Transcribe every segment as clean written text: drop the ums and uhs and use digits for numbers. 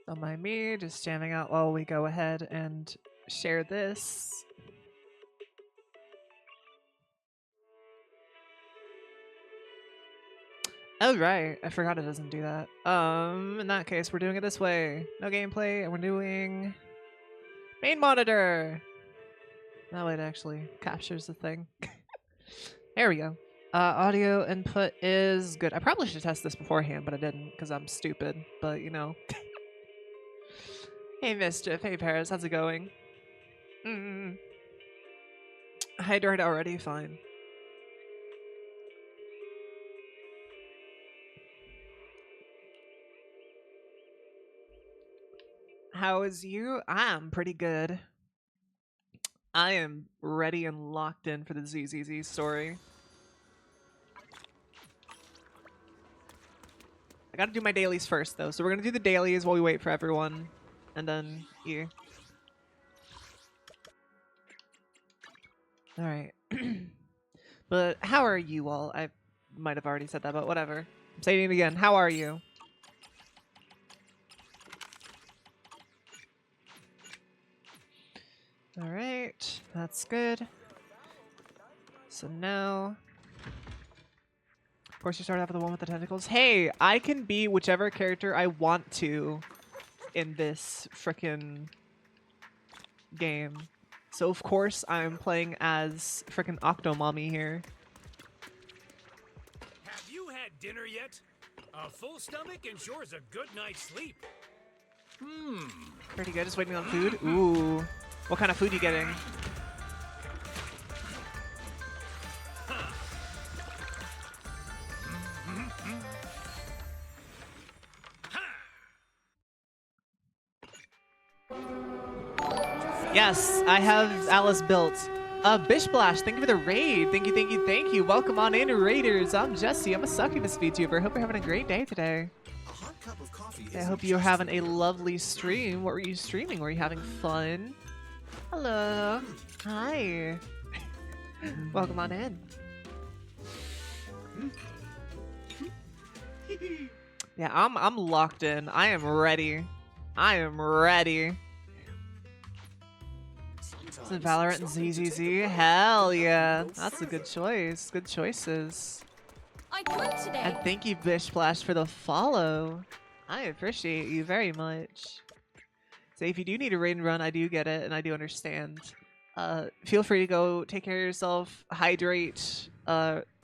Don't mind me, just jamming out while we go ahead and share this. Oh right, I forgot it doesn't do that. In that case, we're doing it this way. No gameplay, and we're doing main monitor. That way it actually captures the thing. There we go. Audio input is good. I probably should test this beforehand, but I didn't because I'm stupid. But you know. Hey Mischief, hey Paris, how's it going? Hydrate already, fine. How is you? I'm pretty good. I am ready and locked in for the ZZZ story. I gotta do my dailies first though, so we're gonna do the dailies while we wait for everyone, and then you. All right. But how are you all? I might have already said that, but whatever. I'm saying it again. How are you? All right, that's good. So now, of course, you start off with the one with the tentacles. Hey, I can be whichever character I want to in this frickin' game. So of course I'm playing as frickin' Octomommy here. Have you had dinner yet? A full stomach ensures a good night's sleep. Pretty good. Just waiting on food. Ooh. What kind of food you getting? Yes, I have Alice built. Bishblash, thank you for the raid. Thank you, thank you, thank you. Welcome on in, Raiders. I'm Jesse. I'm a succubus VTuber. Hope you're having a great day today. I hope you're having a lovely stream. What were you streaming? Were you having fun? Hello. Hi. Welcome on in. Yeah, I'm locked in. I am ready. I am ready. Isn't Valorant and ZZZ? Hell yeah. That's a good choice. Good choices. I could today. And thank you, Bishplash, for the follow. I appreciate you very much. So if you do need a raid and run, I do get it, and I do understand. Feel free to go take care of yourself, hydrate,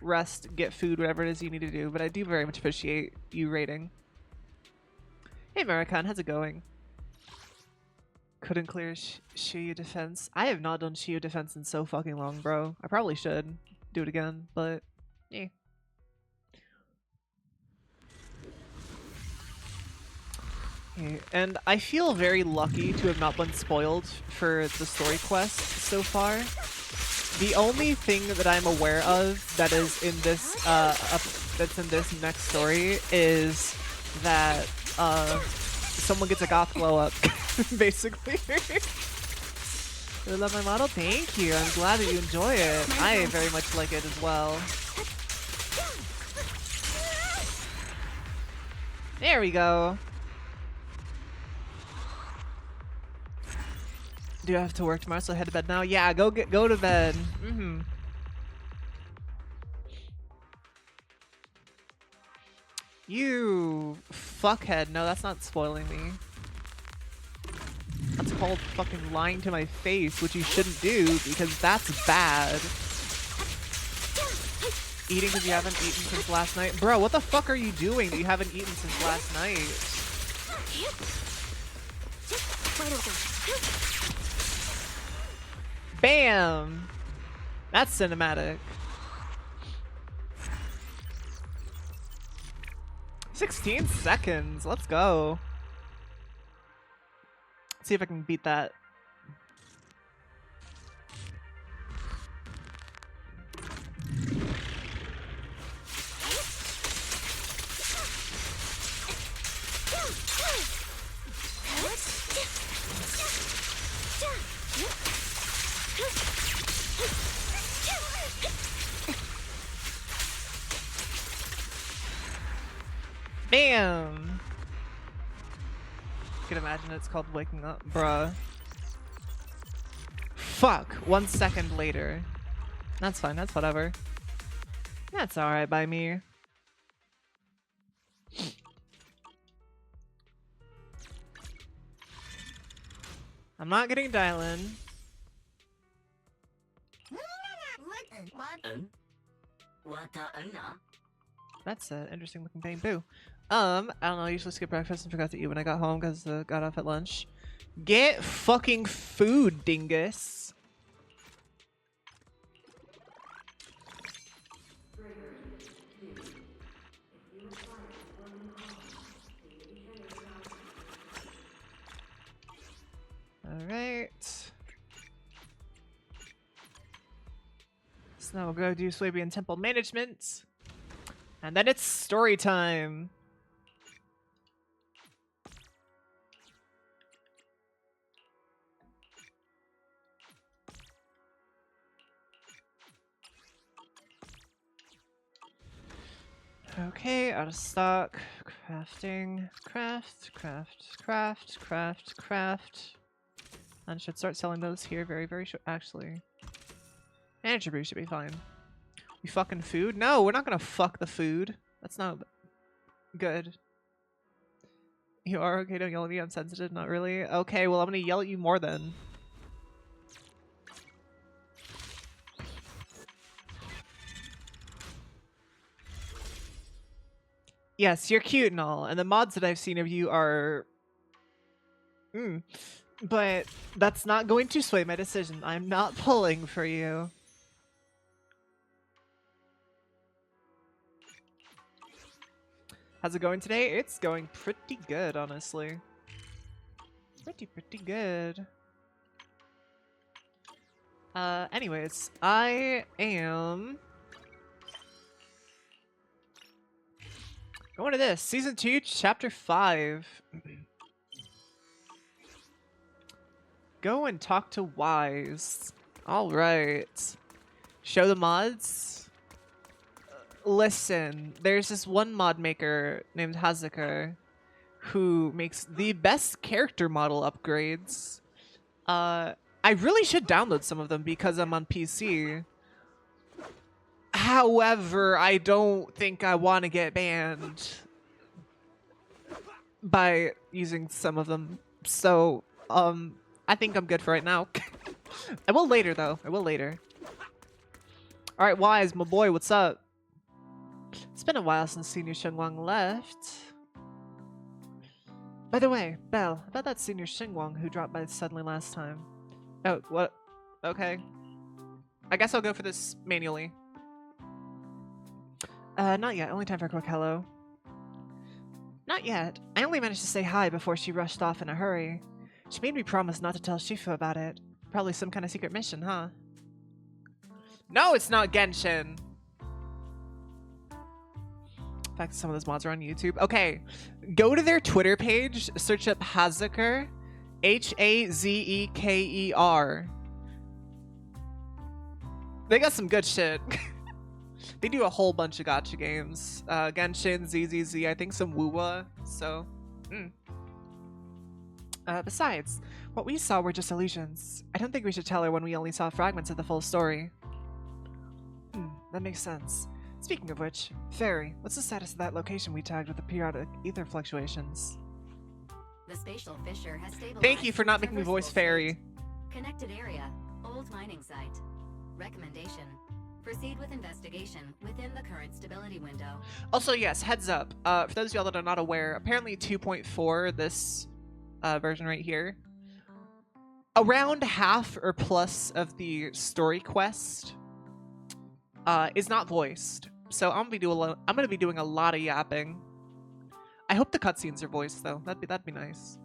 rest, get food, whatever it is you need to do. But I do very much appreciate you raiding. Hey, Marikan, how's it going? Couldn't clear Shiyu defense. I have not done Shiyu defense in so fucking long, bro. I probably should do it again, but yeah. Okay. And I feel very lucky to have not been spoiled for the story quest so far. The only thing that I'm aware of that is in this that's in this next story is that someone gets a goth glow up. Basically. You love my model? Thank you. I'm glad that you enjoy it. I very much like it as well. There we go. Do I have to work tomorrow, so head to bed now? Yeah, go to bed. You fuckhead. No, that's not spoiling me. That's called fucking lying to my face, which you shouldn't do because that's bad. Eating because you haven't eaten since last night? Bro, what the fuck are you doing that you haven't eaten since last night? Bam! That's cinematic. 16 seconds. Let's go. See if I can beat that. Bam! can imagine it's called waking up. Bruh. Fuck. 1 second later. That's fine. That's whatever. That's alright by me. I'm not getting dial-in. That's an interesting looking thing. Boo. I don't know, I usually skip breakfast and forgot to eat when I got home because got off at lunch. Get fucking food, dingus. Alright. So now we'll go do Swabian Temple Management. And then it's story time. Okay, out of stock. Crafting. Craft. And should start selling those here very, very short. Actually, manager brew should be fine. We fucking food? No, we're not gonna fuck the food. That's not good. You are okay? Don't yell at me. I'm sensitive. Not really. Okay, well I'm gonna yell at you more then. Yes, you're cute and all, and the mods that I've seen of you are... But that's not going to sway my decision. I'm not pulling for you. How's it going today? It's going pretty good, honestly. Pretty good. Anyways, I am... going to this. Season 2, Chapter 5. Go and talk to Wise. Alright. Show the mods. Listen, there's this one mod maker named Hazuka who makes the best character model upgrades. I really should download some of them because I'm on PC. However, I don't think I want to get banned by using some of them. So, I think I'm good for right now. I will later, though. I will later. Alright, Wise, my boy, what's up? It's been a while since Senior Shengwang left. By the way, Belle, about that Senior Shengwang who dropped by suddenly last time. Oh, what? Okay. I guess I'll go for this manually. Not yet. Only time for a quick hello. Not yet. I only managed to say hi before she rushed off in a hurry. She made me promise not to tell Shifu about it. Probably some kind of secret mission, huh? No, it's not Genshin! In fact, some of those mods are on YouTube. Okay, go to their Twitter page, search up Hazuker. Hazeker. They got some good shit. They do a whole bunch of gacha games. Genshin, ZZZ, I think some Wuwa, so... Besides, what we saw were just illusions. I don't think we should tell her when we only saw fragments of the full story. That makes sense. Speaking of which, Fairy, what's the status of that location we tagged with the periodic ether fluctuations? The spatial fissure has stabilized. Thank you for not making me voice Fairy. Connected area, old mining site. Recommendation: proceed with investigation within the current stability window. Also, yes, heads up. For those of y'all that are not aware, apparently 2.4, this version right here, around half or plus of the story quest is not voiced. So I'm gonna be doing a lot of yapping. I hope the cutscenes are voiced though. That'd be nice.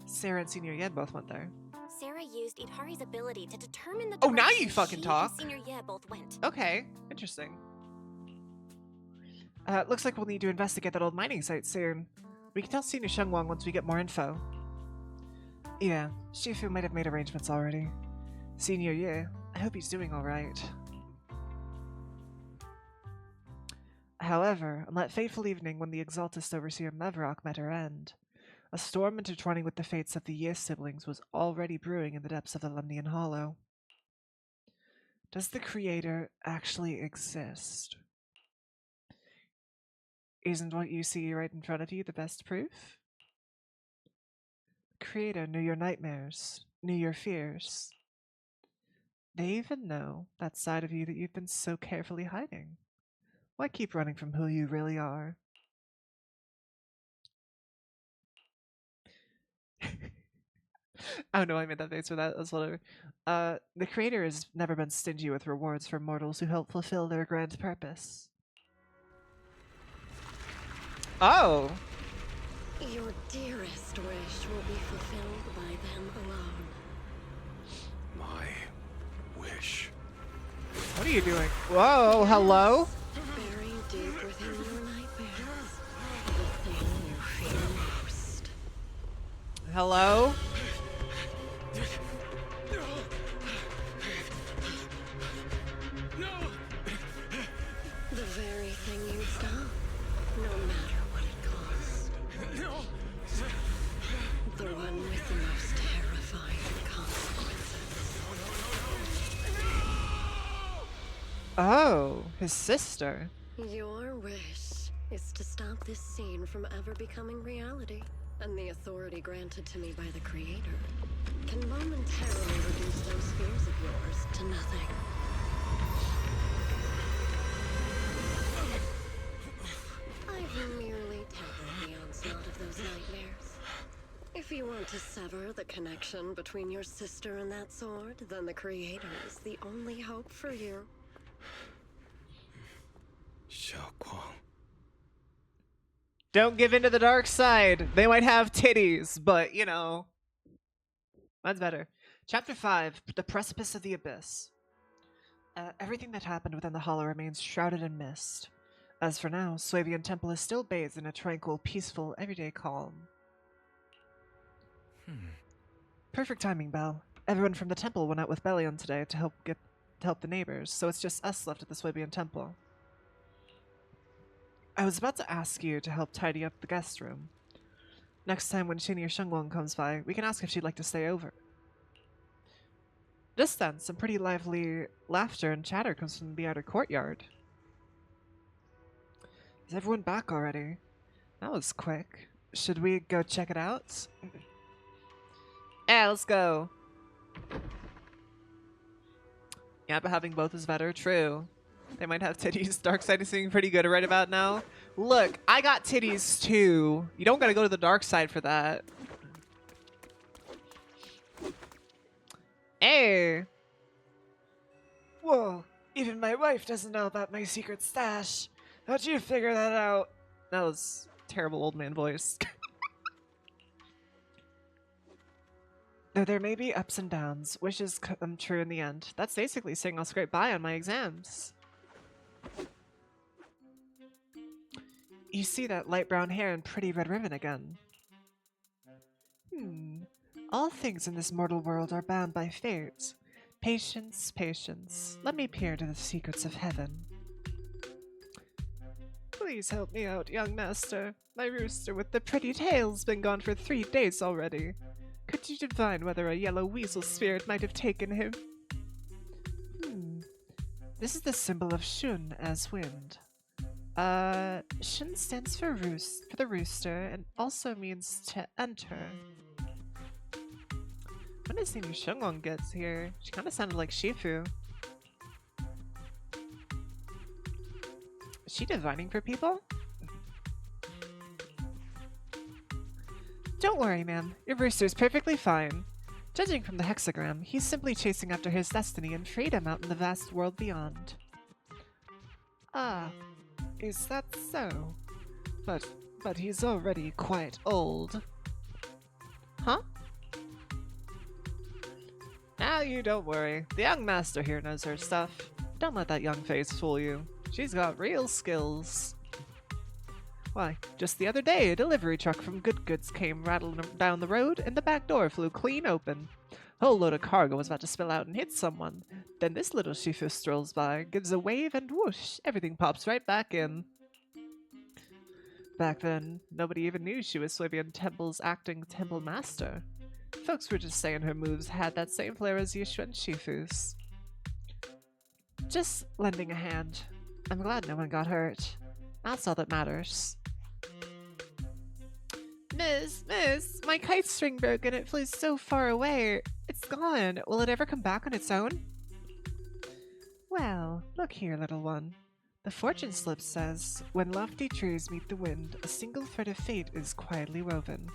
Sarah and Senior Yen both went there. Sarah used Idhari's ability to determine the Oh, now you direction fucking she talk. and Senior Ye both went. Okay, interesting. Looks like we'll need to investigate that old mining site soon. We can tell Senior Shengwang once we get more info. Yeah, Shifu might have made arrangements already. Senior Ye, I hope he's doing alright. However, on that fateful evening when the Exaltist Overseer Mevrock met her end, a storm intertwining with the fates of the Yi siblings was already brewing in the depths of the Lemnian Hollow. Does the Creator actually exist? Isn't what you see right in front of you the best proof? The Creator knew your nightmares, knew your fears. They even know that side of you that you've been so carefully hiding. Why keep running from who you really are? Oh no, I made that face for that. That's whatever. The Creator has never been stingy with rewards for mortals who help fulfill their grand purpose. Oh! Your dearest wish will be fulfilled by them alone. My wish. What are you doing? Whoa, hello? Buried deep within your nightmares, the thing you fear most. Hello? The very thing you'd stop, no matter what it cost. The one with the most terrifying consequences. Oh, his sister. Your wish is to stop this scene from ever becoming reality, and the authority granted to me by the Creator can momentarily reduce those fears of yours to nothing. I've merely tempered the onslaught of those nightmares. If you want to sever the connection between your sister and that sword, then the Creator is the only hope for you. Xiaoguang. Don't give in to the dark side. They might have titties, but you know. Mine's better. Chapter 5, The Precipice of the Abyss. Everything that happened within the hollow remains shrouded in mist. As for now, Swavian Temple is still bathed in a tranquil, peaceful, everyday calm. Perfect timing, Belle. Everyone from the temple went out with Bellion today to help the neighbors, so it's just us left at the Swabian Temple. I was about to ask you to help tidy up the guest room. Next time when Xinyi or Shengwang comes by, we can ask if she'd like to stay over. Just then, some pretty lively laughter and chatter comes from the outer courtyard. Is everyone back already? That was quick. Should we go check it out? Yeah, let's go. Yeah, but having both is better. True. They might have titties. Darkseid is seeming pretty good right about now. Look, I got titties too. You don't gotta go to the dark side for that. Hey. Whoa, even my wife doesn't know about my secret stash. How'd you figure that out? That was terrible old man voice. Though there may be ups and downs, wishes come true in the end. That's basically saying I'll scrape by on my exams. You see that light brown hair and pretty red ribbon again. All things in this mortal world are bound by fate. Patience, patience. Let me peer into the secrets of heaven. Please help me out, young master. My rooster with the pretty tail's been gone for 3 days already. Could you divine whether a yellow weasel spirit might have taken him? This is the symbol of Shun as wind. Shun stands for the rooster and also means to enter. When does Xinyu Shengwang gets here? She kind of sounded like Shifu. Is she divining for people? Don't worry, ma'am. Your rooster's perfectly fine. Judging from the hexagram, he's simply chasing after his destiny and freedom out in the vast world beyond. Ah, is that so? But he's already quite old. Huh? Now you don't worry. The young master here knows her stuff. Don't let that young face fool you. She's got real skills. Why, just the other day, a delivery truck from Good Goods came rattling down the road, and the back door flew clean open. A whole load of cargo was about to spill out and hit someone. Then this little Shifu strolls by, gives a wave, and whoosh, everything pops right back in. Back then, nobody even knew she was Swabian Temple's acting temple master. Folks were just saying her moves had that same flair as Yushu and Shifu's. Just lending a hand. I'm glad no one got hurt. That's all that matters. Miss, my kite string broke and it flew so far away. It's gone. Will it ever come back on its own? Well, look here, little one. The fortune slip says, when lofty trees meet the wind, a single thread of fate is quietly woven.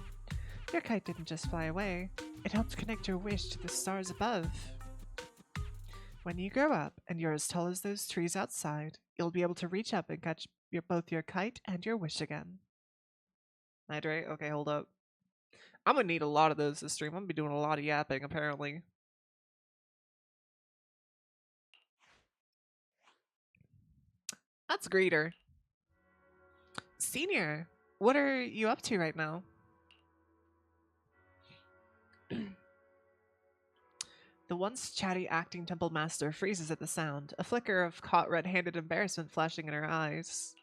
Your kite didn't just fly away. It helped connect your wish to the stars above. When you grow up and you're as tall as those trees outside, you'll be able to reach up and catch both your kite and your wish again. Hydrate? Okay, hold up. I'm gonna need a lot of those this stream. I'm gonna be doing a lot of yapping, apparently. That's Greeter. Senior, what are you up to right now? The once chatty acting temple master freezes at the sound, a flicker of caught red-handed embarrassment flashing in her eyes.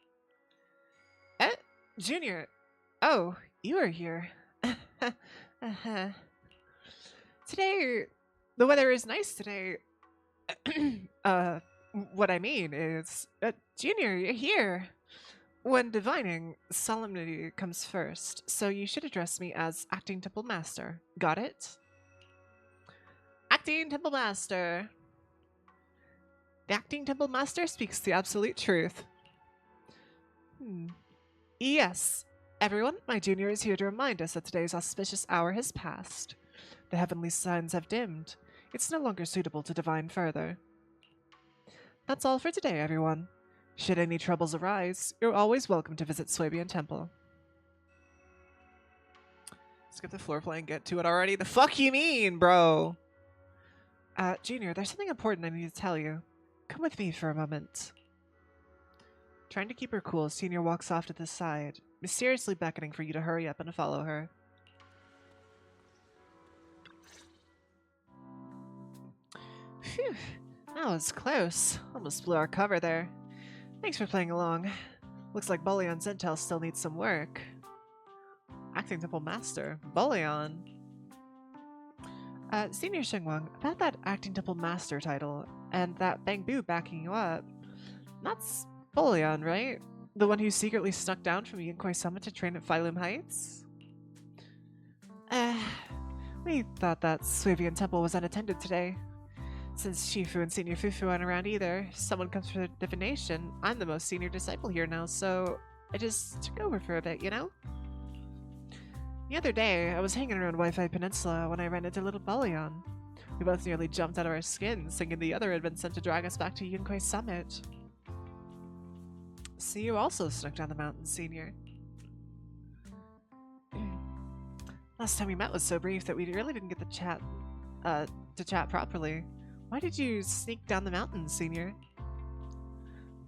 Junior! Oh, you are here. Today, the weather is nice today. What I mean is, Junior, you're here. When divining, solemnity comes first, so you should address me as Acting Temple Master. Got it? Acting Temple Master. The Acting Temple Master speaks the absolute truth. Yes. Everyone, my junior is here to remind us that today's auspicious hour has passed. The heavenly signs have dimmed. It's no longer suitable to divine further. That's all for today, everyone. Should any troubles arise, you're always welcome to visit Swabian Temple. Skip the floor plan, get to it already? The fuck you mean, bro? Junior, there's something important I need to tell you. Come with me for a moment. Trying to keep her cool, Senior walks off to the side, mysteriously beckoning for you to hurry up and follow her. Phew, that was close. Almost blew our cover there. Thanks for playing along. Looks like Bullion Zentel still needs some work. Acting Temple Master. Bullion. Senior Shengwang, about that Acting Temple Master title, and that Bang Boo backing you up, that's Bullion, right? The one who secretly snuck down from Yinkoi Summit to train at Phylum Heights? We thought that Swabian Temple was unattended today. Since Shifu and Senior Fufu aren't around either, someone comes for divination. I'm the most senior disciple here now, so I just took over for a bit, you know? The other day, I was hanging around Wi-Fi Peninsula when I ran into little Bullion. We both nearly jumped out of our skins, thinking the other had been sent to drag us back to Yinkoi Summit. So you also snuck down the mountain, Senior. Last time we met was so brief that we really didn't get to chat properly. Why did you sneak down the mountain, Senior?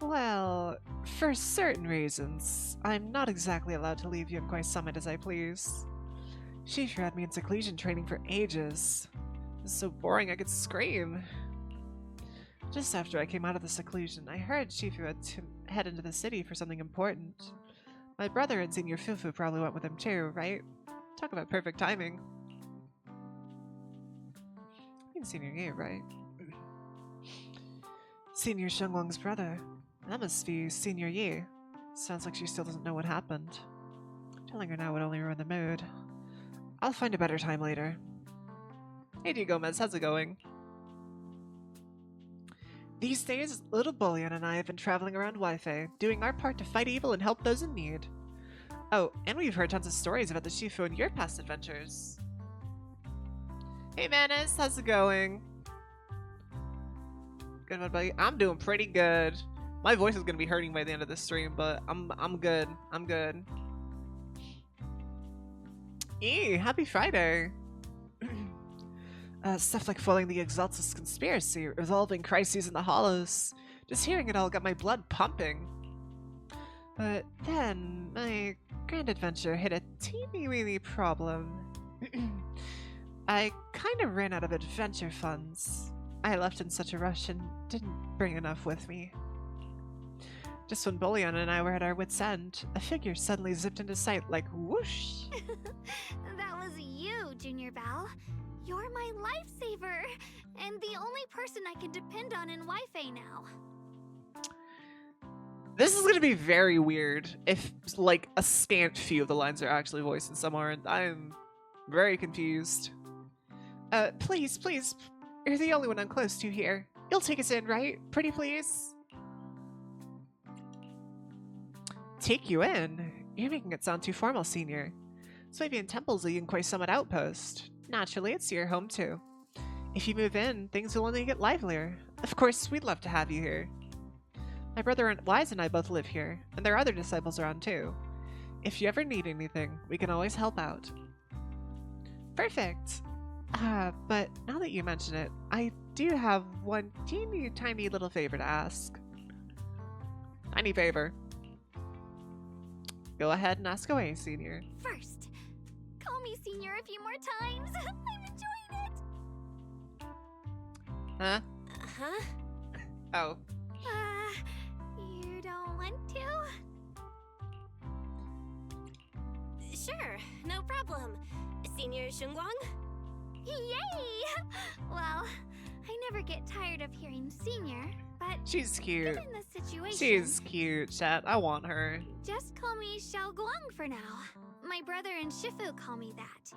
Well, for certain reasons. I'm not exactly allowed to leave Yinkoi Summit as I please. Shifu had me in seclusion training for ages. It was so boring I could scream. Just after I came out of the seclusion, I heard Shifu had to head into the city for something important. My brother and Senior Fufu probably went with him too, right? Talk about perfect timing. I mean Senior Ye, right? Senior Shengwang's brother. That must be Senior Yi. Sounds like she still doesn't know what happened. Telling her now would only ruin the mood. I'll find a better time later. Hey D Gomez, how's it going? These days, little Bullion and I have been traveling around Wi-Fi, doing our part to fight evil and help those in need. Oh, and we've heard tons of stories about the Shifu and your past adventures. Hey Manus, how's it going? Good one, buddy. I'm doing pretty good. My voice is gonna be hurting by the end of this stream, but I'm good. I'm good. Happy Friday. Stuff like foiling the Exaltus conspiracy, resolving crises in the Hollows. Just hearing it all got my blood pumping. But then my grand adventure hit a teeny-weeny problem. I kind of ran out of adventure funds. I left in such a rush and didn't bring enough with me. Just when Bullion and I were at our wits' end, a figure suddenly zipped into sight like whoosh. That was you, Junior Belle. You're my lifesaver, and the only person I can depend on in Wi-Fi now. This is gonna be very weird if, like, a scant few of the lines are actually voiced in somewhere, and I'm very confused. Please, please, you're the only one I'm close to here. You'll take us in, right? Pretty please? Take you in? You're making it sound too formal, Senior. Swabian Temple's a Yunquay Summit outpost. Naturally, it's your home too. If you move in, things will only get livelier. Of course, we'd love to have you here. My brother Wise and I both live here, and there are other disciples around too. If you ever need anything, we can always help out. Perfect! But now that you mention it, I do have one teeny tiny little favor to ask. Tiny favor. Go ahead and ask away, Senior. First, call me Senior a few more times. I'm enjoying it. Huh? Huh? Oh. You don't want to? Sure, no problem. Senior Shunguang? Yay! Well, I never get tired of hearing Senior, but She's cute. given the situation, She's cute, chat. I want her. just call me Xiao Guang for now. My brother and Shifu call me that.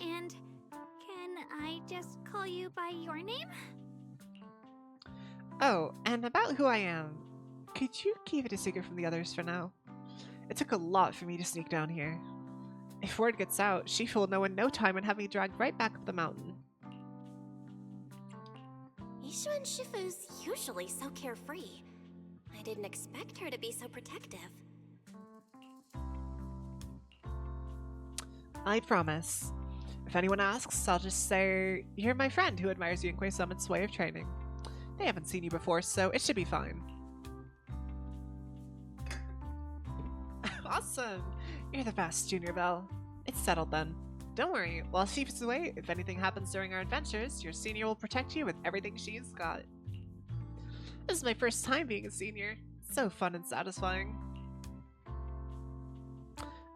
And can I just call you by your name? Oh, and about who I am. Could you keep it a secret from the others for now? It took a lot for me to sneak down here. If word gets out, Shifu will know in no time and have me dragged right back up the mountain. Ishu and Shifu's usually so carefree. I didn't expect her to be so protective. I promise. If anyone asks, I'll just say, you're my friend who admires Yunquay Summit's way of training. They haven't seen you before, so it should be fine. Awesome! You're the best, Junior Belle. It's settled then. Don't worry, while Shifu's away, if anything happens during our adventures, your senior will protect you with everything she's got. This is my first time being a senior. So fun and satisfying.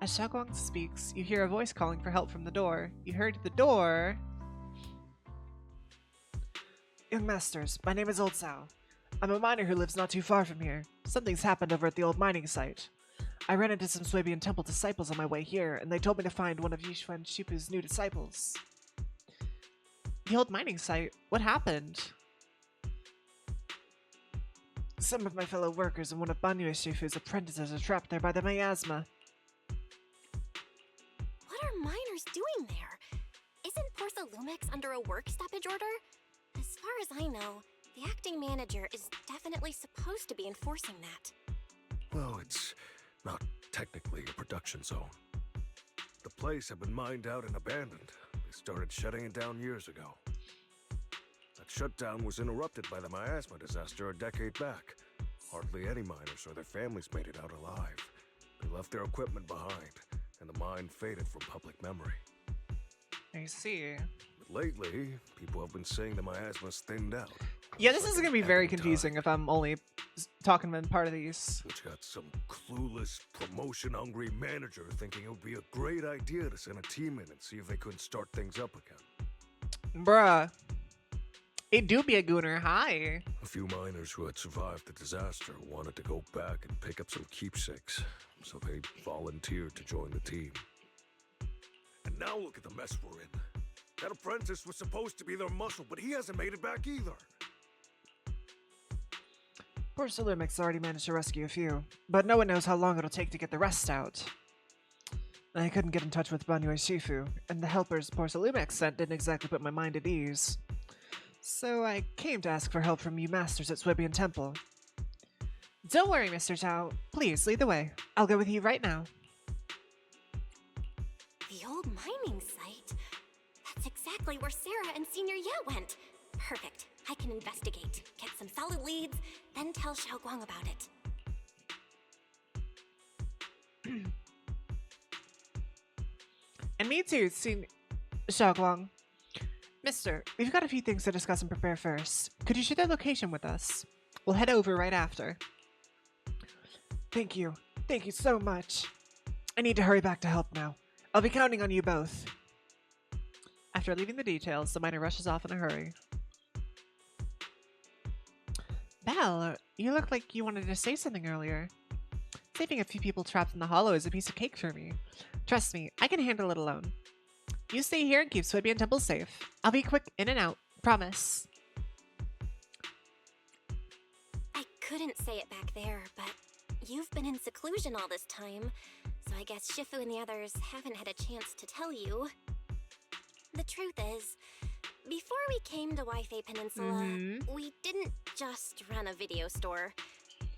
As Xiaoguang speaks, you hear a voice calling for help from the door. You heard the door. Young masters, my name is Old Sao. I'm a miner who lives not too far from here. Something's happened over at the old mining site. I ran into some Swabian Temple disciples on my way here, and they told me to find one of Yishuan Shifu's new disciples. The old mining site? What happened? Some of my fellow workers and one of Banyue Shifu's apprentices are trapped there by the miasma. What are miners doing there? Isn't Porcelumix under a work stoppage order? As far as I know, the acting manager is definitely supposed to be enforcing that. Well, it's not technically a production zone. The place had been mined out and abandoned. They started shutting it down years ago. That shutdown was interrupted by the miasma disaster a decade back. Hardly any miners or their families made it out alive. They left their equipment behind, and the mine faded from public memory. I see. But lately, people have been saying the miasma's thinned out. Yeah, this is Like gonna be an very ebbing tide. confusing if I'm only talking about part of these. Which got some clueless, promotion-hungry manager thinking it would be a great idea to send a team in and see if they couldn't start things up again. Bruh. It do be a gooner, hi. A few miners who had survived the disaster wanted to go back and pick up some keepsakes, so they volunteered to join the team. And now look at the mess we're in. That apprentice was supposed to be their muscle, but he hasn't made it back either. Poor Solumix already managed to rescue a few, but no one knows how long it'll take to get the rest out. I couldn't get in touch with Banyue Shifu, and the helpers poor Solumix sent didn't exactly put my mind at ease. So I came to ask for help from you masters at Swabian Temple. Don't worry, Mr. Zhao. Please, lead the way. I'll go with you right now. The old mining site? That's exactly where Sarah and Senior Ye went. Perfect. I can investigate, get some solid leads, then tell Xiaoguang about it. And me too, Xiaoguang. Mister, we've got a few things to discuss and prepare first. Could you share the location with us? We'll head over right after. Thank you. Thank you so much. I need to hurry back to help now. I'll be counting on you both. After leaving the details, the miner rushes off in a hurry. Belle, you look like you wanted to say something earlier. Saving a few people trapped in the hollow is a piece of cake for me. Trust me, I can handle it alone. You stay here and keep Swippy and Temple safe. I'll be quick in and out. Promise. I couldn't say it back there, but you've been in seclusion all this time, so I guess Shifu and the others haven't had a chance to tell you. The truth is, before we came to Waifei Peninsula, we didn't just run a video store.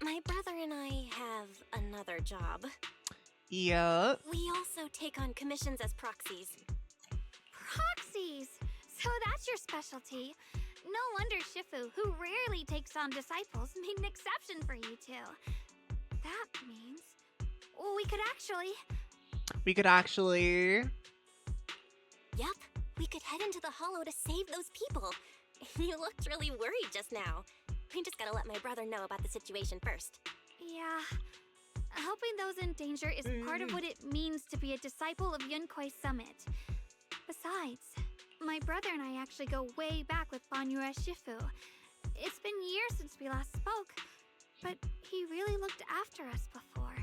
My brother and I have another job. Yup. We also take on commissions as proxies. Proxies! So that's your specialty. No wonder Shifu, who rarely takes on disciples, made an exception for you two. That means we could actually... Yup, we could head into the hollow to save those people. You looked really worried just now. We just gotta let my brother know about the situation first. Yeah. Helping those in danger is part of what it means to be a disciple of Yunkuei Summit. Besides, my brother and I actually go way back with Banyue Shifu. It's been years since we last spoke, but he really looked after us before.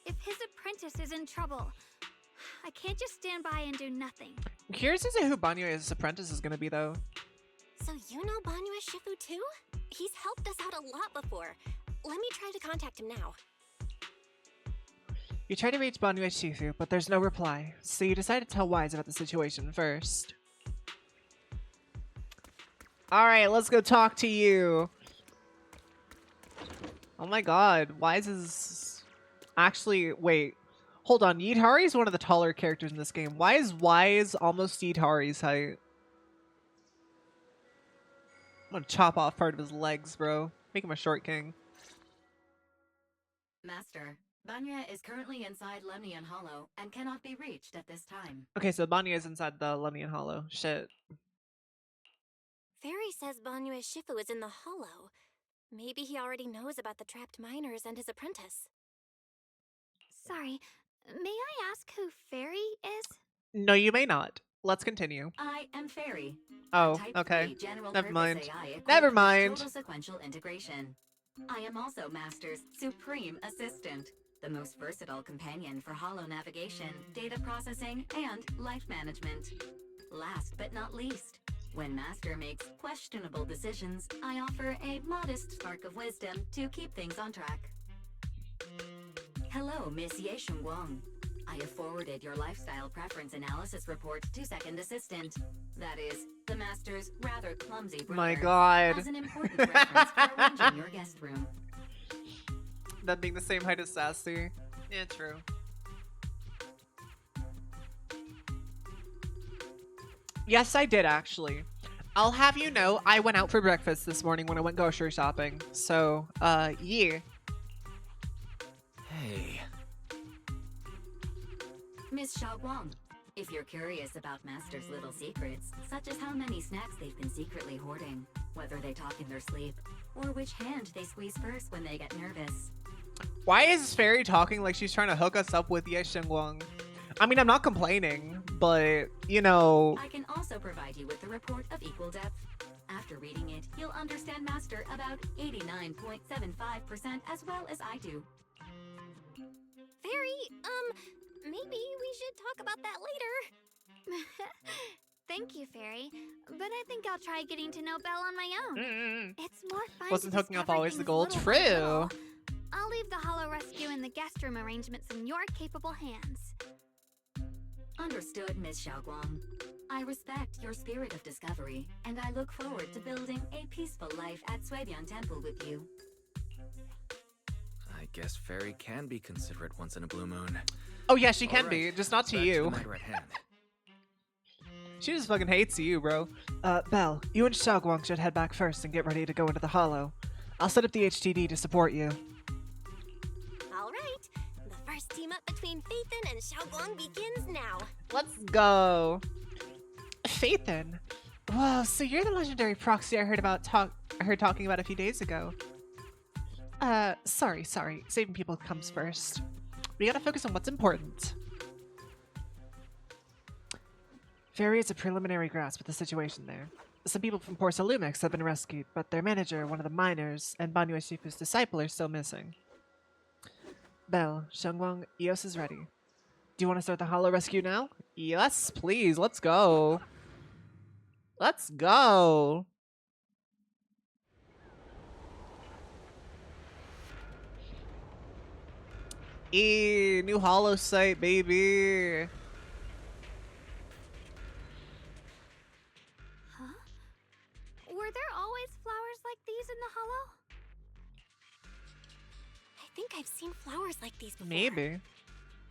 If his apprentice is in trouble, I can't just stand by and do nothing. I'm curious as to who Banyue's apprentice is gonna be, though. So you know Banyue Shifu too? He's helped us out a lot before. Let me try to contact him now. You try to reach Banyue Shifu, but there's no reply, so you decide to tell Wise about the situation first. Alright, let's go talk to you. Oh my god, Wise is... Actually, wait. Hold on, Yidhari is one of the taller characters in this game. Why is Wise almost Yidhari's height? I'm gonna chop off part of his legs, bro. Make him a short king. Master, Banya is currently inside Lemnian Hollow and cannot be reached at this time. Okay, so Banya is inside the Lemnian Hollow. Shit. Fairy says Banyue Shifu is in the hollow. Maybe he already knows about the trapped miners and his apprentice. Sorry, may I ask who Fairy is? No, you may not. Let's continue. I am Fairy. Oh, Type okay. 3 general Never purpose mind. AI equipped Never with mind. Total sequential integration. I am also Master's supreme assistant, the most versatile companion for holo navigation, data processing, and life management. Last but not least, when Master makes questionable decisions, I offer a modest spark of wisdom to keep things on track. Hello, Miss Ye Shunguang. I have forwarded your lifestyle preference analysis report to Second Assistant. That is, the Master's rather clumsy brother. My god. As an important reference for arranging your guest room. That being the same height as Sassy. Yeah, true. Yes, I did actually. I'll have you know, I went out for breakfast this morning when I went grocery shopping. So, yeah. Hey. Miss Xiaoguang, if you're curious about Master's little secrets, such as how many snacks they've been secretly hoarding, whether they talk in their sleep, or which hand they squeeze first when they get nervous. Why is Fairy talking like she's trying to hook us up with Ye Shengguang? I mean, I'm not complaining, but, you know... I can also provide you with a report of equal depth. After reading it, you'll understand Master about 89.75% as well as I do. Fairy, maybe we should talk about that later. Thank you, Fairy. But I think I'll try getting to know Belle on my own. It's more fun. Wasn't to hooking up discover always the things goal? little by True. little. I'll leave the hollow rescue and the guest room arrangements in your capable hands. Understood, Miss Xiaoguang. I respect your spirit of discovery, and I look forward to building a peaceful life at Suibian Temple with you. I guess Fairy can be considerate once in a blue moon. Oh yeah, she can Alright, be, just not to back you. the matter at hand. She just fucking hates you, bro. Belle, you and Xiaoguang should head back first and get ready to go into the hollow. I'll set up the HTD to support you. All right, the first team up between Phaethon and Xiaoguang begins now. Let's go. Phaethon? Whoa, so you're the legendary proxy I heard talking about a few days ago. Sorry. Saving people comes first. We gotta focus on what's important. Fairy has a preliminary grasp of the situation there. Some people from Porta Lumix have been rescued, but their manager, one of the miners, and Banyu Shifu's disciple are still missing. Belle, Shengwang, Eos is ready. Do you want to start the hollow rescue now? Yes, please. Let's go. Let's go. New hollow site, baby. Huh? Were there always flowers like these in the hollow? I think I've seen flowers like these before. Maybe.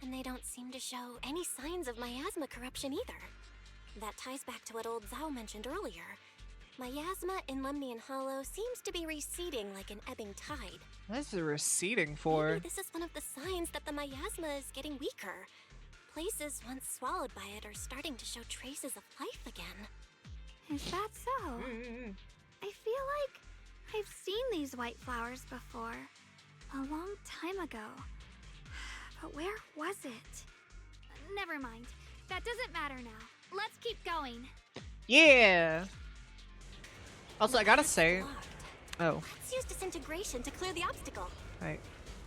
And they don't seem to show any signs of miasma corruption either. That ties back to what old Zhao mentioned earlier. Miasma in Lemnian Hollow seems to be receding like an ebbing tide. What's it receding for? Maybe this is one of the signs that the miasma is getting weaker. Places once swallowed by it are starting to show traces of life again. Is that so? I feel like I've seen these white flowers before. A long time ago. But where was it? Never mind. That doesn't matter now. Let's keep going. Yeah. Also, I gotta say, oh, Let's use disintegration to clear the obstacle. right.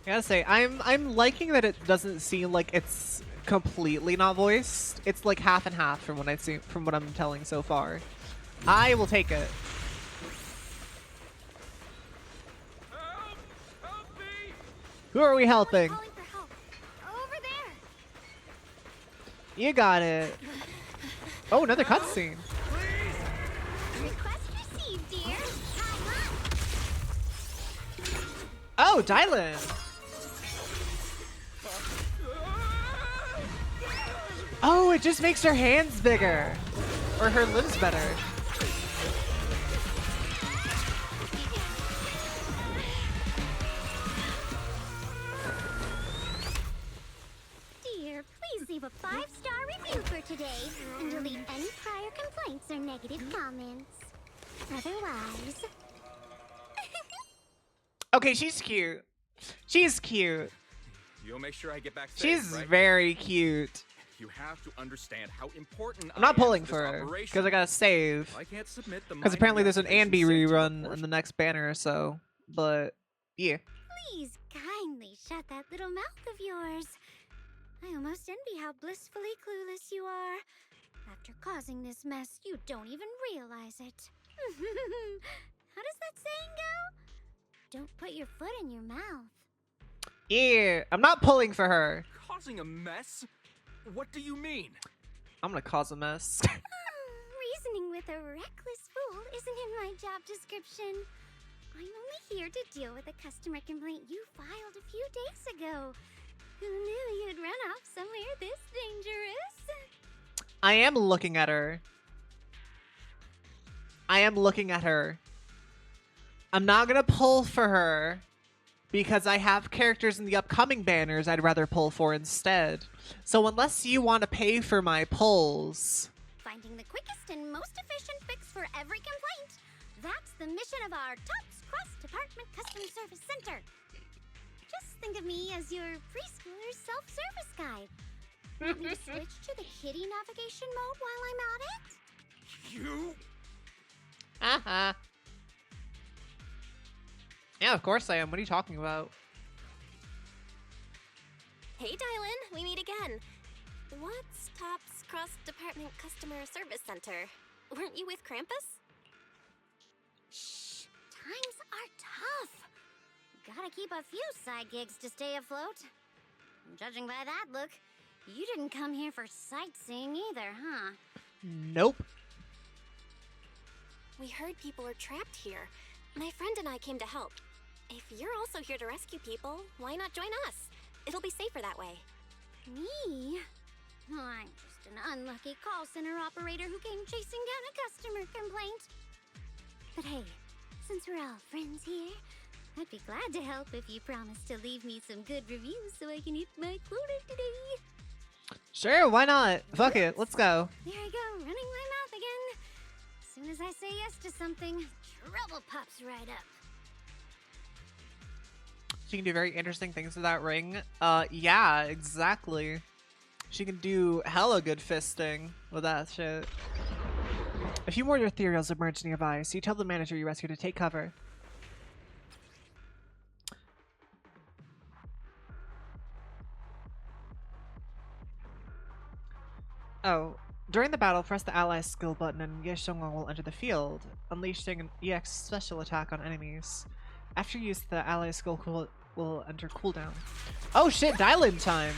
I gotta say, I'm liking that it doesn't seem like it's completely not voiced. It's like half and half from what I've seen, from what I'm telling so far. I will take it. Help me! Who are we helping? Calling for help. Over there. You got it. Oh, another cutscene. Request received, dear. Oh, Dylan. Oh, it just makes her hands bigger. Or her limbs better. Dear, please leave a 5-star review for today and delete any prior complaints or negative comments. Otherwise... Okay, she's cute. She's cute. You'll make sure I get back safe, She's right? very cute. You have to understand how important I'm not I am pulling to for this her operation. because I gotta save. I can't submit the Because mining apparently there's an reactivation Anby safety rerun report. in the next banner or so. But yeah. Please kindly shut that little mouth of yours. I almost envy how blissfully clueless you are. After causing this mess, you don't even realize it. How does that saying go? Don't put your foot in your mouth. Yeah, I'm not pulling for her. Causing a mess? What do you mean? I'm gonna cause a mess. Reasoning with a reckless fool isn't in my job description. I'm only here to deal with a customer complaint you filed a few days ago. Who knew you'd run off somewhere this dangerous? I am looking at her. I am looking at her. I'm not gonna pull for her because I have characters in the upcoming banners I'd rather pull for instead. So unless you want to pay for my pulls, Finding the quickest and most efficient fix for every complaint. That's the mission of our TOPS cross-department customer service center. Just think of me as your preschooler self-service guide. Want me to switch to the kitty navigation mode while I'm at it? You? uh-huh. Yeah, of course I am. What are you talking about? Hey, Dylan, we meet again. What's Top's cross-department customer service center? Weren't you with Krampus? Shh, times are tough. Gotta keep a few side gigs to stay afloat. Judging by that look, you didn't come here for sightseeing either, huh? Nope. We heard people are trapped here. My friend and I came to help. If you're also here to rescue people, why not join us? It'll be safer that way. Me? I'm just an unlucky call center operator who came chasing down a customer complaint. But hey, since we're all friends here, I'd be glad to help if you promise to leave me some good reviews so I can hit my quota today. Sure, why not? Fuck it, let's go. There I go, running my mouth again. As soon as I say yes to something, trouble pops right up. She can do very interesting things with that ring. Yeah, exactly. She can do hella good fisting with that shit. A few more ethereals emerge nearby, so you tell the manager you rescued to take cover. Oh, during the battle, press the ally skill button and Ye Xiongwang will enter the field, unleashing an EX special attack on enemies. After use, the ally skill will enter cooldown. Oh shit, dial-in time!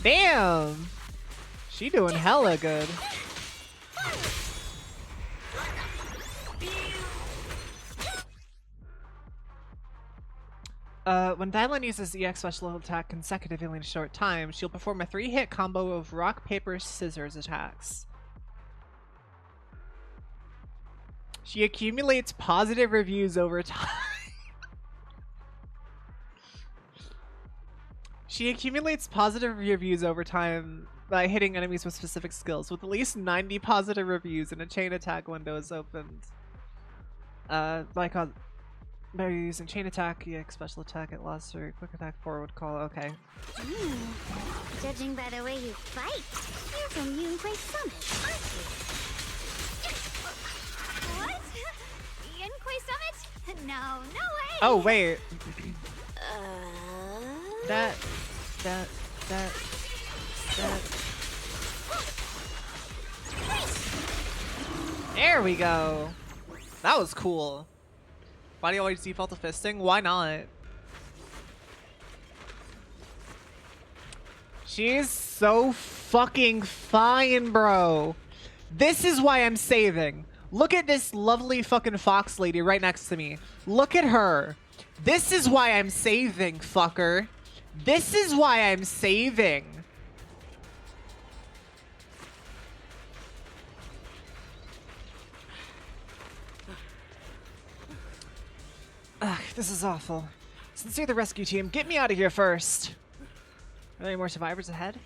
Damn! She doing hella good. When Dylan uses EX special attack consecutively in a short time, she'll perform a 3-hit combo of rock, paper, scissors attacks. She accumulates positive reviews over time. She accumulates positive reviews over time by hitting enemies with specific skills. With at least 90 positive reviews and a chain attack window is opened. By using chain attack, EX special attack at loss or quick attack forward call. Okay. Judging by the way you fight, you're from Yunquay Summit, aren't you? What? Yunquay Summit? No, no way! Oh, wait. Uh... That. There we go. That was cool. Why do you always default to fisting? Why not? She's so fucking fine, bro. This is why I'm saving. Look at this lovely fucking fox lady right next to me. Look at her. This is why I'm saving, fucker. This is why I'm saving. Ugh, this is awful. Sincere the rescue team, get me out of here first. Are there any more survivors ahead?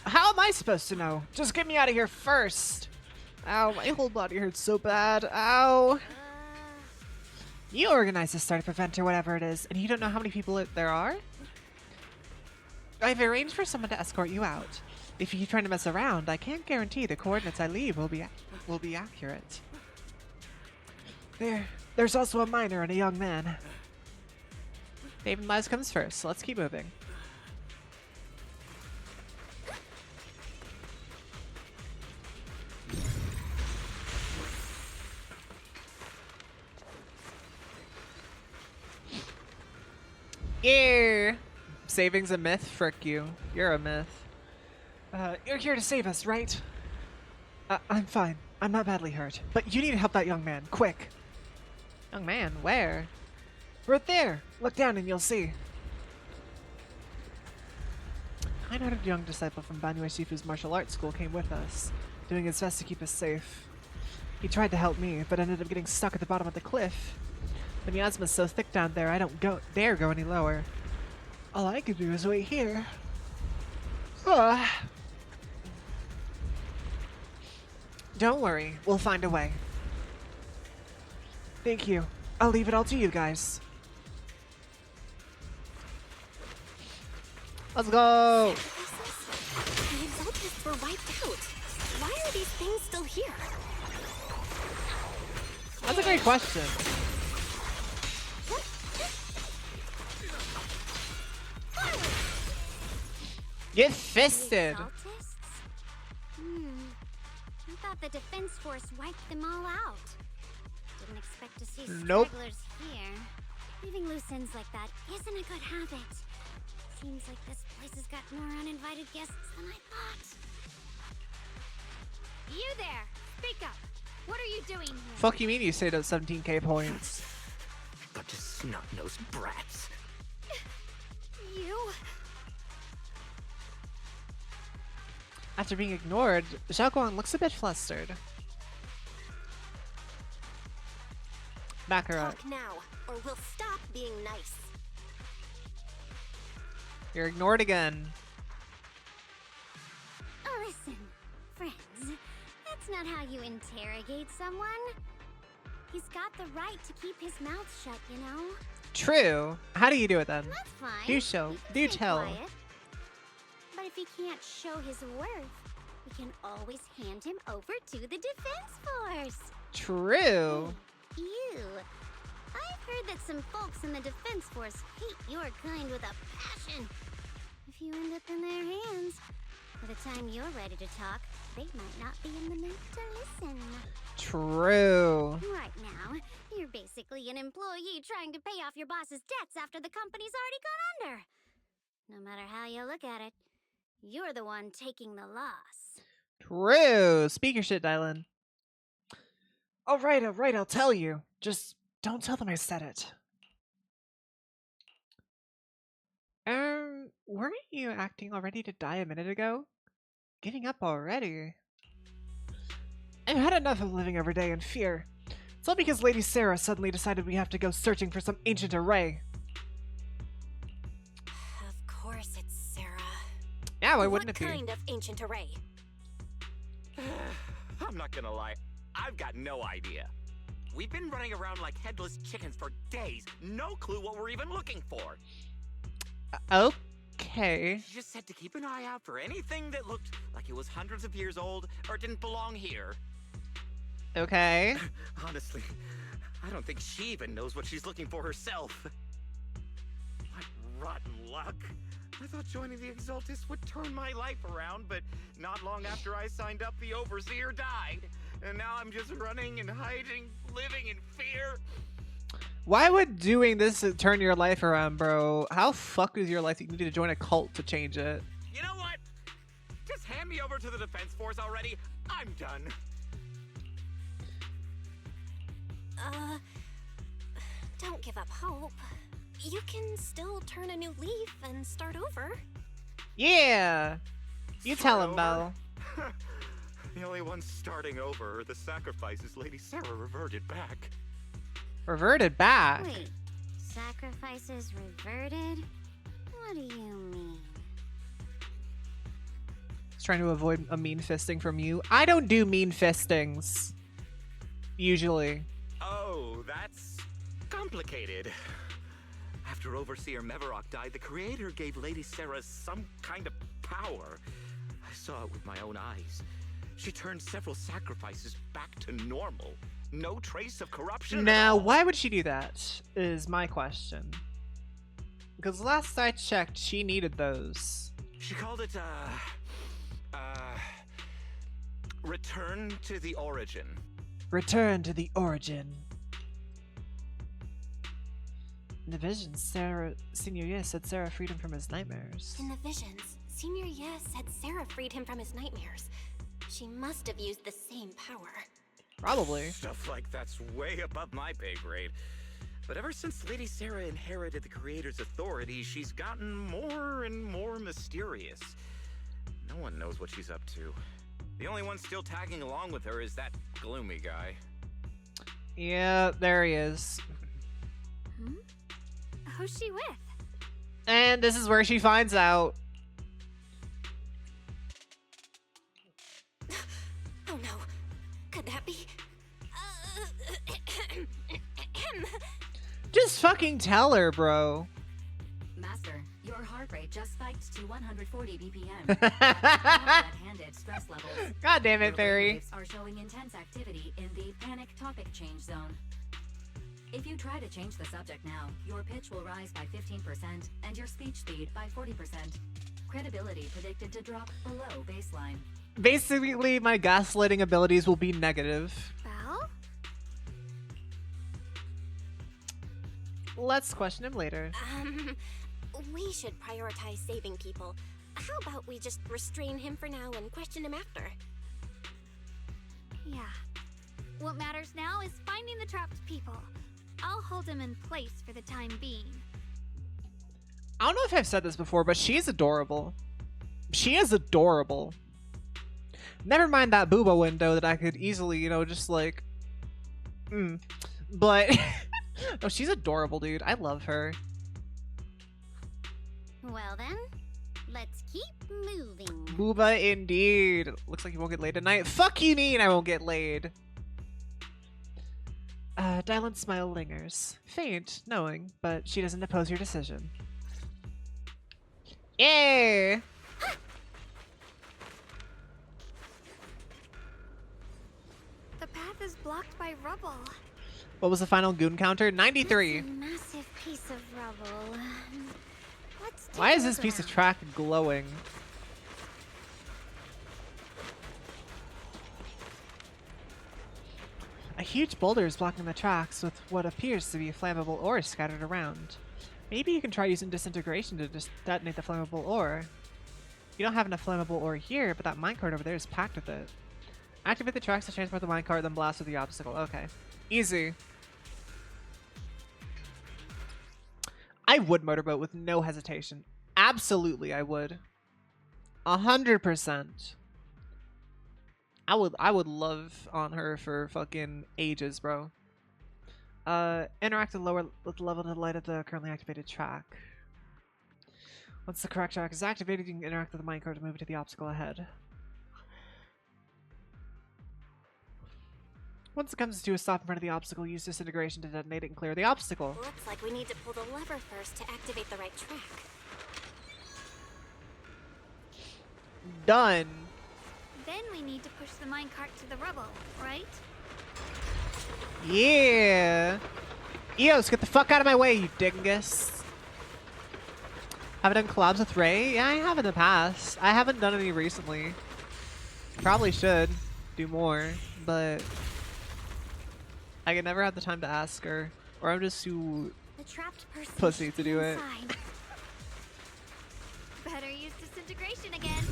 How am I supposed to know? Just get me out of here first. Ow, my whole body hurts so bad. Ow. You organized this startup event or whatever it is, and you don't know how many people there are? I've arranged for someone to escort you out. If you keep trying to mess around, I can't guarantee the coordinates I leave will be accurate. There's also a minor and a young man. Saving lives comes first, so let's keep moving. Yeah. Saving's a myth? Frick you. You're a myth. You're here to save us, right? I'm fine. I'm not badly hurt. But you need to help that young man, quick. Young man, where? Right there. Look down and you'll see. I know a young disciple from Banue Shifu's martial arts school came with us, doing his best to keep us safe. He tried to help me, but ended up getting stuck at the bottom of the cliff. The miasma's so thick down there, I don't dare go any lower. All I can do is wait here. Don't worry, we'll find a way. Thank you. I'll leave it all to you guys. Let's go! The exaltists were wiped out. Why are these things still here? That's a great question. Get fisted! I thought the defense force wiped them all out. Didn't expect to see Nope. stragglers here. Leaving loose ends like that isn't a good habit. Seems like this place has got more uninvited guests than I thought. You there! Speak up! What are you doing here? Fuck you mean you saved up 17k points? Bunch of snot-nosed brats. You? After being ignored, Xiaoguang looks a bit flustered. Back her up. Talk now, or we'll stop being nice. You're ignored again. not how you interrogate someone. He's got the right to keep his mouth shut, you know? True. How do you do it then? That's fine. Do show. He can Do stay tell. quiet. But if he can't show his worth, we can always hand him over to the Defense Force. True. Ew. I've heard that some folks in the Defense Force hate your kind with a passion. If you end up in their hands, by the time you're ready to talk, they might not be in the mood to listen. True. Right now, you're basically an employee trying to pay off your boss's debts after the company's already gone under. No matter how you look at it, you're the one taking the loss. True. Speak your shit, Dylan. Alright, I'll tell you. Just don't tell them I said it. Weren't you acting all ready to die a minute ago? Giving up already? I've had enough of living every day in fear. It's all because Lady Sarah suddenly decided we have to go searching for some ancient array. Of course it's Sarah. Yeah, why wouldn't What it be? kind of ancient array? I'm not gonna lie, I've got no idea. We've been running around like headless chickens for days. No clue what we're even looking for. Okay. She just said to keep an eye out for anything that looked like it was hundreds of years old or didn't belong here. Okay. Honestly, I don't think she even knows what she's looking for herself. What rotten luck. I thought joining the Exaltis would turn my life around, but not long after I signed up, the Overseer died. And now I'm just running and hiding, living in fear. Why would doing this turn your life around, bro? How fucked is your life that you need to join a cult to change it? You know what? Just hand me over to the Defense Force already. I'm done. Don't give up hope. You can still turn a new leaf and start over. Yeah. You tell Start him, Belle. over? The only ones starting over are the sacrifices Lady Sarah reverted back. Reverted back. Wait, sacrifices reverted? What do you mean? He's trying to avoid a mean fisting from you. I don't do mean fistings. Usually. Oh, that's complicated. After Overseer Mevarok died, the Creator gave Lady Sarah some kind of power. I saw it with my own eyes. She turned several sacrifices back to normal. No trace of corruption at Now, all. why would she do that? Is my question. Because last I checked, she needed those. She called it, Return to the Origin. Return to the origin. In the vision, Senior Yes said Sarah freed him from his nightmares. In the visions, Senior Yes said Sarah freed him from his nightmares. She must have used the same power. Probably. Stuff like that's way above my pay grade. But ever since Lady Sarah inherited the Creator's authority, she's gotten more and more mysterious. No one knows what she's up to. The only one still tagging along with her is that gloomy guy. Yeah, there he is. Hmm? Who's she with? And this is where she finds out. Oh no. Could that be? Just fucking tell her, bro. Master, your heart rate just spiked to 140 BPM. Red-handed stress levels. God damn Your it, Fairy. waves are showing intense activity in the panic topic change zone. If you try to change the subject now, your pitch will rise by 15% and your speech speed by 40%. Credibility predicted to drop below baseline. Basically, my gaslighting abilities will be negative. Belle? Let's question him later. We should prioritize saving people. How about we just restrain him for now and question him after? Yeah. What matters now is finding the trapped people. I'll hold him in place for the time being. I don't know if I've said this before, but she is adorable. She is adorable. Never mind that booba window that I could easily, you know, just like... But... No, she's adorable, dude. I love her. Well then, Let's keep moving. Booba indeed. Looks like you won't get laid tonight. Fuck you mean I won't get laid? Dylan's smile lingers. Faint, knowing, but she doesn't oppose your decision. Yay! The path is blocked by rubble. What was the final goon counter? 93. That's a massive piece of rubble. Let's take Why a is this look piece of around. track glowing? A huge boulder is blocking the tracks with what appears to be flammable ore scattered around. Maybe you can try using disintegration to just detonate the flammable ore. You don't have enough flammable ore here, but that minecart over there is packed with it. Activate the tracks to transport the minecart, then blast with the obstacle. Okay. Easy. I would motorboat with no hesitation. Absolutely, I would. 100%. I would love on her for fucking ages, bro. Interact with the level to the light of the currently activated track. Once the correct track is activated, you can interact with the minecart to move it to the obstacle ahead. Once it comes to a stop in front of the obstacle, use disintegration to detonate it and clear the obstacle. Looks like we need to pull the lever first to activate the right track. Done. Then we need to push the minecart to the rubble, right? Yeah. Eos, get the fuck out of my way, you dingus. Have I done collabs with Ray? Yeah, I have in the past. I haven't done any recently. Probably should do more, but I can never have the time to ask her, or I'm just too The trapped person pussy to do it. inside. Better use disintegration again.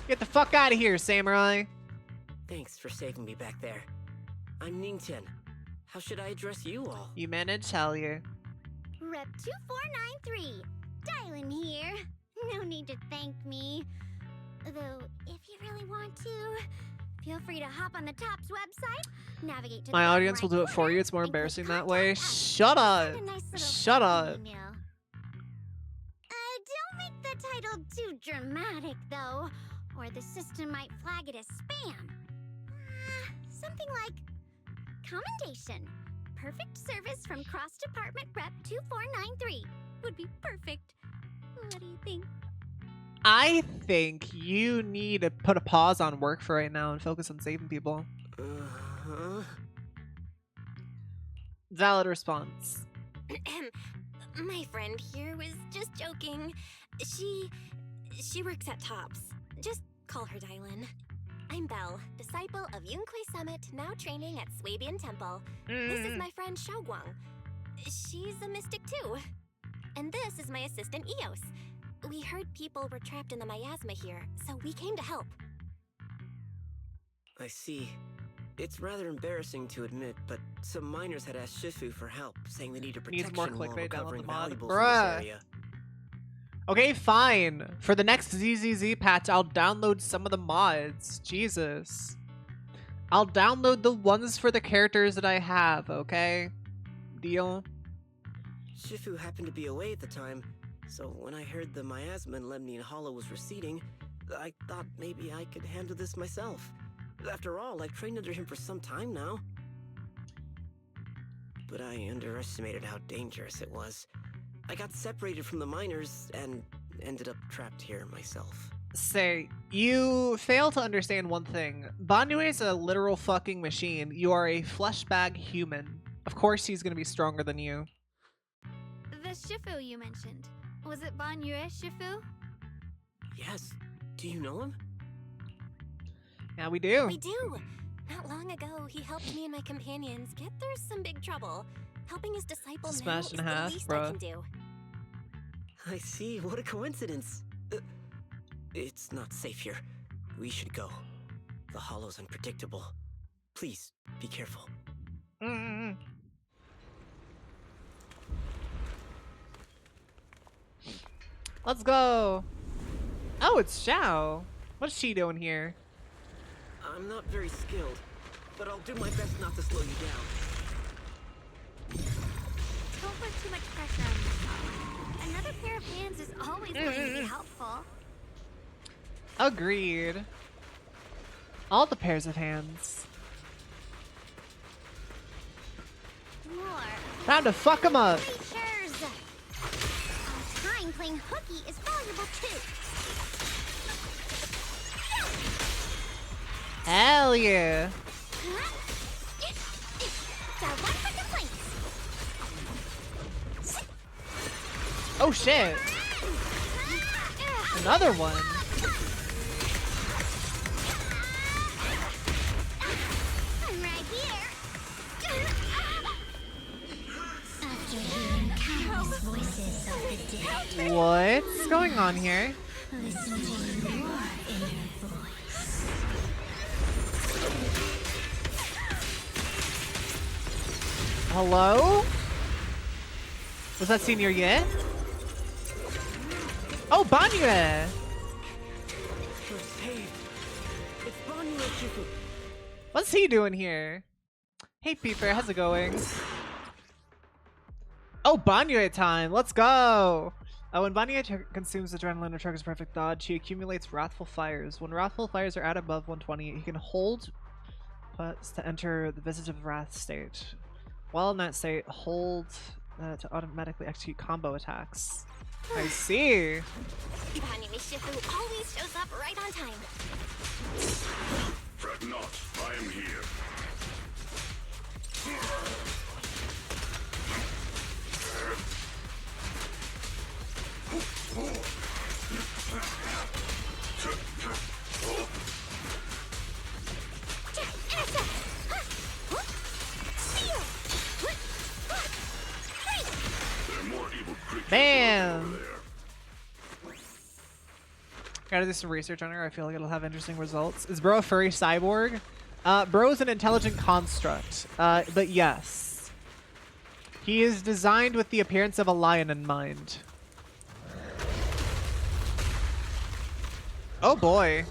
Get the fuck out of here, samurai. Thanks for saving me back there. I'm Ningtian. How should I address you all? You managed, hell yeah. Rep 2493. Dylan here. No need to thank me. Though, if you really want to, feel free to hop on the TOPS website, navigate to My the bottom audience will right do it for corner, you. It's more and click embarrassing that Contact way. Us. Shut up. Send a nice little Shut up. email. Don't make the title too dramatic, though, or the system might flag it as spam. Something like commendation. Perfect service from Cross Department Rep 2493 would be perfect. What do you think? I think you need to put a pause on work for right now and focus on saving people. Uh-huh. Valid response. My friend here was just joking. She works at TOPS. Just call her Dylan. I'm Belle, disciple of Yunquei Summit, now training at Swabian Temple. This is my friend Xiaoguang. She's a mystic too. And this is my assistant Eos. We heard people were trapped in the miasma here, so we came to help. I see. It's rather embarrassing to admit, but some miners had asked Shifu for help, saying they needed Needs protection more while clickbait, download recovering the mod. valuables in Bruh. this area. Okay, fine. For the next ZZZ patch, I'll download some of the mods. Jesus. I'll download the ones for the characters that I have, okay? Deal? Shifu happened to be away at the time, so when I heard the miasma in Lemnian Hollow was receding, I thought maybe I could handle this myself. After all, I've trained under him for some time now. But I underestimated how dangerous it was. I got separated from the miners and ended up trapped here myself. Say, you fail to understand one thing. Banue is a literal fucking machine. You are a flesh bag human. Of course he's gonna be stronger than you. The Shifu you mentioned. Was it Banyue Shifu? Yes. Do you know him? Yeah, we do. We do! Not long ago, he helped me and my companions get through some big trouble. Helping his disciple now Smashed is in the half, least I bruh. can do. I see. What a coincidence. It's not safe here. We should go. The hollow's unpredictable. Please, be careful. Mm-mm. Let's go. Oh, it's Xiao. What's she doing here? I'm not very skilled, but I'll do my best not to slow you down. always going to be helpful. Agreed. All the pairs of hands. More Time to fuck 'em up. creatures. Our time playing hooky is valuable too. Hell yeah. Got one for complaints. Oh shit. Another one. I'm right here. After hearing countless voices of the dead, What's going on here? listen to your inner voice. Hello? Was that senior yet? Oh, Banya! Hey, it's Bonnie and Shifu. What's he doing here? Hey, Peeper, how's it going? Oh, Banya time! Let's go! When Banya consumes adrenaline or triggers perfect dodge, she accumulates wrathful fires. When wrathful fires are at above 120, he can hold plus to enter the Visage of Wrath state. While in that state, hold to automatically execute combo attacks. I see. Banyu Shifu always shows up right on time. Fret not, I am here. There are more evil creatures Bam! over there. Gotta do some research on her. I feel like it'll have interesting results. Is Bro a furry cyborg? Bro is an intelligent construct. But yes. He is designed with the appearance of a lion in mind. Oh boy.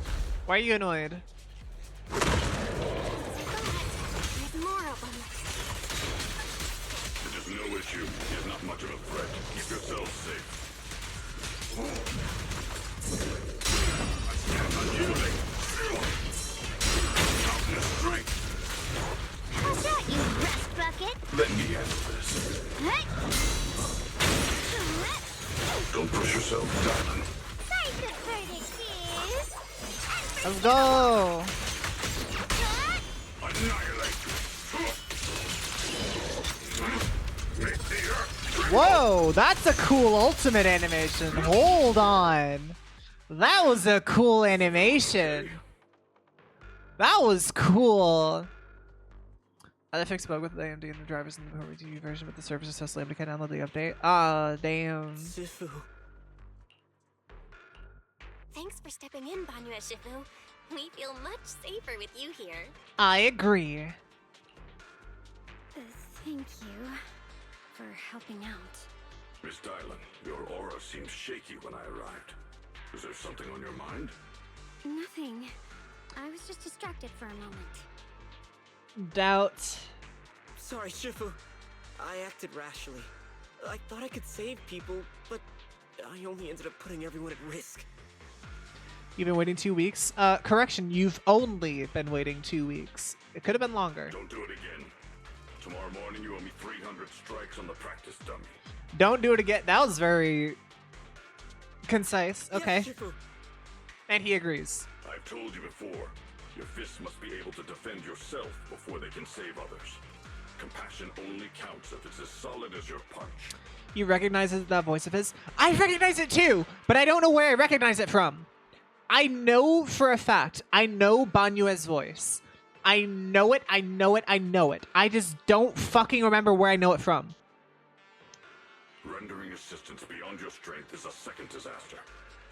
Why are you annoyed? There's more of them. It is no issue. He is not much of a threat. Keep yourself safe. I stand unyielding. Mountain strength. How's that, you rust bucket? Let me handle this. Don't push yourself, darling. Sorry, the verdict is... Let's go! Annihilate. Make the earth. Whoa, that's a cool ultimate animation. Hold on. That was a cool animation. That was cool. They fixed bug with the AMD and the drivers in the Core TV version, but the service is so slim to can't download the update. Ah, damn. Shifu. Thanks for stepping in, Banyu Shifu. We feel much safer with you here. I agree. Thank you for helping out. Miss Dylan, your aura seemed shaky when I arrived. Is there something on your mind? Nothing. I was just distracted for a moment. Doubt. Sorry, Shifu. I acted rashly. I thought I could save people, but I only ended up putting everyone at risk. You've been waiting 2 weeks? Correction, you've only been waiting 2 weeks. It could have been longer. Don't do it again. Tomorrow morning you owe me 300 strikes on the practice dummy. Don't do it again. That was very concise. Okay. Yes, Shifu. And he agrees. I've told you before, your fists must be able to defend yourself before they can save others. Compassion only counts if it's as solid as your punch. You recognize that voice of his? I recognize it too, but I don't know where I recognize it from. I know for a fact, I know Banyue's voice. I know it, I know it, I know it. I just don't fucking remember where I know it from. Rendering assistance beyond your strength is a second disaster.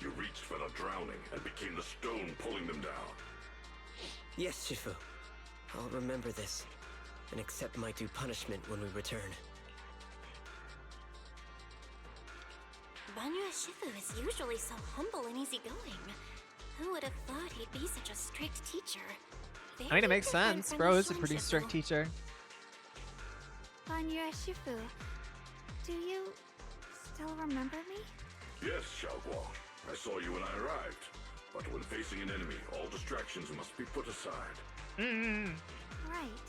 You reached for the drowning and became the stone pulling them down. Yes, Shifu. I'll remember this and accept my due punishment when we return. Banyu Shifu is usually so humble and easygoing. Who would have thought he'd be such a strict teacher? I mean, it makes sense. Bro is a pretty strict teacher. Banyu Shifu, do you still remember me? Yes, Xiaoguang. I saw you when I arrived. But when facing an enemy, all distractions must be put aside. Right.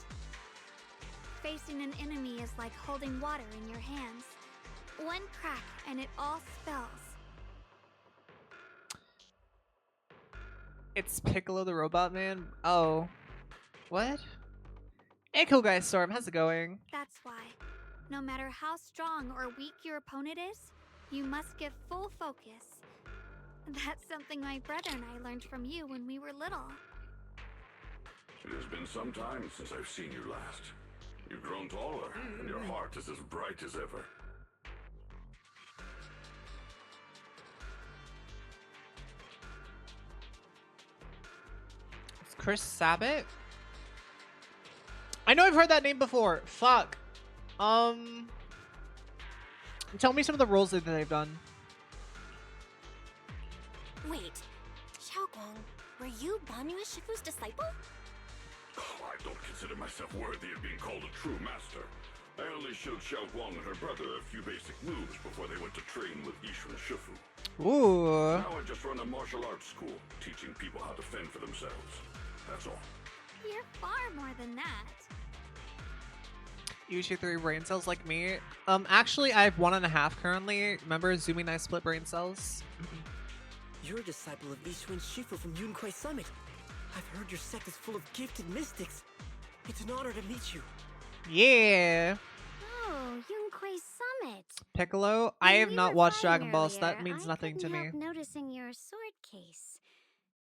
Facing an enemy is like holding water in your hands. One crack and it all spills. It's Piccolo the Robot Man? Oh. What? Hey, cool guy Storm, how's it going? That's why, no matter how strong or weak your opponent is, you must give full focus. That's something my brother and I learned from you when we were little. It has been some time since I've seen you last. You've grown taller, and your heart is as bright as ever. It's Chris Sabat? I know I've heard that name before. Fuck. Tell me some of the roles that they've done. Wait, Xiaoguang, were you Banyu Shifu's disciple? Oh, I don't consider myself worthy of being called a true master. I only showed Xiaoguang and her brother a few basic moves before they went to train with Yishun Shifu. Ooh. Now I just run a martial arts school, teaching people how to fend for themselves. That's all. You're far more than that. You shoot 3 brain cells like me. Actually, I have 1.5 currently. Remember Zumi and I split brain cells? You're a disciple of Yishun Shifu from Yunquai Summit. I've heard your sect is full of gifted mystics. It's an honor to meet you. Yeah. Oh, Yunquai Summit. Piccolo, I have When not you were watched flying Dragon Ball, so that earlier, means nothing to couldn't me. help noticing your sword case.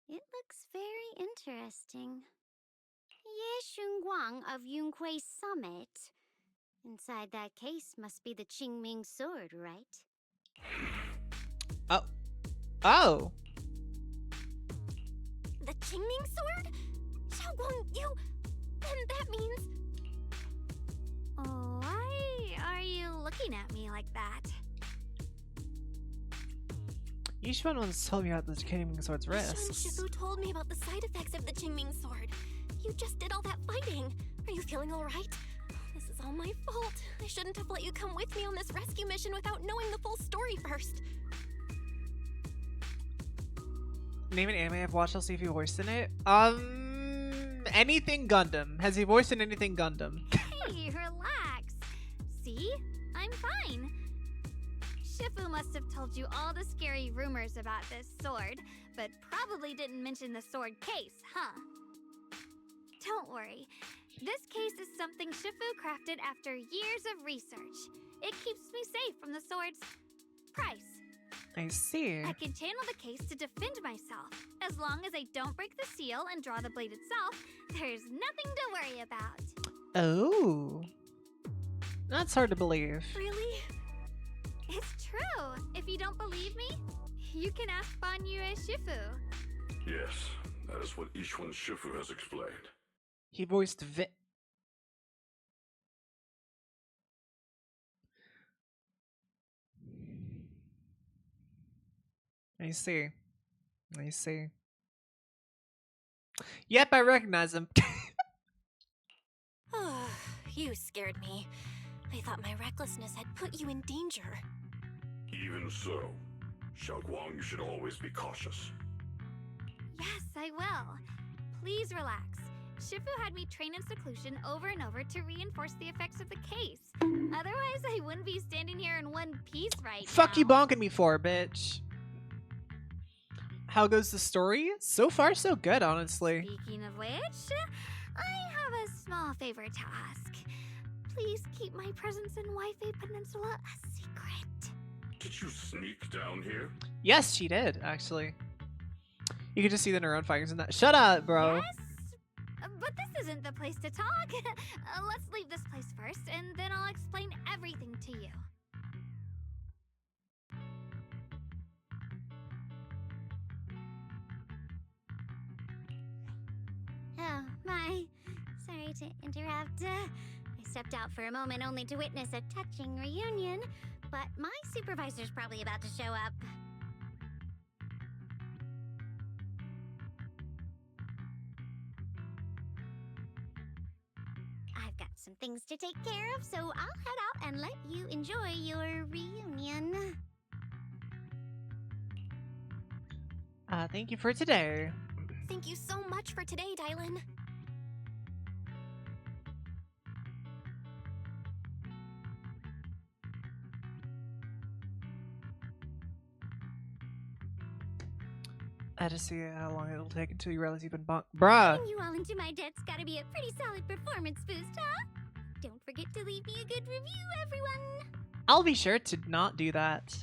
It looks very interesting. Ye Shunguang of Yunquai Summit. Inside that case must be the Qingming sword, right? Oh. Oh. The Qingming sword? Xiaoguang, you... Then that means... Why are you looking at me like that? Yishun once told me about the Qingming Sword's Yishun risks. Shifu told me about the side effects of the Qingming sword. You just did all that fighting. Are you feeling alright? This is all my fault. I shouldn't have let you come with me on this rescue mission without knowing the full story first. Name an anime I've watched, I'll see if he voiced in it. Anything Gundam. Has he voiced in anything Gundam? Hey, relax. See? I'm fine. Shifu must have told you all the scary rumors about this sword, but probably didn't mention the sword case, huh? Don't worry. This case is something Shifu crafted after years of research. It keeps me safe from the sword's price. I see. I can channel the case to defend myself. As long as I don't break the seal and draw the blade itself, there's nothing to worry about. Oh. That's hard to believe. Really? It's true. If you don't believe me, you can ask Banyu Shifu. Yes, that is what Yishun Shifu has explained. He voiced I see. I see. Yep, I recognize him. Oh, you scared me. I thought my recklessness had put you in danger. Even so, Xiaoguang, you should always be cautious. Yes, I will. Please relax. Shifu had me train in seclusion over and over to reinforce the effects of the case. Otherwise, I wouldn't be standing here in one piece right Fuck now. you bonking me for, bitch. How goes the story? So far, so good, honestly. Speaking of which, I have a small favor to ask. Please keep my presence in Wi-Fi Peninsula a secret. Did you sneak down here? Yes, she did, actually. You can just see the neuron fires in that. Shut up, bro. Yes? But this isn't the place to talk. Let's leave this place first, and then I'll explain everything to you. Oh, my. Sorry to interrupt. I stepped out for a moment only to witness a touching reunion, but my supervisor's probably about to show up. I've got some things to take care of, so I'll head out and let you enjoy your reunion. Thank you for today. Thank you so much for today, Dylan. I had to see how long it'll take until you realize you've been Bruh! Getting you all into my debt's gotta be a pretty solid performance boost, huh? Don't forget to leave me a good review, everyone! I'll be sure to not do that.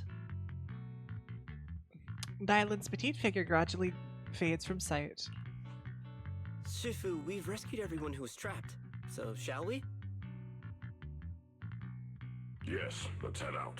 Dylan's petite figure gradually fades from sight. Shifu, we've rescued everyone who was trapped. So, shall we? Yes, let's head out.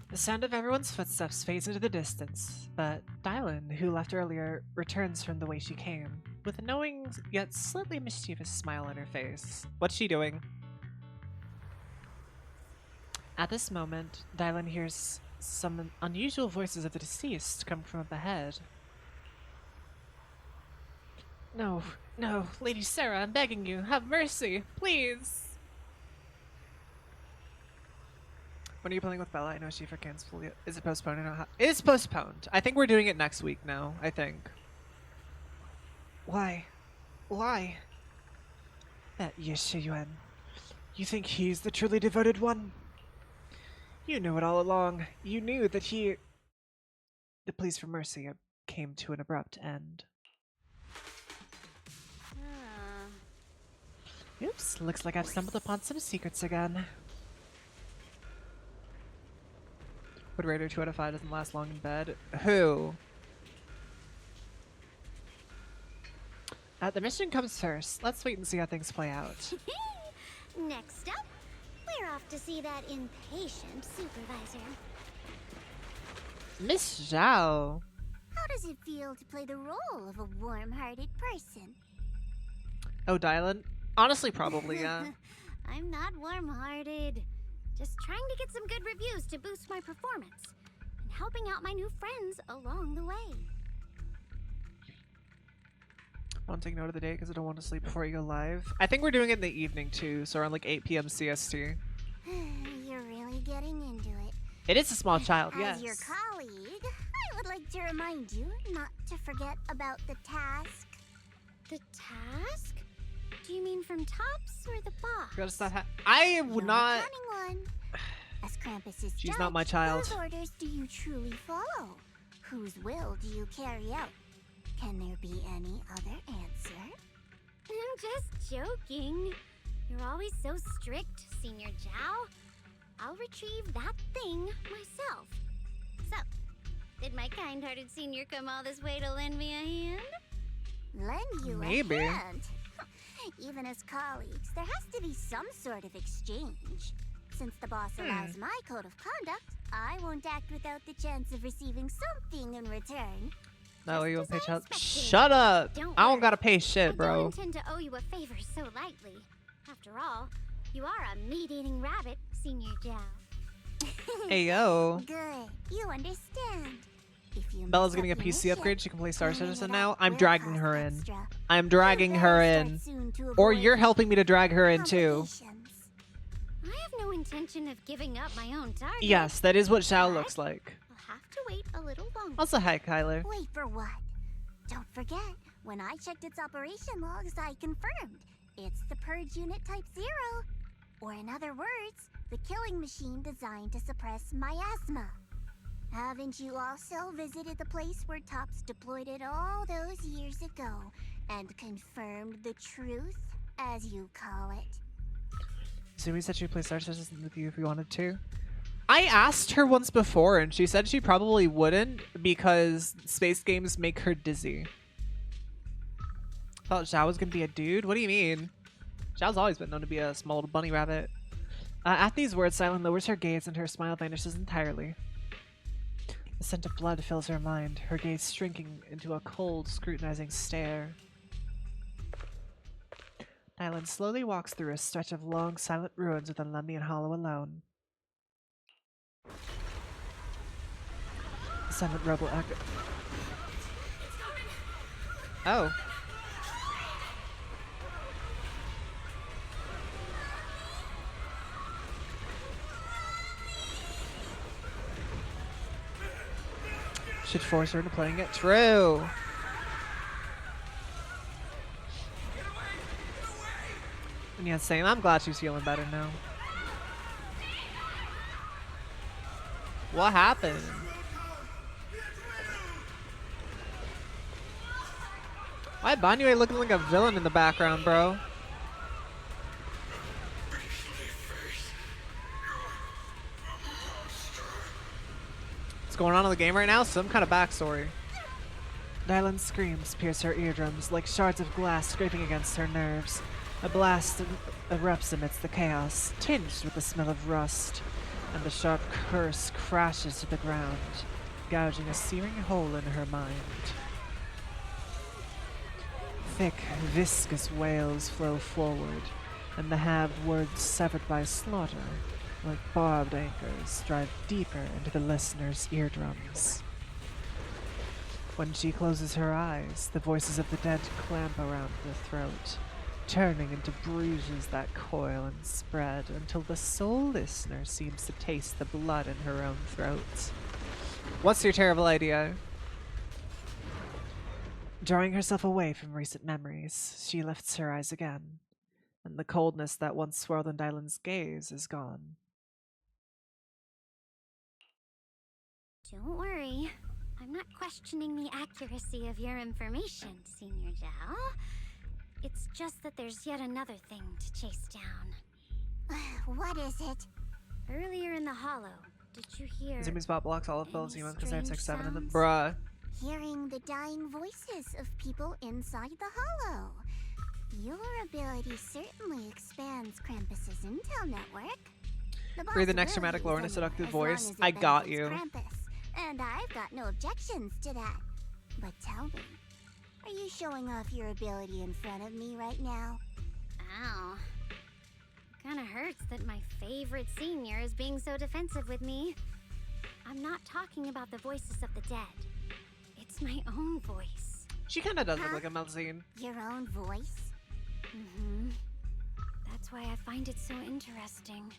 The sound of everyone's footsteps fades into the distance, but Dylan, who left earlier, returns from the way she came, with a knowing yet slightly mischievous smile on her face. What's she doing? At this moment, Dylan hears some unusual voices of the deceased come from up ahead. No, no, Lady Sarah, I'm begging you, have mercy, please! When are you playing with Bella? I know she for canceled it. Is it postponed? I don't know how. It is postponed. I think we're doing it next week now, I think. Why? Why? That Yeshiyuan. You think he's the truly devoted one? You knew it all along. You knew that he... The pleas for mercy came to an abrupt end. Oops, looks like I've stumbled upon some secrets again. Would Raider 2 out of 5 doesn't last long in bed? Who? The mission comes first. Let's wait and see how things play out. Next up, we're off to see that impatient supervisor. Miss Zhao. How does it feel to play the role of a warm-hearted person? Oh, Dylan? Honestly, probably, yeah. I'm not warm-hearted. Just trying to get some good reviews to boost my performance. And helping out my new friends along the way. I want to take note of the date because I don't want to sleep before you go live. I think we're doing it in the evening too, so around like 8 p.m. CST. You're really getting into it. It is a small child, As yes. your colleague, I would like to remind you not to forget about the task. The task? Do you mean from Tops or the boss? You gotta stop I would You're not... a cunning one. As Krampus's She's judge, not my child. whose orders do you truly follow? Whose will do you carry out? Can there be any other answer? I'm just joking. You're always so strict, Senior Zhao. I'll retrieve that thing myself. So, did my kind-hearted senior come all this way to lend me a hand? Lend you Maybe. a hand? Even as colleagues, there has to be some sort of exchange. Since the boss allows my code of conduct, I won't act without the chance of receiving something in return. No, you won't pay child. expected. Shut up! Don't I don't worry. gotta pay I shit, bro. don't intend to owe you a favor so lightly. After all, you are a meat-eating rabbit, Senior Zhao. Ayo. Good, you understand. If you Bella's mess getting a up your PC mission, upgrade. She can play Star cleaning Citizen it now. up I'm will dragging cost her in. extra. I'm dragging You her better in. start soon to Or avoid you're helping me to drag her in too. complications. I have no intention of giving up my own target. Yes, that is what Xiao but looks like. I'll have to wait a little longer. Also, hi, Kyler. Wait for what? Don't forget, when I checked its operation logs, I confirmed. It's the Purge Unit Type 0. Or in other words, the killing machine designed to suppress miasma. Haven't you also visited the place where Tops deployed it all those years ago and confirmed the truth, as you call it? Sumi said she'd play Star Citizen with you if you wanted to. I asked her once before, and she said she probably wouldn't because space games make her dizzy. Thought Zhao was gonna be a dude? What do you mean? Zhao's always been known to be a small little bunny rabbit. At these words, Silent lowers her gaze and her smile vanishes entirely. The scent of blood fills her mind, her gaze shrinking into a cold, scrutinizing stare. Dylan slowly walks through a stretch of long, silent ruins within Lemnian Hollow alone. The silent rebel echo. Oh. Should force her into playing it. True. And yeah, same. I'm glad she's feeling better now. What happened? Why Banyue looking like a villain in the background, bro? What's going on in the game right now? Some kind of backstory. Dylan's screams pierce her eardrums like shards of glass scraping against her nerves. A blast erupts amidst the chaos, tinged with the smell of rust, and the sharp curse crashes to the ground, gouging a searing hole in her mind. Thick, viscous wails flow forward, and the halved words severed by slaughter, like barbed anchors, drive deeper into the listener's eardrums. When she closes her eyes, the voices of the dead clamp around the throat, turning into bruises that coil and spread until the sole listener seems to taste the blood in her own throat. What's your terrible idea? Drawing herself away from recent memories, she lifts her eyes again, and the coldness that once swirled in Dylan's gaze is gone. Don't worry. I'm not questioning the accuracy of your information, Senior Zhao. It's just that there's yet another thing to chase down. What is it? Earlier in the hollow, did you hear Zooming spot blocks all of Phil's any humans because they have strange 6-7 in them. sounds? Bruh. Hearing the dying voices of people inside the hollow. Your ability certainly expands Krampus's intel network. Breathe an extra dramatic lore in a seductive voice. I got you. Krampus, and I've got no objections to that. But tell me, are you showing off your ability in front of me right now? Ow. Kinda hurts that my favorite senior is being so defensive with me. I'm not talking about the voices of the dead. It's my own voice. She kinda does look like a Melzine. Your own voice? Mm-hmm. That's why I find it so interesting.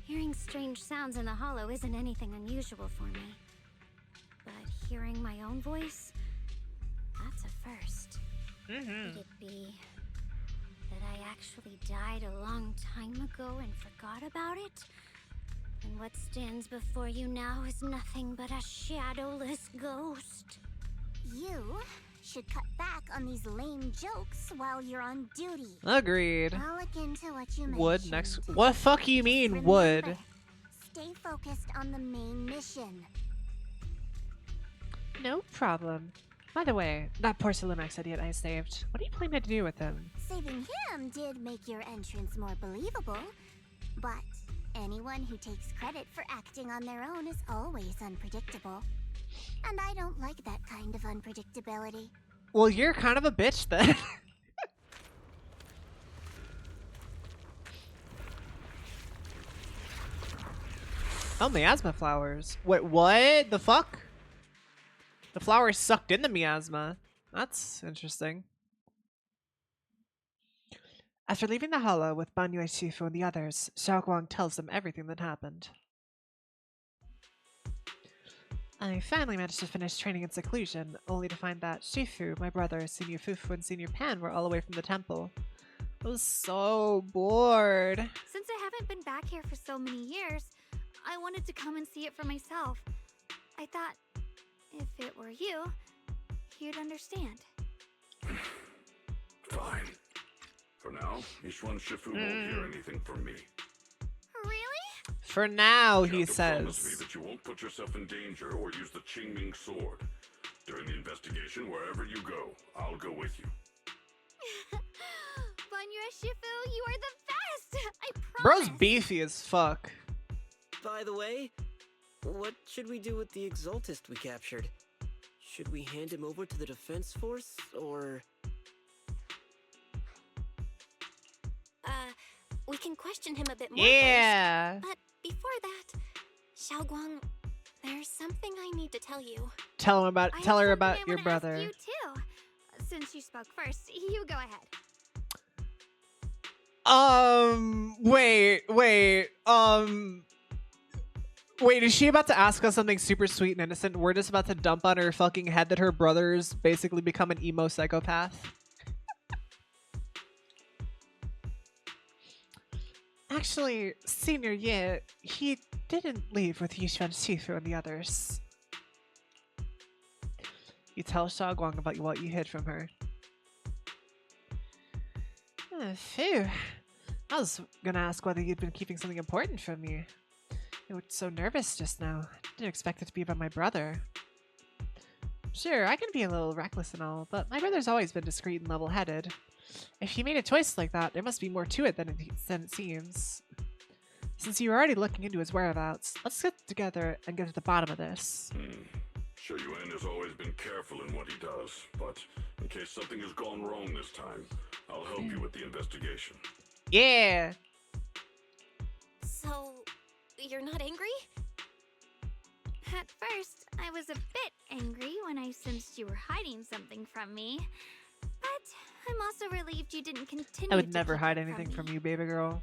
Hearing strange sounds in the hollow isn't anything unusual for me. But hearing my own voice? That's a first. Mm-hmm. Could it be that I actually died a long time ago and forgot about it? And what stands before you now is nothing but a shadowless ghost. You should cut back on these lame jokes while you're on duty. Agreed. I'll look into what you Wood mentioned. next. What the fuck you mean, Remember, wood? stay focused on the main mission. No problem. By the way, that Porcelanex idiot I saved, what are you planning to do with him? Saving him did make your entrance more believable, but anyone who takes credit for acting on their own is always unpredictable. And I don't like that kind of unpredictability. Well, you're kind of a bitch then. Oh, miasma flowers. Wait, what? The fuck? The flowers sucked in the miasma. That's interesting. After leaving the hollow with Banyue, Shifu, and the others, Xiaoguang tells them everything that happened. I finally managed to finish training in seclusion, only to find that Shifu, my brother, Senior Fufu, and Senior Pan were all away from the temple. I was so bored. Since I haven't been back here for so many years, I wanted to come and see it for myself. I thought, if it were you, you'd understand. Fine. For now, Ishwan Shifu won't hear anything from me. Really? For now, You he have to promise me says. that you won't put yourself in danger or use the Qingming sword. During the investigation, wherever you go, I'll go with you. Banyue Shifu, you are the best! I Bro's promise! beefy as fuck. By the way, what should we do with the Exaltist we captured? Should we hand him over to the defense force, or... We can question him a bit more Yeah. first. But before that, Xiaoguang, there's something I need to tell you. Tell her I about have your something I wanna brother. ask you too. Since you spoke first, you go ahead. Wait. Wait, is she about to ask us something super sweet and innocent? We're just about to dump on her fucking head that her brother's basically become an emo psychopath. Actually, senior year, he didn't leave with Yishuan Shifu and the others. You tell Xiaoguang about what you hid from her. Phew. I was gonna ask whether you'd been keeping something important from me. You looked so nervous just now. Didn't expect it to be about my brother. Sure, I can be a little reckless and all, but my brother's always been discreet and level-headed. If he made a choice like that, there must be more to it than it seems. Since you were already looking into his whereabouts, let's get together and get to the bottom of this. Sure, Yuan has always been careful in what he does, but in case something has gone wrong this time, I'll help you with the investigation. Yeah! So, you're not angry? At first, I was a bit angry when I sensed you were hiding something from me. But I'm also relieved you didn't continue I would to never keep hide it anything from me. you, baby girl.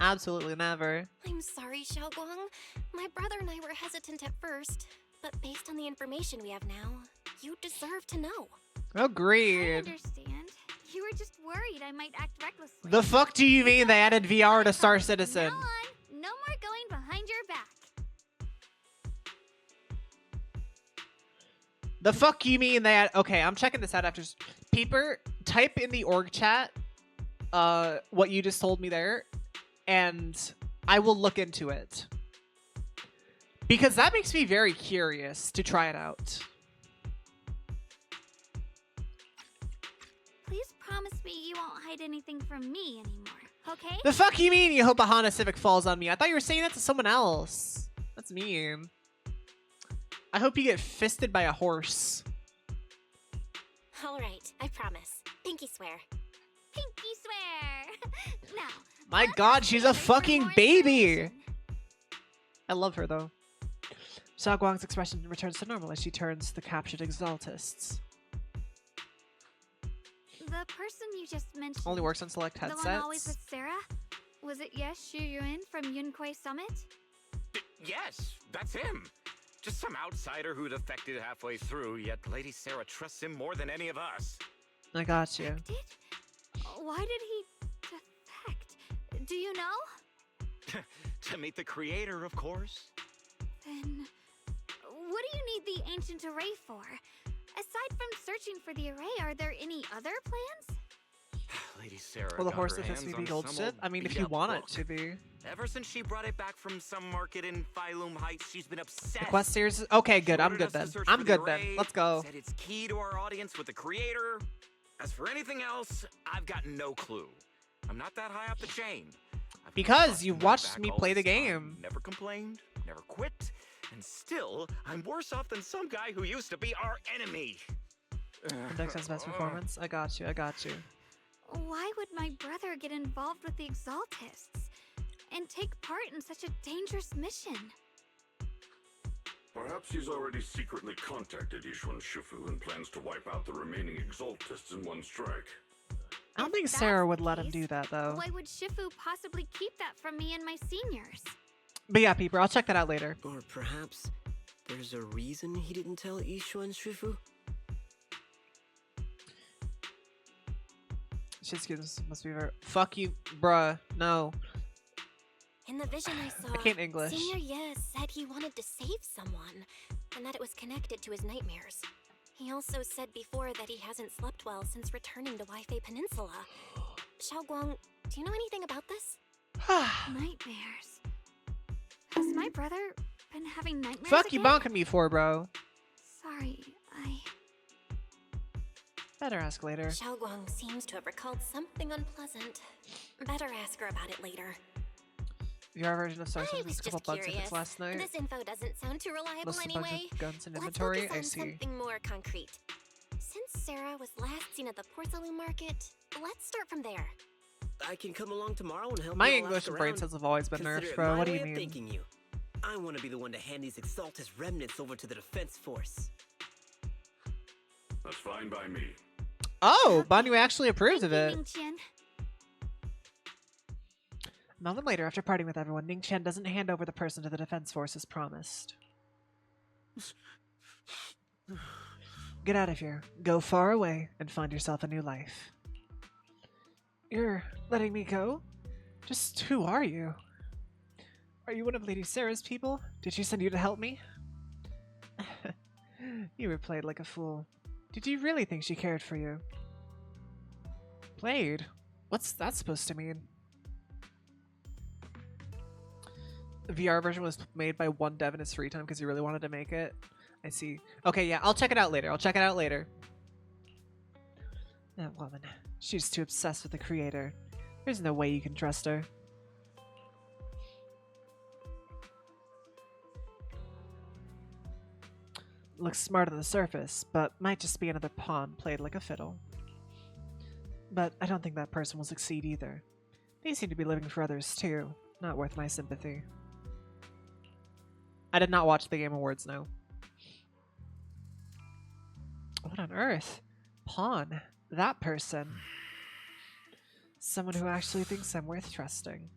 Absolutely never. I'm sorry, Xiaoguang. My brother and I were hesitant at first, but based on the information we have now, you deserve to know. I Agreed. understand. You were just worried I might act recklessly. The fuck do you mean they added VR to Star Citizen? Now on, no more going behind your back. The fuck you mean they add... Okay, I'm checking this out after... Peeper, type in the org chat what you just told me there, and I will look into it. Because that makes me very curious to try it out. Please promise me you won't hide anything from me anymore, okay? The fuck you mean you hope a Honda Civic falls on me? I thought you were saying that to someone else. That's mean. I hope you get fisted by a horse. Alright, I promise. Pinky swear. Pinky swear! Now, My let's god, she's a stay for fucking more baby! information. I love her, though. Xiaoguang's expression returns to normal as she turns to the captured exaltists. The person you just mentioned. Only works on select The one always with headsets. Sarah? Was it Yes Shu Yuan from Yunquai Summit? Yes, that's him. Just some outsider who defected halfway through, yet Lady Sarah trusts him more than any of us. I got you. Did? Why did he defect? Do you know? To meet the creator, of course. Then, what do you need the ancient array for? Aside from searching for the array, are there any other plans? Lady Sarah Well, the got horse her is supposed to hands be on gold some shit. old I mean, if you beat-up want it book. to be. Ever since she brought it back from some market in Phylum Heights, she's been The obsessed. quest series. Okay, good. She I'm ordered good us to then. search I'm for the good then. array, Let's go. Said it's key to our audience with the creator. As for anything else, I've got no clue. I'm not that high up the chain. I've been Because busting you my watched back me all play the this time, game. Never complained, never quit, and still, I'm worse off than some guy who used to be our enemy. Index has best performance. I got you. I got you. Why would my brother get involved with the Exaltists and take part in such a dangerous mission? Perhaps he's already secretly contacted Yishuan Shifu and plans to wipe out the remaining Exaltists in one strike. I don't If think that's Sarah the would let him case, do that, though. Why would Shifu possibly keep that from me and my seniors? But yeah, Peeper, I'll check that out later. Or perhaps there's a reason he didn't tell Ishuan Shifu? Shitskins must be very... Fuck you, bruh. No. In the vision I saw, I can't English. Senior Ye said he wanted to save someone, and that it was connected to his nightmares. He also said before that he hasn't slept well since returning to Waifei Peninsula. Xiaoguang, do you know anything about this? Nightmares. Has my brother been having nightmares Fuck you again? bonking me for, bro. Sorry, Better ask later. Xiaoguang seems to have recalled something unpleasant. Better ask her about it later. VR version of Star I Citizen was has a couple just bugs I curious. fixed last night. This info doesn't sound too reliable Most of the bugs anyway. with guns in Let's inventory. focus I on see. something more concrete. Since Sarah was last seen at the porcelain market, let's start from there. I can come along tomorrow and help My you all English ask and brain around. cells have always been Consider nerfed, it bro. my What do way you of mean? thanking you. I want to be the one to hand these Exaltus remnants over to the defense force. That's fine by me. Oh, Banyu actually approves of Thank it. you, Ming-Qian. A moment later, after parting with everyone, Ning Chen doesn't hand over the person to the defense force as promised. Get out of here. Go far away and find yourself a new life. You're letting me go? Just who are you? Are you one of Lady Sarah's people? Did she send you to help me? You were played like a fool. Did you really think she cared for you? Played? What's that supposed to mean? The VR version was made by one dev in his free time because he really wanted to make it. I see. Okay, yeah, I'll check it out later. That woman. She's too obsessed with the creator. There's no way you can trust her. Looks smart on the surface, but might just be another pawn played like a fiddle. But I don't think that person will succeed either. They seem to be living for others too. Not worth my sympathy. I did not watch the Game Awards, no. What on earth? Pawn? That person? Someone who actually thinks I'm worth trusting.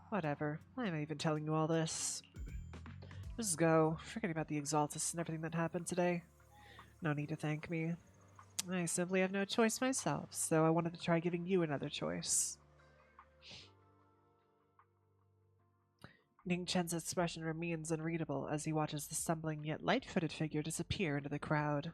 Whatever. Why am I even telling you all this? Just go. Forget about the Exaltus and everything that happened today. No need to thank me. I simply have no choice myself, so I wanted to try giving you another choice. Ning Chen's expression remains unreadable as he watches the stumbling yet light-footed figure disappear into the crowd.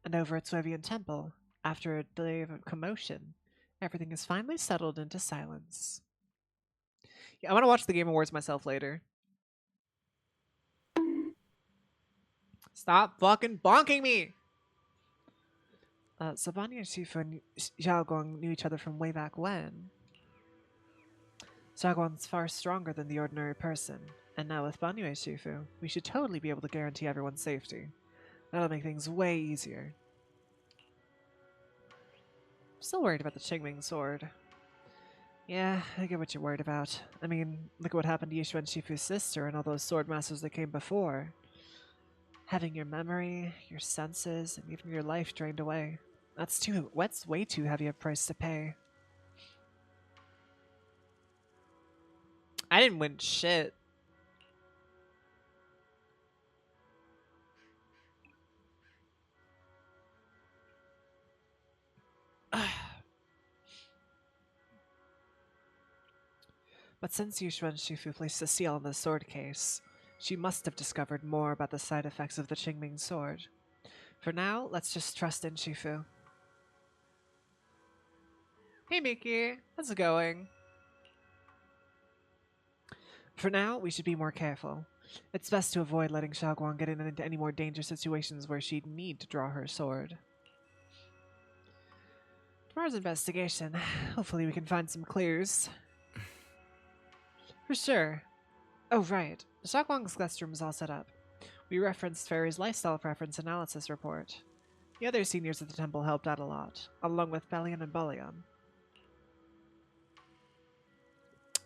And over at Suevian Temple, after a day of commotion, everything is finally settled into silence. Yeah, I want to watch the Game Awards myself later. Stop fucking bonking me! So Banyu and Shifu and Xiaoguang knew each other from way back when. Xiaoguang's far stronger than the ordinary person, and now with Banyu and Shifu, we should totally be able to guarantee everyone's safety. That'll make things way easier. I'm still worried about the Qingming sword. Yeah, I get what you're worried about. I mean, look at what happened to Yishu and Shifu's sister and all those sword masters that came before. Having your memory, your senses, and even your life drained away. That's way too heavy a price to pay. I didn't win shit. But since Yushu and Shifu placed a seal on the sword case, she must have discovered more about the side effects of the Qingming sword. For now, let's just trust in Shifu. Hey Miki, how's it going? For now, we should be more careful. It's best to avoid letting Xiaoguang get into any more dangerous situations where she'd need to draw her sword. Tomorrow's investigation. Hopefully we can find some clues. For sure. Oh, right. Xiaoguang's guest room is all set up. We referenced Fairy's lifestyle preference analysis report. The other seniors at the temple helped out a lot, along with Belian and Bolion.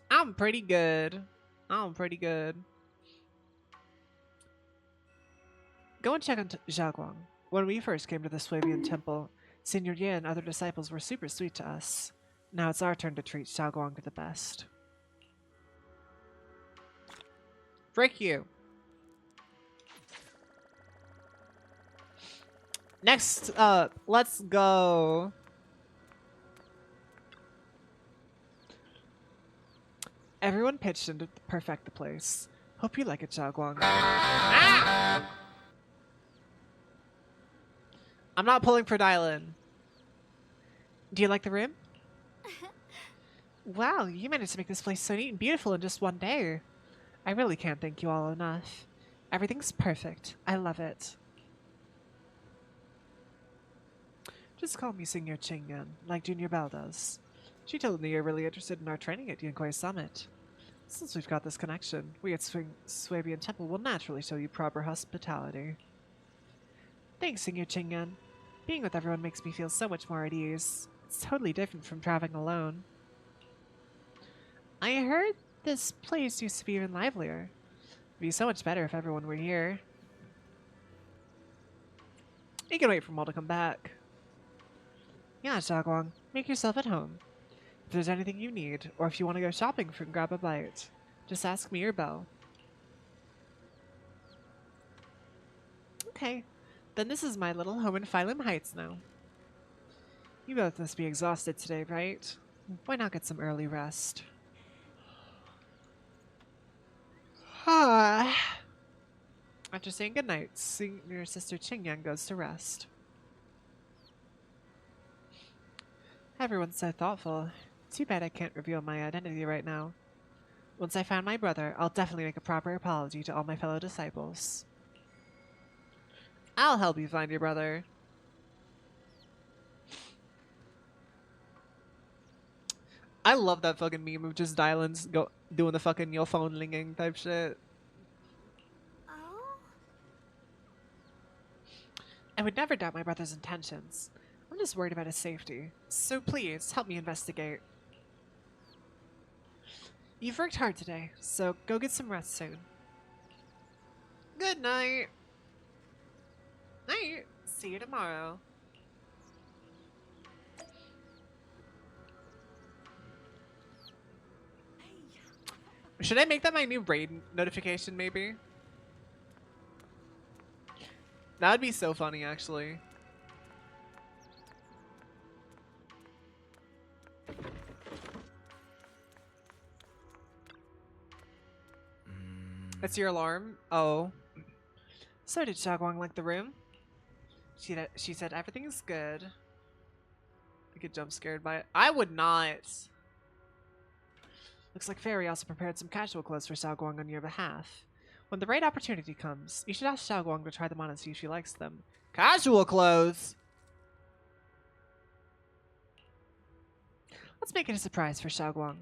I'm pretty good. Go and check on Xiaoguang. When we first came to the Suevian temple, Senior Ye and other disciples were super sweet to us. Now it's our turn to treat Xiaoguang to the best. Frick you. Next up, let's go. Everyone pitched in to perfect the place. Hope you like it, Xiaoguang. Ah! I'm not pulling for Dylan. Do you like the room? Wow, you managed to make this place so neat and beautiful in just one day. I really can't thank you all enough. Everything's perfect. I love it. Just call me Senior Qingyan, like Junior Belle does. She told me you're really interested in our training at Yunquai Summit. Since we've got this connection, we at Suevian Temple will naturally show you proper hospitality. Thanks, Senior Qingyan. Being with everyone makes me feel so much more at ease. It's totally different from traveling alone. I heard this place used to be even livelier. It'd be so much better if everyone were here. You can wait for them all to come back. Yeah, Xiaoguang, make yourself at home. If there's anything you need, or if you want to go shopping and grab a bite, just ask me or Belle. Okay, then this is my little home in Phylum Heights now. You both must be exhausted today, right? Why not get some early rest? After saying goodnight, Senior Sister Qingyang goes to rest. Everyone's so thoughtful. Too bad I can't reveal my identity right now. Once I found my brother, I'll definitely make a proper apology to all my fellow disciples. I'll help you find your brother. I love that fucking meme of just Dylan's doing the fucking your phone linging type shit. Oh? I would never doubt my brother's intentions. I'm just worried about his safety. So please, help me investigate. You've worked hard today, so go get some rest soon. Good night. Night. See you tomorrow. Should I make that my new raid notification, maybe? That would be so funny, actually. That's your alarm? Oh. So did Xiaoguang like the room? She said everything's good. I get jump scared by it. I would not. Looks like Fairy also prepared some casual clothes for Xiaoguang on your behalf. When the right opportunity comes, you should ask Xiaoguang to try them on and see if she likes them. Casual clothes? Let's make it a surprise for Xiaoguang.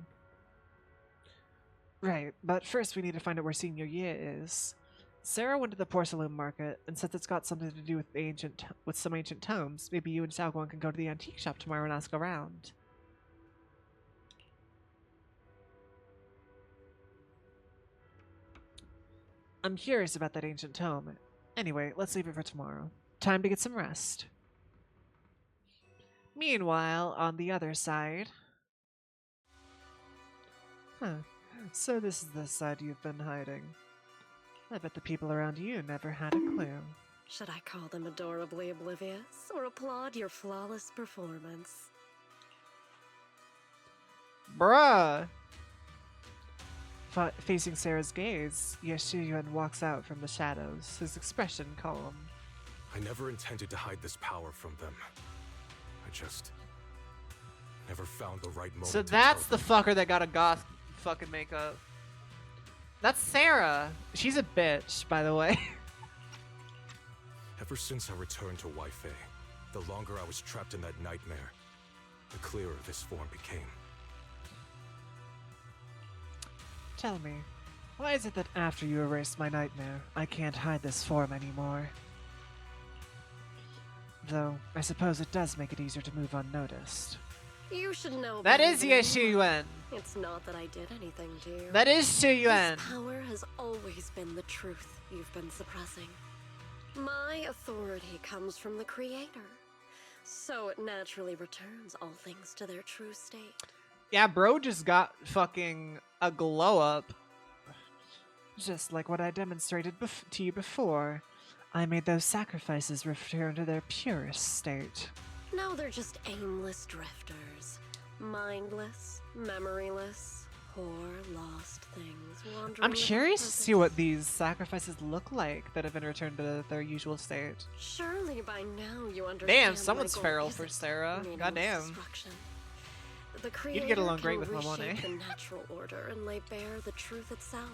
Right, but first we need to find out where Senior Ye is. Sarah went to the porcelain market, and since it's got something to do with some ancient tomes, maybe you and Xiaoguang can go to the antique shop tomorrow and ask around. I'm curious about that ancient tome. Anyway, let's leave it for tomorrow. Time to get some rest. Meanwhile, on the other side... Huh. So this is the side you've been hiding. I bet the people around you never had a clue. Should I call them adorably oblivious or applaud your flawless performance? Bruh! Facing Sarah's gaze, Yeshiyuan walks out from the shadows, his expression calm. I never intended to hide this power from them. I just never found the right moment. So that's the fucker that got a goth fucking makeup. That's Sarah. She's a bitch, by the way. Ever since I returned to Wei-Fei, the longer I was trapped in that nightmare, the clearer this form became. Tell me, why is it that after you erased my nightmare, I can't hide this form anymore? Though, I suppose it does make it easier to move unnoticed. You should know that better is than Yeshiyuan. It's not that I did anything to you. That is Shiyuan. This power has always been the truth you've been suppressing. My authority comes from the Creator, so it naturally returns all things to their true state. Yeah, bro just got fucking a glow up. Just like what I demonstrated to you before. I made those sacrifices return to their purest state. Now they're just aimless drifters. Mindless, memoryless, poor, lost things wandering. I'm curious to see what these sacrifices look like that have been returned to their usual state. Surely by now you understand. Damn, someone's feral for Sarah. Goddamn. The Creator You'd get along great can with Mamone. reshape the natural order and lay bare the truth itself.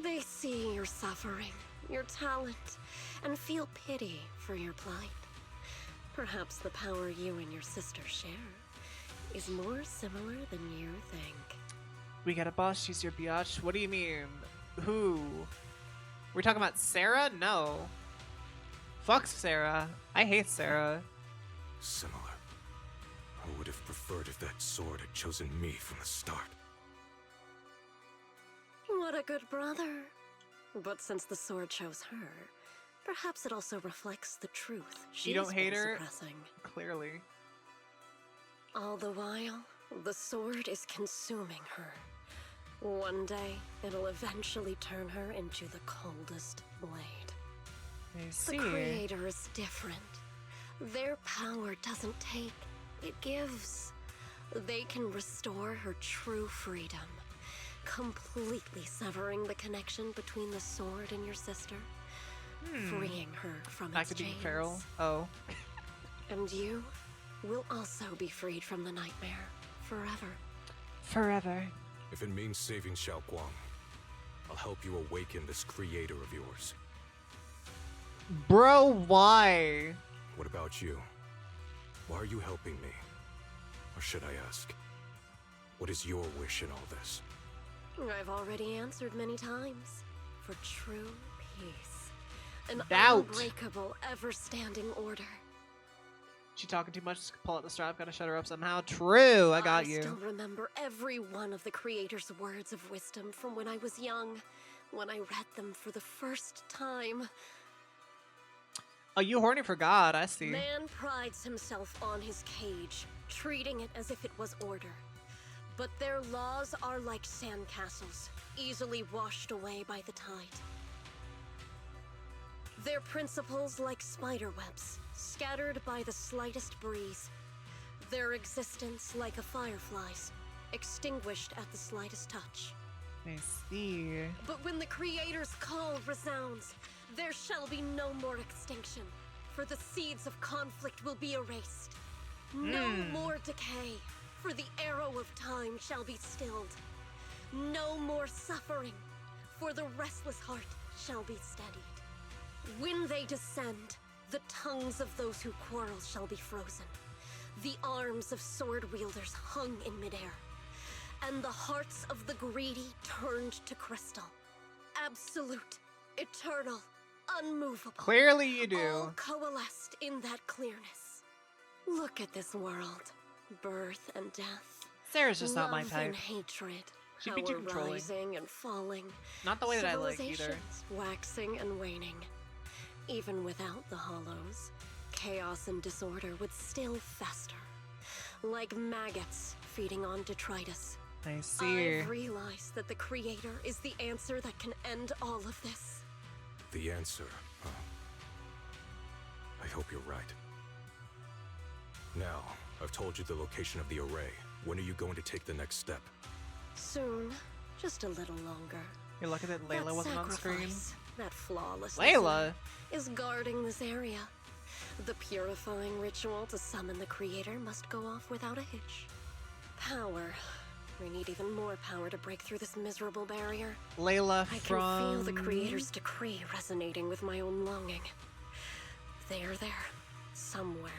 They see your suffering, your talent, and feel pity for your plight. Perhaps the power you and your sister share is more similar than you think. We got a boss, she's your biatch. What do you mean? Who? We're talking about Sarah? No. Fuck Sarah. I hate Sarah. Similar. I would have preferred if that sword had chosen me from the start. What a good brother. But since the sword chose her, Perhaps it also reflects the truth she's You don't hate been her? suppressing. Clearly. All the while, the sword is consuming her. One day, it'll eventually turn her into the coldest blade. I see. The Creator is different. Their power doesn't take, it gives. They can restore her true freedom, completely severing the connection between the sword and your sister, freeing her from Back its to being chains. feral. Oh. And you will also be freed from the nightmare forever. Forever. If it means saving Xiaoguang, I'll help you awaken this creator of yours. Bro, why? What about you? Why are you helping me? Or should I ask, what is your wish in all this? I've already answered many times. For true peace. An Doubt. unbreakable, ever-standing order. She talking too much? Just pull out the strap. Gotta shut her up somehow. True, I got I you. still remember every one of the Creator's words of wisdom from when I was young, when I read them for the first time. Oh, you horny for God, I see. Man prides himself on his cage, treating it as if it was order. But their laws are like sandcastles, easily washed away by the tide. Their principles like spiderwebs, scattered by the slightest breeze. Their existence like a firefly's, extinguished at the slightest touch. I see. But when the Creator's call resounds, there shall be no more extinction, for the seeds of conflict will be erased. No more decay, for the arrow of time shall be stilled. No more suffering, for the restless heart shall be steadied. When they descend, the tongues of those who quarrel shall be frozen, the arms of sword wielders hung in midair, and the hearts of the greedy turned to crystal. Absolute, eternal, unmovable. Clearly you do. All coalesced in that clearness. Look at this world. Birth and death. Sarah's just not my love type. and hatred. She'd be too Power controlling. rising and falling. Not the way that I like either. Civilizations waxing and waning. Even without the hollows, chaos and disorder would still fester. Like maggots feeding on detritus. I see. I've realized that the Creator is the answer that can end all of this. The answer, huh? I hope you're right. Now, I've told you the location of the array. When are you going to take the next step? Soon. Just a little longer. You're lucky that Layla That wasn't on screen. sacrifice, that flawless Layla? is guarding this area. The purifying ritual to summon the Creator must go off without a hitch. Power. We need even more power to break through this miserable barrier. Layla I from... can feel the Creator's decree resonating with my own longing. They are there, somewhere.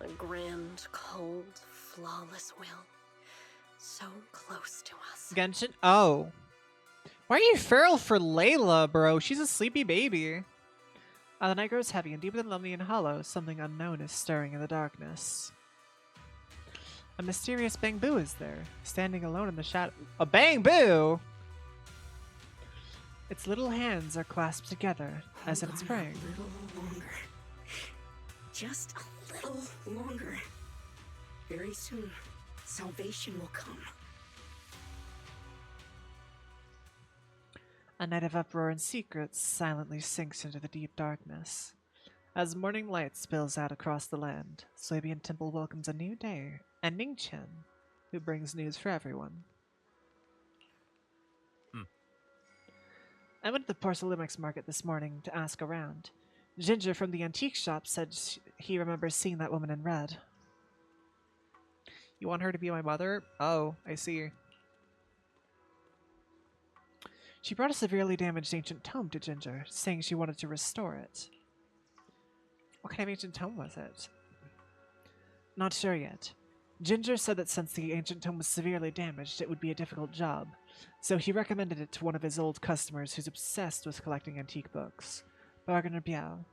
A grand, cold, flawless will. So close to us. Genshin? Oh. Why are you feral for Layla, bro? She's a sleepy baby. The night grows heavy, and deeper than lonely and hollow, something unknown is stirring in the darkness. A mysterious Bangbu is there, standing alone in the shadow. A Bangbu! Its little hands are clasped together, as if it's praying. A little longer. Just a little longer. Very soon, salvation will come. A night of uproar and secrets silently sinks into the deep darkness. As morning light spills out across the land, Suebian Temple welcomes a new day, and Ningchen, who brings news for everyone. I went to the Porcelimics market this morning to ask around. Ginger from the antique shop said he remembers seeing that woman in red. You want her to be my mother? Oh, I see. She brought a severely damaged ancient tome to Ginger, saying she wanted to restore it. What kind of ancient tome was it? Not sure yet. Ginger said that since the ancient tome was severely damaged, it would be a difficult job, so he recommended it to one of his old customers who's obsessed with collecting antique books, Bargainer Biao.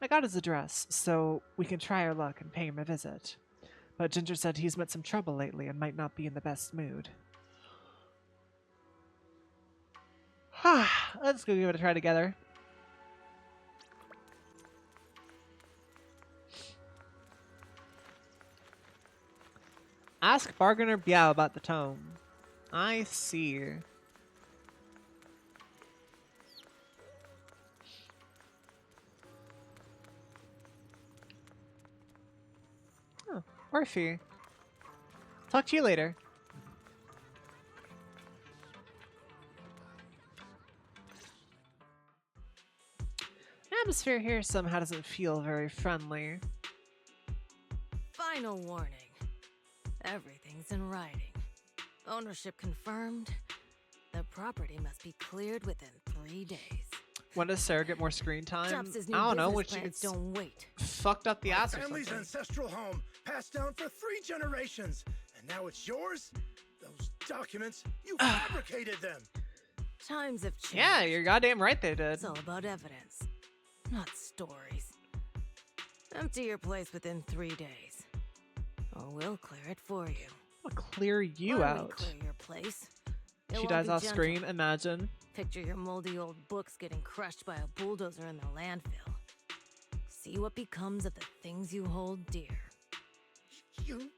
I got his address, so we can try our luck and pay him a visit, but Ginger said he's met some trouble lately and might not be in the best mood. Let's go give it a try together. Ask Bargainer Biao about the tome. I see. Oh, Orphe. Talk to you later. The atmosphere here somehow doesn't feel very friendly. Final warning. Everything's in writing. Ownership confirmed. The property must be cleared within 3 days. When does Sarah get more screen time? Drops his new I don't know, business when she plans gets don't wait. fucked up the ass or Family's something. ancestral home, passed down for 3 generations, and now it's yours? Those documents, you fabricated them! Times have changed. Yeah, you're goddamn right they did. It's all about evidence, not stories. Empty your place within 3 days, or we'll clear it for you. I'll clear you Or we out. clear your place. It She won't dies be off gentle. screen, imagine. Picture your moldy old books getting crushed by a bulldozer in the landfill. See what becomes of the things you hold dear. You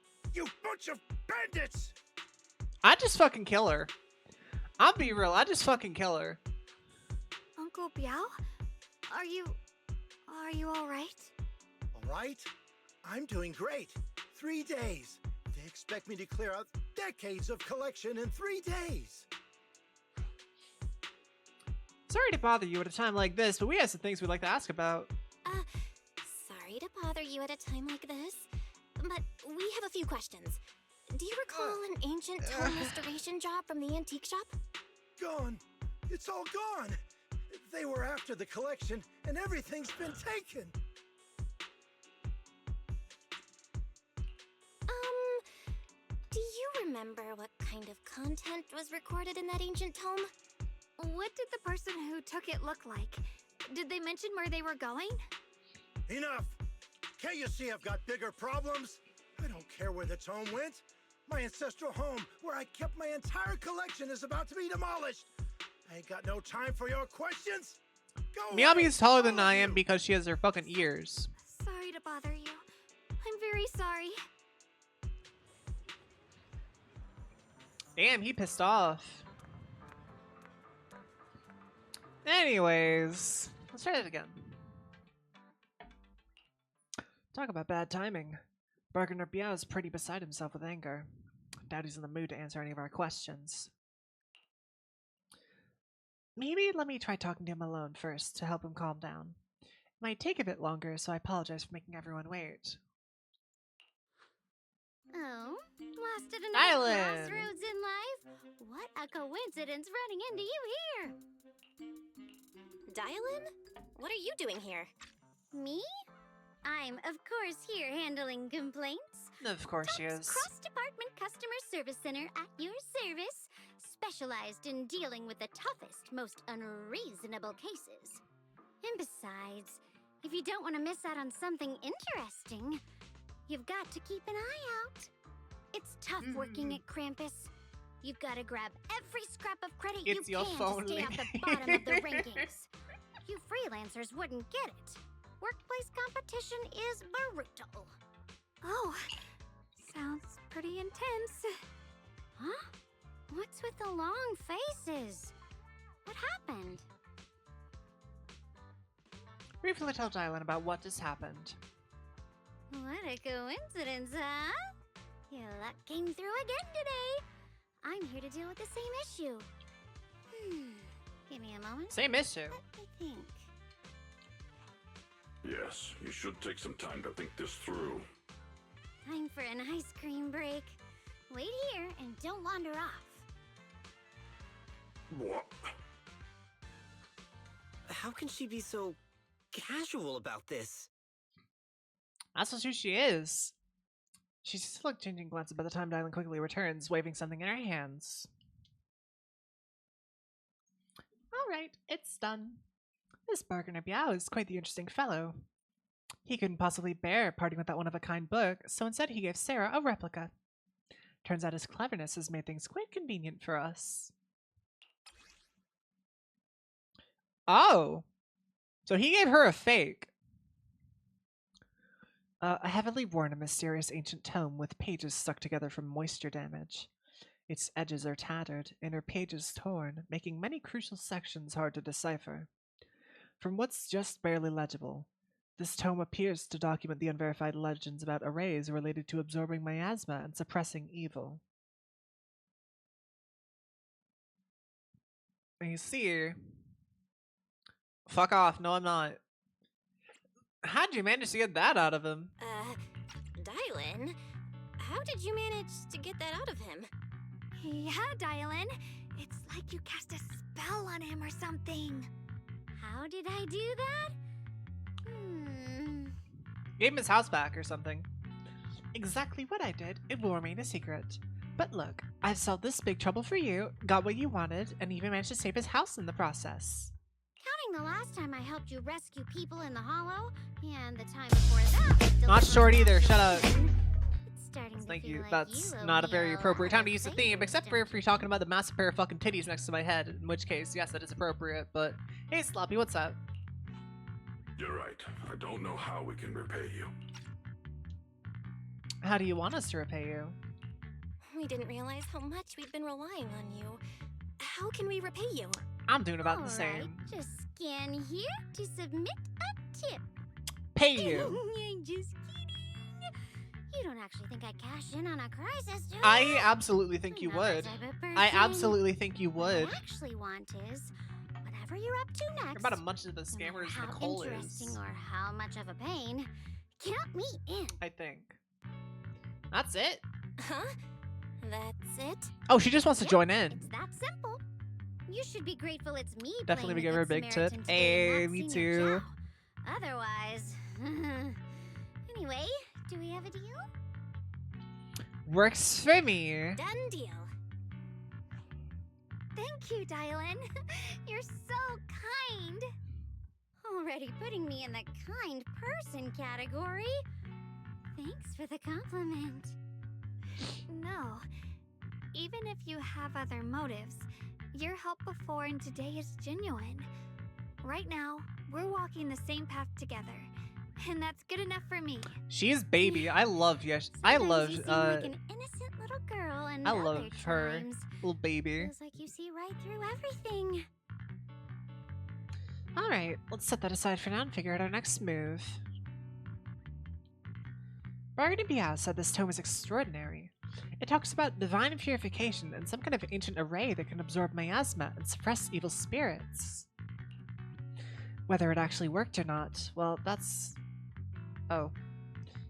bunch of bandits! I just fucking kill her. I'll be real, I just fucking kill her. Uncle Biao? Are you alright? Alright? I'm doing great. 3 days. They expect me to clear out decades of collection in 3 days. Sorry to bother you at a time like this, but we have some things we'd like to ask about. Sorry to bother you at a time like this, but we have a few questions. Do you recall an ancient tome restoration job from the antique shop? Gone. It's all gone. They were after the collection, and everything's been taken. Do you remember what kind of content was recorded in that ancient tome? What did the person who took it look like? Did they mention where they were going? Enough! Can't you see I've got bigger problems? I don't care where the tome went. My ancestral home, where I kept my entire collection, is about to be demolished. I ain't got no time for your questions. Go Miyabi away, is taller than all of I am you. because she has her fucking ears. Sorry to bother you. I'm very sorry. Damn, he pissed off. Anyways, let's try it again. Talk about bad timing. Bargainer Biao is pretty beside himself with anger. Doubt he's in the mood to answer any of our questions. Maybe let me try talking to him alone first to help him calm down. It might take a bit longer, so I apologize for making everyone wait. Oh, lost at another Island. crossroads in life? What a coincidence running into you here! Dylan? What are you doing here? Me? I'm, of course, here handling complaints. Of course she is. Cross-department customer service center at your service, specialized in dealing with the toughest, most unreasonable cases. And besides, if you don't want to miss out on something interesting, you've got to keep an eye out. It's tough working at Krampus. You've got to grab every scrap of credit It's you your can phone, to stay at the lady. bottom of the rankings. You freelancers wouldn't get it. Workplace competition is brutal. Oh, sounds pretty intense. Huh? What's with the long faces? What happened? Briefly tell Dylan about what just happened. What a coincidence, huh? Your luck came through again today. I'm here to deal with the same issue. Give me a moment. Same issue. Let me think. Yes, you should take some time to think this through. Time for an ice cream break. Wait here and don't wander off. What? How can she be so casual about this? That's just who she is. She's still exchanging glances by the time Dylan quickly returns, waving something in her hands. Alright, it's done. This Bargainer Biao is quite the interesting fellow. He couldn't possibly bear parting with that one-of-a-kind book, so instead he gave Sarah a replica. Turns out his cleverness has made things quite convenient for us. Oh! So he gave her a fake. A heavily worn and mysterious ancient tome with pages stuck together from moisture damage. Its edges are tattered, inner pages torn, making many crucial sections hard to decipher. From what's just barely legible, this tome appears to document the unverified legends about arrays related to absorbing miasma and suppressing evil. You see, fuck off. No, I'm not. How'd you manage to get that out of him? Dylan, how did you manage to get that out of him? Yeah, Dylan. It's like you cast a spell on him or something. How did I do that? Gave him his house back or something. Exactly what I did. It will remain a secret. But look, I've solved this big trouble for you, got what you wanted, and even managed to save his house in the process. Counting the last time I helped you rescue people in the Hollow, and the time before that, Not short either. Shut up. Starting Thank to you. feel like That's you owe not a me very lot appropriate time of to use the theme, favors, except for if you're talking about the massive pair of fucking titties next to my head, in which case, yes, that is appropriate. But hey, Sloppy, what's up? You're right. I don't know how we can repay you. How do you want us to repay you? We didn't realize how much we'd been relying on you. How can we repay you? I'm doing about the Alright, same. just scan here to submit a tip. Pay you. I'm just kidding. You don't actually think I cashed in on a crisis, do you? I absolutely think you I'm not that would. type of I person. absolutely think you would. What I actually want is, whatever you're up to next, You're about as much of the no matter scammers how Nicole interesting is. or how much of a pain, count me in. I think. That's it. Huh? That's it? Oh, she just wants to Yep, join in. It's that simple. You should be grateful it's me. Definitely playing give her a Good big tip. Samaritan today Hey, and not me Senior too. Chow. Otherwise, anyway, do we have a deal? Works for me. Done deal. Thank you, Dylan. You're so kind. Already putting me in the kind person category. Thanks for the compliment. No. Even if you have other motives, your help before and today is genuine. Right now, we're walking the same path together, and that's good enough for me. She's baby. I love Yes. I love You seem like an innocent little girl, and I other love her times, little baby. feels like you see right through everything. All right, let's set that aside for now and figure out our next move. Bargain Biao said this tome is extraordinary. It talks about divine purification and some kind of ancient array that can absorb miasma and suppress evil spirits. Whether it actually worked or not, well, that's... Oh.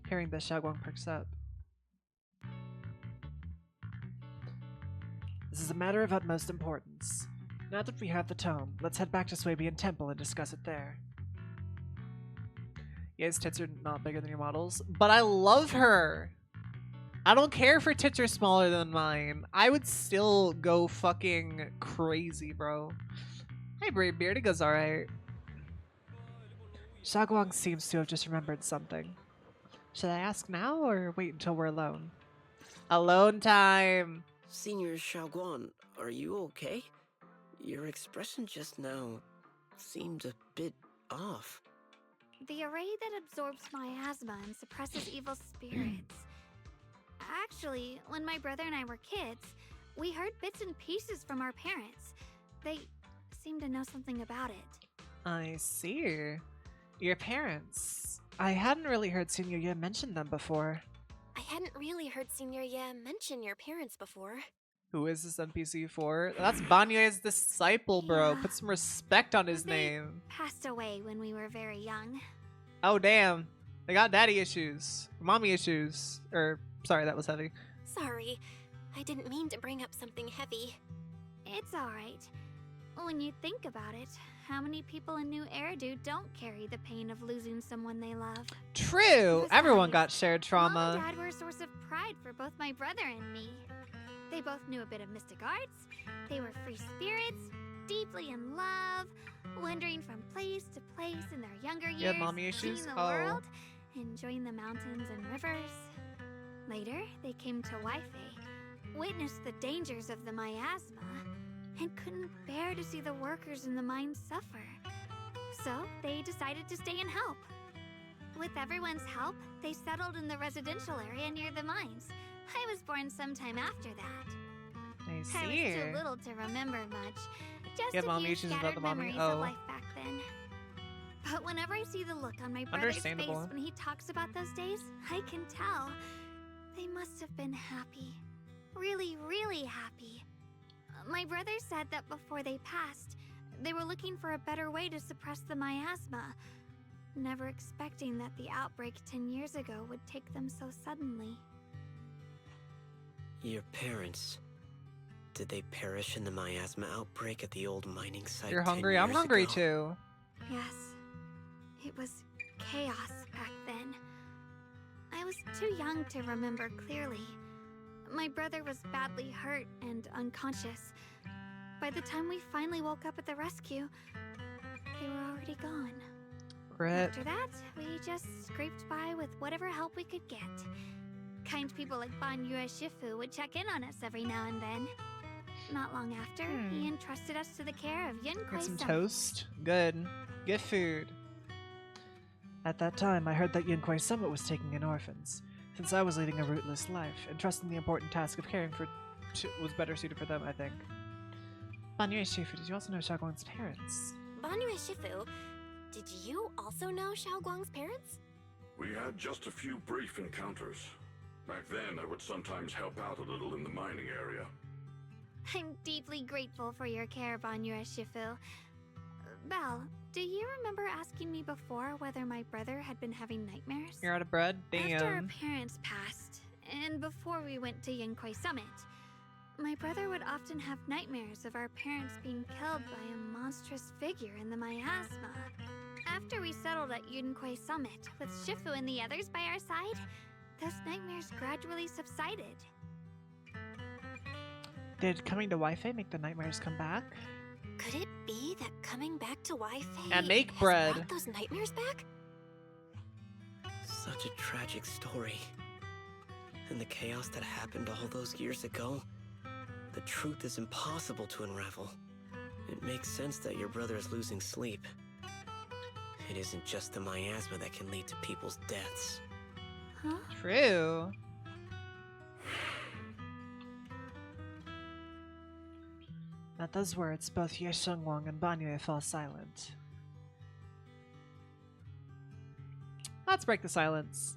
Hearing this, Xiaoguang perks up. This is a matter of utmost importance. Now that we have the tome, let's head back to Swabian Temple and discuss it there. Yes, tits are not bigger than your models, but I love her! I don't care if her tits are smaller than mine. I would still go fucking crazy, bro. Hi, Brave Beard. It goes alright. Xiaoguang seems to have just remembered something. Should I ask now or wait until we're alone? Alone time! Senior Xiaoguan, are you okay? Your expression just now seemed a bit off. The array that absorbs miasma and suppresses evil spirits. Actually, when my brother and I were kids, we heard bits and pieces from our parents. They seemed to know something about it. I see. Your parents. I hadn't really heard Senior Ye mention them before. I hadn't really heard Senior Ye mention your parents before. Who is this NPC for? That's Banyo's disciple, bro. Yeah. Put some respect on his They name. passed away when we were very young. Oh, damn. They got daddy issues. Mommy issues. Sorry, that was heavy. Sorry, I didn't mean to bring up something heavy. It's alright. When you think about it, how many people in New Eridu don't carry the pain of losing someone they love? True. Everyone got Besides, shared Mom and trauma. Dad were a source of pride for both my brother and me. They both knew a bit of mystic arts. They were free spirits, deeply in love, wandering from place to place in their younger years, You had mommy issues? seeing the Oh. world, enjoying the mountains and rivers. Later, they came to Waifei, witnessed the dangers of the miasma, and couldn't bear to see the workers in the mines suffer. So they decided to stay and help. With everyone's help, they settled in the residential area near the mines. I was born sometime after that. I I see. was too little to remember much. Just Yeah, a mommy few issues about scattered the mommy? memories Oh. of life back then. But whenever I see the look on my brother's face Understandable. when he talks about those days, I can tell. They must have been happy. Really, really happy. My brother said that before they passed, they were looking for a better way to suppress the miasma, never expecting that the outbreak 10 years ago would take them so suddenly. Your parents, did they perish in the miasma outbreak at the old mining site? You're 10 hungry? I'm years hungry ago? too. Yes, it was chaos back then. I was too young to remember clearly. My brother was badly hurt and unconscious. By the time we finally woke up at the rescue, they were already gone. Rip. After that, we just scraped by with whatever help we could get. Kind people like Banyu Shifu would check in on us every now and then. Not long after, he entrusted us to the care of Get Yunkwei some Summit. toast. Good. Get food. At that time, I heard that Yunkwei Summit was taking in orphans. Since I was leading a rootless life, entrusting the important task of caring for was better suited for them, I think. Banyu Shifu, did you also know Xiaoguang's parents? Banyu Shifu, did you also know Xiaoguang's parents? We had just a few brief encounters. Back then, I would sometimes help out a little in the mining area. I'm deeply grateful for your care, Banyu Shifu. Belle, do you remember asking me before whether my brother had been having nightmares? You're out of bread? After our Damn. parents passed, and before we went to Yunkwei Summit, my brother would often have nightmares of our parents being killed by a monstrous figure in the miasma. After we settled at Yunkwei Summit, with Shifu and the others by our side, those nightmares gradually subsided. Did coming to Wi-Fi make the nightmares come back? Could it be that coming back to Wi-Fi And make has bread. brought those nightmares back? Such a tragic story. And the chaos that happened all those years ago, the truth is impossible to unravel. It makes sense that your brother is losing sleep. It isn't just the miasma that can lead to people's deaths. Huh? True. At those words, both Ye Shengwang and Banyu fall silent. Let's break the silence.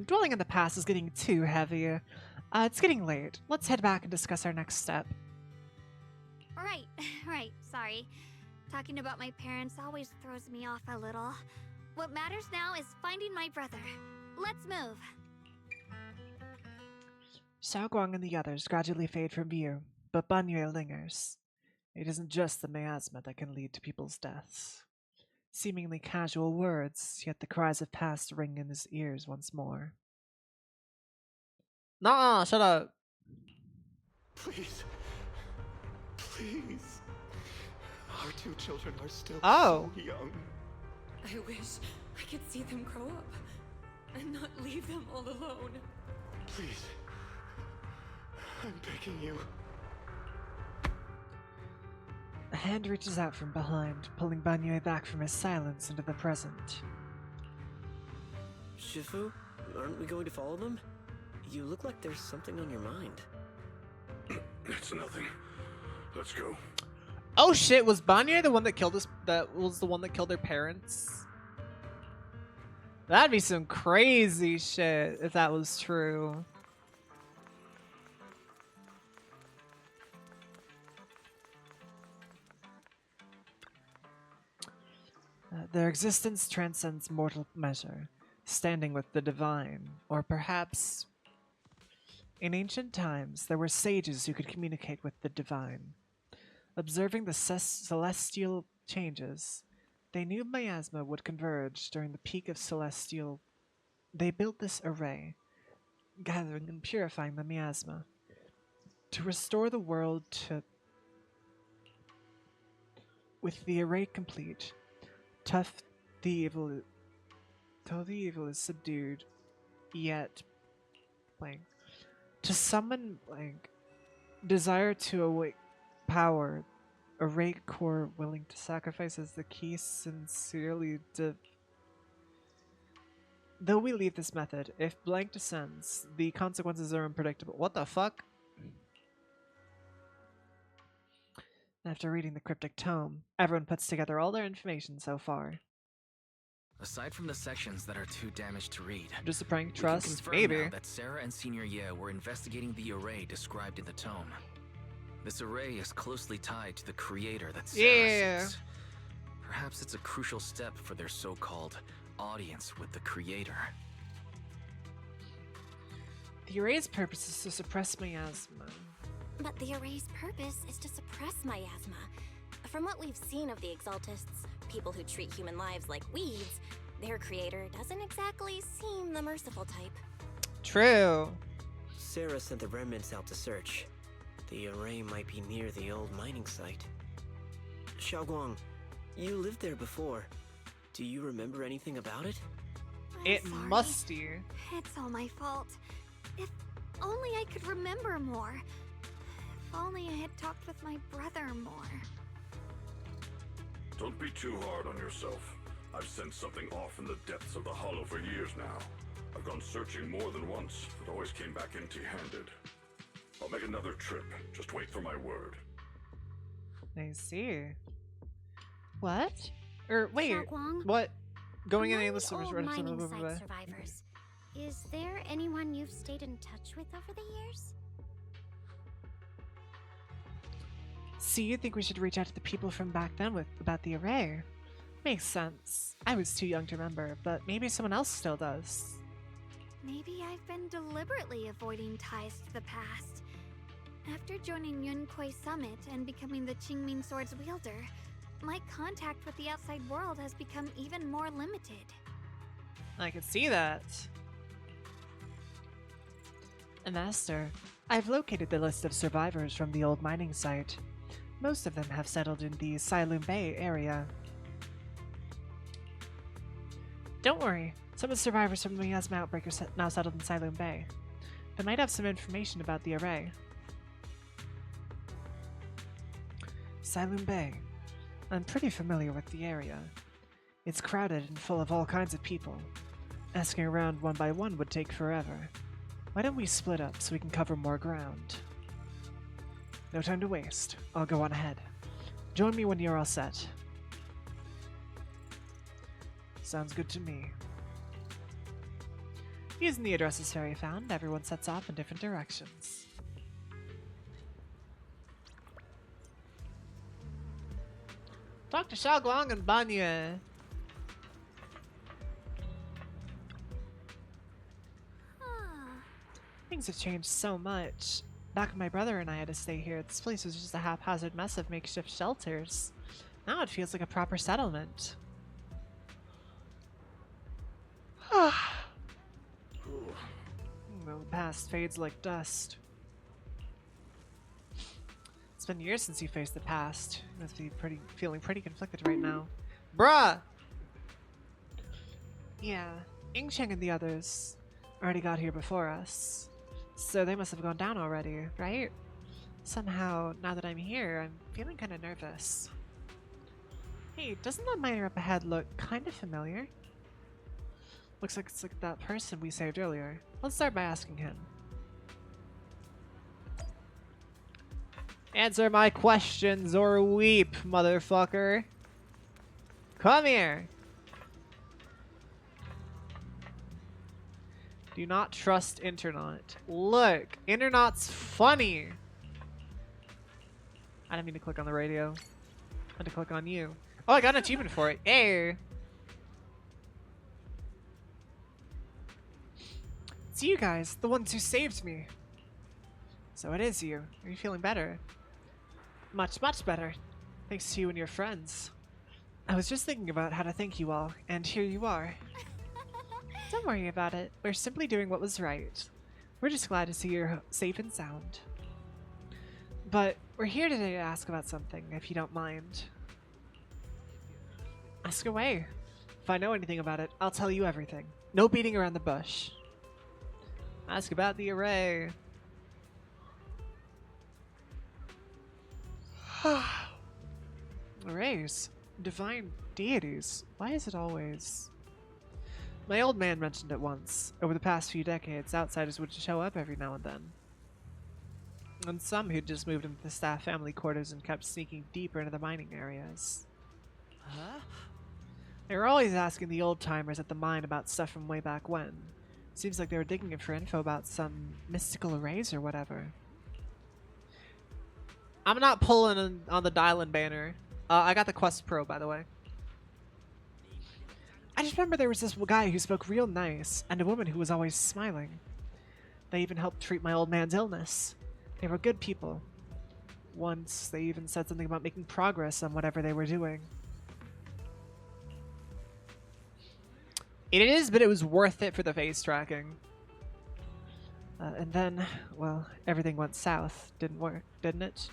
Dwelling in the past is getting too heavy. It's getting late. Let's head back and discuss our next step. Right, sorry. Talking about my parents always throws me off a little. What matters now is finding my brother. Let's move. Xiaoguang and the others gradually fade from view, but Banyu lingers. It isn't just the miasma that can lead to people's deaths. Seemingly casual words, yet the cries of past ring in his ears once more. Nah, shut up. Please. Please. Our two children are still Oh. so young. I wish I could see them grow up and not leave them all alone. Please. I'm begging you. A hand reaches out from behind, pulling Banyu back from his silence into the present. Shifu, aren't we going to follow them? You look like there's something on your mind. It's nothing. Let's go. Oh shit, was Banyu the one that killed us? That was the one that killed their parents? That'd be some crazy shit if that was true. Their existence transcends mortal measure, standing with the divine, or perhaps in ancient times there were sages who could communicate with the divine. Observing the celestial changes, they knew miasma would converge during the peak of celestial. They built this array, gathering and purifying the miasma to restore the world to. With the array complete, till the evil is subdued, yet blank. To summon blank, desire to awake power, array core willing to sacrifice as the key sincerely Though we leave this method, if blank descends, the consequences are unpredictable. What the fuck? After reading the cryptic tome, everyone puts together all their information so far. Aside from the sections that are too damaged to read, Just a prank we can trust? confirm Maybe. now that Sarah and Senior Ye were investigating the array described in the tome. This array is closely tied to the creator that Sarah seeks. Perhaps it's a crucial step for their so-called audience with the creator. The array's purpose is to suppress miasma. But the array's purpose is to suppress miasma. From what we've seen of the Exaltists, people who treat human lives like weeds, their creator doesn't exactly seem the merciful type. True. Sarah sent the remnants out to search. The array might be near the old mining site. Xiaoguang, you lived there before. Do you remember anything about it? It sorry. must be. It's all my fault. If only I could remember more. If only I had talked with my brother more. Don't be too hard on yourself. I've sensed something off in the depths of the hollow for years now. I've gone searching more than once, but always came back empty-handed. I'll make another trip. Just wait for my word. I see. What? Wait. Xiaoguang, What? Going in among aimless the old service. mining site survivors, is there anyone you've stayed in touch with over the years? See, you think we should reach out to the people from back then about the array? Makes sense. I was too young to remember, but maybe someone else still does. Maybe I've been deliberately avoiding ties to the past. After joining Yunquei Summit and becoming the Qingming Sword's wielder, my contact with the outside world has become even more limited. I could see that. Master, I've located the list of survivors from the old mining site. Most of them have settled in the Silum Bay area. Don't worry, some of the survivors from the miasma outbreak are now settled in Silum Bay. They might have some information about the array. Silum Bay. I'm pretty familiar with the area. It's crowded and full of all kinds of people. Asking around one by one would take forever. Why don't we split up so we can cover more ground? No time to waste. I'll go on ahead. Join me when you're all set. Sounds good to me. Using the addresses Fairy found, everyone sets off in different directions. Talk to Xiaoguang and Banyue. Things have changed so much. Back when my brother and I had to stay here, this place was just a haphazard mess of makeshift shelters. Now it feels like a proper settlement. The past fades like dust. It's been years since you faced the past. You must be feeling pretty conflicted right now. Bruh! Yeah, Ingcheng and the others already got here before us. So they must have gone down already, right? Somehow, now that I'm here, I'm feeling kind of nervous. Hey, doesn't that miner up ahead look kind of familiar? Looks like it's like that person we saved earlier. Let's start by asking him. Answer my questions or weep, motherfucker. Come here. Do not trust Internet. Look, Internet's funny. I didn't mean to click on the radio. I had to click on you. Oh, I got an achievement for it. Hey. It's you guys, the ones who saved me. So it is you. Are you feeling better? Much, much better. Thanks to you and your friends. I was just thinking about how to thank you all, and here you are. Don't worry about it. We're simply doing what was right. We're just glad to see you're safe and sound. But we're here today to ask about something, if you don't mind. Ask away. If I know anything about it, I'll tell you everything. No beating around the bush. Ask about the array. Arrays. Divine deities. Why is it always... My old man mentioned it once. Over the past few decades, outsiders would show up every now and then. And some who'd just moved into the staff family quarters and kept sneaking deeper into the mining areas. Huh? They were always asking the old-timers at the mine about stuff from way back when. Seems like they were digging for info about some mystical arrays or whatever. I'm not pulling on the Dylan banner. I got the Quest Pro, by the way. I just remember there was this guy who spoke real nice, and a woman who was always smiling. They even helped treat my old man's illness. They were good people. Once, they even said something about making progress on whatever they were doing. It is, but it was worth it for the face tracking. And then, well, everything went south. Didn't work, didn't it?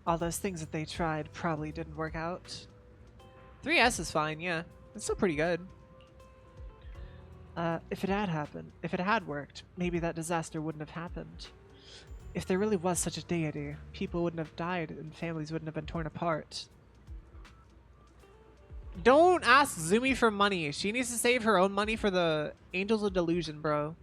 All those things that they tried probably didn't work out. 3S is fine, yeah. It's still pretty good. If it had happened, if it had worked, maybe that disaster wouldn't have happened. If there really was such a deity, people wouldn't have died and families wouldn't have been torn apart. Don't ask Zumi for money. She needs to save her own money for the Angels of Delusion, bro.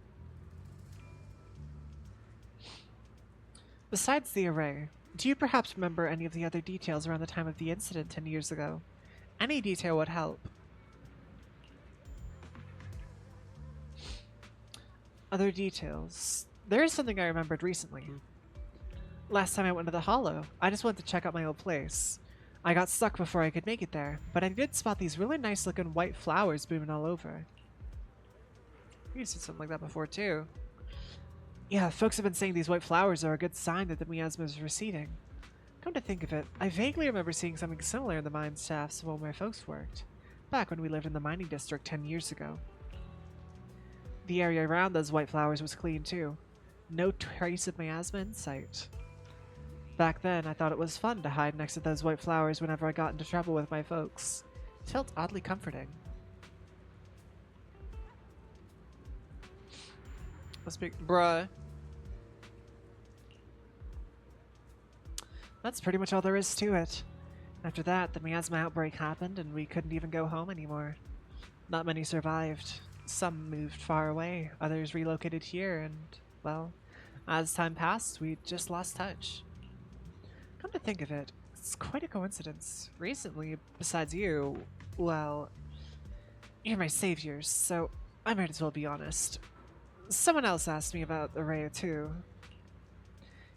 Besides the array, do you perhaps remember any of the other details around the time of the incident 10 years ago? Any detail would help. Other details. There is something I remembered recently. Last time I went to the Hollow, I just went to check out my old place. I got stuck before I could make it there, but I did spot these really nice looking white flowers blooming all over. You've seen something like that before too. Yeah, folks have been saying these white flowers are a good sign that the miasma is receding. Come to think of it, I vaguely remember seeing something similar in the mine shafts where my folks worked, back when we lived in the mining district 10 years ago. The area around those white flowers was clean too. No trace of miasma in sight. Back then, I thought it was fun to hide next to those white flowers whenever I got into trouble with my folks. It felt oddly comforting. Let's be- Bruh. That's pretty much all there is to it. After that, the miasma outbreak happened and we couldn't even go home anymore. Not many survived. Some moved far away, others relocated here, and, well, as time passed, we just lost touch. Come to think of it, it's quite a coincidence. Recently, besides you, well, you're my saviors, so I might as well be honest. Someone else asked me about the Array too.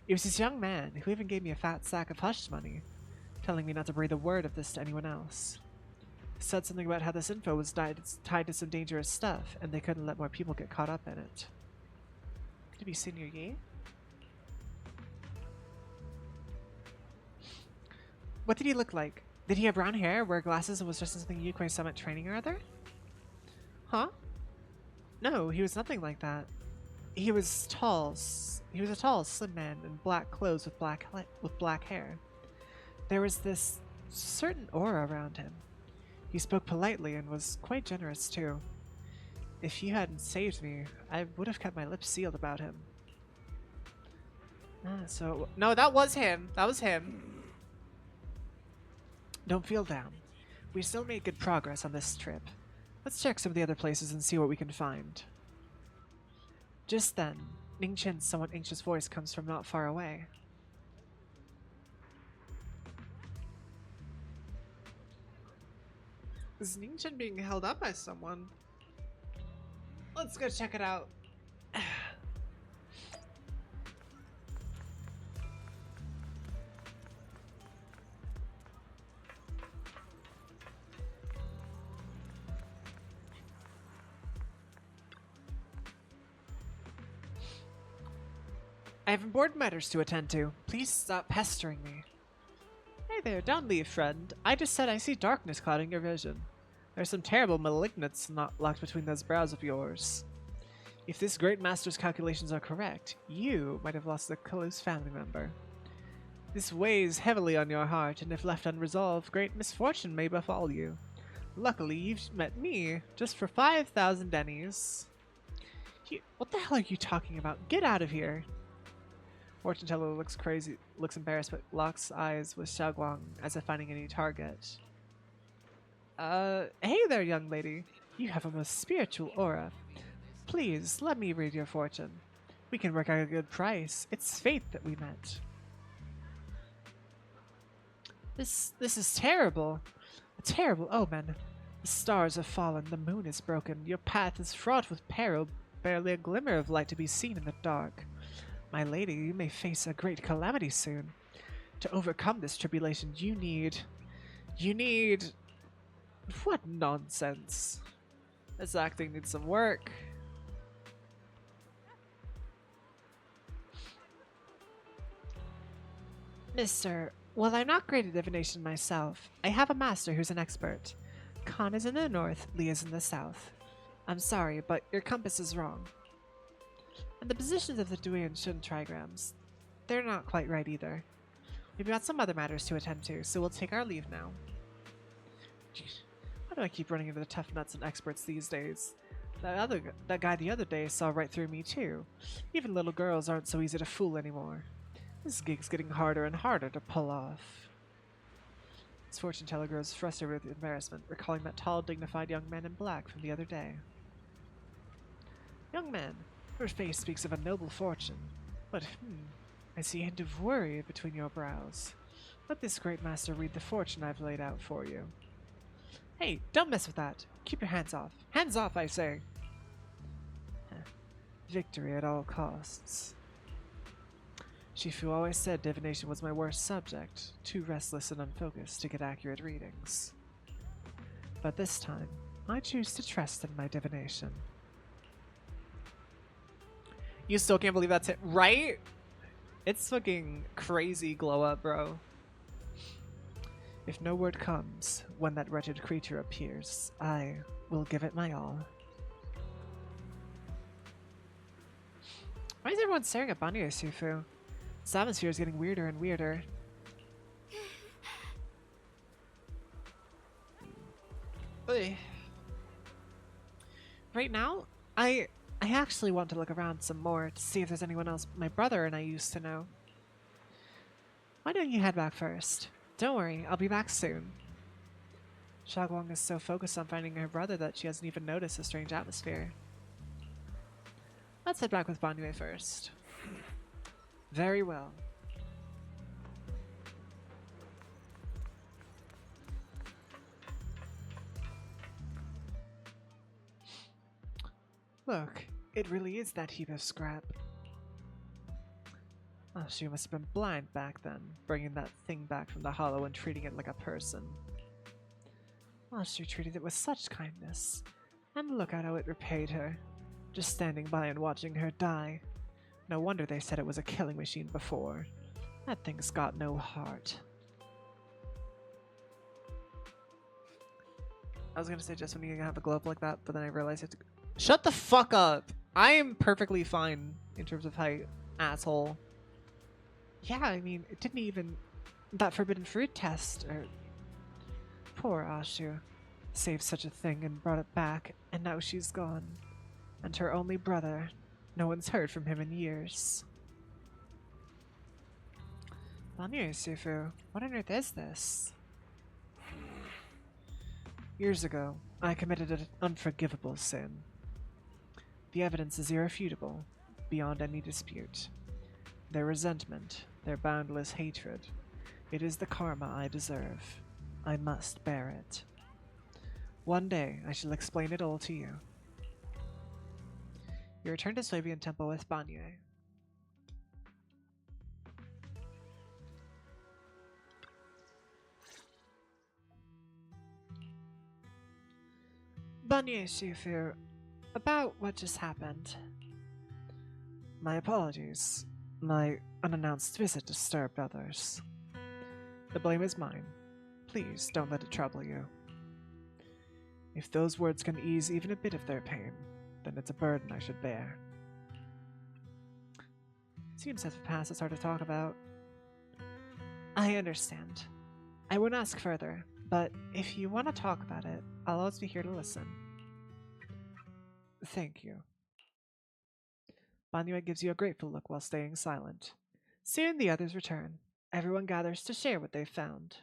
It was this young man who even gave me a fat sack of hush money, telling me not to breathe a word of this to anyone else. He said something about how this info was tied to some dangerous stuff, and they couldn't let more people get caught up in it. Have you seen your Yi? What did he look like? Did he have brown hair, wear glasses, and was dressed in something Yukoi Summit training or other? Huh? No, he was nothing like that. He was tall. He was a tall, slim man in black clothes with black hair. There was this certain aura around him. He spoke politely and was quite generous too. If you hadn't saved me, I would have kept my lips sealed about him. No, that was him. That was him. Don't feel down. We still made good progress on this trip. Let's check some of the other places and see what we can find. Just then, Ning Chen's somewhat anxious voice comes from not far away. Is Ning Chen being held up by someone? Let's go check it out. I have important matters to attend to. Please stop pestering me. Hey there, don't leave, friend. I just said I see darkness clouding your vision. There's some terrible malignance not locked between those brows of yours. If this great master's calculations are correct, you might have lost a close family member. This weighs heavily on your heart, and if left unresolved, great misfortune may befall you. Luckily, you've met me, just for 5,000 dennies. What the hell are you talking about? Get out of here! Fortune teller looks embarrassed, but locks eyes with Xiaoguang as if finding a new target. Hey there, young lady. You have a most spiritual aura. Please, let me read your fortune. We can work out a good price. It's fate that we met. This is terrible. A terrible omen. The stars have fallen, the moon is broken, your path is fraught with peril, barely a glimmer of light to be seen in the dark. My lady, you may face a great calamity soon. To overcome this tribulation, you need... What nonsense. This acting needs some work. Mister, while I'm not great at divination myself, I have a master who's an expert. Khan is in the north, Lee is in the south. I'm sorry, but your compass is wrong. And the positions of the Dui and Shun trigrams, they're not quite right either. We've got some other matters to attend to, so we'll take our leave now. Why do I keep running into the tough nuts and experts these days? That guy the other day saw right through me too. Even little girls aren't so easy to fool anymore. This gig's getting harder and harder to pull off. His fortune teller grows frustrated with embarrassment, recalling that tall, dignified young man in black from the other day. Young man, your face speaks of a noble fortune, but I see a hint of worry between your brows. Let this great master read the fortune I've laid out for you. Hey, don't mess with that. Keep your hands off. Hands off, I say! Victory at all costs. Shifu always said divination was my worst subject, too restless and unfocused to get accurate readings. But this time, I choose to trust in my divination. You still can't believe that's it, right? It's fucking crazy glow up, bro. If no word comes when that wretched creature appears, I will give it my all. Why is everyone staring at Banyo Shifu? This atmosphere is getting weirder and weirder. Ugh. Right now, I actually want to look around some more to see if there's anyone else my brother and I used to know. Why don't you head back first? Don't worry, I'll be back soon. Shagwong is so focused on finding her brother that she hasn't even noticed the strange atmosphere. Let's head back with Banyue first. Very well. Look, it really is that heap of scrap. Oh, she must have been blind back then, bringing that thing back from the hollow and treating it like a person. Oh, she treated it with such kindness. And look at how it repaid her. Just standing by and watching her die. No wonder they said it was a killing machine before. That thing's got no heart. I was gonna say just when you have a glove like that, but then I realized it. Shut the fuck up! I am perfectly fine in terms of height, asshole. Yeah, I mean, it didn't even... That forbidden fruit test, or... Poor Ashu. Saved such a thing and brought it back, and now she's gone. And her only brother. No one's heard from him in years. Banyo Shifu, what on earth is this? Years ago, I committed an unforgivable sin. The evidence is irrefutable, beyond any dispute. Their resentment, their boundless hatred, it is the karma I deserve. I must bear it. One day, I shall explain it all to you. You return to Swabian Temple with Banyue. Banyue Shifu, about what just happened. My apologies. My unannounced visit disturbed others. The blame is mine. Please don't let it trouble you. If those words can ease even a bit of their pain, then it's a burden I should bear. Seems as if the past is hard to talk about. I understand. I won't ask further, but if you want to talk about it, I'll always be here to listen. Thank you. Banyue gives you a grateful look while staying silent. Soon the others return. Everyone gathers to share what they've found.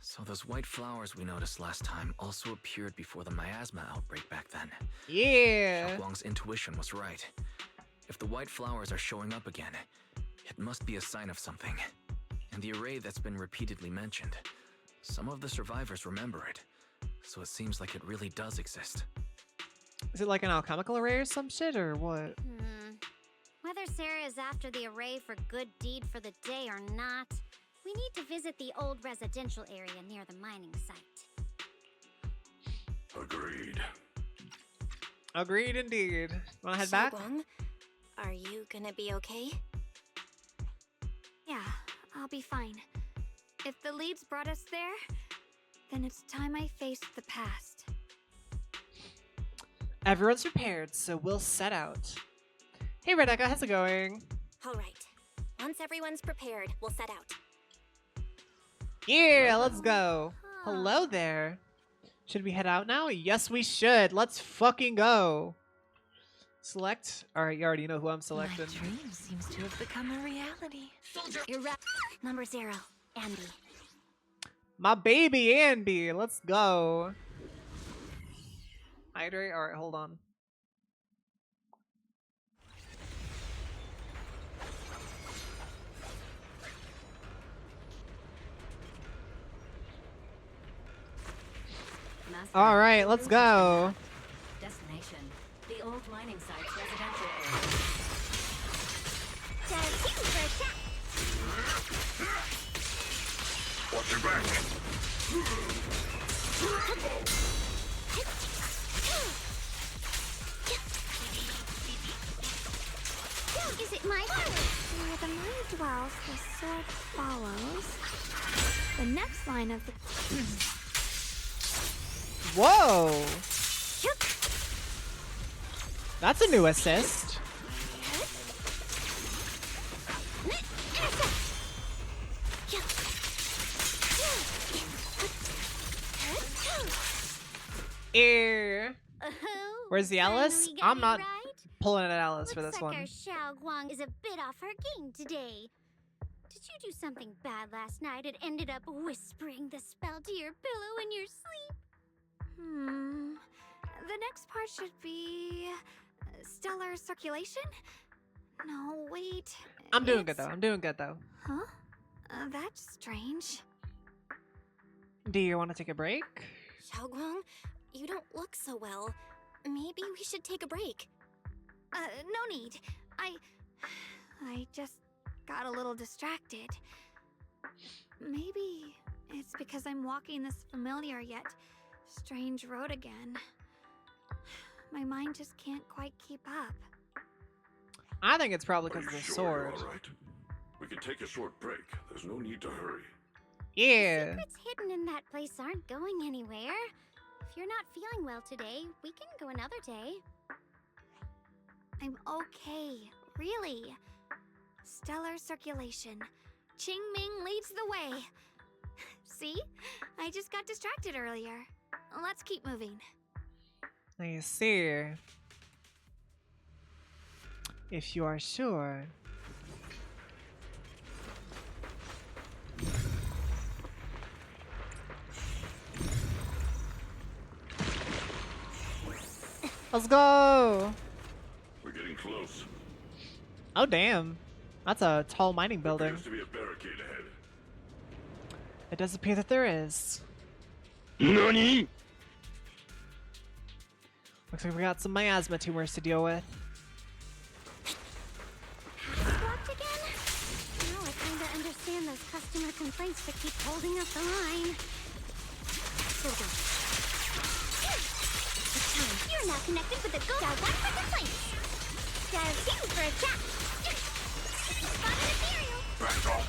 So those white flowers we noticed last time also appeared before the miasma outbreak back then. Yeah. Xiaoguang's intuition was right. If the white flowers are showing up again, it must be a sign of something. And the array that's been repeatedly mentioned, some of the survivors remember it, so it seems like it really does exist. Is it like an alchemical array or some shit, or what? Whether Sarah is after the array for good deed for the day or not, we need to visit the old residential area near the mining site. Agreed. Agreed indeed. Wanna head back? Xiaoguang, are you gonna be okay? Yeah, I'll be fine. If the leads brought us there, then it's time I faced the past. Everyone's prepared, so we'll set out. Hey, Rebecca, how's it going? All right. Once everyone's prepared, we'll set out. Yeah, let's go. Hello there. Should we head out now? Yes, we should. Let's fucking go. Select. All right, you already know who I'm selecting. My dream seems to have become a reality. You're right. Number 0, Andy. My baby Andy. Let's go. Hydrate. All right, hold on. All right, let's go. Destination: the old mining site's residential area. Watch your back. Is it my turn? Where the mind dwells, the sword follows. The next line of the... Whoa. That's a new assist. Ew. Where's the Alice? Finally got I'm it not right. pulling an Alice for Looks this like one. our Xiaoguang is a bit off her game today. Did you do something bad last night and ended up whispering the spell to your pillow in your sleep? The next part should be... stellar circulation? No, wait. I'm doing good though. I'm doing good though. Huh? That's strange. Do you want to take a break? Xiaoguang, you don't look so well. Maybe we should take a break. No need. I just got a little distracted. Maybe it's because I'm walking this familiar yet strange road again. My mind just can't quite keep up. I think it's probably Are because you of the sure you're sword. all right? We can take a short break. There's no need to hurry. Yeah. Secrets hidden in that place aren't going anywhere. If you're not feeling well today, we can go another day. I'm okay, really. Stellar circulation. Qing Ming leads the way. See? I just got distracted earlier. Let's keep moving. I see. If you are sure. Let's go! We're getting close. Oh damn. That's a tall mining building. Appears to be a barricade ahead. It does appear that there is. NANI?! Looks like we got some miasma tumors to deal with. Blocked again? Now I kinda understand those customer complaints that keep holding up the line. Hold on. You're now connected with the Go Dial 1 for complaints. Dial 2 for a chat. Spotted ethereal. Back off!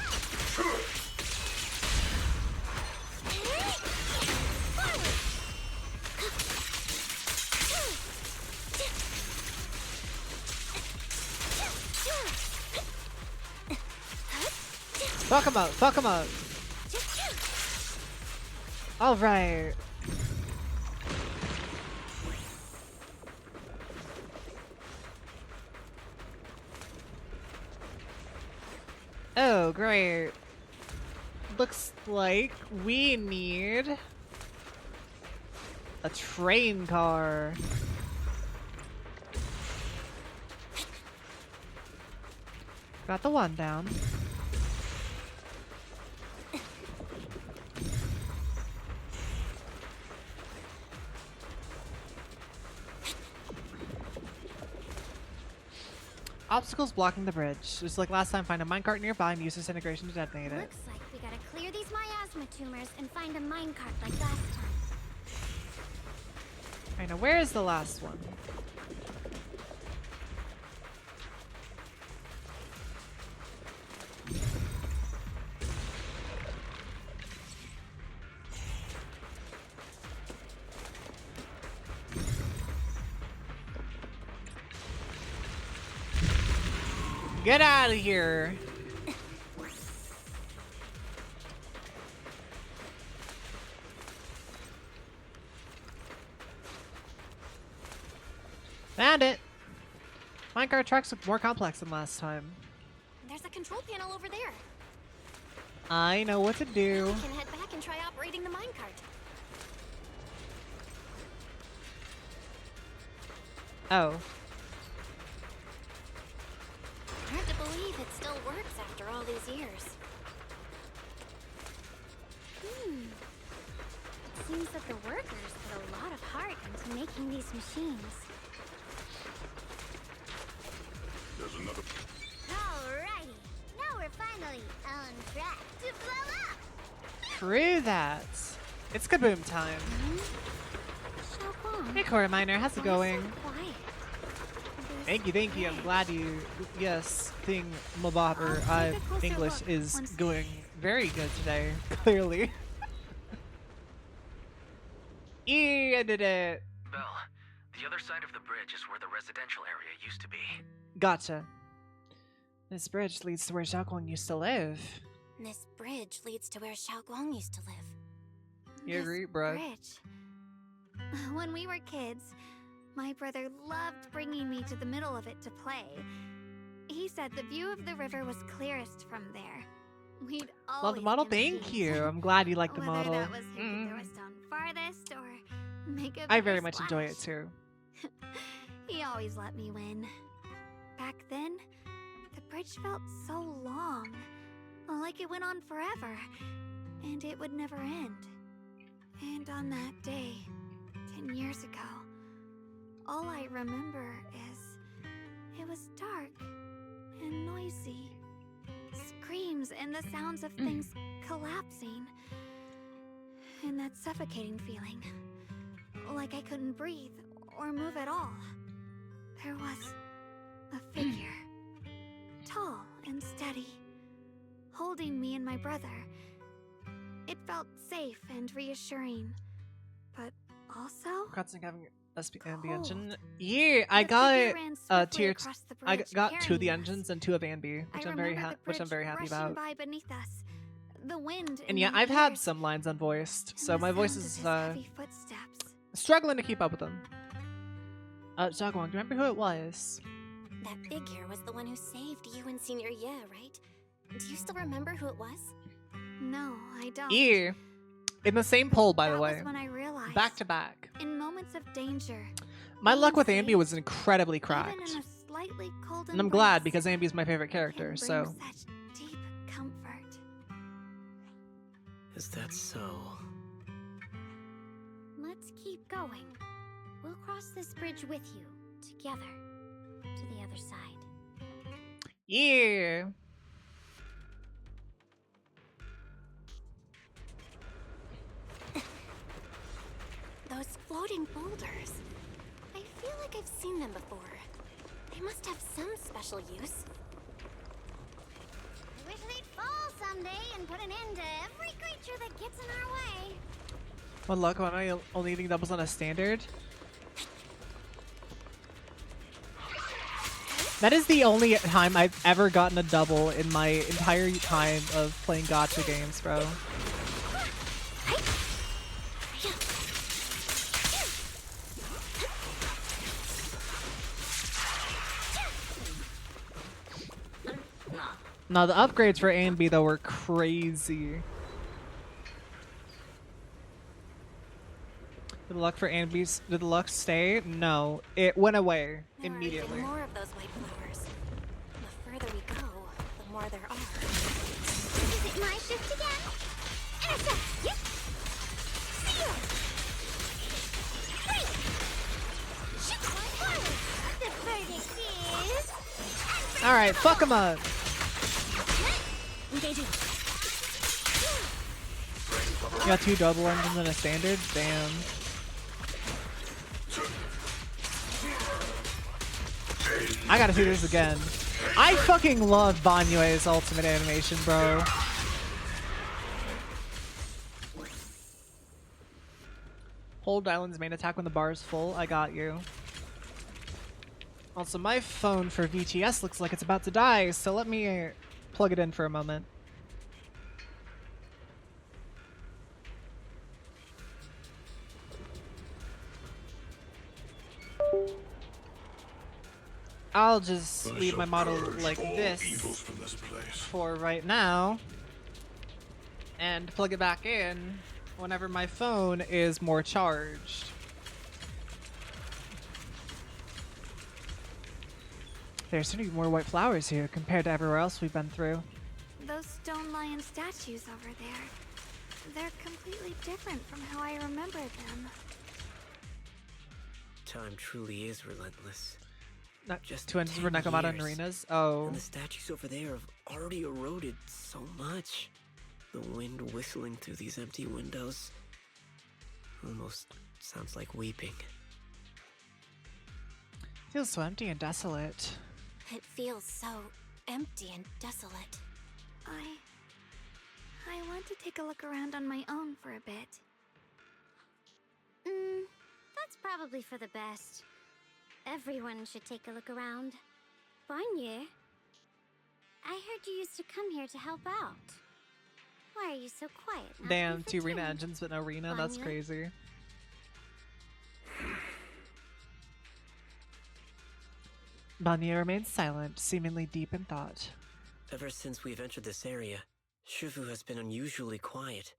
Fuck him up! Fuck him up! Alright. Oh, great. looks like we need a train car. Got the one down. Obstacles blocking the bridge. Just like last time, find a minecart nearby and use disintegration to detonate it. Looks like we gotta clear these miasma tumors and find a minecart like last time. Alright, now where is the last one? Get out of here. Found it. Minecart tracks look more complex than last time. There's a control panel over there. I know what to do. We can head back and try operating the minecart. Oh. Hard to believe it still works after all these years. It seems that the workers put a lot of heart into making these machines. There's another. Alrighty, now we're finally on track to blow up! True that. It's kaboom time. Hey, Core Miner, how's it going? Thank you. I'm glad you. Yes, thing Mabobber. English is going very good today. Clearly. I did it. Belle, the other side of the bridge is where the residential area used to be. Gotcha. This bridge leads to where Xiaoguang used to live. This bridge leads to where Xiaoguang used to live. You agree, bro? Bridge. When we were kids, my brother loved bringing me to the middle of it to play. He said the view of the river was clearest from there. We'd always Love the model. Thank you. I'm glad you like the model. Whether that was who could throw a stone farthest or make a I very bigger much splash. enjoy it too. He always let me win. Back then, the bridge felt so long, like it went on forever, and it would never end. And on that day, 10 years ago, all I remember is it was dark and noisy. Screams and the sounds of things collapsing. And that suffocating feeling. Like I couldn't breathe or move at all. There was a figure. Tall and steady. Holding me and my brother. It felt safe and reassuring. But also... Cutscene having the engine. Yeah, I got tier. I got 2 of the engines and 2 of Anby, which I'm very happy about. By beneath us. The wind And yeah, I've had some lines unvoiced, so my voice is struggling to keep up with them. Xiaoguang, do you remember who it was? That figure was the one who saved you and Senior Ye, right? Do you still remember who it was? No, I don't. Yeah. In the same poll, by the way. Was when I realized, back to back. In moments of danger. My luck with Anby was incredibly cracked. Even in a slightly cold and I'm glad because Anby is my favorite character, so. Such deep comfort. Is that so? Let's keep going. We'll cross this bridge with you, together, to the other side. Yeah. Those floating boulders. I feel like I've seen them before. They must have some special use. I wish they'd fall someday and put an end to every creature that gets in our way. What luck when I only eating doubles on a standard? That is the only time I've ever gotten a double in my entire time of playing gacha games, bro. Now the upgrades for A and B though were crazy. The luck for Ambi's, did the luck stay? No, it went away immediately. More of those white flowers. The further we go, the more there are. Is it my shift again? Intercept! Yep! Seal! Great! Shoot my flowers! The verdict is... Alright, fuck him up! Engaging. You got 2 double engines and a standard? Damn. I gotta see this again. I fucking love Banyue's ultimate animation, bro. Hold Island's main attack when the bar is full. I got you. Also, my phone for VTS looks like it's about to die, so let me plug it in for a moment. I'll just leave my model like this for right now and plug it back in whenever my phone is more charged. There's certainly more white flowers here compared to everywhere else we've been through. Those stone lion statues over there. They're completely different from how I remember them. Time truly is relentless. Not just twins for Nekomata and arenas. Oh. And the statues over there have already eroded so much. The wind whistling through these empty windows almost sounds like weeping. Feels so empty and desolate. It feels so empty and desolate. I want to take a look around on my own for a bit. That's probably for the best. Everyone should take a look around. Banye, I heard you used to come here to help out. Why are you so quiet? Damn, 2 arena engines but no arena? That's Banye? crazy. Banye remains silent, seemingly deep in thought. Ever since we've entered this area, Shifu has been unusually quiet.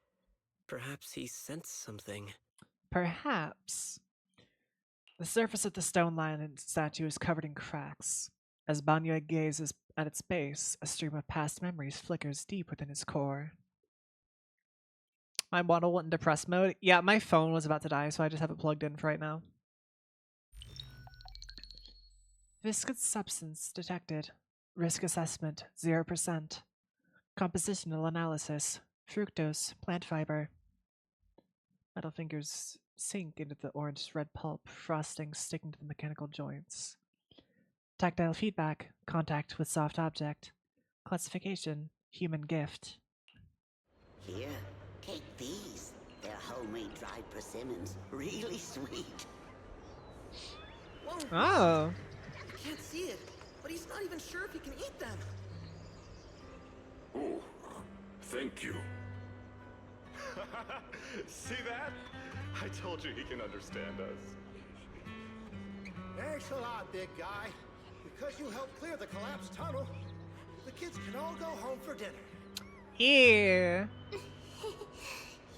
Perhaps he sensed something. Perhaps. The surface of the stone lion statue is covered in cracks. As Banye gazes at its base, a stream of past memories flickers deep within his core. My model went in depressed mode. Yeah, my phone was about to die, so I just have it plugged in for right now. Viscous substance detected. Risk assessment, 0%. Compositional analysis. Fructose, plant fiber. Metal fingers sink into the orange-red pulp, frosting sticking to the mechanical joints. Tactile feedback, contact with soft object. Classification, human gift. Here, take these. They're homemade dried persimmons. Really sweet. Whoa. Oh. I can't see it, but he's not even sure if he can eat them. Oh, thank you. See that? I told you he can understand us. Thanks a lot, big guy. Because you helped clear the collapsed tunnel, the kids can all go home for dinner. Here.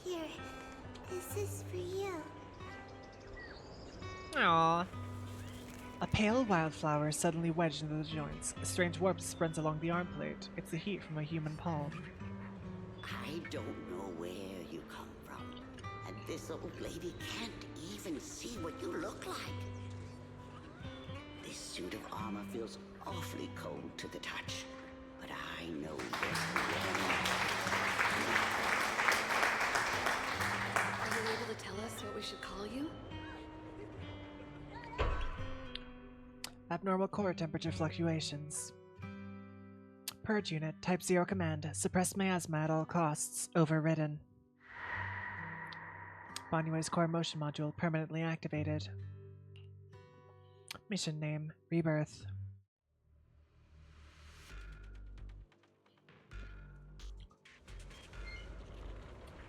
Here, this is for you. Aww. A pale wildflower suddenly wedged into the joints. A strange warmth spreads along the arm plate. It's the heat from a human palm. I don't know where you come from, and this old lady can't even see what you look like. This suit of armor feels awfully cold to the touch, but I know this well. Are you able to tell us what we should call you? Abnormal core temperature fluctuations. Purge unit, type 0 command. Suppress miasma at all costs. Overridden. Banyue's core motion module permanently activated. Mission name, Rebirth.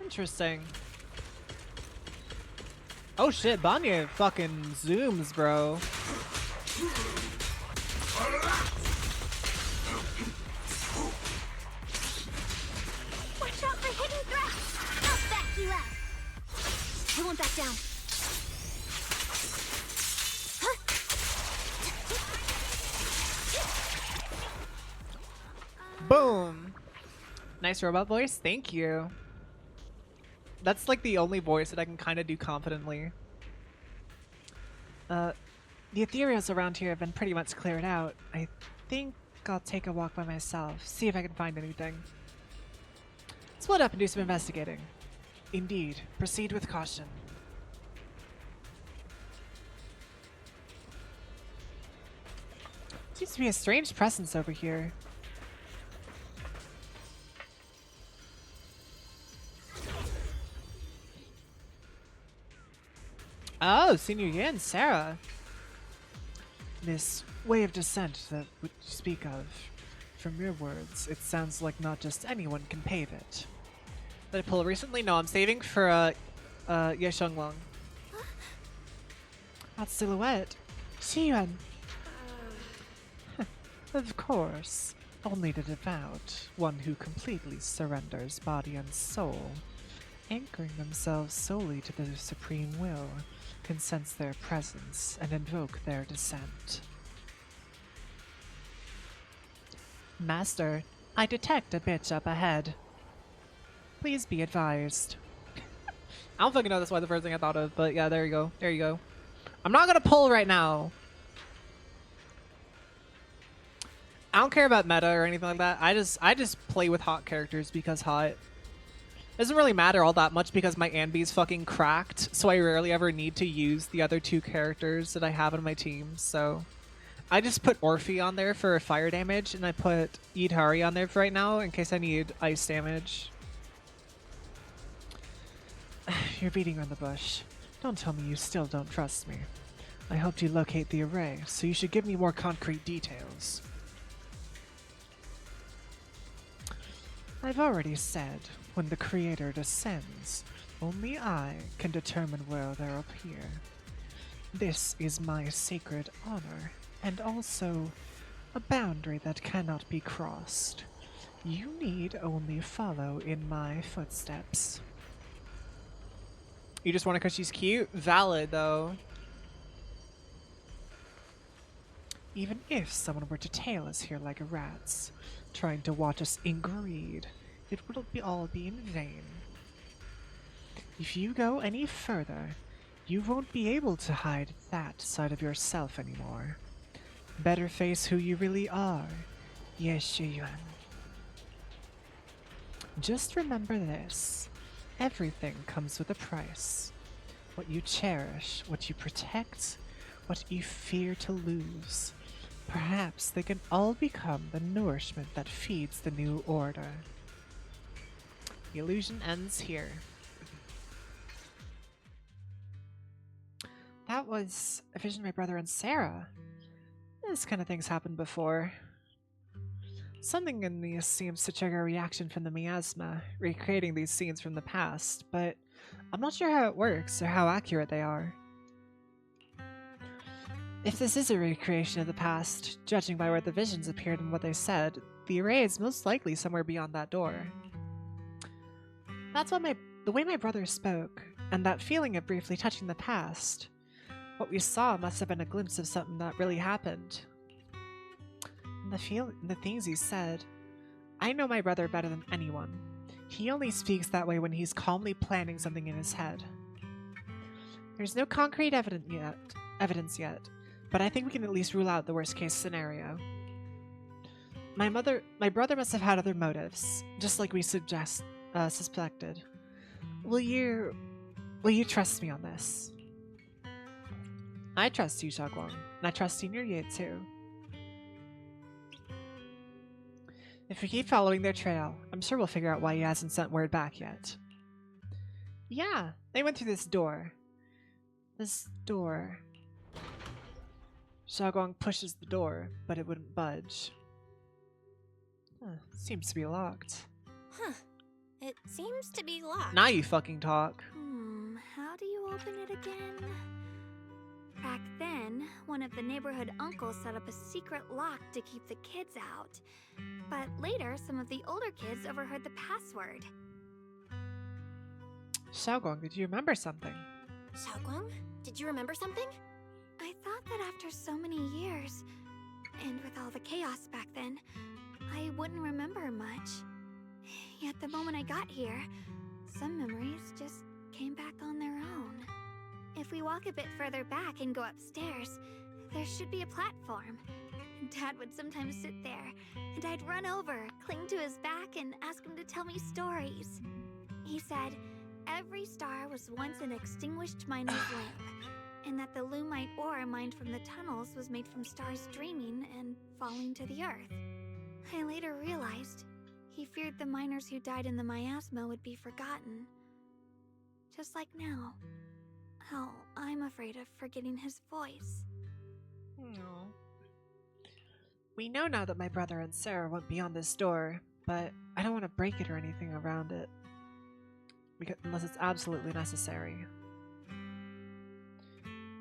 Interesting. Oh shit, Banye fucking zooms, bro. Watch out for hidden threats! I'll back you up! I won't back down. Boom. Nice robot voice. Thank you. That's like the only voice that I can kind of do confidently. The ethereals around here have been pretty much cleared out. I think I'll take a walk by myself, see if I can find anything. Split up and do some investigating. Indeed, proceed with caution. Seems to be a strange presence over here. Oh, Senior Yin, Sarah. This way of descent that you speak of, from your words, it sounds like not just anyone can pave it. Did I pull recently? No, I'm saving for Ye Long. That silhouette. Xiyuan. Of course. Only the devout, one who completely surrenders body and soul, anchoring themselves solely to the supreme will, can sense their presence and invoke their descent. Master, I detect a bitch up ahead. Please be advised. I don't fucking know that's why the first thing I thought of, but yeah, there you go. There you go. I'm not gonna pull right now. I don't care about meta or anything like that. I just play with hot characters because hot. It doesn't really matter all that much because my Anbi's fucking cracked, so I rarely ever need to use the other two characters that I have on my team, so I just put Orphe on there for fire damage, and I put Idhari on there for right now in case I need ice damage. You're beating around the bush. Don't tell me you still don't trust me. I helped you locate the array, so you should give me more concrete details. I've already said, when the Creator descends, only I can determine where they'll appear. This is my sacred honor, and also a boundary that cannot be crossed. You need only follow in my footsteps. You just want her because she's cute? Valid, though. Even if someone were to tail us here like rats, trying to watch us in greed, it would all be in vain. If you go any further, you won't be able to hide that side of yourself anymore. Better face who you really are, Ye Shiyuan. Just remember this. Everything comes with a price. What you cherish, what you protect, what you fear to lose. Perhaps they can all become the nourishment that feeds the new order. The illusion ends here. That was a vision of my brother and Sarah. This kind of thing's happened before. Something in me seems to trigger a reaction from the miasma, recreating these scenes from the past, but I'm not sure how it works or how accurate they are. If this is a recreation of the past, judging by where the visions appeared and what they said, the array is most likely somewhere beyond that door. That's what the way my brother spoke, and that feeling of briefly touching the past. What we saw must have been a glimpse of something that really happened. And the things he said. I know my brother better than anyone. He only speaks that way when he's calmly planning something in his head. There's no concrete evidence yet, but I think we can at least rule out the worst case scenario. My brother must have had other motives, just like we suspected. Will you trust me on this? I trust you, Xiaoguang, and I trust Senior Ye too. If we keep following their trail, I'm sure we'll figure out why he hasn't sent word back yet. Yeah, they went through this door. This door. Xiaoguang pushes the door, but it wouldn't budge. Seems to be locked. Huh. It seems to be locked. Now you fucking talk. How do you open it again? Back then, one of the neighborhood uncles set up a secret lock to keep the kids out. But later, some of the older kids overheard the password. Xiaoguang, did you remember something? Xiaoguang? Did you remember something? I thought that after so many years, and with all the chaos back then, I wouldn't remember much. Yet the moment I got here, some memories just came back on their own. If we walk a bit further back and go upstairs, there should be a platform. Dad would sometimes sit there, and I'd run over, cling to his back, and ask him to tell me stories. He said every star was once an extinguished miner's lamp, and that the lumite ore mined from the tunnels was made from stars dreaming and falling to the earth. I later realized he feared the miners who died in the miasma would be forgotten. Just like now. Hell, I'm afraid of forgetting his voice. No. We know now that my brother and Sarah went beyond this door, but I don't want to break it or anything around it. Unless it's absolutely necessary.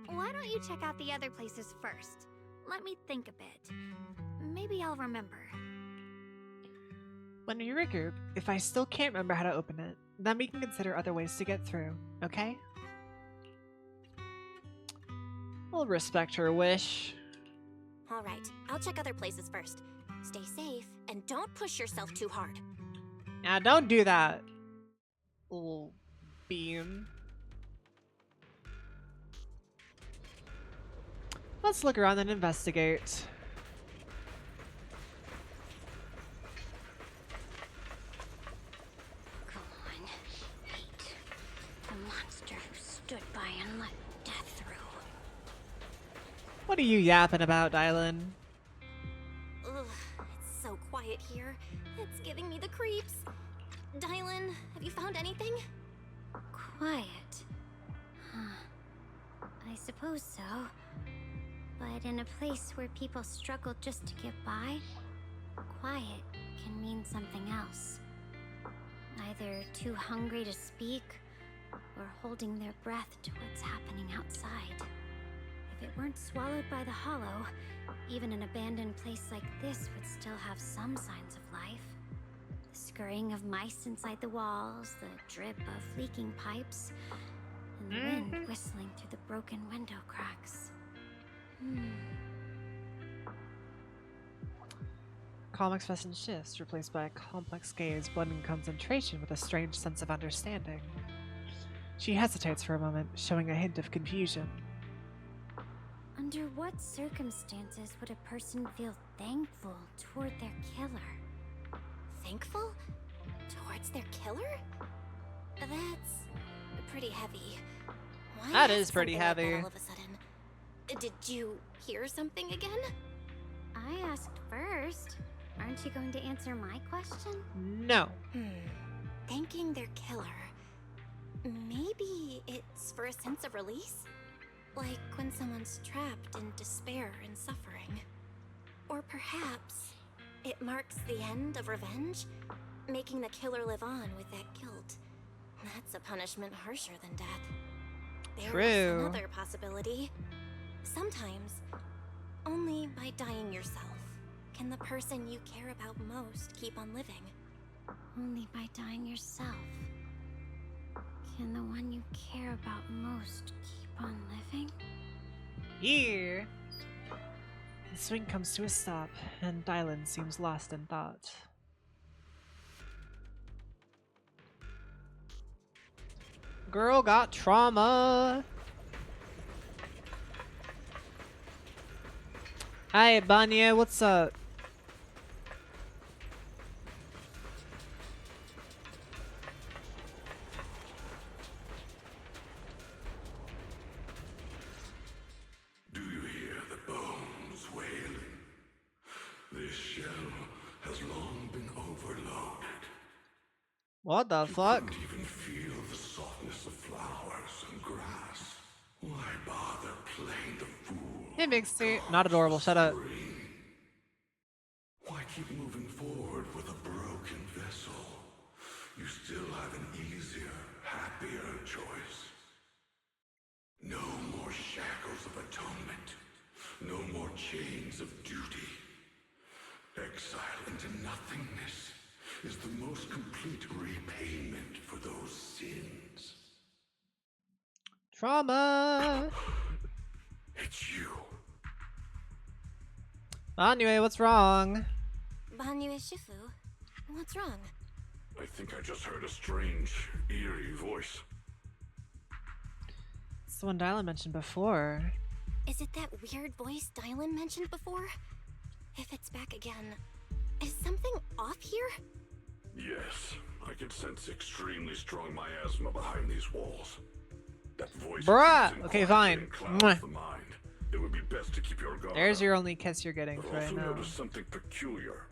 Why don't you check out the other places first? Let me think a bit. Maybe I'll remember. When we regroup, if I still can't remember how to open it, then we can consider other ways to get through, okay? I'll respect her wish. Alright, I'll check other places first. Stay safe, and don't push yourself too hard. Now don't do that, little bean. Let's look around and investigate. Go on, hate. The monster who stood by and let death through. What are you yapping about, Dylan? Ugh, it's so quiet here. It's giving me the creeps. Dylan, have you found anything? Quiet. Huh. I suppose so. But in a place where people struggle just to get by, quiet can mean something else. Either too hungry to speak, or holding their breath to what's happening outside. If it weren't swallowed by the hollow, even an abandoned place like this would still have some signs of life. The scurrying of mice inside the walls, the drip of leaking pipes, and the wind whistling through the broken window cracks. Calm expression shifts, replaced by a complex gaze blending concentration with a strange sense of understanding. She hesitates for a moment, showing a hint of confusion. Under what circumstances would a person feel thankful toward their killer? Thankful? Towards their killer? That's pretty heavy. Why That ask is pretty something like that heavy. all of a sudden? Did you hear something again? I asked first. Aren't you going to answer my question? No. Thanking their killer. Maybe it's for a sense of release? Like when someone's trapped in despair and suffering. Or perhaps it marks the end of revenge, making the killer live on with that guilt. That's a punishment harsher than death. There's another possibility. Sometimes, only by dying yourself can the person you care about most keep on living. Only by dying yourself can the one you care about most keep on living? Here. The swing comes to a stop, and Dylan seems lost in thought. Girl got trauma. Hi, Banya, what's up? Do you hear the bones wailing? This shell has long been overloaded. What the fuck? You couldn't even feel the softness of flowers and grass. Why bother playing the fool? Hey, Mixie. Not adorable, shut up. Why keep moving forward with a broken vessel? You still have an easier, happier choice. No more shackles of atonement. No more chains of duty. Exile into nothingness is the most complete repayment for those sins. Trauma! It's you. Anyway, what's wrong? Banyu Shifu, what's wrong? I think I just heard a strange, eerie voice. It's the one Dylan mentioned before. Is it that weird voice Dylan mentioned before? If it's back again, is something off here? Yes, I can sense extremely strong miasma behind these walls. That voice. Bruh! Okay, fine. Clouds the mind. It would be best to keep your guard. There's up. your only kiss you're getting I've for right also now. noticed something peculiar.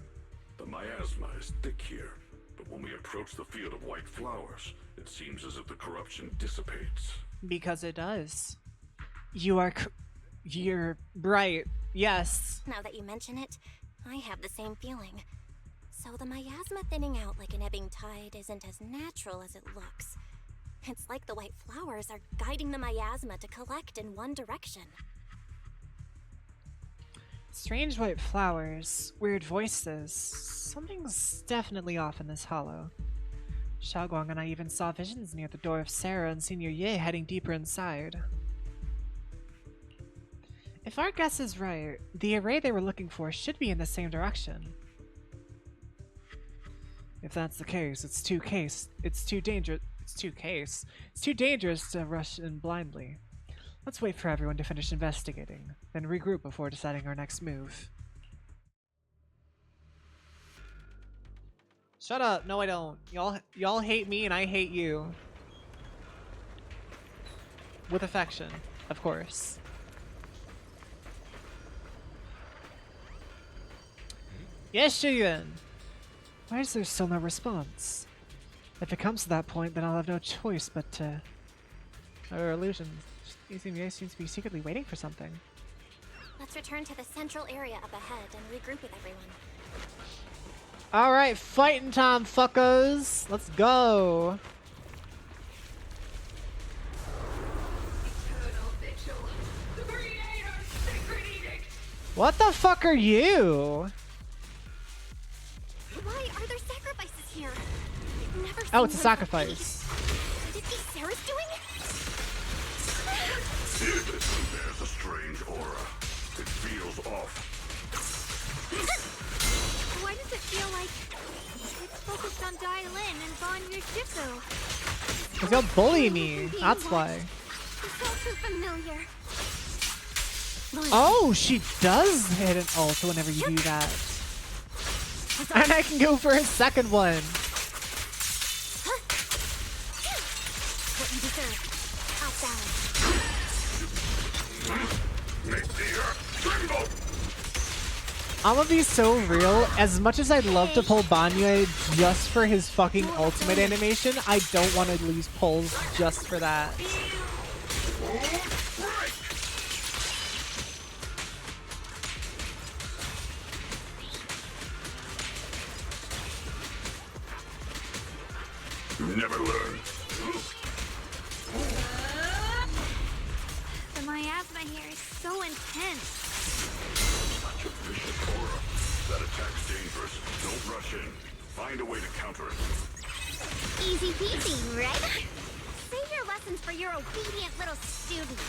The miasma is thick here, but when we approach the field of white flowers, it seems as if the corruption dissipates. Because it does. You're right. Yes. Now that you mention it, I have the same feeling. So the miasma thinning out like an ebbing tide isn't as natural as it looks. It's like the white flowers are guiding the miasma to collect in one direction. Strange white flowers, weird voices. Something's definitely off in this hollow. Xiaoguang and I even saw visions near the door of Sarah and Senior Ye heading deeper inside. If our guess is right, the array they were looking for should be in the same direction. If that's the case, it's too dangerous to rush in blindly. Let's wait for everyone to finish investigating, then regroup before deciding our next move. Shut up! No, I don't. Y'all hate me and I hate you. With affection, of course. Yes, Shuyuan! Why is there still no response? If it comes to that point, then I'll have no choice but to... Our illusion. Senior seems to be secretly waiting for something. Let's return to the central area up ahead and regroup with everyone. Alright, fighting time, fuckers! Let's go! What the fuck are you? Why are there sacrifices here? I've never seen Oh, it's a one sacrifice. Could it be Sarah's doing? There's a strange aura. It feels off. Why does it feel like it's focused on Dylan and Banyu Shifu? Cause you'll bully me. That's why. It's all too familiar. Oh, she does hit an ult whenever you do that. And I can go for a second one. What you deserve. I'm gonna be so real. As much as I'd love to pull Banyu just for his fucking ultimate animation, I don't want to lose pulls just for that. You never learn. The miasma here is so intense. Such a vicious aura. That attack's dangerous. Don't rush in. Find a way to counter it. Easy peasy, right? Save your lessons for your obedient little students.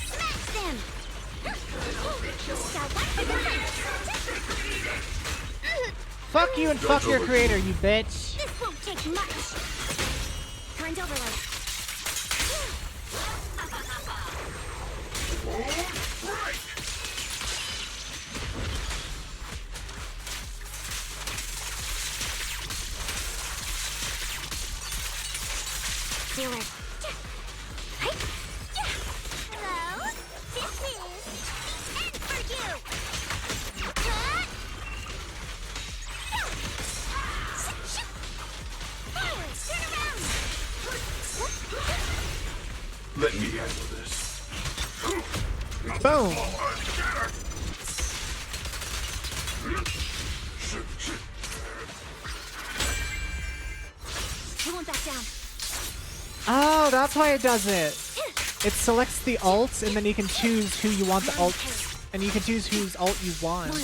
Smash them! Fuck you and fuck your creator, you bitch. This won't take much. Current overload. Healer. Hello? This is the end for you! Turn around! Let me handle this. Boom. I won't back down. Oh, that's why it does it. It selects the ult, and then you can choose who you want the ult, and you can choose whose ult you want.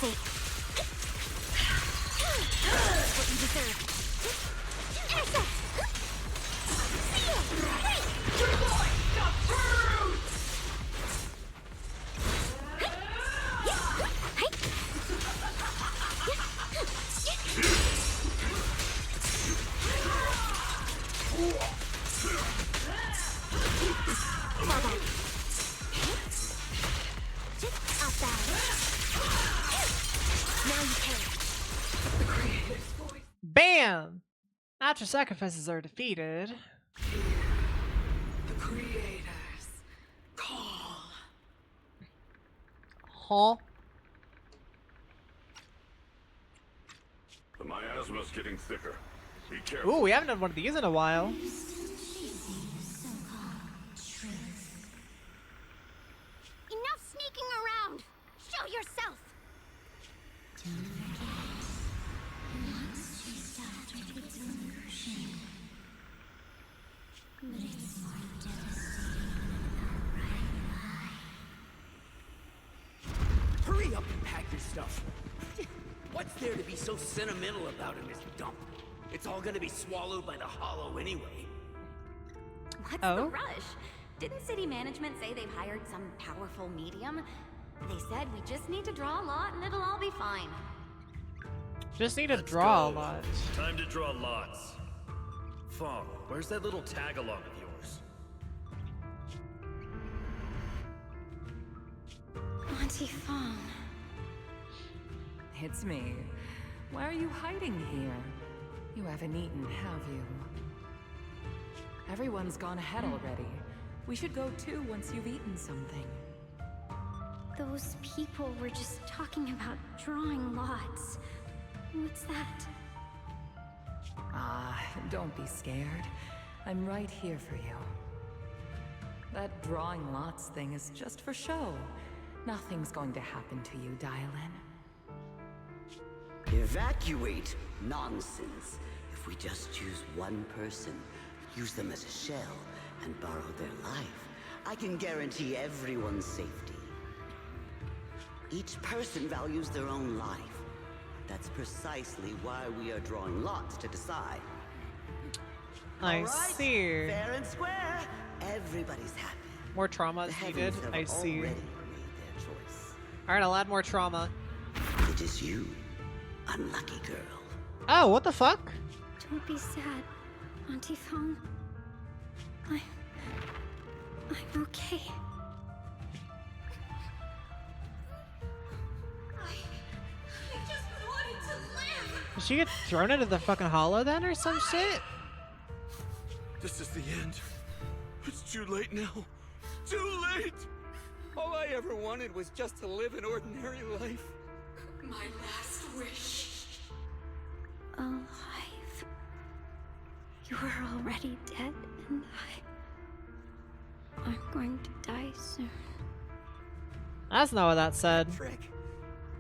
Mercy. What you deserve. Ersa! Seal! Hey! Bam! After sacrifices are defeated. The creators call. Huh? The miasma's getting thicker. Be careful. Ooh, we haven't done one of these in a while. Enough sneaking around! Show yourself! Hurry up and pack your stuff. What's there to be so sentimental about in this dump? It's all gonna be swallowed by the hollow anyway. What's the rush? Didn't city management say they've hired some powerful medium? They said we just need to draw a lot and it'll all be fine. Just need to draw a lot. Time to draw lots. Fong, where's that little tag-along of yours? Auntie Fong. It's me. Why are you hiding here? You haven't eaten, have you? Everyone's gone ahead already. We should go too once you've eaten something. Those people were just talking about drawing lots. What's that? Ah, don't be scared. I'm right here for you. That drawing lots thing is just for show. Nothing's going to happen to you, Dylan. Evacuate? Nonsense. If we just choose one person, use them as a shell, and borrow their life, I can guarantee everyone's safety. Each person values their own life. That's precisely why we are drawing lots to decide. I All right, see. fair and square. Everybody's happy. More trauma is The needed. heavens have I see. already made their choice. Alright, I'll add more trauma. It is you, unlucky girl. Oh, what the fuck? Don't be sad, Auntie Fong. I'm okay. I just wanted to live! Did she get thrown into the fucking hollow then or some shit? This is the end. It's too late now. Too late! All I ever wanted was just to live an ordinary life. My last wish. Alive. You were already dead, and I'm going to die soon. That's not what that said. Trick.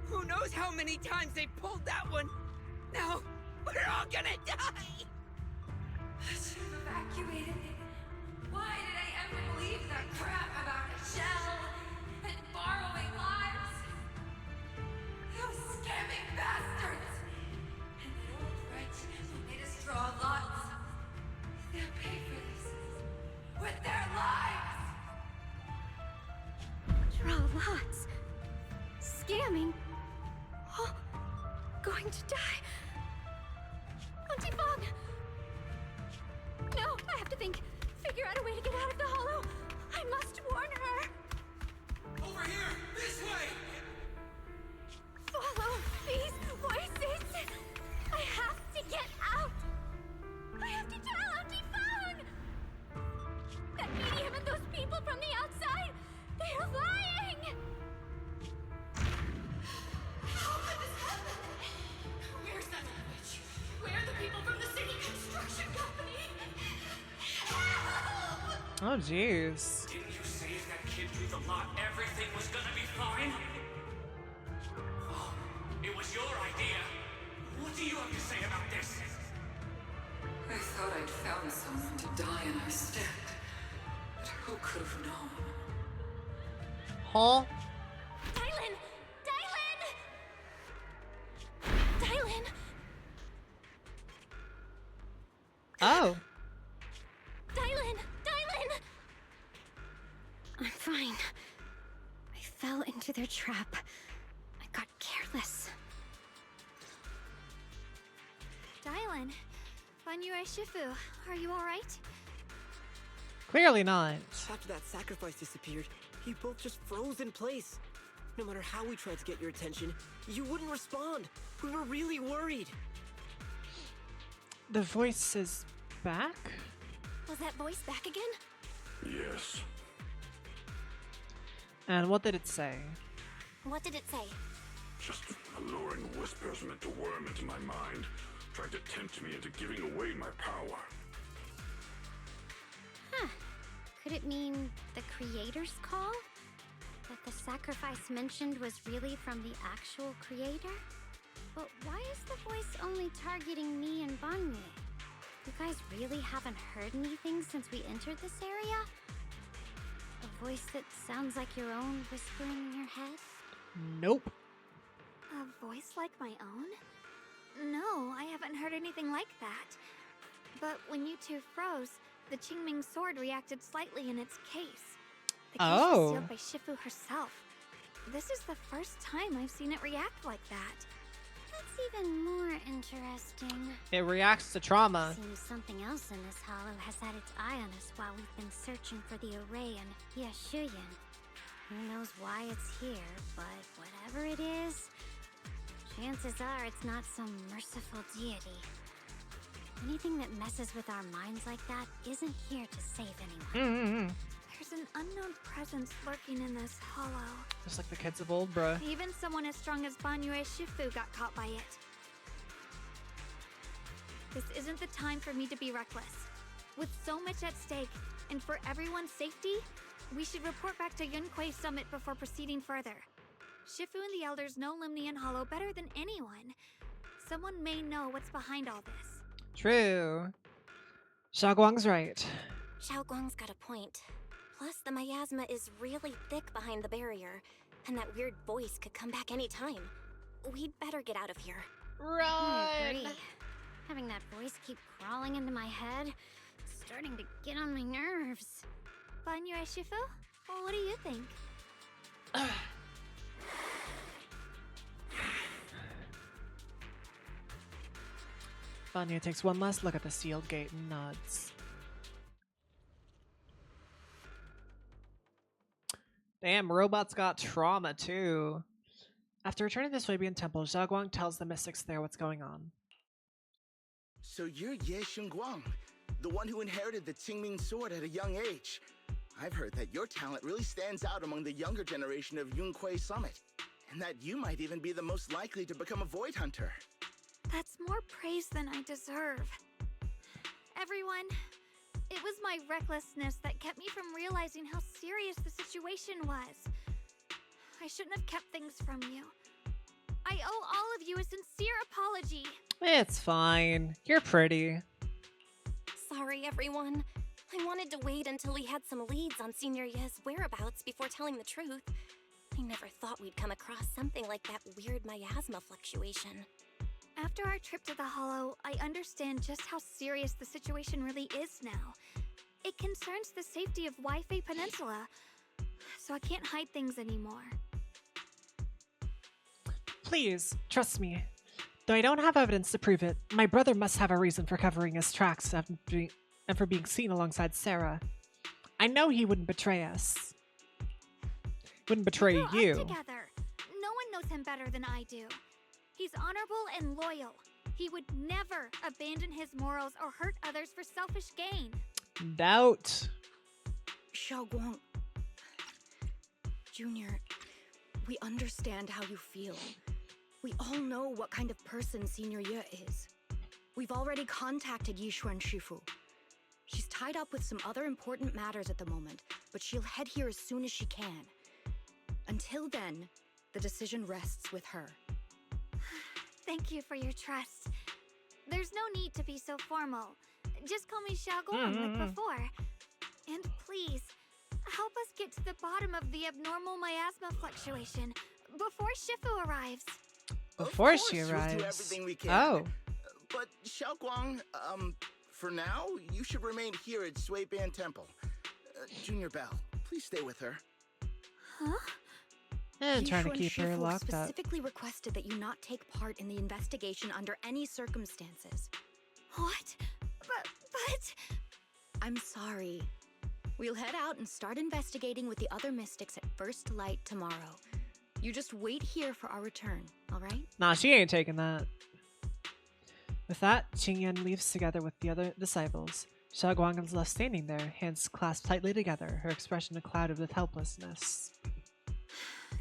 Who knows how many times they pulled that one? Now, we're all gonna die! I should have evacuated. Why did I ever believe that crap about a shell and borrowing lives? Those scamming bastards! And that old wretch who made us draw lots. They'll pay for this with their lives! Draw lots. Scamming. Oh, going to die. Auntie Fong! No, I have to think. Figure out a way to get out of the hollow. I must warn her. Over here! This way! Follow these voices. I have to get out. I have to tell Auntie Fong. That medium and those people from the outside, they are lying. How could this happen? Where's that witch? Where are the people from the city construction company? Help! Oh, jeez. Didn't you say if that kid drew the lot, everything was gonna be fine? Oh, it was your idea. What do you have to say about this? I thought I'd found someone to die in our stead. But who could have known? Huh? Dylan! Dylan! fine. I fell into their trap. I got careless. Dylan, Banyue Shifu, are you alright? Clearly not. After that sacrifice disappeared, you both just froze in place. No matter how we tried to get your attention, you wouldn't respond. We were really worried. The voice is back? Was that voice back again? Yes. And what did it say? What did it say? Just alluring whispers meant to worm into my mind, trying to tempt me into giving away my power. Huh. Could it mean the creator's call? That the sacrifice mentioned was really from the actual creator? But why is the voice only targeting me and Banyue? You guys really haven't heard anything since we entered this area? A voice that sounds like your own whispering in your head? Nope. A voice like my own? No, I haven't heard anything like that. But when you two froze, the Qingming sword reacted slightly in its case. The case was sealed by Shifu herself. This is the first time I've seen it react like that. That's even more interesting. It reacts to trauma. Seems something else in this hollow has had its eye on us while we've been searching for the array in Yashuyan. Who knows why it's here, but whatever it is, chances are it's not some merciful deity. Anything that messes with our minds like that isn't here to save anyone. There's an unknown presence lurking in this hollow. Just like the kids of old, bruh. Even someone as strong as Banyue Shifu got caught by it. This isn't the time for me to be reckless. With so much at stake, and for everyone's safety, we should report back to Yunquay Summit before proceeding further. Shifu and the elders know Limnian Hollow better than anyone. Someone may know what's behind all this. True. Xiaoguang's right. Xiaoguang's got a point. Plus, the miasma is really thick behind the barrier, and that weird voice could come back anytime. We'd better get out of here. I agree. Having that voice keep crawling into my head, it's starting to get on my nerves. Banyue Shifu? Well, what do you think? Banyue takes one last look at the sealed gate and nods. Damn, robots got trauma too. After returning to the Suibian temple, Xiaoguang tells the mystics there what's going on. So you're Ye Xingguang, the one who inherited the Qingming sword at a young age. I've heard that your talent really stands out among the younger generation of Yunquay Summit, and that you might even be the most likely to become a void hunter. That's more praise than I deserve. Everyone, it was my recklessness that kept me from realizing how serious the situation was. I shouldn't have kept things from you. I owe all of you a sincere apology. It's fine. You're pretty. Sorry, everyone. I wanted to wait until we had some leads on Senior Ye's whereabouts before telling the truth. I never thought we'd come across something like that weird miasma fluctuation. After our trip to the Hollow, I understand just how serious the situation really is now. It concerns the safety of Waifei Peninsula, so I can't hide things anymore. Please, trust me. Though I don't have evidence to prove it, my brother must have a reason for covering his tracks and for being seen alongside Sarah. I know he wouldn't betray us. Wouldn't betray We grew you. up together. No one knows him better than I do. He's honorable and loyal. He would never abandon his morals or hurt others for selfish gain. Doubt. Xiaoguang. Junior, we understand how you feel. We all know what kind of person Senior Ye is. We've already contacted Yishuan Shifu. She's tied up with some other important matters at the moment, but she'll head here as soon as she can. Until then, the decision rests with her. Thank you for your trust. There's no need to be so formal. Just call me Xiaoguang like before. And please, help us get to the bottom of the abnormal miasma fluctuation before Shifu arrives. Before Of she course, arrives. We'll do everything we can. Oh. But Xiaoguang, for now, you should remain here at Suibian Temple. Junior Bell, please stay with her. Huh? And trying to Yishuan keep her Shifu locked up. specifically requested that you not take part in the investigation under any circumstances. What? But... I'm sorry. We'll head out and start investigating with the other mystics at first light tomorrow. You just wait here for our return, alright? Nah, she ain't taking that. With that, Qingyan leaves together with the other disciples. Xiaoguang is left standing there, hands clasped tightly together, her expression a cloud of helplessness.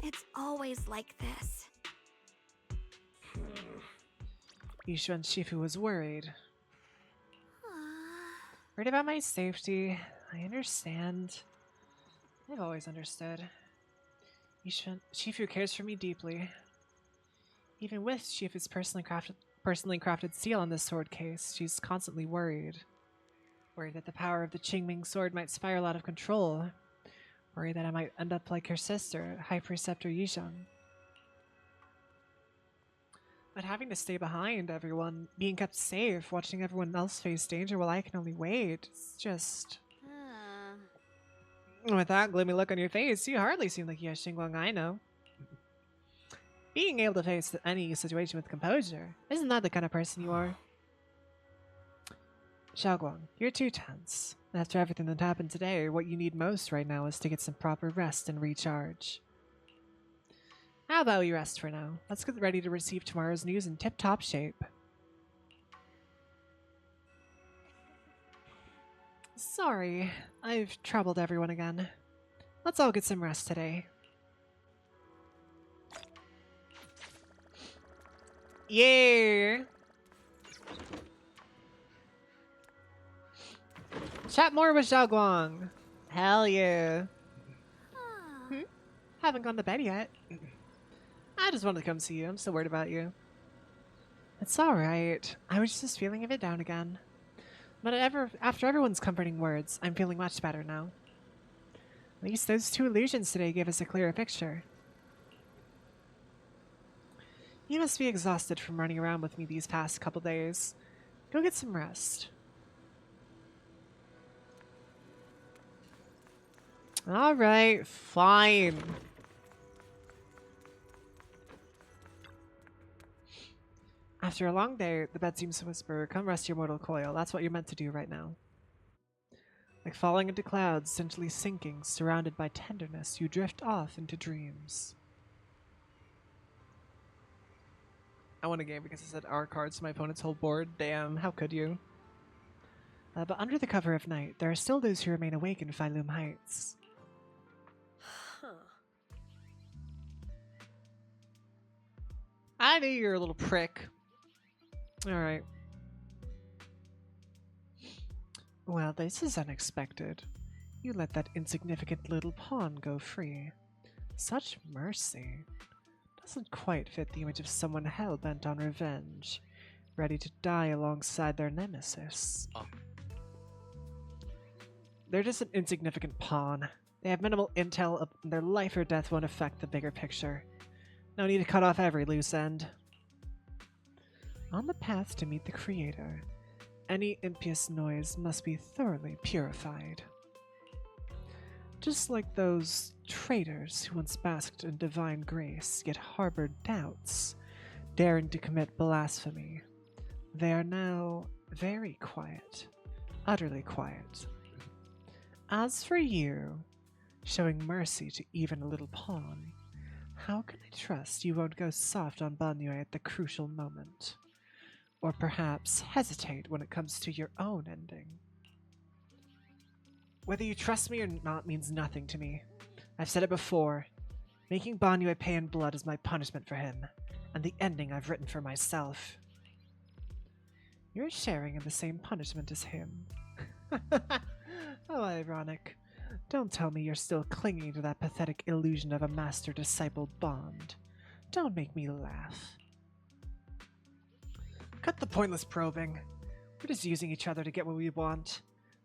It's always like this. Yishuan Shifu was worried. Worried about my safety. I understand. I've always understood. Yishuan Shifu cares for me deeply. Even with Shifu's personally crafted seal on this sword case, she's constantly worried. Worried that the power of the Qingming sword might spiral out of control. Worried that I might end up like her sister, High Preceptor Yizhang. But having to stay behind everyone, being kept safe, watching everyone else face danger while I can only wait, it's just... With that gloomy look on your face, you hardly seem like Ye Xingguang I know. Being able to face any situation with composure, isn't that the kind of person you are? Xiaoguang, you're too tense. After everything that happened today, what you need most right now is to get some proper rest and recharge. How about we rest for now? Let's get ready to receive tomorrow's news in tip-top shape. Sorry, I've troubled everyone again. Let's all get some rest today. Yeah! Chat more with Xiaoguang. Hell yeah. Haven't gone to bed yet. I just wanted to come see you. I'm still worried about you. It's alright. I was just feeling a bit down again. But after everyone's comforting words, I'm feeling much better now. At least those two illusions today gave us a clearer picture. You must be exhausted from running around with me these past couple days. Go get some rest. Alright, fine. After a long day, the bed seems to whisper, come rest your mortal coil. That's what you're meant to do right now. Like falling into clouds, gently sinking, surrounded by tenderness, you drift off into dreams. I won a game because I said R cards to my opponent's whole board. Damn, how could you? But under the cover of night, there are still those who remain awake in Phylum Heights. I knew you were a little prick. Alright. Well, this is unexpected. You let that insignificant little pawn go free. Such mercy. Doesn't quite fit the image of someone hell-bent on revenge, ready to die alongside their nemesis. They're just an insignificant pawn. They have minimal intel, and their life or death won't affect the bigger picture. No need to cut off every loose end. On the path to meet the Creator, any impious noise must be thoroughly purified. Just like those traitors who once basked in divine grace, yet harbored doubts, daring to commit blasphemy, they are now very quiet, utterly quiet. As for you, showing mercy to even a little pawn, how can I trust you won't go soft on Banyue at the crucial moment? Or perhaps hesitate when it comes to your own ending? Whether you trust me or not means nothing to me. I've said it before. Making Banyue pay in blood is my punishment for him, and the ending I've written for myself. You're sharing in the same punishment as him. How ironic. Don't tell me you're still clinging to that pathetic illusion of a master-disciple bond. Don't make me laugh. Cut the pointless probing. We're just using each other to get what we want.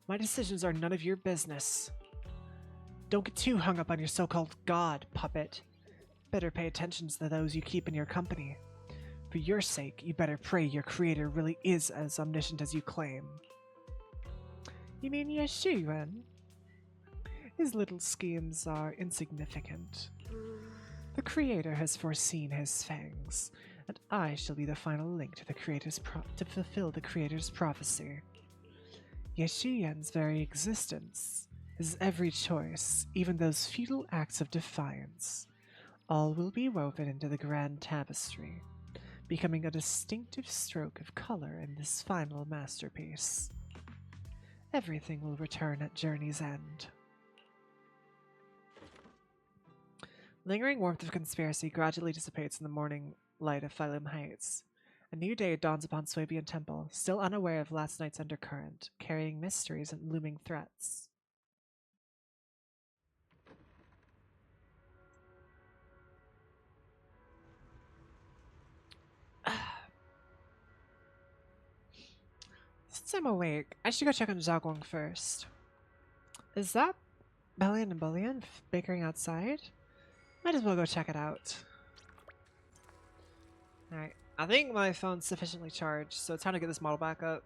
My decisions are none of your business. Don't get too hung up on your so-called god, puppet. Better pay attention to those you keep in your company. For your sake, you better pray your creator really is as omniscient as you claim. You mean Ye Shiyuan? his little schemes are insignificant. The Creator has foreseen his fangs, and I shall be the final link to the Creator's to fulfill the Creator's prophecy. Yeshiyan's very existence, his every choice, even those futile acts of defiance, all will be woven into the grand tapestry, becoming a distinctive stroke of color in this final masterpiece. Everything will return at journey's end. Lingering warmth of conspiracy gradually dissipates in the morning light of Phylum Heights. A new day dawns upon Swabian Temple, still unaware of last night's undercurrent, carrying mysteries and looming threats. Since I'm awake, I should go check on Zhaoguang first. Is that Bellion and Bullion bickering outside? Might as well go check it out. Alright, I think my phone's sufficiently charged, so it's time to get this model back up.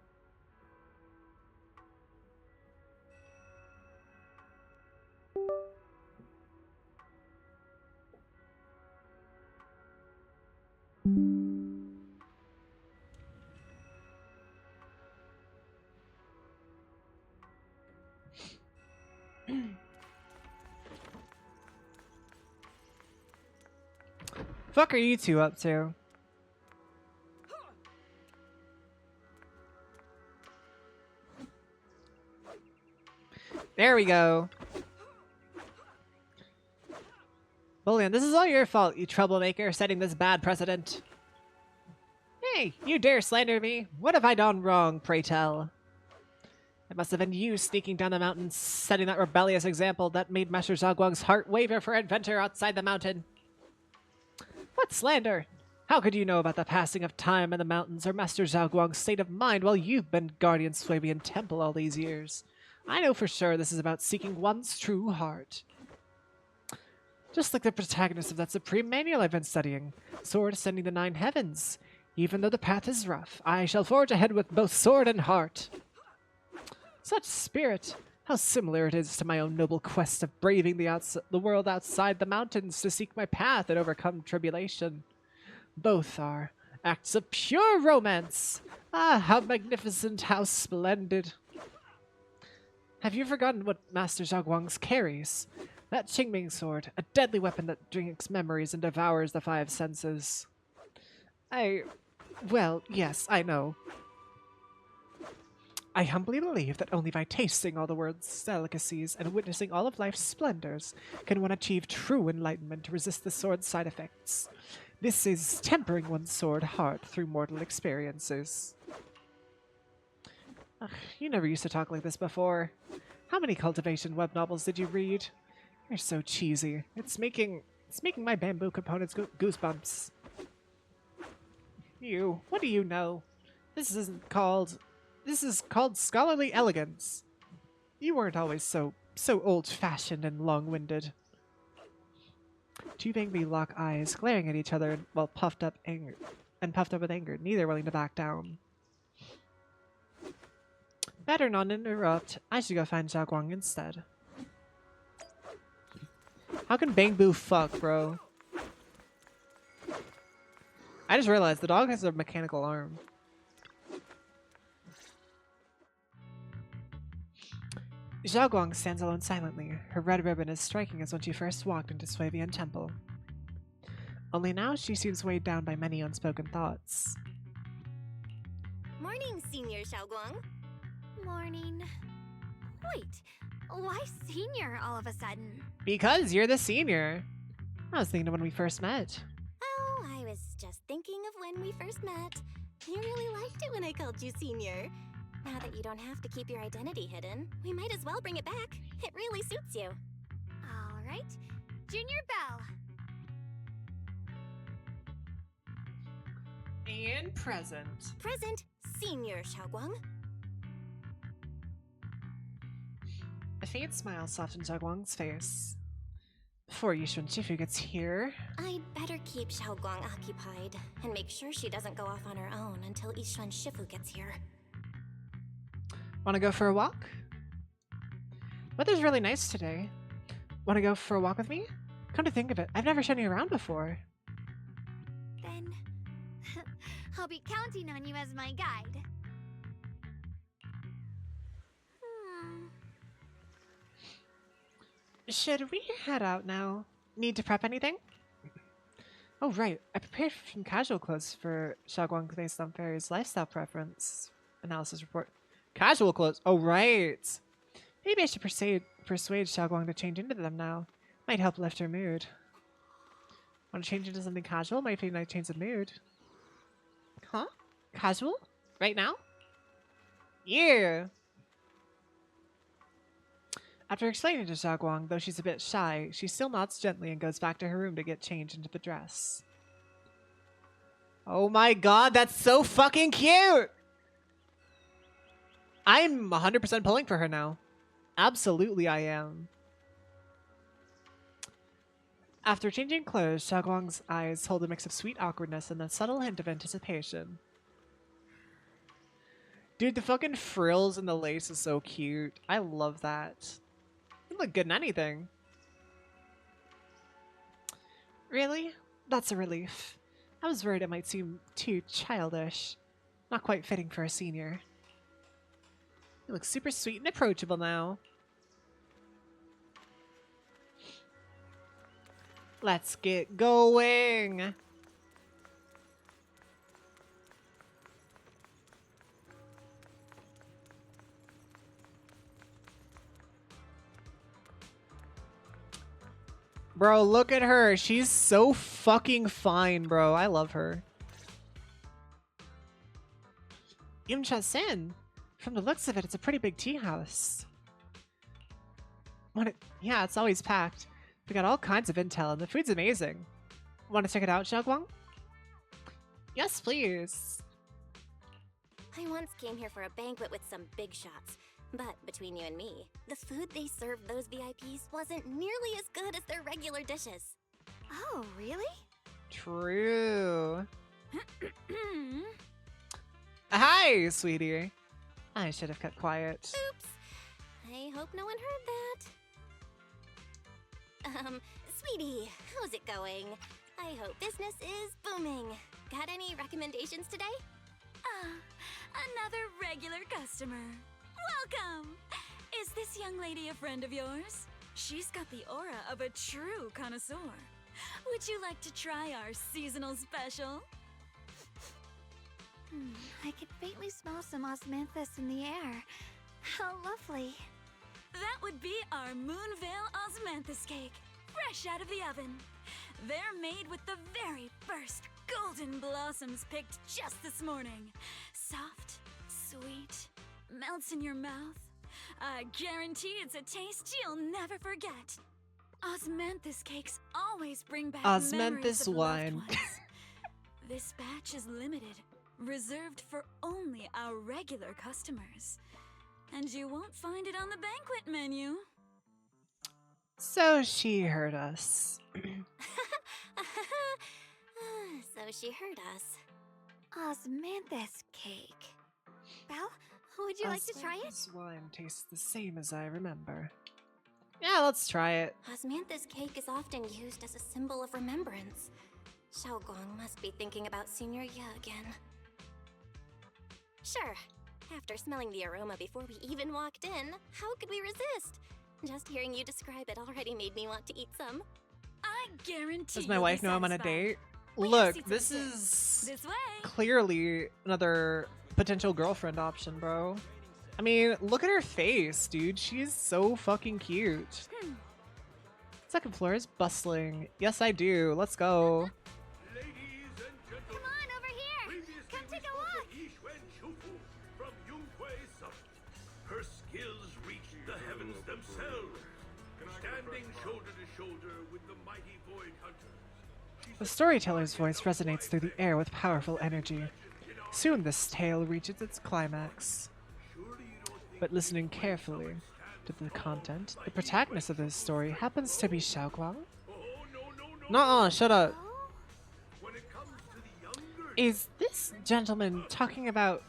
Fuck are you two up to? There we go. Bullion, this is all your fault, you troublemaker, setting this bad precedent. Hey, you dare slander me? What have I done wrong, pray tell? It must have been you sneaking down the mountain, setting that rebellious example that made Master Zhaoguang's heart waver for adventure outside the mountain. What slander? How could you know about the passing of time in the mountains or Master Zhaoguang's state of mind while you've been guardian Swabian Temple all these years? I know for sure this is about seeking one's true heart. Just like the protagonist of that supreme manual I've been studying, Sword Ascending the Nine Heavens. Even though the path is rough, I shall forge ahead with both sword and heart. Such spirit! How similar it is to my own noble quest of braving the world outside the mountains to seek my path and overcome tribulation. Both are acts of pure romance. Ah, how magnificent, how splendid. Have you forgotten what Master Zhaoguang's carries? That Qingming sword, a deadly weapon that drinks memories and devours the five senses. Well, yes, I know. I humbly believe that only by tasting all the world's delicacies and witnessing all of life's splendors can one achieve true enlightenment to resist the sword's side effects. This is tempering one's sword heart through mortal experiences. Ugh, you never used to talk like this before. How many cultivation web novels did you read? You're so cheesy. It's making my bamboo components goosebumps. What do you know? This is called scholarly elegance. You weren't always so old-fashioned and long-winded. Two angry lock eyes, glaring at each other while puffed up with anger, neither willing to back down. Better not interrupt. I should go find Zhaoguang instead. How can Bangbu fuck, bro? I just realized the dog has a mechanical arm. Zhaoguang stands alone silently. Her red ribbon is striking as when she first walked into Swabian Temple. Only now she seems weighed down by many unspoken thoughts. Morning, Senior Zhaoguang. Morning. Wait, why senior all of a sudden? Because you're the senior. I was thinking of when we first met. Oh, I was just thinking of when we first met. You really liked it when I called you Senior. Now that you don't have to keep your identity hidden, we might as well bring it back. It really suits you. All right, Junior Bell. And present. Present, Senior Zhaoguang. A faint smile softened Zhaoguang's face. Before Yishuan Shifu gets here... I'd better keep Zhaoguang occupied and make sure she doesn't go off on her own until Yishuan Shifu gets here. Wanna go for a walk? Weather's really nice today. Want to go for a walk with me? Come to think of it, I've never shown you around before. Then I'll be counting on you as my guide. Should we head out now? Need to prep anything? Oh, right. I prepared some casual clothes for Xiaoguang based on Fairy's lifestyle preference analysis report. Casual clothes? Oh, right. Maybe I should persuade Xiaoguang to change into them now. Might help lift her mood. Want to change into something casual? Might be nice change of mood. Huh? Casual? Right now? Yeah! After explaining to Xiaoguang, though she's a bit shy, she still nods gently and goes back to her room to get changed into the dress. Oh my god, that's so fucking cute! I'm 100% pulling for her now. Absolutely I am. After changing clothes, Xiaoguang's eyes hold a mix of sweet awkwardness and a subtle hint of anticipation. Dude, the fucking frills and the lace is so cute. I love that. You look good in anything. Really? That's a relief. I was worried it might seem too childish. Not quite fitting for a senior. You look super sweet and approachable now. Let's get going. Bro, look at her. She's so fucking fine, bro. I love her. Yumcha-sen. From the looks of it, it's a pretty big tea house. Yeah, it's always packed. We got all kinds of intel, and the food's amazing. Want to check it out, Xiaoguang? Yes, please. I once came here for a banquet with some big shots. But between you and me, the food they served those VIPs wasn't nearly as good as their regular dishes. Oh, really? True. Hi, sweetie. I should have kept quiet. Oops. I hope no one heard that. Sweetie, how's it going? I hope business is booming. Got any recommendations today? Another regular customer. Welcome! Is this young lady a friend of yours? She's got the aura of a true connoisseur. Would you like to try our seasonal special? I could faintly smell some osmanthus in the air. How lovely. That would be our Moonvale Osmanthus cake, fresh out of the oven. They're made with the very first golden blossoms picked just this morning. Soft, sweet, melts in your mouth. I guarantee it's a taste you'll never forget. Osmanthus cakes always bring back memories Osmanthus of loved wine. ones. This batch is limited, reserved for only our regular customers. And you won't find it on the banquet menu. So she heard us. So she heard us. Osmanthus cake. Belle, would you like to try it? Osmanthus wine tastes the same as I remember. Yeah, let's try it. Osmanthus cake is often used as a symbol of remembrance. Xiaoguang must be thinking about Senior Ye again. Sure. After smelling the aroma before we even walked in, how could we resist? Just hearing you describe it already made me want to eat some. I guarantee. Does my wife know I'm on a date? Look, this is clearly another potential girlfriend option, bro. I mean, look at her face, dude. She's so fucking cute. Second floor is bustling. Yes, I do. Let's go. Come on over here. Come take a walk. From Yunquei Summit. Her skills reach the heavens themselves, standing shoulder to shoulder with the mighty Void Hunters. The storyteller's voice resonates through the air with powerful energy. Soon this tale reaches its climax. But listening carefully to the content, the protagonist of this story happens to be Xiaoguang. Nuh-uh, shut up. Is this gentleman talking about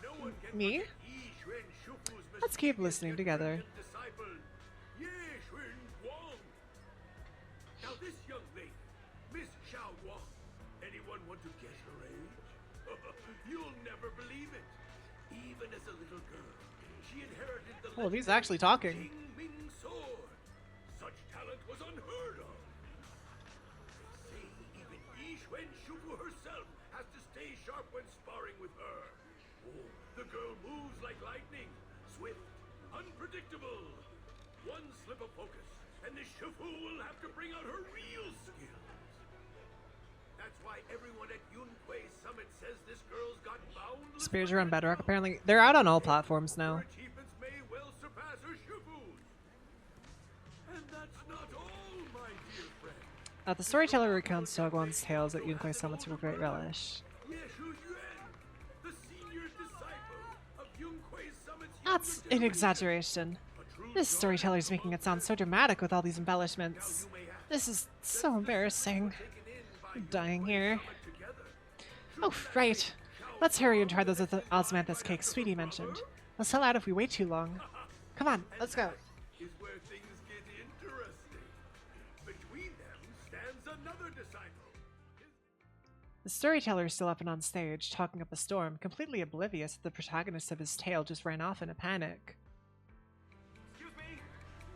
me? Let's keep listening together. Xiaoguang, anyone want to guess her age? You'll never believe it. Even as a little girl, she inherited the Oh, he's actually talking. Ming sword. Such talent was unheard of. They say even Yixuan Shufu herself has to stay sharp when sparring with her. Oh, the girl moves like lightning, swift, unpredictable. One slip of focus, and the Shufu will have to bring out her real skills. That's why everyone at Yunquei Summit says this girl's got boundless Spears are on Bedrock. Apparently, they're out on all platforms now. achievements may well surpass her Shufu's. And that's not all, my dear friend. The storyteller recounts Xiaoguang's tales at Yunquei Summits with great relish. Yeshu Yuan, the senior disciple of Yunquei Summit's That's an exaggeration. This storyteller's making it sound so dramatic with all these embellishments. This is so embarrassing. I'm dying here. Oh, right. Let's hurry and try those osmanthus cakes Sweetie mentioned. We'll sell out if we wait too long. Come on, let's go. is where things get interesting. Between them stands another disciple. The storyteller is still up and on stage, talking up a storm, completely oblivious that the protagonist of his tale just ran off in a panic. Excuse me,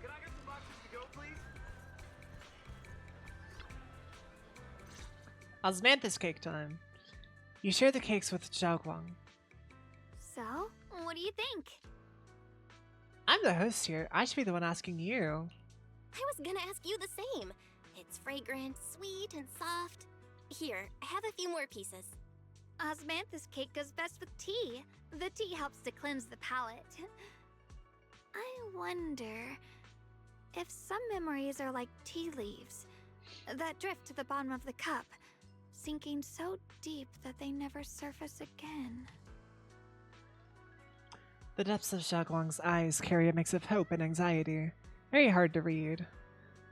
can I get some boxes to go, please? Osmanthus cake time. You share the cakes with Xiaoguang. So, what do you think? I'm the host here. I should be the one asking you. I was gonna ask you the same. It's fragrant, sweet, and soft. Here, have a few more pieces. Osmanthus cake goes best with tea. The tea helps to cleanse the palate. I wonder if some memories are like tea leaves that drift to the bottom of the cup, sinking so deep that they never surface again. The depths of Xiaoguang's eyes carry a mix of hope and anxiety. Very hard to read.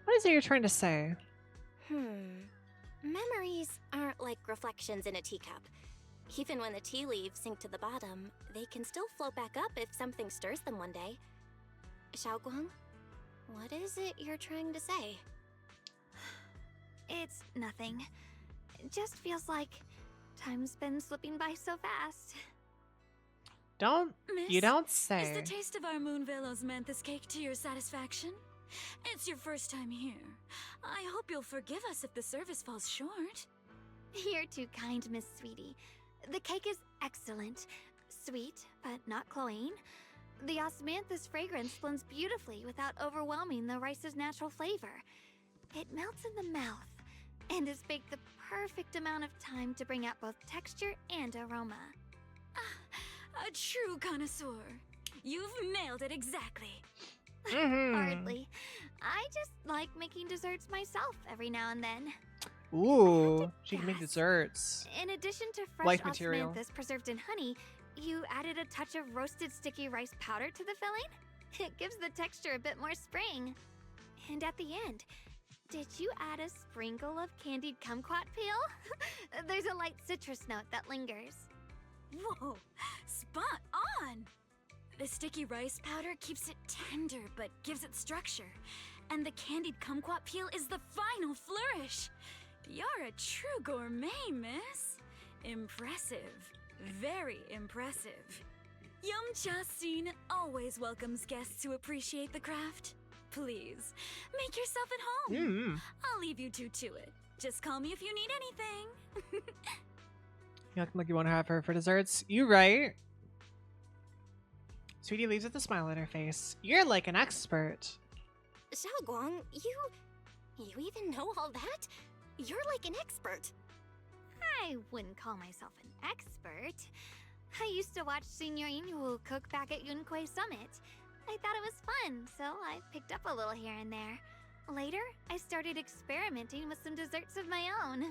What is it you're trying to say? Memories aren't like reflections in a teacup. Even when the tea leaves sink to the bottom, they can still float back up if something stirs them one day. Xiaoguang, what is it you're trying to say? It's nothing. It just feels like time's been slipping by so fast. You don't say. Is the taste of our Moonvale Osmanthus cake to your satisfaction? It's your first time here. I hope you'll forgive us if the service falls short. You're too kind, Miss Sweetie. The cake is excellent. Sweet, but not cloying. The osmanthus fragrance blends beautifully without overwhelming the rice's natural flavor. It melts in the mouth and is baked the perfect amount of time to bring out both texture and aroma. A true connoisseur. You've nailed it exactly. Hardly. I just like making desserts myself every now and then. Ooh, she can make desserts. In addition to fresh Life material. osmanthus preserved in honey, you added a touch of roasted sticky rice powder to the filling? It gives the texture a bit more spring. And at the end, did you add a sprinkle of candied kumquat peel? There's a light citrus note that lingers. Whoa, spot on! The sticky rice powder keeps it tender but gives it structure. And the candied kumquat peel is the final flourish. You're a true gourmet, miss. Impressive. Very impressive. Yum-Cha Scene always welcomes guests who appreciate the craft. Please, make yourself at home. I'll leave you two to it. Just call me if you need anything. You look like you want to have her for desserts. You right. Sweetie leaves with a smile on her face. You're like an expert. Xiaoguang, you even know all that? You're like an expert. I wouldn't call myself an expert. I used to watch Senior Inhu cook back at Yunquei Summit. I thought it was fun, so I picked up a little here and there. Later, I started experimenting with some desserts of my own.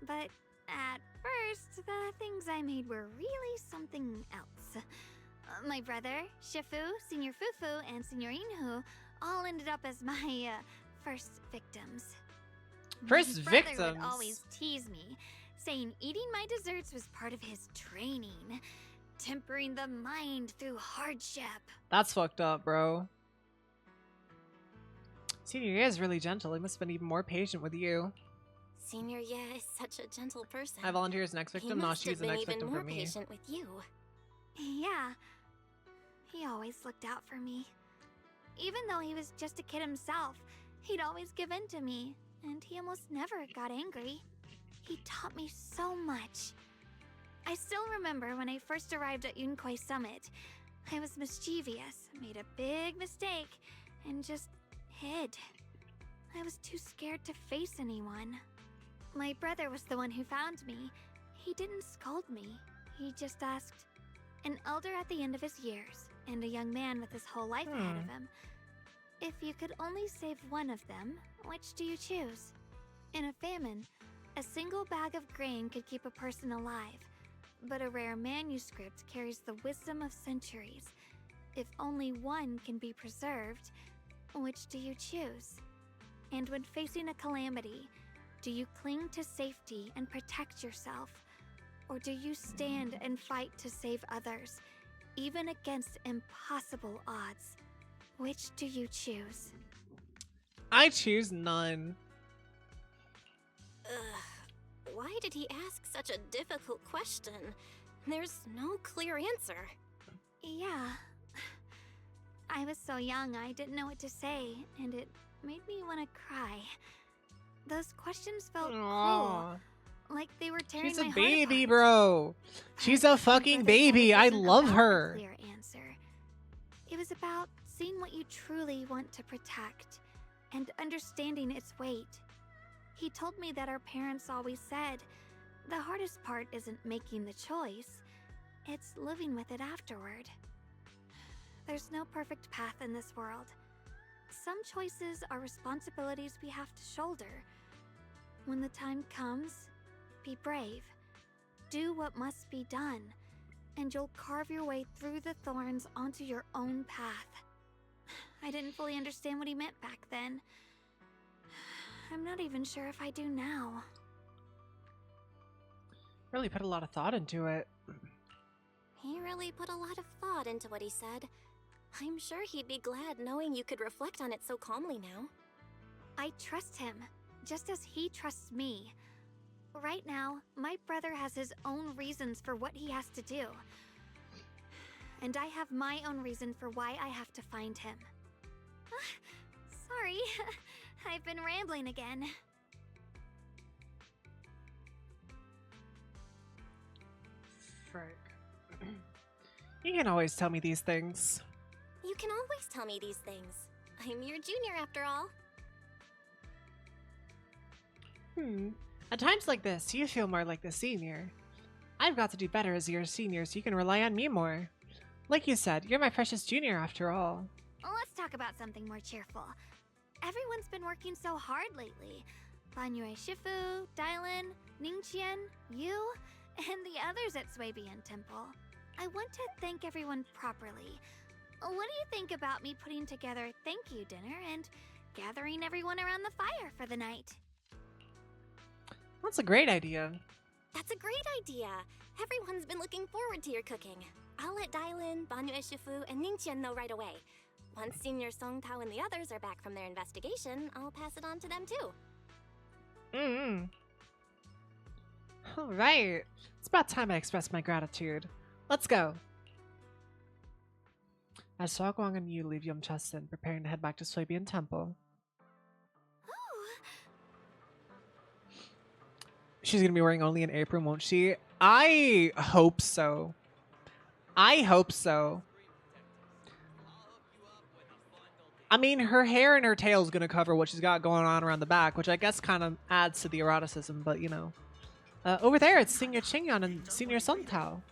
But at first, the things I made were really something else. My brother, Shifu, Senior Fufu, and Senior Inhu all ended up as my first victims. First My brother victims? would always tease me, saying eating my desserts was part of his training, tempering the mind through hardship. That's fucked up, bro. Senior is really gentle. He must have been even more patient with you. Senior Ye is such a gentle person. I volunteer as next victim. He No, must she's have the been next even victim more for me. patient with you. Yeah. He always looked out for me. Even though he was just a kid himself, he'd always give in to me, and he almost never got angry. He taught me so much. I still remember when I first arrived at Yunkwei Summit. I was mischievous, made a big mistake, and just hid. I was too scared to face anyone. My brother was the one who found me. He didn't scold me. He just asked, an elder at the end of his years, and a young man with his whole life ahead of him. If you could only save one of them, which do you choose? In a famine, a single bag of grain could keep a person alive, but a rare manuscript carries the wisdom of centuries. If only one can be preserved, which do you choose? And when facing a calamity, do you cling to safety and protect yourself? Or do you stand and fight to save others, even against impossible odds? Which do you choose? I choose none. Ugh, why did he ask such a difficult question? There's no clear answer. Yeah. I was so young, I didn't know what to say, and it made me want to cry. Those questions felt cruel, like they were tearing She's a my heart baby, apart. bro. She's a fucking baby. I love her. Clear answer. It was about seeing what you truly want to protect and understanding its weight. He told me that our parents always said, the hardest part isn't making the choice, it's living with it afterward. There's no perfect path in this world. Some choices are responsibilities we have to shoulder. When the time comes, be brave. Do what must be done, and you'll carve your way through the thorns onto your own path. I didn't fully understand what he meant back then. I'm not even sure if I do now. Really put a lot of thought into it. He really put a lot of thought into what he said. I'm sure he'd be glad knowing you could reflect on it so calmly now. I trust him, just as he trusts me. Right now, my brother has his own reasons for what he has to do. And I have my own reason for why I have to find him. Sorry, I've been rambling again. Frick. You can always tell me these things. You can always tell me these things. I'm your junior after all. At times like this, you feel more like the senior. I've got to do better as your senior so you can rely on me more. Like you said, you're my precious junior after all. Let's talk about something more cheerful. Everyone's been working so hard lately. Banyue Shifu, Dylan, Ningqian, you, and the others at Swabian Temple. I want to thank everyone properly. What do you think about me putting together a thank you dinner and gathering everyone around the fire for the night? That's a great idea. That's a great idea. Everyone's been looking forward to your cooking. I'll let Dylan, Banyue Shifu, and Ningqian know right away. Once Senior Song Tao and the others are back from their investigation, I'll pass it on to them too. Alright. It's about time I express my gratitude. Let's go. As Xiaoguang and you leave Yumchesten, preparing to head back to Swabian Temple. She's gonna be wearing only an apron, won't she? I hope so. I hope so. I mean, her hair and her tail is gonna cover what she's got going on around the back, which I guess kind of adds to the eroticism, but you know. Over there, it's Senior Qingyan and Senior Sun Tao.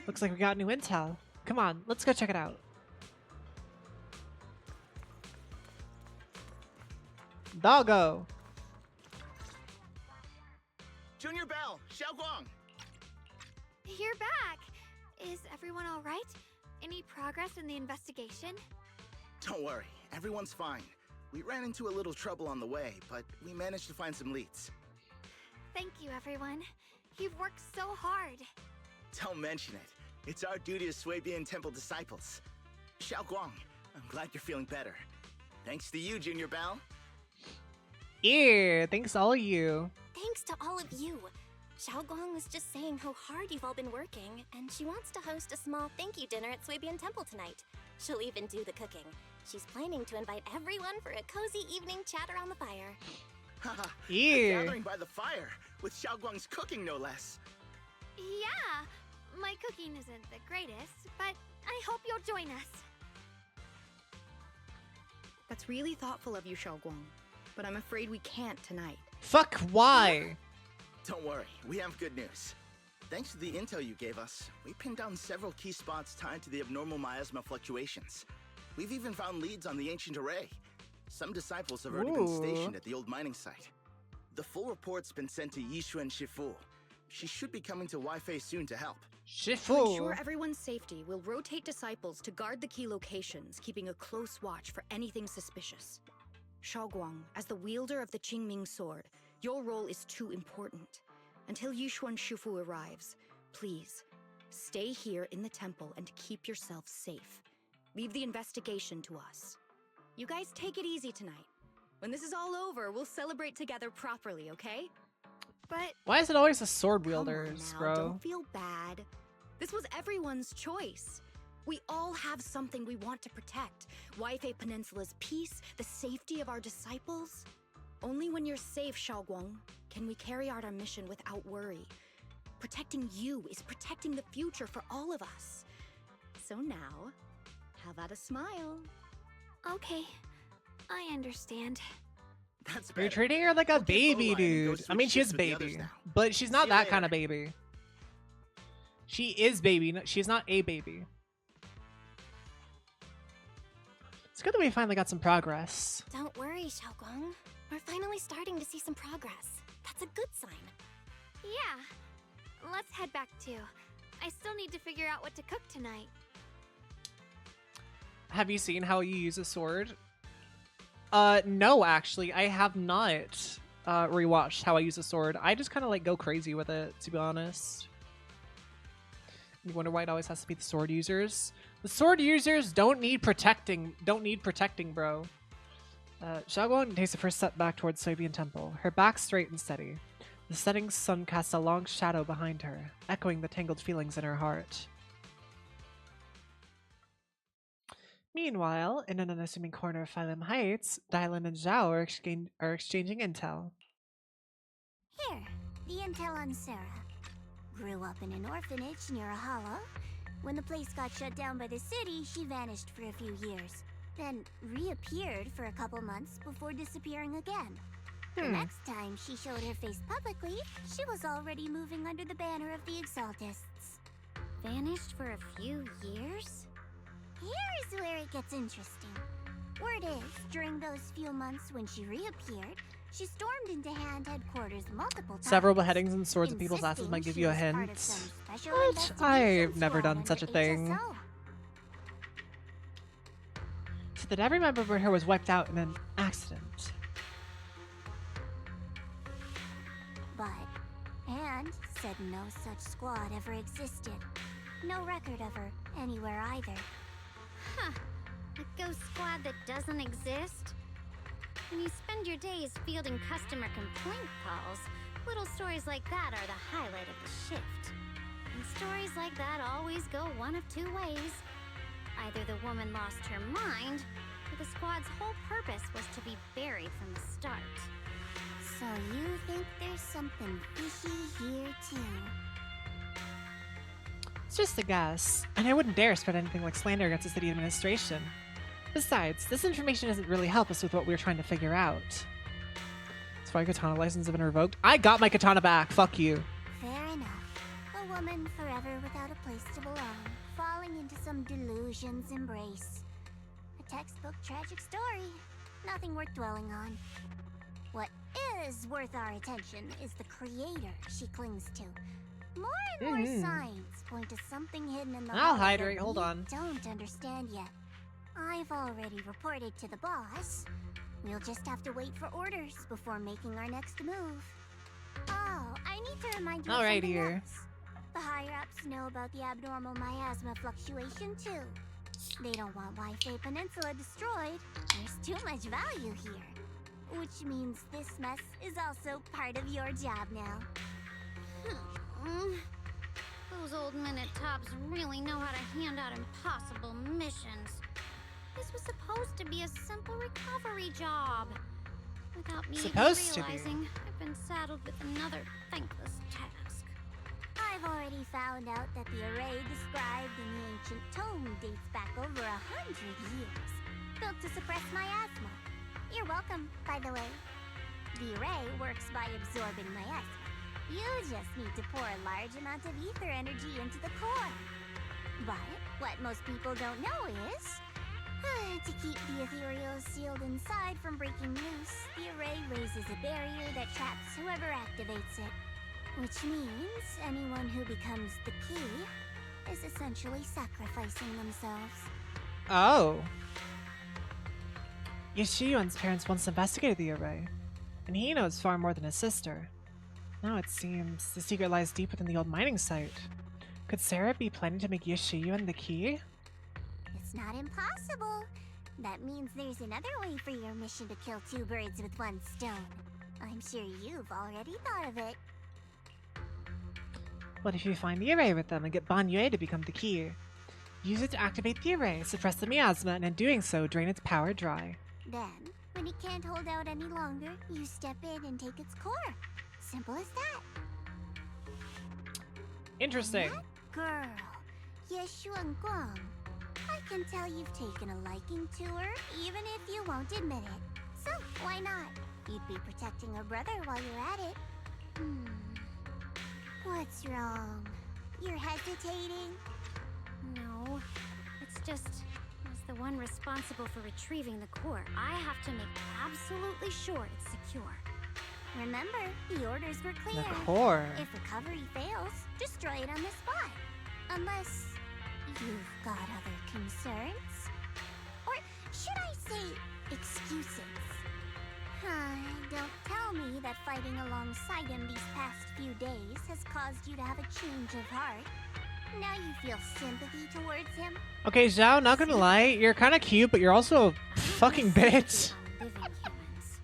Looks like we got new intel. Come on, let's go check it out. Doggo. Junior Bell, Xiaoguang. You're back! Is everyone alright? Any progress in the investigation? Don't worry, everyone's fine. We ran into a little trouble on the way, but we managed to find some leads. Thank you, everyone. You've worked so hard. Don't mention it. It's our duty as Swabian Temple disciples. Xiaoguang, I'm glad you're feeling better. Thanks to you, Junior Bell. Yeah, thanks all of you. Thanks to all of you. Xiaoguang was just saying how hard you've all been working, and she wants to host a small thank you dinner at Suibian Temple tonight. She'll even do the cooking. She's planning to invite everyone for a cozy evening chat around the fire. Haha, Yeah. gathering by the fire, with Xiaoguang's cooking no less. Yeah, my cooking isn't the greatest, but I hope you'll join us. That's really thoughtful of you, Xiaoguang, but I'm afraid we can't tonight. Fuck, why? Don't worry, we have good news. Thanks to the intel you gave us, we pinned down several key spots tied to the abnormal miasma fluctuations. We've even found leads on the ancient array. Some disciples have already been stationed at the old mining site. The full report's been sent to Yishuan Shifu. She should be coming to Wi-Fi soon to help. To ensure everyone's safety, we'll rotate disciples to guard the key locations, keeping a close watch for anything suspicious. Xiaoguang, as the wielder of the Qingming sword, your role is too important. Until Yishuan Shifu arrives, please, stay here in the temple and keep yourself safe. Leave the investigation to us. You guys take it easy tonight. When this is all over, we'll celebrate together properly, okay? But Why is it always the sword come on wielders, now, bro? don't feel bad. This was everyone's choice. We all have something we want to protect. Wi-Fi Peninsula's peace, the safety of our disciples. Only when you're safe, Xiaoguang, can we carry out our mission without worry. Protecting you is protecting the future for all of us. So now, how about a smile? Okay, I understand. That's You're better. treating her like a baby, Lola and go dude. I switch mean, she is shifts with the others baby, now. but she's not See you that later. kind of baby. She is baby. She's not a baby. It's good that we finally got some progress. Don't worry, Xiaoguang. We're finally starting to see some progress. That's a good sign. Yeah, let's head back too. I still need to figure out what to cook tonight. Have you seen how you use a sword? No, actually, I have not rewatched how I use a sword. I just kind of like go crazy with it, to be honest. You wonder why it always has to be the sword users. The sword users don't need protecting. Don't need protecting, bro. Xiaoguang takes the first step back towards Sovian Temple, her back straight and steady. The setting sun casts a long shadow behind her, echoing the tangled feelings in her heart. Meanwhile, in an unassuming corner of Phylum Heights, Dylan and Zhao are exchanging intel. Here, the intel on Sarah. Grew up in an orphanage near a hollow. When the place got shut down by the city, she vanished for a few years. Then reappeared for a couple months before disappearing again. The next time she showed her face publicly, she was already moving under the banner of the Exaltists. Vanished for a few years? Here's where it gets interesting. Word is, during those few months when she reappeared, she stormed into Hand headquarters multiple times. Several beheadings and swords in people's asses might give you a hint. What? I've never done such a thing. So that every member of her was wiped out in an accident. But Hand said no such squad ever existed. No record of her anywhere either. Huh. A ghost squad that doesn't exist? When you spend your days fielding customer complaint calls, little stories like that are the highlight of the shift. And stories like that always go one of two ways. Either the woman lost her mind, or the squad's whole purpose was to be buried from the start. So you think there's something fishy here too? It's just a guess, and I wouldn't dare spread anything like slander against the city administration. Besides, this information doesn't really help us with what we're trying to figure out. That's why katana license have been revoked. I got my katana back, fuck you. Fair enough. A woman forever without a place to belong, falling into some delusion's embrace. A textbook tragic story. Nothing worth dwelling on. What is worth our attention is the creator she clings to. More and more signs point to something hidden in the I'll hollow hydrate, that hold we on. don't understand yet. I've already reported to the boss. We'll just have to wait for orders before making our next move. Oh, I need to remind you of Alright, something here. else. The higher-ups know about the abnormal miasma fluctuation, too. They don't want Wi-Fi Peninsula destroyed. There's too much value here. which means this mess is also part of your job now. Those old minute tops really know how to hand out impossible missions. This was supposed to be a simple recovery job. Without me even realizing, I've been saddled with another thankless task. I've already found out that the array described in the ancient tome dates back over 100 years, built to suppress miasma. You're welcome, by the way. The array works by absorbing miasma. You just need to pour a large amount of ether energy into the core. But what most people don't know is, to keep the ethereal sealed inside from breaking loose, the array raises a barrier that traps whoever activates it. Which means anyone who becomes the key is essentially sacrificing themselves. Oh. Yoshiyuan's parents once investigated the array, and he knows far more than his sister. Now it seems the secret lies deep within the old mining site. Could Sarah be planning to make Yoshiyuan the key? It's not impossible. That means there's another way for your mission to kill two birds with one stone. I'm sure you've already thought of it. What if you find the array with them and get Banyue to become the key? Use it to activate the array, suppress the miasma, and in doing so, drain its power dry. Then, when it can't hold out any longer, you step in and take its core. Simple as that. Interesting. That girl, Yeshuan Guang. I can tell you've taken a liking to her, even if you won't admit it. So, why not? You'd be protecting her brother while you're at it. What's wrong? You're hesitating? No, it's just, as the one responsible for retrieving the core, I have to make absolutely sure it's secure. Remember, the orders were clear. The core. If recovery fails, destroy it on the spot. Unless you've got other concerns. Or should I say, excuses? Don't tell me that fighting alongside him these past few days has caused you to have a change of heart. Now you feel sympathy towards him? Okay, Zhao, not gonna lie, you're kinda cute, but you're also a fucking bitch. Living humans.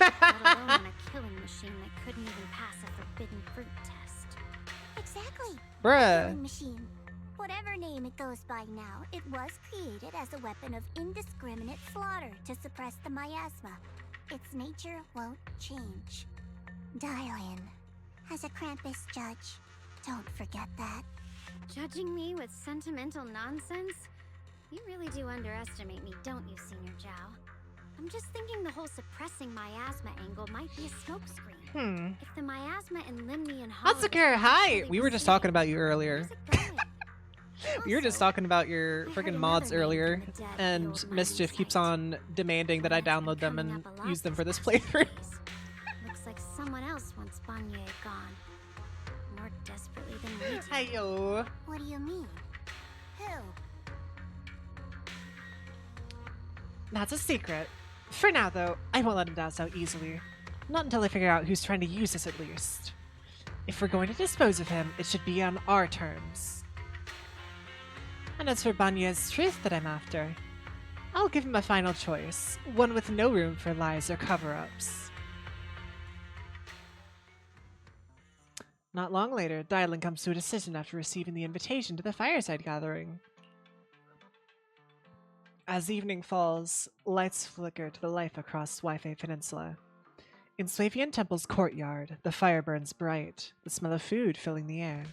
Let alone on a killing machine that couldn't even pass a forbidden fruit test. Exactly. Bruh. Killing machine. Whatever name it goes by now, it was created as a weapon of indiscriminate slaughter to suppress the miasma. Its nature won't change. Dial in. As a Krampus judge, don't forget that. Judging me with sentimental nonsense? You really do underestimate me, don't you, Senior Zhao? I'm just thinking the whole suppressing miasma angle might be a smokescreen. If the miasma in Limni and Hollow... Hatsuker, hi! We were just talking about you earlier. We were just talking about your friggin' mods earlier, and Mischief keeps on demanding that I download them and use them for this playthrough. Looks like someone else wants Banyue gone. More desperately than we do. Hey-yo. What do you mean? Who? That's a secret. For now, though, I won't let him down so easily. Not until I figure out who's trying to use us, at least. If we're going to dispose of him, it should be on our terms. And as for Banyue's truth that I'm after, I'll give him a final choice, one with no room for lies or cover-ups. Not long later, Dylan comes to a decision after receiving the invitation to the fireside gathering. As evening falls, lights flicker to the life across Waifei Peninsula. In Swavian Temple's courtyard, the fire burns bright, the smell of food filling the air.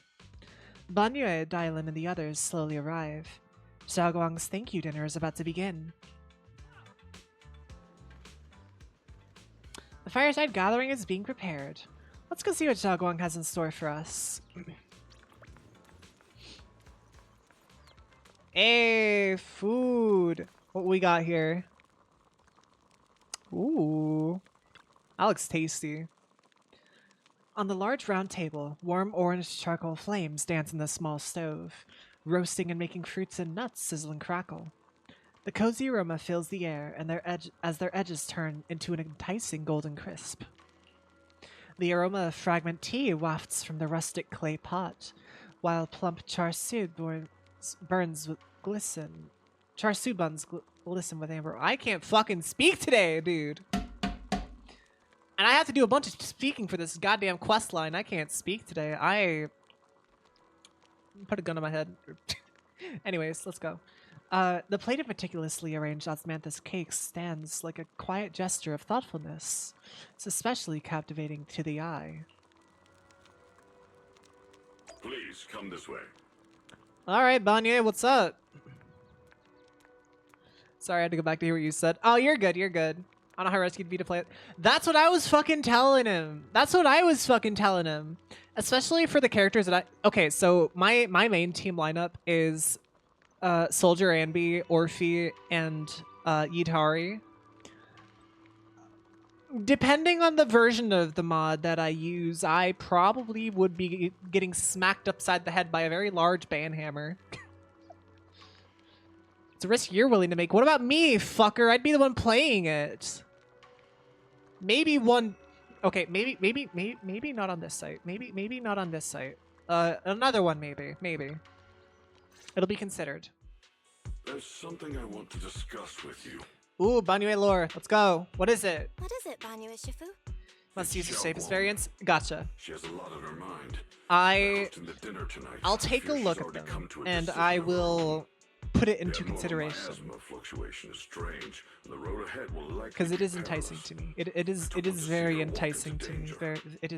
Banyue, Dylan, and the others slowly arrive. Xiaoguang's thank you dinner is about to begin. The fireside gathering is being prepared. Let's go see what Xiaoguang has in store for us. Hey, food! What we got here? Ooh, that looks tasty. On the large round table, warm orange charcoal flames dance in the small stove, roasting and making fruits and nuts sizzle and crackle. The cozy aroma fills the air, and as their edges turn into an enticing golden crisp. The aroma of fragrant tea wafts from the rustic clay pot, while plump char siu buns glisten with amber. I can't fucking speak today, dude. And I have to do a bunch of speaking for this goddamn quest line. I can't speak today. I put a gun on my head. Anyways, let's go. The plate of meticulously arranged osmanthus cakes stands like a quiet gesture of thoughtfulness. It's especially captivating to the eye. Please come this way. All right, Banye, what's up? Sorry, I had to go back to hear what you said. Oh, you're good. You're good. I don't know how risky it'd be to play it. That's what I was fucking telling him. That's what I was fucking telling him. Especially for the characters that I... Okay, so my main team lineup is Soldier Anby, Orphe, and Yitari. Depending on the version of the mod that I use, I probably would be getting smacked upside the head by a very large banhammer. It's a risk you're willing to make. What about me, fucker? I'd be the one playing it. Maybe one... Okay, maybe not on this site. Maybe not on this site. Another one, maybe. It'll be considered. There's something I want to discuss with you. Ooh, Banyue lore. Let's go. What is it? What is it, Banyue Shifu? Let's use the safest variants. Gotcha. She has a lot on her mind. I'll take a look at them, and I will put it into consideration. Fluctuation is strange, and the road ahead will likely because it is enticing to me. It is very enticing to me. It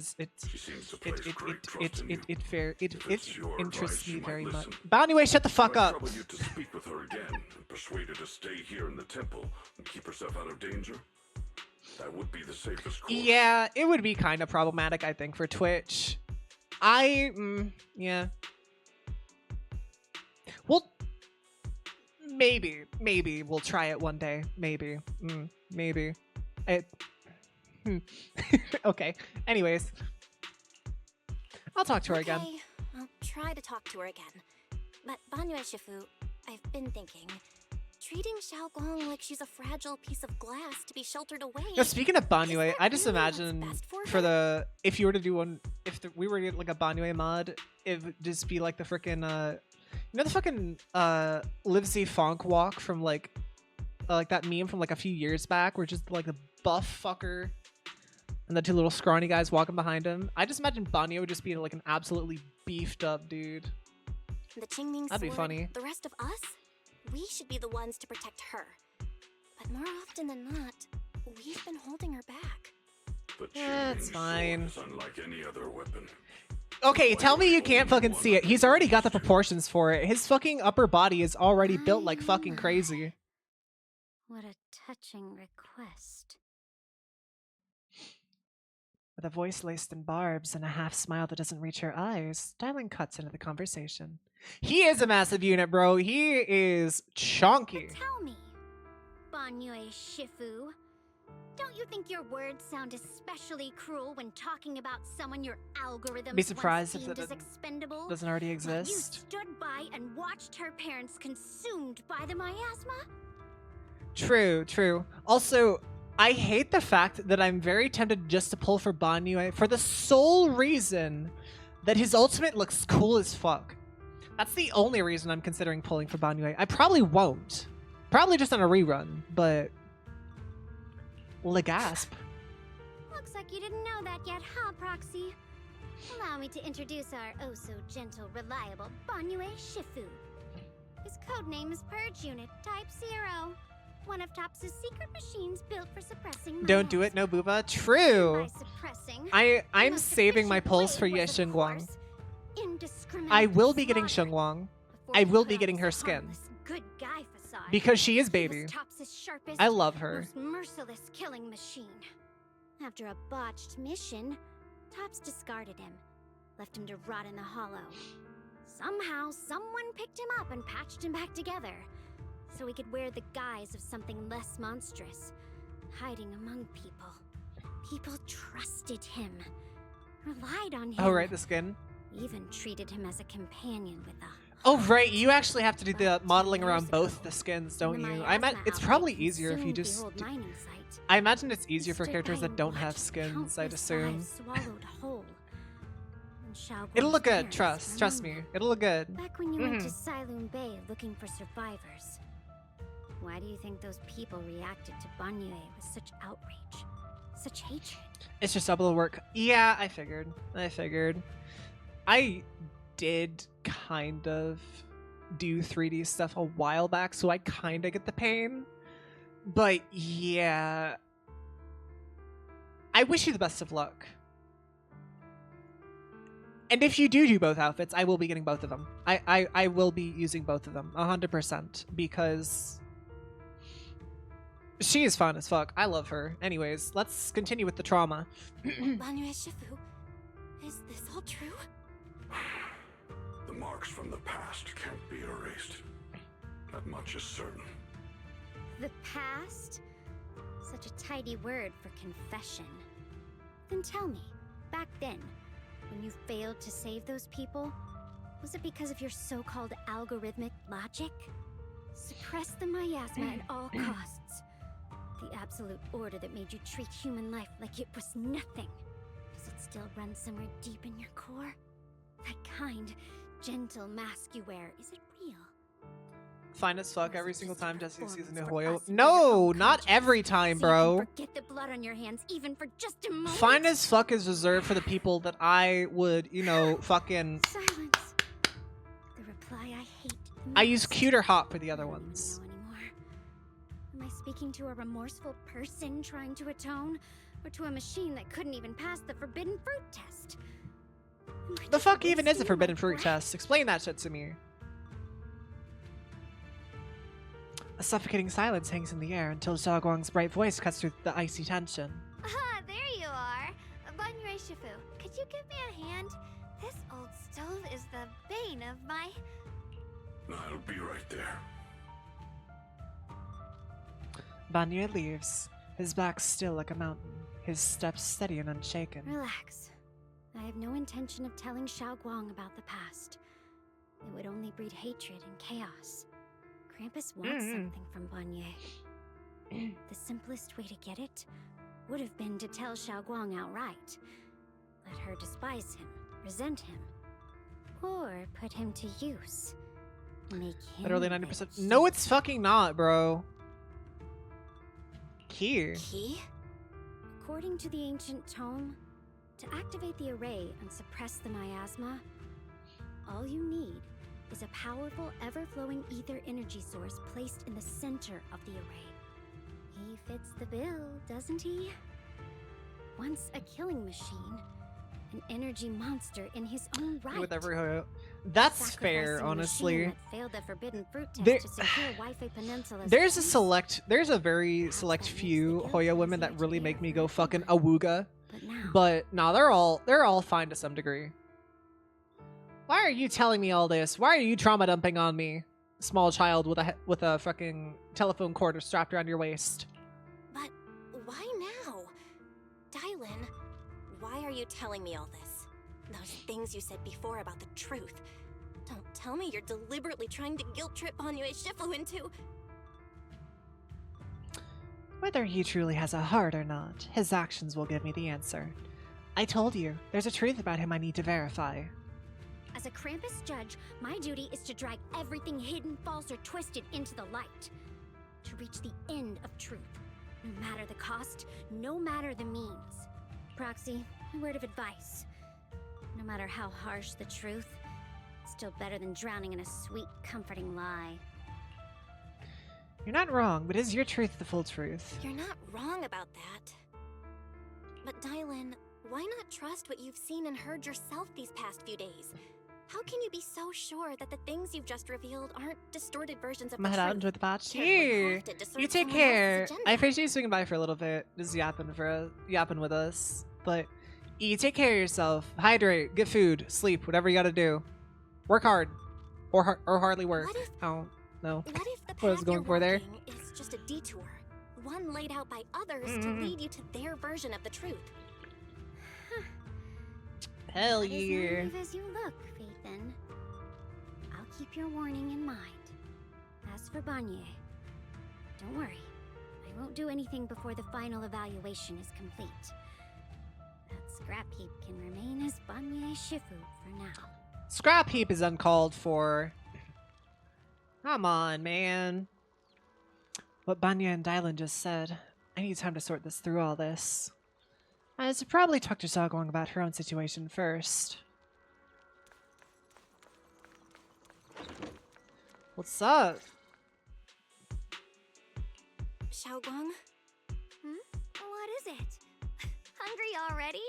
interests me very much. Banyue, shut the fuck up. Trouble you to speak with her again and persuade her to stay here in the temple and keep herself out of danger. That would be the safest course. Yeah, it would be kind of problematic, I think, for Twitch. Yeah. Well, maybe we'll try it one day. Maybe. Okay. Anyways, I'll talk to her again. I'll try to talk to her again. But Banyue Shifu, I've been thinking, treating Xiaogong like she's a fragile piece of glass to be sheltered away. Now, speaking of Banyue, I just imagine if you were to do one, we were to get like a Banyue mod, it would just be like the freaking you know the fucking Livesey Fonk walk from like that meme from like a few years back, where just like the buff fucker and the two little scrawny guys walking behind him. I just imagine Banyue would just be like an absolutely beefed up dude. The Qingming That'd be sword, funny. The rest of us, we should be the ones to protect her. But more often than not, we've been holding her back. That's fine. Is unlike any other weapon. Okay, tell me you can't fucking see it. He's already got the proportions for it. His fucking upper body is already built like fucking crazy. What a touching request. With a voice laced in barbs and a half smile that doesn't reach her eyes, Dylan cuts into the conversation. He is a massive unit, bro. He is chunky. But tell me, Banyue Shifu, don't you think your words sound especially cruel when talking about someone your algorithm Be surprised once if deemed that as expendable? doesn't already But you exist. stood by and watched her parents consumed by the miasma? True. Also, I hate the fact that I'm very tempted just to pull for Banyue for the sole reason that his ultimate looks cool as fuck. That's the only reason I'm considering pulling for Banyue. I probably won't. Probably just on a rerun, but... Legasp. Looks like you didn't know that yet, huh, Proxy? Allow me to introduce our oh-so-gentle, reliable Banyue Shifu. His codename is Purge Unit, Type 0. One of Top's secret machines built for suppressing Don't do it, no booba. True. By suppressing, I'm saving my pulse for Ye Xingguang. I will be getting Xingguang. I will be getting her skin. Good guy facade. Because she is baby. Top's sharpest, I love her. most merciless killing machine. After a botched mission, Topps discarded him, left him to rot in the hollow. Somehow, someone picked him up and patched him back together, so he could wear the guise of something less monstrous, hiding among people. People trusted him, relied on him. Oh, right, the skin. Even treated him as a companion with a... Oh, right, you actually have to do the modeling around both the skins, don't you? It's probably easier if you just... I imagine it's easier for characters that don't have skins, I'd assume. It'll look good, trust me. It'll look good. Back when you went to Silum Bay looking for survivors, why do you think those people reacted to Banyue with such outrage, such hatred? It's just double the work. Yeah, I figured. I did kind of do 3D stuff a while back, so I kind of get the pain. But yeah, I wish you the best of luck. And if you do both outfits, I will be getting both of them. I will be using both of them 100% because she is fun as fuck. I love her. Anyways, let's continue with the trauma. Banue Shifu, is this all true? The marks from the past can't be erased. That much is certain. The past? Such a tidy word for confession. Then tell me, back then, when you failed to save those people, was it because of your so-called algorithmic logic? Suppress the miasma at all costs. The absolute order that made you treat human life like it was nothing. Does it still run somewhere deep in your core? That kind, gentle mask you wear, is it real? Fine as fuck every single time Jesse sees a new Hoyo. No, not every time, bro. Forget the blood on your hands, even for just a moment. Fine as fuck is reserved for the people that I would, you know, fucking. Silence. The reply I hate. I use cute or hot for the other ones. Am I speaking to a remorseful person trying to atone, or to a machine that couldn't even pass the forbidden fruit test? The fuck even is a forbidden fruit test? Explain that shit to me. A suffocating silence hangs in the air until Xiaoguang's bright voice cuts through the icy tension. Ah, there you are. Banue Shifu, could you give me a hand? This old stove is the bane of my... I'll be right there. Banyu leaves, his back still like a mountain, his steps steady and unshaken. Relax. I have no intention of telling Xiaoguang about the past. It would only breed hatred and chaos. Krampus wants something from Banyu. The simplest way to get it would have been to tell Xiaoguang outright. Let her despise him, resent him, or put him to use. Make him Literally 90%. No, it's fucking not, bro. Key. Key? According to the ancient tome, to activate the array and suppress the miasma, all you need is a powerful, ever-flowing ether energy source placed in the center of the array. He fits the bill, doesn't he? Once a killing machine, an energy monster in his own right. With every Hoyo. That's fair, honestly. That failed the forbidden fruit test to secure Wi-Fi Peninsula's there's a very select few Hoyo women that really make me go fucking awooga. But no, they're all fine to some degree. Why are you telling me all this? Why are you trauma dumping on me? Small child with a fucking telephone cord strapped around your waist. But why now? Dylan, why are you telling me all this? Those things you said before about the truth. Don't tell me you're deliberately trying to guilt trip Banue Shifu into... Whether he truly has a heart or not, his actions will give me the answer. I told you, there's a truth about him I need to verify. As a Krampus judge, my duty is to drag everything hidden, false, or twisted into the light. To reach the end of truth. No matter the cost, no matter the means. Proxy, a word of advice. No matter how harsh the truth, it's still better than drowning in a sweet, comforting lie. You're not wrong, but is your truth the full truth? You're not wrong about that. But Dylan, why not trust what you've seen and heard yourself these past few days? How can you be so sure that the things you've just revealed aren't distorted versions of the I'm head out truth? into the patch. Carefully You crafted to serve take someone care. else's agenda. I appreciate you swinging by for a little bit, just yapping with us. But you take care of yourself. Hydrate, get food, sleep, whatever you gotta do. Work hard, or hardly work. What if- I don't know What if the what I was path going you're for there. walking is just a detour? One laid out by others to Mhm. lead you to their version of the truth. Hell Not as yeah. naive as you look, Phaethon. I'll keep your warning in mind. As for Banyu, don't worry. I won't do anything before the final evaluation is complete. That scrap heap can remain as Banyu Shifu for now. Scrap heap is uncalled for. Come on, man. What Banya and Dylan just said. I need time to sort this through all this. I should probably talk to Xiaoguang about her own situation first. What's up? Xiaoguang? What is it? Hungry already?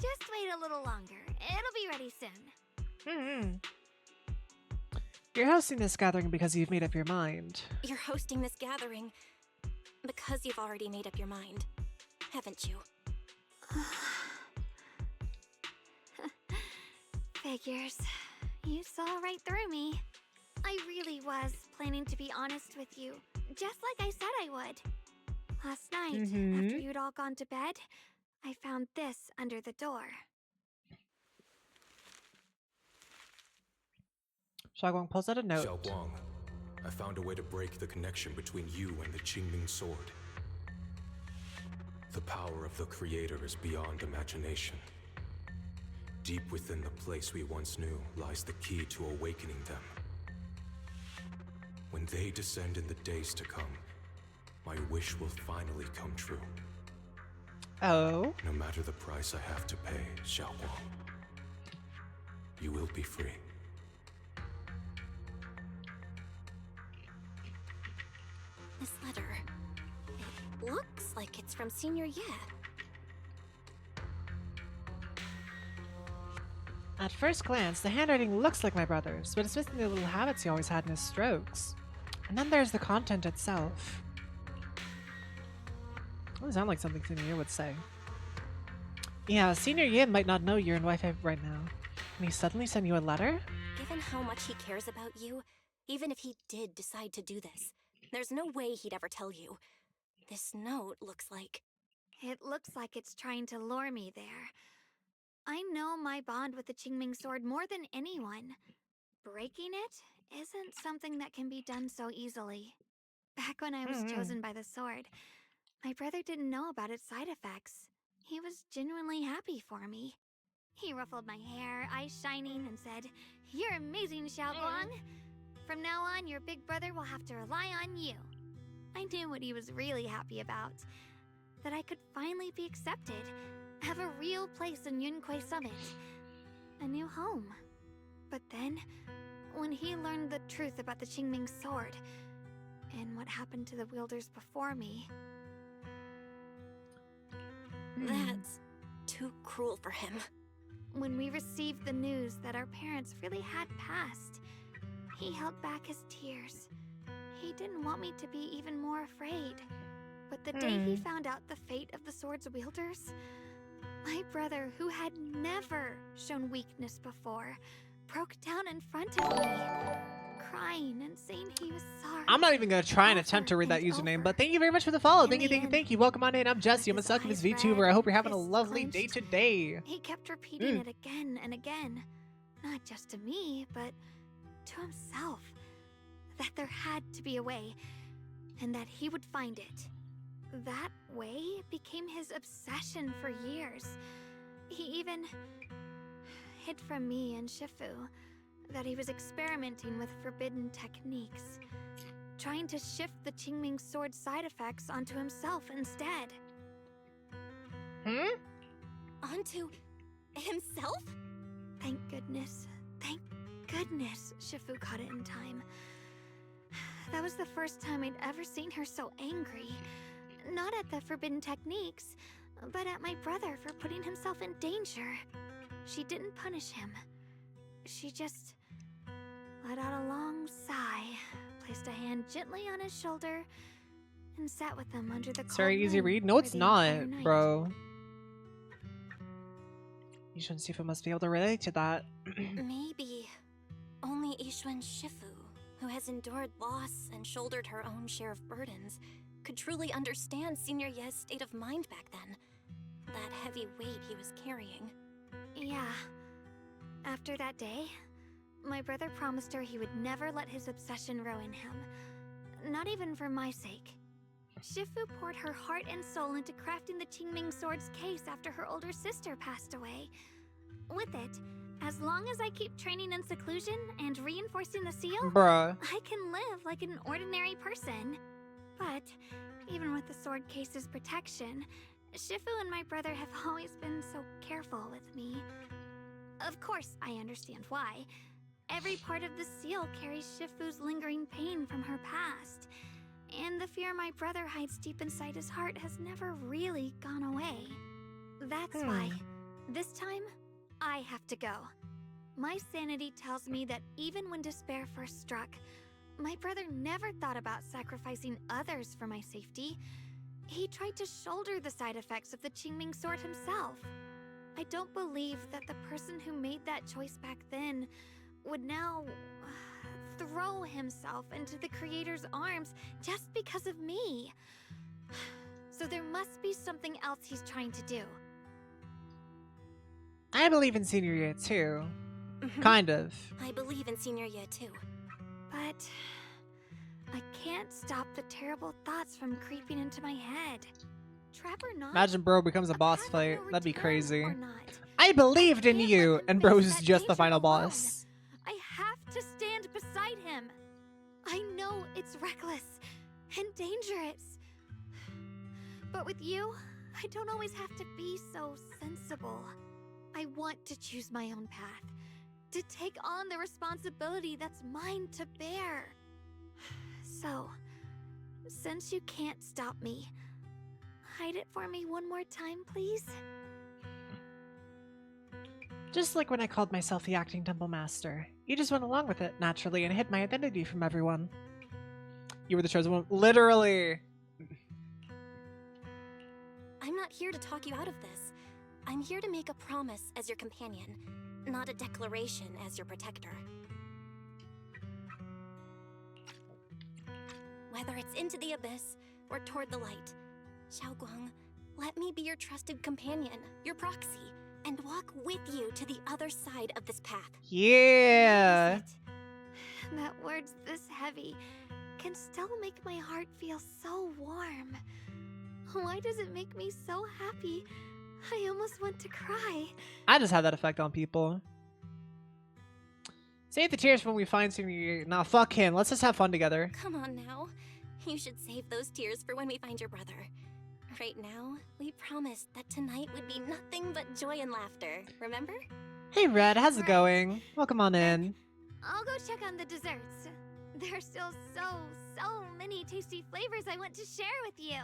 Just wait a little longer. It'll be ready soon. You're hosting this gathering because you've made up your mind. You're hosting this gathering because you've already made up your mind, haven't you? Figures. You saw right through me. I really was planning to be honest with you, just like I said I would. Last night, after you'd all gone to bed, I found this under the door. Xiaoguang pulls out a note. Xiaoguang, I found a way to break the connection between you and the Qingming sword. The power of the Creator is beyond imagination. Deep within the place we once knew lies the key to awakening them. When they descend in the days to come, my wish will finally come true. Oh? No matter the price I have to pay, Xiaoguang, you will be free. This letter, it looks like it's from Senior Ye. At first glance, the handwriting looks like my brother's, but it's missing the little habits he always had in his strokes. And then there's the content itself. Doesn't sound like something Senior Ye would say. Yeah, Senior Ye might not know you're in Wi-Fi right now. And he suddenly send you a letter? Given how much he cares about you, even if he did decide to do this, there's no way he'd ever tell you. This note looks like... It looks like it's trying to lure me there. I know my bond with the Qingming sword more than anyone. Breaking it isn't something that can be done so easily. Back when I was chosen by the sword, my brother didn't know about its side effects. He was genuinely happy for me. He ruffled my hair, eyes shining, and said, "You're amazing, Xiaoguang. From now on, your big brother will have to rely on you." I knew what he was really happy about. That I could finally be accepted, have a real place in Yunquei Summit. A new home. But then, when he learned the truth about the Qingming sword, and what happened to the wielders before me... That's too cruel for him. When we received the news that our parents really had passed, he held back his tears. He didn't want me to be even more afraid. But the day he found out the fate of the sword's wielders, my brother, who had never shown weakness before, broke down in front of me, crying and saying he was sorry. I'm not even going to try and attempt to read that username, but thank you very much for the follow. Thank you. Welcome on in. I'm Jesse. I'm a succubus VTuber. I hope you're having a lovely day today. He kept repeating it again and again. Not just to me, but to himself. That there had to be a way, and that he would find it. That way became his obsession for years. He even hid from me and Shifu that he was experimenting with forbidden techniques, trying to shift the Qingming sword's side effects onto himself instead. Onto himself? Thank goodness Shifu caught it in time. That was the first time I'd ever seen her so angry. Not at the forbidden techniques, but at my brother for putting himself in danger. She didn't punish him. She just let out a long sigh, placed a hand gently on his shoulder, and sat with him under the cold It's very easy moon read. No, for it's the not, entire night. bro. You shouldn't see if I must be able to relate to that. Maybe only Yixuan Shifu, who has endured loss and shouldered her own share of burdens, could truly understand Senior Ye's state of mind back then. That heavy weight he was carrying. Yeah. After that day, my brother promised her he would never let his obsession ruin him. Not even for my sake. Shifu poured her heart and soul into crafting the Qingming sword's case after her older sister passed away. With it, as long as I keep training in seclusion and reinforcing the seal, Bruh. I can live like an ordinary person. But, even with the sword case's protection, Shifu and my brother have always been so careful with me. Of course, I understand why. Every part of the seal carries Shifu's lingering pain from her past. And the fear my brother hides deep inside his heart has never really gone away. That's why, this time, I have to go. My sanity tells me that even when despair first struck, my brother never thought about sacrificing others for my safety. He tried to shoulder the side effects of the Qingming sword himself. I don't believe that the person who made that choice back then would now throw himself into the creator's arms just because of me. So there must be something else he's trying to do. I believe in senior year too. Kind of. I believe in senior year too. But I can't stop the terrible thoughts from creeping into my head. Trap or not? Imagine bro becomes a boss fight. That'd be crazy. I believed in you, and bro's just the final boss. I have to stand beside him. I know it's reckless and dangerous. But with you, I don't always have to be so sensible. I want to choose my own path, to take on the responsibility that's mine to bear. So, since you can't stop me, hide it for me one more time, please? Just like when I called myself the acting temple master. You just went along with it, naturally, and hid my identity from everyone. You were the chosen one. Literally! I'm not here to talk you out of this. I'm here to make a promise as your companion, not a declaration as your protector. Whether it's into the abyss or toward the light, Xiaoguang, let me be your trusted companion, your proxy, and walk with you to the other side of this path. Yeah! That word's this heavy can still make my heart feel so warm. Why does it make me so happy? I almost want to cry. I just had that effect on people. Save the tears when we find senior year. Nah, fuck him. Let's just have fun together. Come on now. You should save those tears for when we find your brother. Right now, we promised that tonight would be nothing but joy and laughter. Remember? Hey Red, how's it going? Welcome on in. I'll go check on the desserts. There's still so many tasty flavors I want to share with you.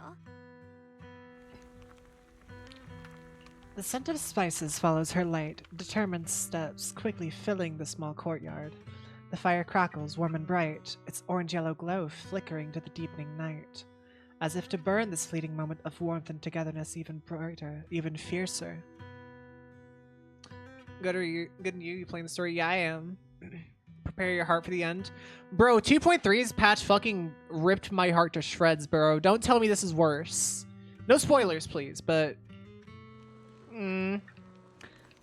The scent of spices follows her light, determined steps, quickly filling the small courtyard. The fire crackles warm and bright, its orange-yellow glow flickering to the deepening night, as if to burn this fleeting moment of warmth and togetherness even brighter, even fiercer. Good and you playing the story? Yeah, I am. Prepare your heart for the end. Bro, 2.3's patch fucking ripped my heart to shreds, bro. Don't tell me this is worse. No spoilers, please, but... Bro,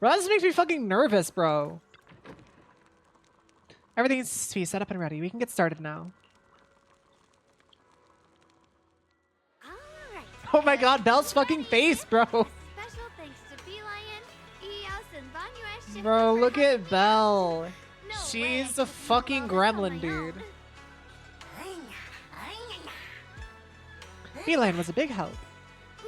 this makes me fucking nervous, bro. Everything's set up and ready. We can get started now. Alright. Oh my god, Belle's fucking face, bro. Special thanks to Beelion, Eos, and Banyue Shifu Bro, for look helping at Belle. No She's way. a fucking gremlin, dude. Beeline was a big help.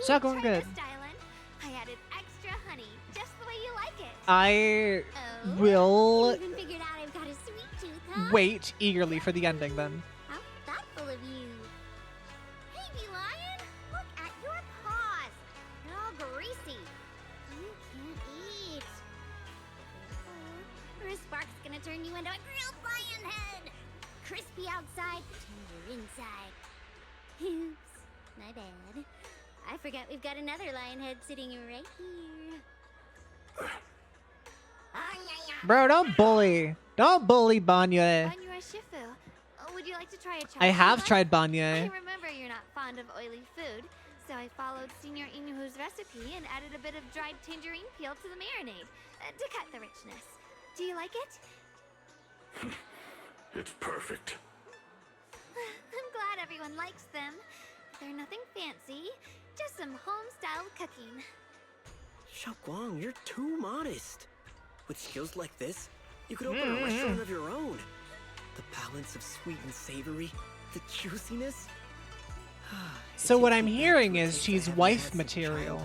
So going Try good. this, Dylan. I added extra honey, just the way you like it. I Oh, will you even figured out I've got a sweet tooth, huh? wait eagerly for the ending then. How thoughtful of you. Hey, Beelion, look at your paws. They're all greasy. You can't eat. Or a spark's gonna turn you into a grilled lion head. Crispy outside, tender inside. Oops, my bad. I forgot we've got another lion head sitting right here. Bro, don't bully. Don't bully Banyue. Banyue Shifu, would you like to try a chop I have suey? tried I Banyue. remember you're not fond of oily food, so I followed Senior Inuhu's recipe and added a bit of dried tangerine peel to the marinade to cut the richness. Do you like it? It's perfect. I'm glad everyone likes them. They're nothing fancy, just some home-style cooking. Xiaoguang, you're too modest. With skills like this, you could open a restaurant of your own. The balance of sweet and savory, the juiciness. So what I'm hearing is she's wife material.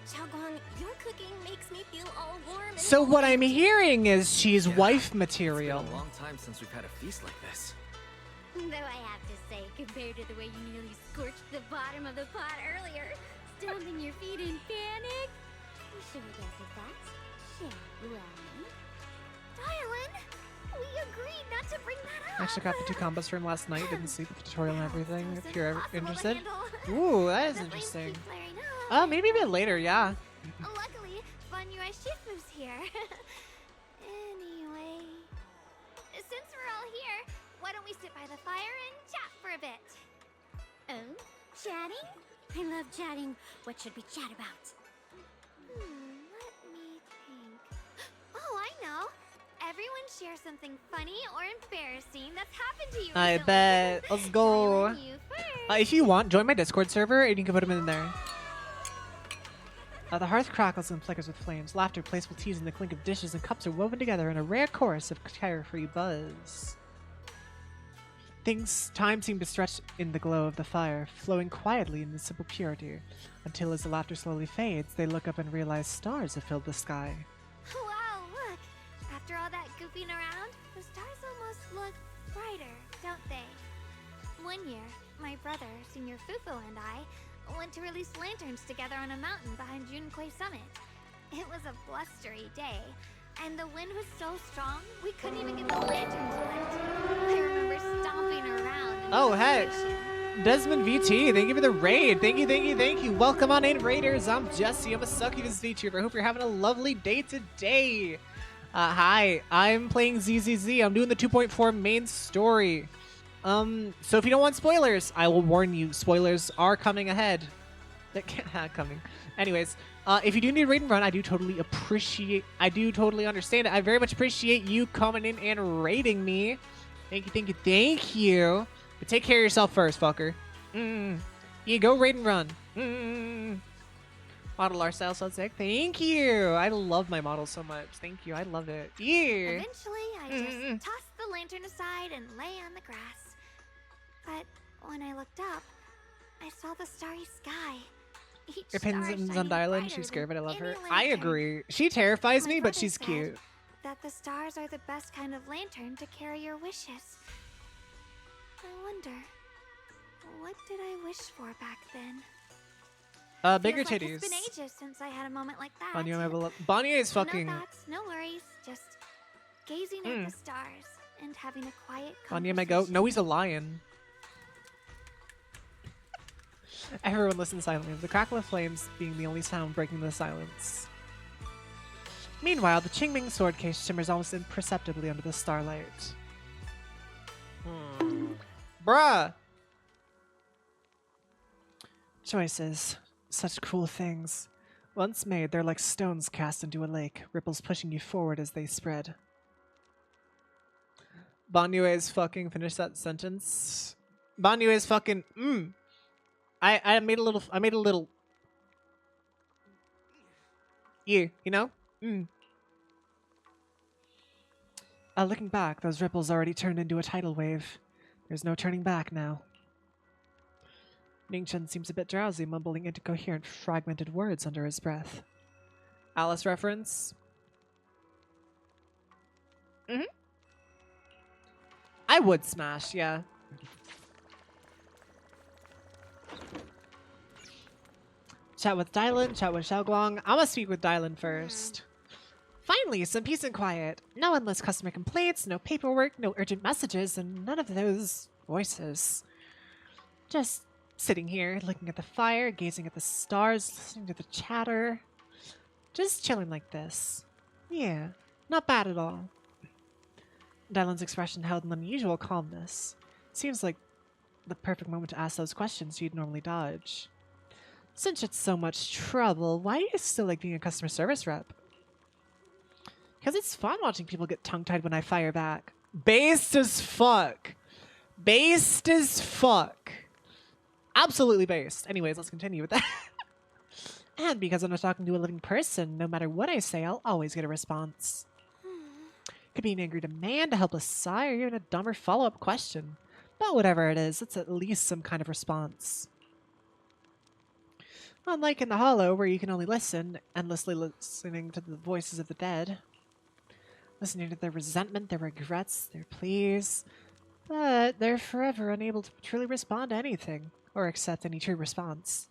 Xiaoguang, your cooking makes me feel all warm and So what I'm buoyant. hearing is she's wife material. It's been a long time since we've had a feast like this. Though I have to say, compared to the way you nearly scorched the bottom of the pot earlier, stomping your feet in panic, you should have adapted fast. Xiaoguang. Dylan, we agreed not to bring that up. I actually got the 2 combos from last night. Didn't see the tutorial and everything. If you're impossible to interested. handle. Ooh, that is The flames interesting. keep flaring up. Maybe a bit later. Yeah. Luckily, Banyue Shifu's here. Anyway, since we're all here, why don't we sit by the fire and chat for a bit? Oh, chatting? I love chatting. What should we chat about? Let me think. Oh, I know. Everyone share something funny or embarrassing that's happened to you I recently. bet. Let's go. Dylan, you first. If you want, join my Discord server and you can put them in there. The hearth crackles and flickers with flames. Laughter, playful teas, and the clink of dishes and cups are woven together in a rare chorus of carefree buzz. Time seemed to stretch in the glow of the fire, flowing quietly in the simple purity, until as the laughter slowly fades, they look up and realize stars have filled the sky. Wow, look. After all that goofing around, the stars almost look brighter, don't they? One year, my brother, Senior Fufu, and I went to release lanterns together on a mountain behind Junkui Summit. It was a blustery day, and the wind was so strong, we couldn't even get the lanterns lit. I remember stomping around in Oh, heck. frustration. Desmond VT, thank you for the raid. Thank you, thank you, thank you. Welcome on in, Raiders. I'm Jesse. I'm a succubus VTuber. I hope you're having a lovely day today. Hi, I'm playing ZZZ. I'm doing the 2.4 main story. So if you don't want spoilers, I will warn you, spoilers are coming ahead. Coming. Anyways, if you do need a raid and run, I do totally understand it. I very much appreciate you coming in and raiding me. Thank you, thank you, thank you. But take care of yourself first, fucker. You go raid and run. Model art style so sick. Thank you. I love my model so much. Thank you. I love it. Yeah. Eventually, I just tossed the lantern aside and lay on the grass. But when I looked up, I saw the starry sky. Each Your star pin's shining on Dylan. brighter She's scary, but I than love her. any I lantern. agree. She terrifies My me, but brother she's said cute. That the stars are the best kind of lantern to carry your wishes. I wonder, what did I wish for back then? Bigger Feels like titties. It's been ages since I had a moment like that. Bonnie is fucking. No thoughts, no worries, just gazing at the stars and having a quiet Bonnie, my goat. conversation. No, he's a lion. Everyone listens silently, with the crackle of flames being the only sound breaking the silence. Meanwhile, the Qingming sword case shimmers almost imperceptibly under the starlight. Bruh! Choices. Such cruel things. Once made, they're like stones cast into a lake, ripples pushing you forward as they spread. Banyue's fucking finish that sentence. Banyue's fucking I made a little you know? Looking back, those ripples already turned into a tidal wave. There's no turning back now. Ming-Chen seems a bit drowsy, mumbling incoherent, fragmented words under his breath. Alice reference? I would smash, yeah. Chat with Dylan, chat with Xiaoguang. I'm gonna speak with Dylan first. Finally, some peace and quiet. No endless customer complaints, no paperwork, no urgent messages, and none of those voices. Just sitting here, looking at the fire, gazing at the stars, listening to the chatter. Just chilling like this. Yeah, not bad at all. Dylan's expression held an unusual calmness. Seems like the perfect moment to ask those questions you'd normally dodge. Since it's so much trouble, why do you still like being a customer service rep? Because it's fun watching people get tongue-tied when I fire back. Based as fuck. Based as fuck. Absolutely based. Anyways, let's continue with that. And because I'm not talking to a living person, no matter what I say, I'll always get a response. Could be an angry demand, a helpless sigh, or even a dumber follow-up question. But whatever it is, it's at least some kind of response. Unlike in the Hollow, where you can only listen, endlessly listening to the voices of the dead. Listening to their resentment, their regrets, their pleas. But they're forever unable to truly respond to anything, or accept any true response.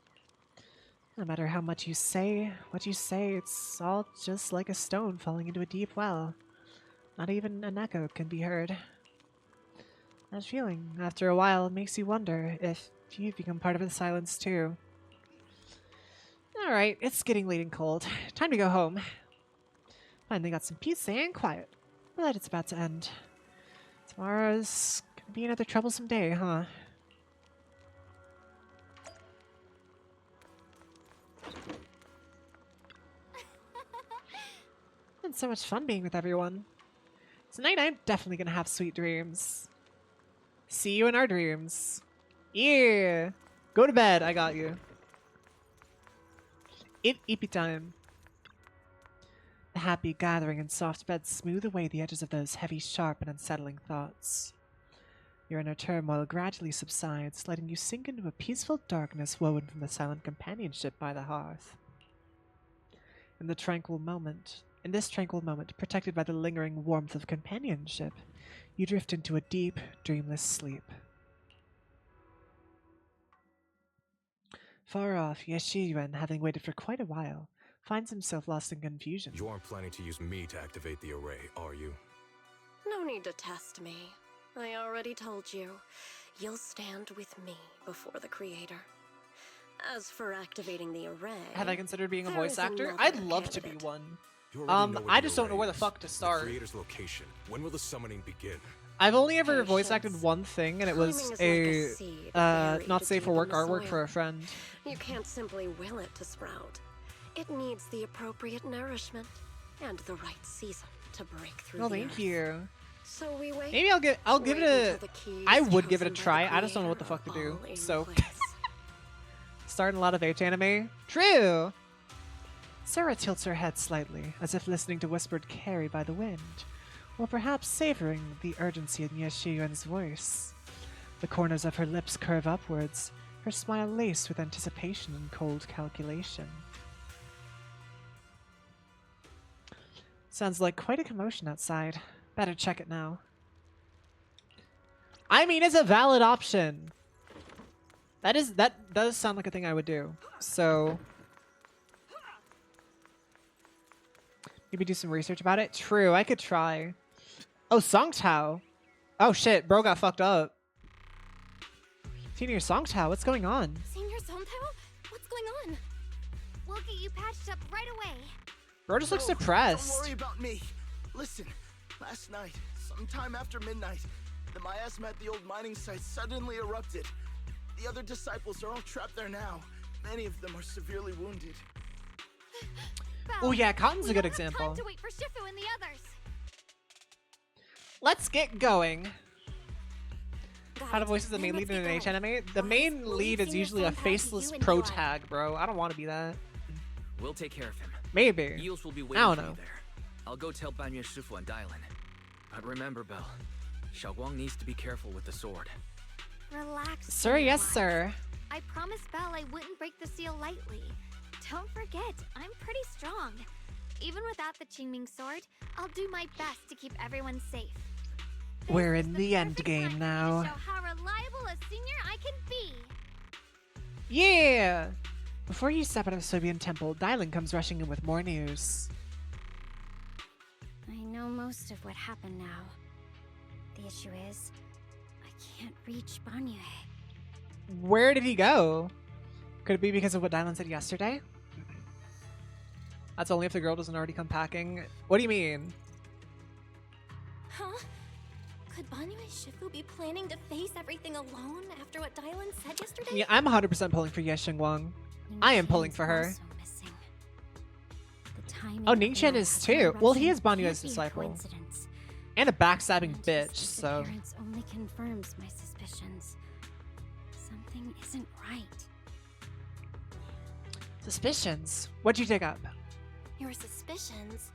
No matter how much you say, what you say, it's all just like a stone falling into a deep well. Not even an echo can be heard. That feeling, after a while, makes you wonder if you've become part of the silence too. Alright, it's getting late and cold. Time to go home. Finally got some peace and quiet. But it's about to end. Tomorrow's gonna be another troublesome day, huh? Been so much fun being with everyone. Tonight I'm definitely gonna have sweet dreams. See you in our dreams. Yeah! Go to bed, I got you. Eepy time. The happy gathering in soft beds smooth away the edges of those heavy, sharp, and unsettling thoughts. Your inner turmoil gradually subsides, letting you sink into a peaceful darkness woven from the silent companionship by the hearth. In this tranquil moment, protected by the lingering warmth of companionship, you drift into a deep, dreamless sleep. Far off, Yeshiyuan, having waited for quite a while, finds himself lost in confusion. You aren't planning to use me to activate the array, are you? No need to test me. I already told you. You'll stand with me before the creator. As for activating the array... Have I considered being a there voice is actor? another I'd love to be candidate. one. You already know what I the just don't know array where the is. fuck to start. The creator's location. When will the summoning begin? I've only ever voice acted one thing, and it was Timing is a like a seed buried not safe for deep work in the artwork soil. for a friend. You can't simply will it to sprout. It needs the appropriate nourishment and the right season to break through Oh, the thank earth. you. So we wait. Maybe I'll give Wait it a. until the key I is would give it a chosen by the try. I just don't know what the creator, fuck to do. all in So, place. starting a lot of H anime. True. Sarah tilts her head slightly, as if listening to whispered carry by the wind, or perhaps savoring the urgency in Yeshiyuan's voice. The corners of her lips curve upwards, her smile laced with anticipation and cold calculation. Sounds like quite a commotion outside. Better check it now. I mean, it's a valid option. That does sound like a thing I would do. So maybe do some research about it. True, I could try. Oh, Songtao. Oh shit, bro got fucked up. Senior Songtao, what's going on? Senior Zontao? What's going on? We'll get you patched up right away. Bro just looks No, depressed. Don't worry about me. Listen, last night, sometime after midnight, the miasma at the old mining site suddenly erupted. The other disciples are all trapped there now. Many of them are severely wounded. Oh yeah, Cotton's we a good don't have example. time to wait for Shifu and the others. Let's get going. How to voice the main lead in an H anime? The main lead is usually a faceless pro tag, bro. I don't want to be that. We'll take care of him. Maybe. Eels will be I waiting don't for know. you there. I'll go tell Banyu Shifu and Dylan. But remember, Belle, Xiaoguang needs to be careful with the sword. Relax. Sir, yes, Pennywise. sir. I promised Belle I wouldn't break the seal lightly. Don't forget, I'm pretty strong. Even without the Qingming sword, I'll do my best to keep everyone safe. We're in the end game To now. show how reliable a senior I can be. Yeah! Before you step out of the Sobian temple, Dylan comes rushing in with more news. I know most of what happened now. The issue is, I can't reach Banyue. Where did he go? Could it be because of what Dylan said yesterday? That's only if the girl doesn't already come packing. What do you mean? Huh? Could Banyue Shifu be planning to face everything alone after what Dylan said yesterday? Yeah, I'm 100% pulling for Yesheng Wang. I am pulling for her. Oh, Ningchen is too. Well, he is Banyue's disciple. And a backstabbing bitch, so. Appearance only confirms my suspicions. Something isn't right. Suspicions? What'd you dig up? Your suspicions?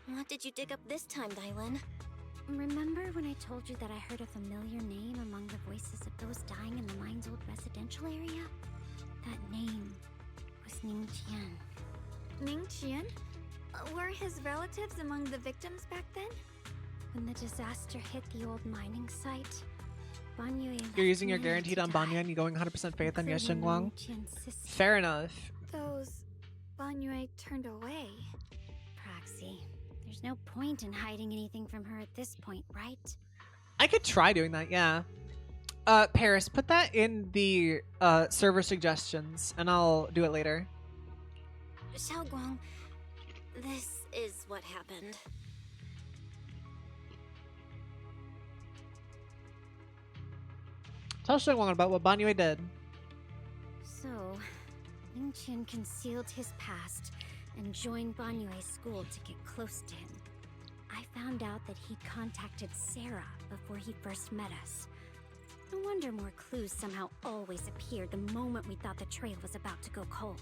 What did you dig up this time, Dylan? Remember when I told you that I heard a familiar name among the voices of those dying in the mine's old residential area? That name was Ning Qian. Ning Qian? Were his relatives among the victims back then? When the disaster hit the old mining site, Banyue You're left using your many guaranteed to on die, Banyu and you going 100% faith on Ye including Xinguang? Ning Qian's sister. Fair enough. Those Banyue turned away. Proxy, there's no point in hiding anything from her at this point, right? I could try doing that, yeah. Paris, put that in the server suggestions, and I'll do it later. Xiaoguang, this is what happened. Tell Xinguang about what Banyu did. So, Ning Qian concealed his past and joined Banyue's school to get close to him. I found out that he'd contacted Sarah before he first met us. No wonder more clues somehow always appeared the moment we thought the trail was about to go cold.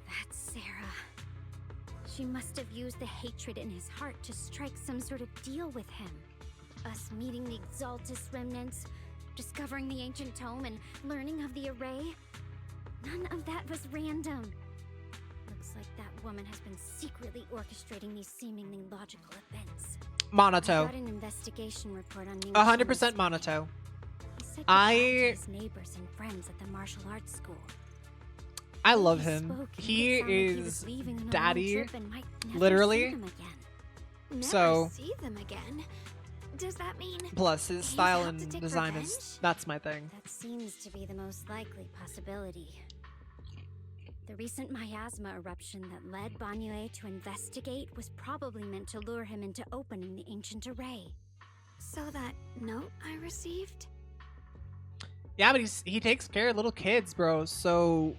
That's Sarah. She must have used the hatred in his heart to strike some sort of deal with him. Us meeting the Exaltus remnants, discovering the ancient tome, and learning of the array. None of that was random. Looks like that woman has been secretly orchestrating these seemingly logical events. Monato. I got an investigation report on Ning 100% Monato. He said goodbye to his neighbors and friends at the martial arts school. I When love he him. spoke, it He sounded like he was is leaving on a long daddy, trip and might never see literally. them again. Never So, see them again. Does that mean plus his he's style out to and take design revenge? is, that's my thing. That seems to be the most likely possibility. The recent miasma eruption that led Banyue to investigate was probably meant to lure him into opening the ancient array. So that note I received? Yeah, but he takes care of little kids, bro. So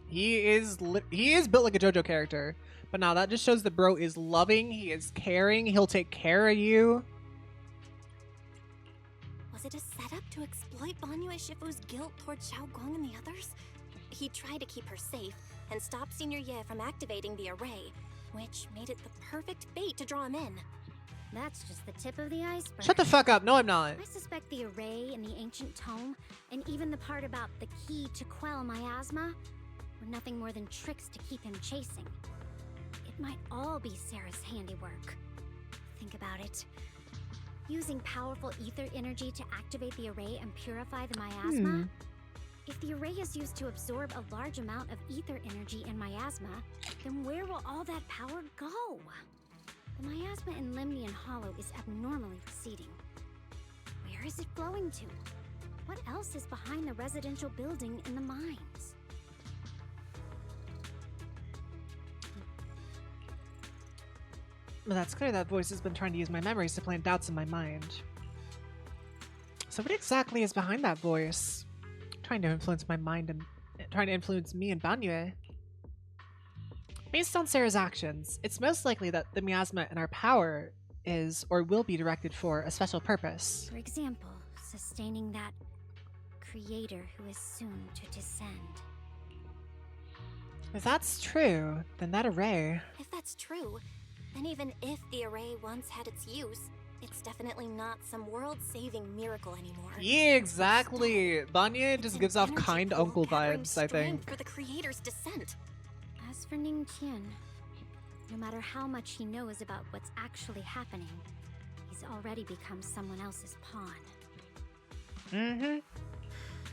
he is built like a JoJo character. But now that just shows that bro is loving. He is caring. He'll take care of you. Was it a setup to exploit Banyue Shifu's guilt toward Xiaoguang and the others? He tried to keep her safe and stop Senior Ye from activating the array, which made it the perfect bait to draw him in. That's just the tip of the iceberg. Shut the fuck up. No, I'm not. I suspect the array and the ancient tome, and even the part about the key to quell miasma, were nothing more than tricks to keep him chasing. It might all be Sarah's handiwork. Think about it. Using powerful ether energy to activate the array and purify the miasma? If the array is used to absorb a large amount of ether energy and miasma, then where will all that power go? The miasma in Lemnian Hollow is abnormally receding. Where is it flowing to? What else is behind the residential building in the mines? Well, that's clear. That voice has been trying to use my memories to plant doubts in my mind. So what exactly is behind that voice? Trying to influence my mind and trying to influence me and Banyue. Based on Sarah's actions, it's most likely that the miasma in our power is or will be directed for a special purpose. For example, sustaining that creator who is soon to descend. If that's true, then that array... If that's true, then even if the array once had its use, it's definitely not some world-saving miracle anymore. Yeah, exactly. Banya just gives off energy kind pool uncle gathering vibes, I think. strength for the creator's descent. As for Ning Qian, no matter how much he knows about what's actually happening, he's already become someone else's pawn. Mm-hmm.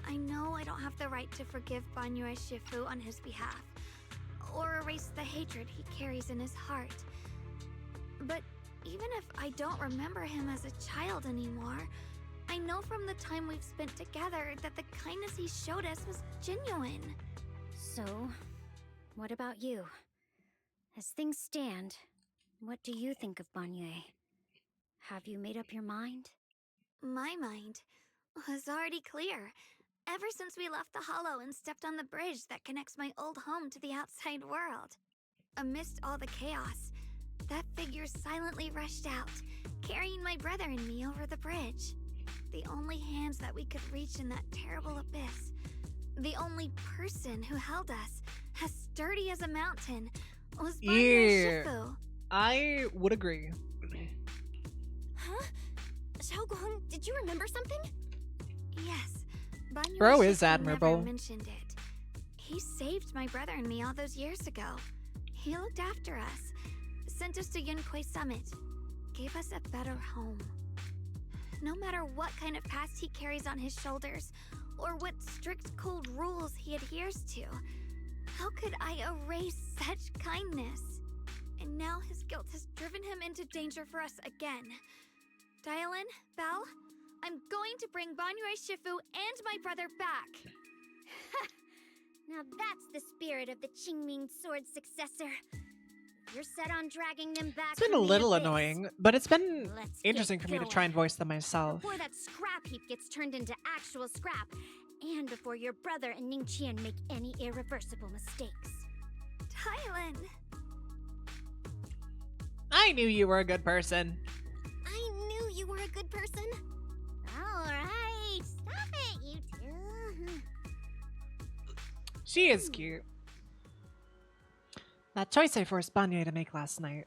I know I don't have the right to forgive Banyue Shifu on his behalf, or erase the hatred he carries in his heart. But even if I don't remember him as a child anymore, I know from the time we've spent together that the kindness he showed us was genuine. So, what about you? As things stand, what do you think of Banyue? Have you made up your mind? My mind was already clear. Ever since we left the Hollow and stepped on the bridge that connects my old home to the outside world. Amidst all the chaos, that figure silently rushed out, carrying my brother and me over the bridge. The only hands that we could reach in that terrible abyss. The only person who held us, as sturdy as a mountain, was Banyue Shifu. I would agree. Huh? Xiaoguang, did you remember something? Yes. Banyu Bro is Shifu admirable. Never mentioned it. He saved my brother and me all those years ago. He looked after us, sent us to Yunquay Summit, gave us a better home. No matter what kind of past he carries on his shoulders, or what strict cold rules he adheres to, how could I erase such kindness? And now his guilt has driven him into danger for us again. Dial in, Belle. I'm going to bring Banyu Shifu and my brother back. Now that's the spirit of the Qingming sword successor. You're set on dragging them back. It's been a from the little abyss. annoying, but it's been Let's interesting get for me to going. try and voice them myself. Before that scrap heap gets turned into actual scrap, and before your brother and Ning Qian make any irreversible mistakes. Tylan! I knew you were a good person. I knew you were a good person. Alright, stop it, you two. She is cute. That choice I forced Banyu to make last night.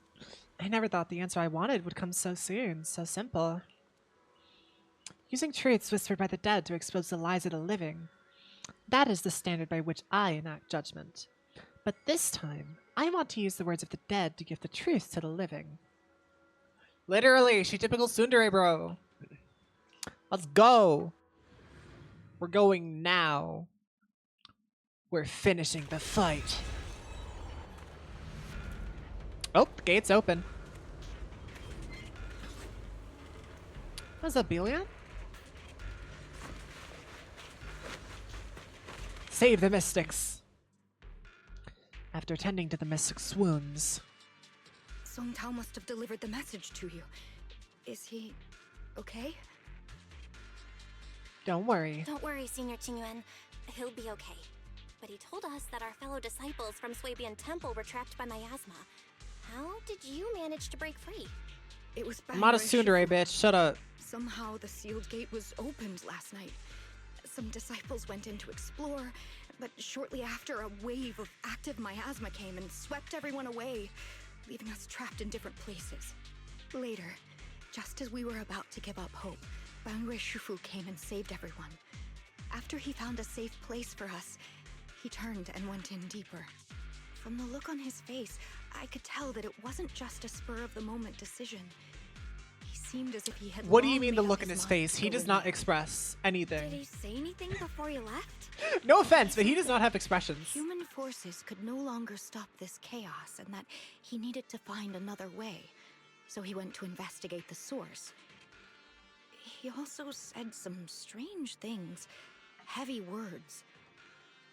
I never thought the answer I wanted would come so soon, so simple. Using truths whispered by the dead to expose the lies of the living. That is the standard by which I enact judgment. But this time, I want to use the words of the dead to give the truth to the living. Literally, she typical tsundere, bro. Let's go. We're going now. We're finishing the fight. Oh, the gate's open. What's up, Belian? Save the mystics. After tending to the mystic's wounds. Song Tao must have delivered the message to you. Is he okay? Don't worry. Don't worry, Senior Qingyuan. He'll be okay. But he told us that our fellow disciples from Swabian Temple were trapped by miasma. How did you manage to break free? It was I'm not a tsundere, bitch. Shut up. Somehow the sealed gate was opened last night. Some disciples went in to explore, but shortly after, a wave of active miasma came and swept everyone away, leaving us trapped in different places. Later, just as we were about to give up hope, Banyu Shifu came and saved everyone. After he found a safe place for us, he turned and went in deeper. From the look on his face, I could tell that it wasn't just a spur-of-the-moment decision. He seemed as if he had What do you long mean the made up look in his his mind face? to He go does with not me. express anything. Did he say anything before you left? No offense, but he does not have expressions. Human forces could no longer stop this chaos, and that he needed to find another way. So he went to investigate the source. He also said some strange things, heavy words.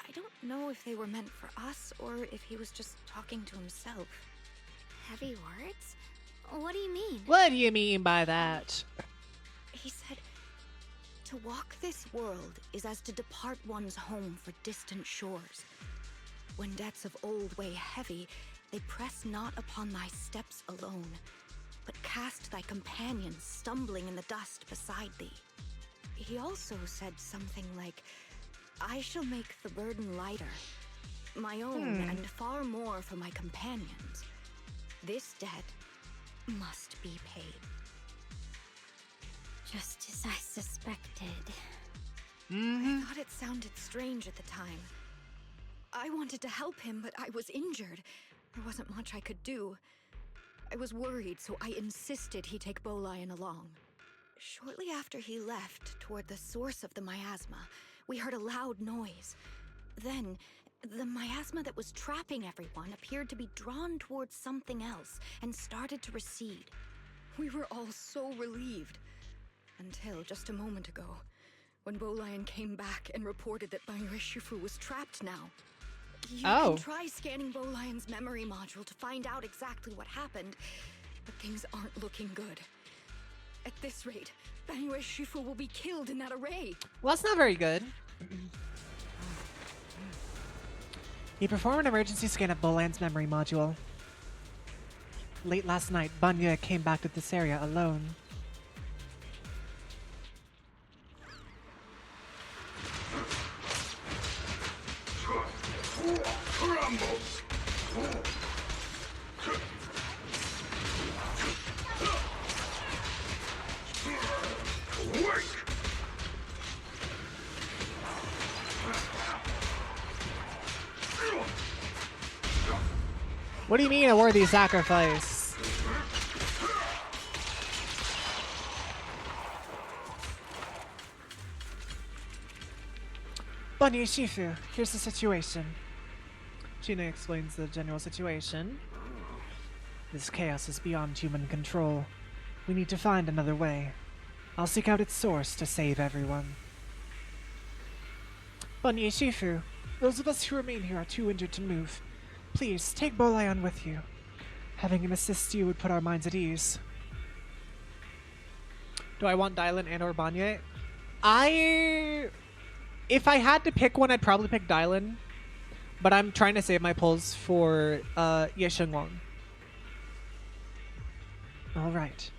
I don't know if they were meant for us or if he was just talking to himself. Heavy words? What do you mean? What do you mean by that? He said, to walk this world is as to depart one's home for distant shores. When debts of old weigh heavy, they press not upon thy steps alone, but cast thy companions stumbling in the dust beside thee. He also said something like, I shall make the burden lighter, my own and far more for my companions. This debt must be paid. Just as I suspected. I thought it sounded strange at the time. I wanted to help him, but I was injured. There wasn't much I could do. I was worried, so I insisted he take Bolian along. Shortly after he left, toward the source of the miasma, we heard a loud noise. Then, the miasma that was trapping everyone appeared to be drawn towards something else and started to recede. We were all so relieved. Until just a moment ago, when Bolian came back and reported that Banyu Shifu was trapped now. You can try scanning Bolian's memory module to find out exactly what happened, but things aren't looking good. At this rate, Banyu Shifu will be killed in that array. Well, that's not very good. He performed an emergency scan of Bolan's memory module. Late last night, Banyu came back to this area alone. What do you mean a worthy sacrifice? Bunny Shifu, here's the situation. China explains the general situation. This chaos is beyond human control. We need to find another way. I'll seek out its source to save everyone. Bunny Shifu, those of us who remain here are too injured to move. Please, take Bolayan with you. Having him assist you would put our minds at ease. Do I want Dylan and or Banye? If I had to pick one, I'd probably pick Dylan. But I'm trying to save my pulls for Ye Shengwang. Alright.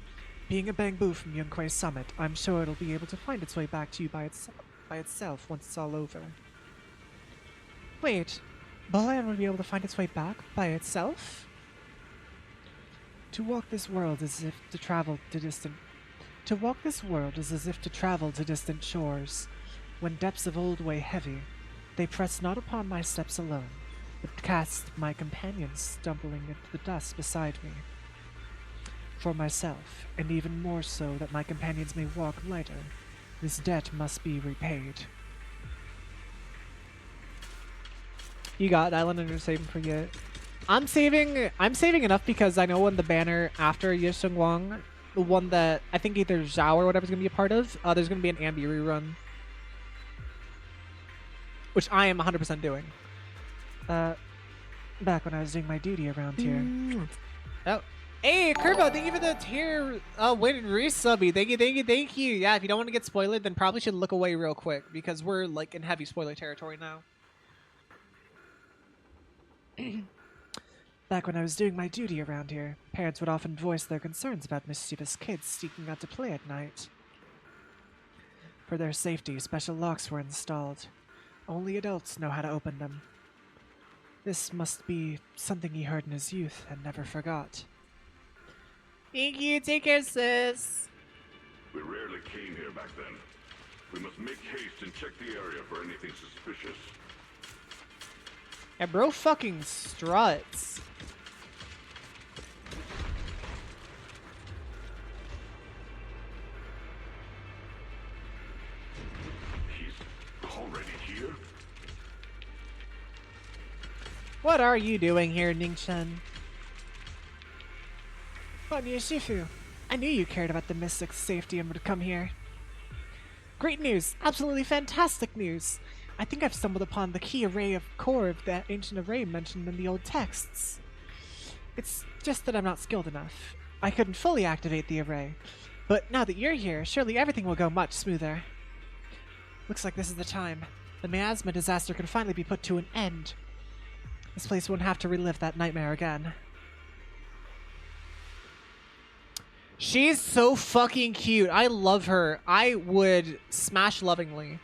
Being a bamboo from Yunque's summit, I'm sure it'll be able to find its way back to you by itself once it's all over. Wait, Bolayan will be able to find its way back by itself? To walk this world is as if to travel to distant shores. When depths of old weigh heavy, they press not upon my steps alone, but cast my companions stumbling into the dust beside me. For myself, and even more so that my companions may walk lighter, this debt must be repaid. You got Island and you're saving for you. I'm saving enough because I know when the banner after Ye Shengwang, the one that I think either Zhao or whatever's gonna be a part of, there's gonna be an Ambi rerun. Which I am 100% doing. Back when I was doing my duty around here. Oh. Hey, Kerbo, thank you for the tier win resubby. Thank you. Yeah, if you don't want to get spoiled, then probably should look away real quick because we're like in heavy spoiler territory now. Back when I was doing my duty around here, parents would often voice their concerns about mischievous kids sneaking out to play at night. For their safety, special locks were installed. Only adults know how to open them. This must be something he heard in his youth and never forgot. Thank you. Take care, sis. We rarely came here back then. We must make haste and check the area for anything suspicious. Yeah, bro fucking struts. He's already here? What are you doing here, Ningchen? Bunny Shifu, I knew you cared about the Mystic's safety and would come here. Great news! Absolutely fantastic news! I think I've stumbled upon the key array of core of that ancient array mentioned in the old texts. It's just that I'm not skilled enough. I couldn't fully activate the array. But now that you're here, surely everything will go much smoother. Looks like this is the time. The miasma disaster can finally be put to an end. This place won't have to relive that nightmare again. She's so fucking cute. I love her. I would smash lovingly.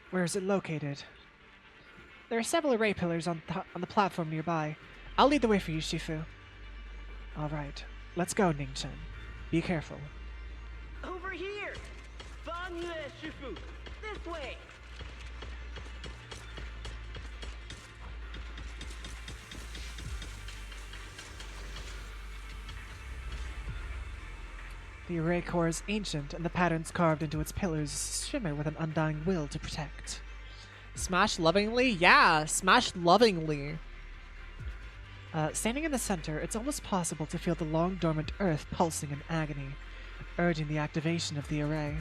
Where is it located? There are several array pillars on the platform nearby. I'll lead the way for you, Shifu. Alright, let's go, Ningchen. Be careful. Over here! Banye Shifu! This way! The array core is ancient, and the patterns carved into its pillars shimmer with an undying will to protect. Smash lovingly? Yeah, smash lovingly. Standing in the center, it's almost possible to feel the long dormant earth pulsing in agony, urging the activation of the array.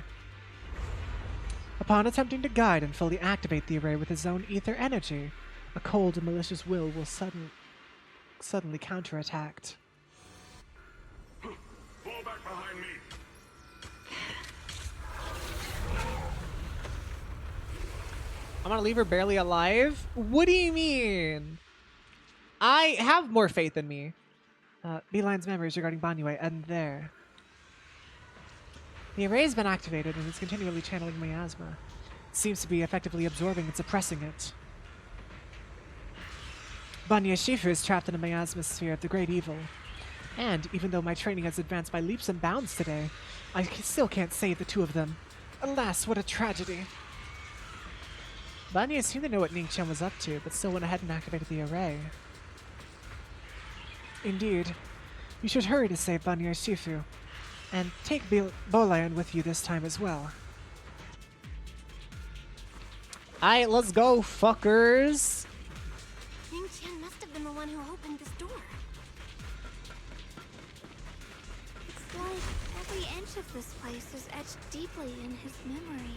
Upon attempting to guide and fully activate the array with his own ether energy, a cold and malicious will suddenly counterattack. Fall back behind me! I'm gonna leave her barely alive? What do you mean? I have more faith in me. Beeline's memories regarding Banyue end there. The array has been activated and is continually channeling miasma. It seems to be effectively absorbing and suppressing it. Banye Shifu is trapped in a miasma sphere of the great evil. And even though my training has advanced by leaps and bounds today, I still can't save the two of them. Alas, what a tragedy. Banya seemed to know what Ningqian was up to, but still went ahead and activated the array. Indeed. You should hurry to save Banya Shifu. And take Bolian with you this time as well. Alright, let's go, fuckers! Ningqian must have been the one who opened this door. It's like every inch of this place is etched deeply in his memory.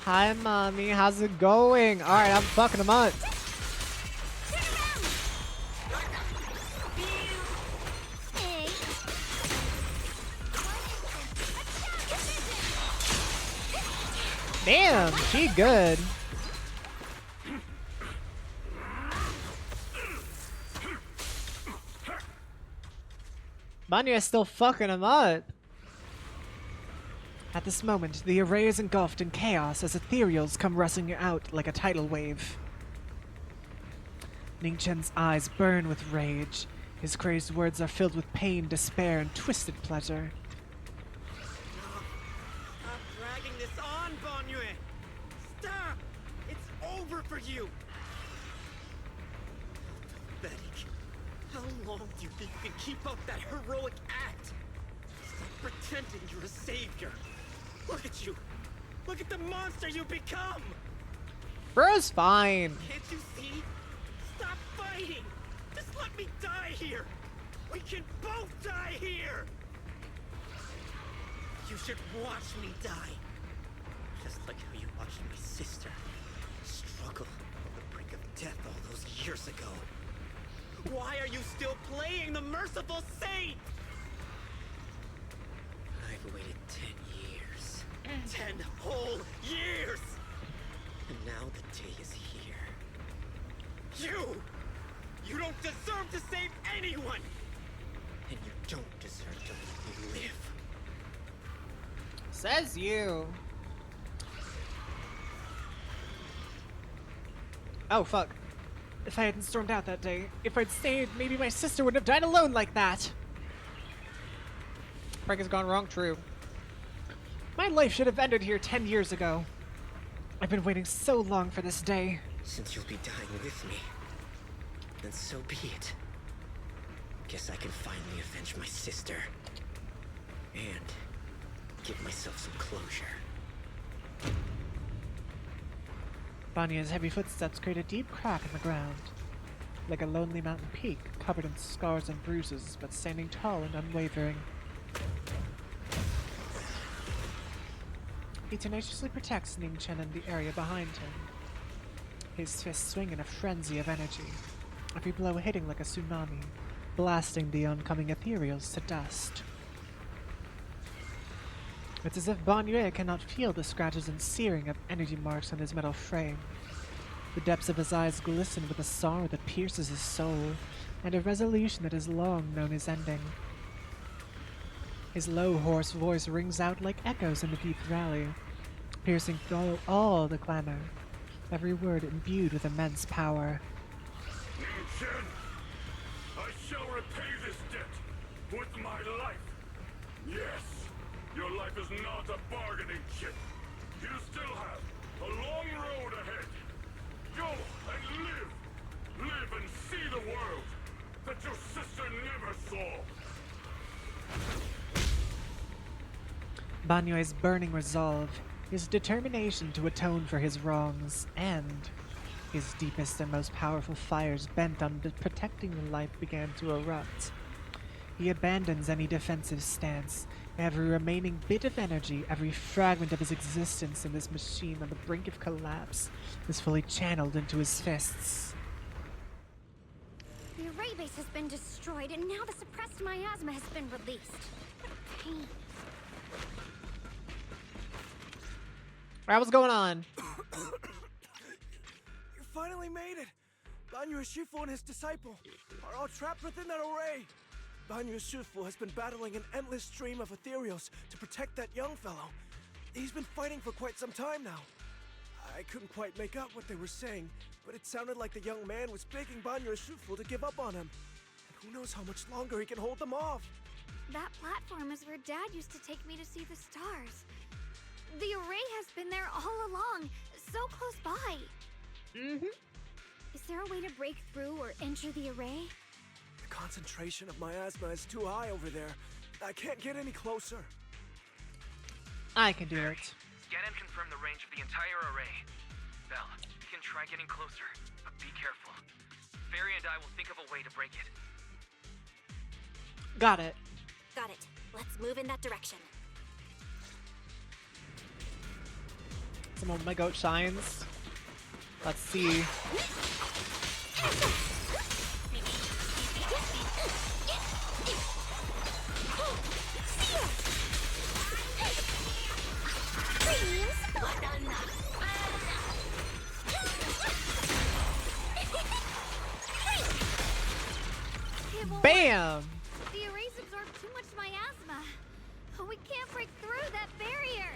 Hi, mommy. How's it going? Alright, I'm fucking him up. Damn, she good. Banya is still fucking him up. At this moment, the array is engulfed in chaos as ethereals come rushing out like a tidal wave. Ningqian's eyes burn with rage. His crazed words are filled with pain, despair, and twisted pleasure. Stop dragging this on, Banyue! Stop! It's over for you! Pathetic. How long do you think you can keep up that heroic act? Stop pretending you're a savior. Look at you! Look at the monster you become! Bro's fine. Can't you see? Stop fighting! Just let me die here! We can both die here! You should watch me die. Just like how you watched my sister struggle on the brink of death all those years ago. Why are you still playing the merciful saint? I've waited 10 years. 10 whole years! And now the day is here. You don't deserve to save anyone! And you don't deserve to let me live. Says you. Oh, fuck. If I hadn't stormed out that day, if I'd stayed, maybe my sister wouldn't have died alone like that. Frank has gone wrong, true. My life should have ended here 10 years ago. I've been waiting so long for this day. Since you'll be dying with me, then so be it. Guess I can finally avenge my sister. And give myself some closure. Banya's heavy footsteps create a deep crack in the ground. Like a lonely mountain peak, covered in scars and bruises, but standing tall and unwavering. He tenaciously protects Ningqian and the area behind him. His fists swing in a frenzy of energy, every blow hitting like a tsunami, blasting the oncoming ethereals to dust. It's as if Banyue cannot feel the scratches and searing of energy marks on his metal frame. The depths of his eyes glisten with a sorrow that pierces his soul, and a resolution that has long known his ending. His low, hoarse voice rings out like echoes in the deep valley, piercing through all the clamor, every word imbued with immense power. Ningqian, I shall repay this debt with my life. Yes, your life is not a bargaining chip. You still have a long road ahead. Go and live. Live and see the world that your sister never saw. Banyue's burning resolve, his determination to atone for his wrongs, and his deepest and most powerful fires bent on protecting the life began to erupt. He abandons any defensive stance. Every remaining bit of energy, every fragment of his existence in this machine on the brink of collapse is fully channeled into his fists. The array base has been destroyed, and now the suppressed miasma has been released. What a pain. Alright, what's going on? You finally made it! Banyu Shifu and his disciple are all trapped within that array. Banyu Shifu has been battling an endless stream of ethereals to protect that young fellow. He's been fighting for quite some time now. I couldn't quite make out what they were saying, but it sounded like the young man was begging Banyu Shifu to give up on him. And who knows how much longer he can hold them off. That platform is where Dad used to take me to see the stars. The array has been there all along, so close by. Mm-hmm. Is there a way to break through or enter the array? The concentration of miasma is too high over there. I can't get any closer. I can do it. Scan and confirm the range of the entire array. Belle, you can try getting closer, but be careful. Fairy and I will think of a way to break it. Got it. Got it. Let's move in that direction. Some of my goat shines. Let's see. Bam! The arrays absorb too much miasma. We can't break through that barrier.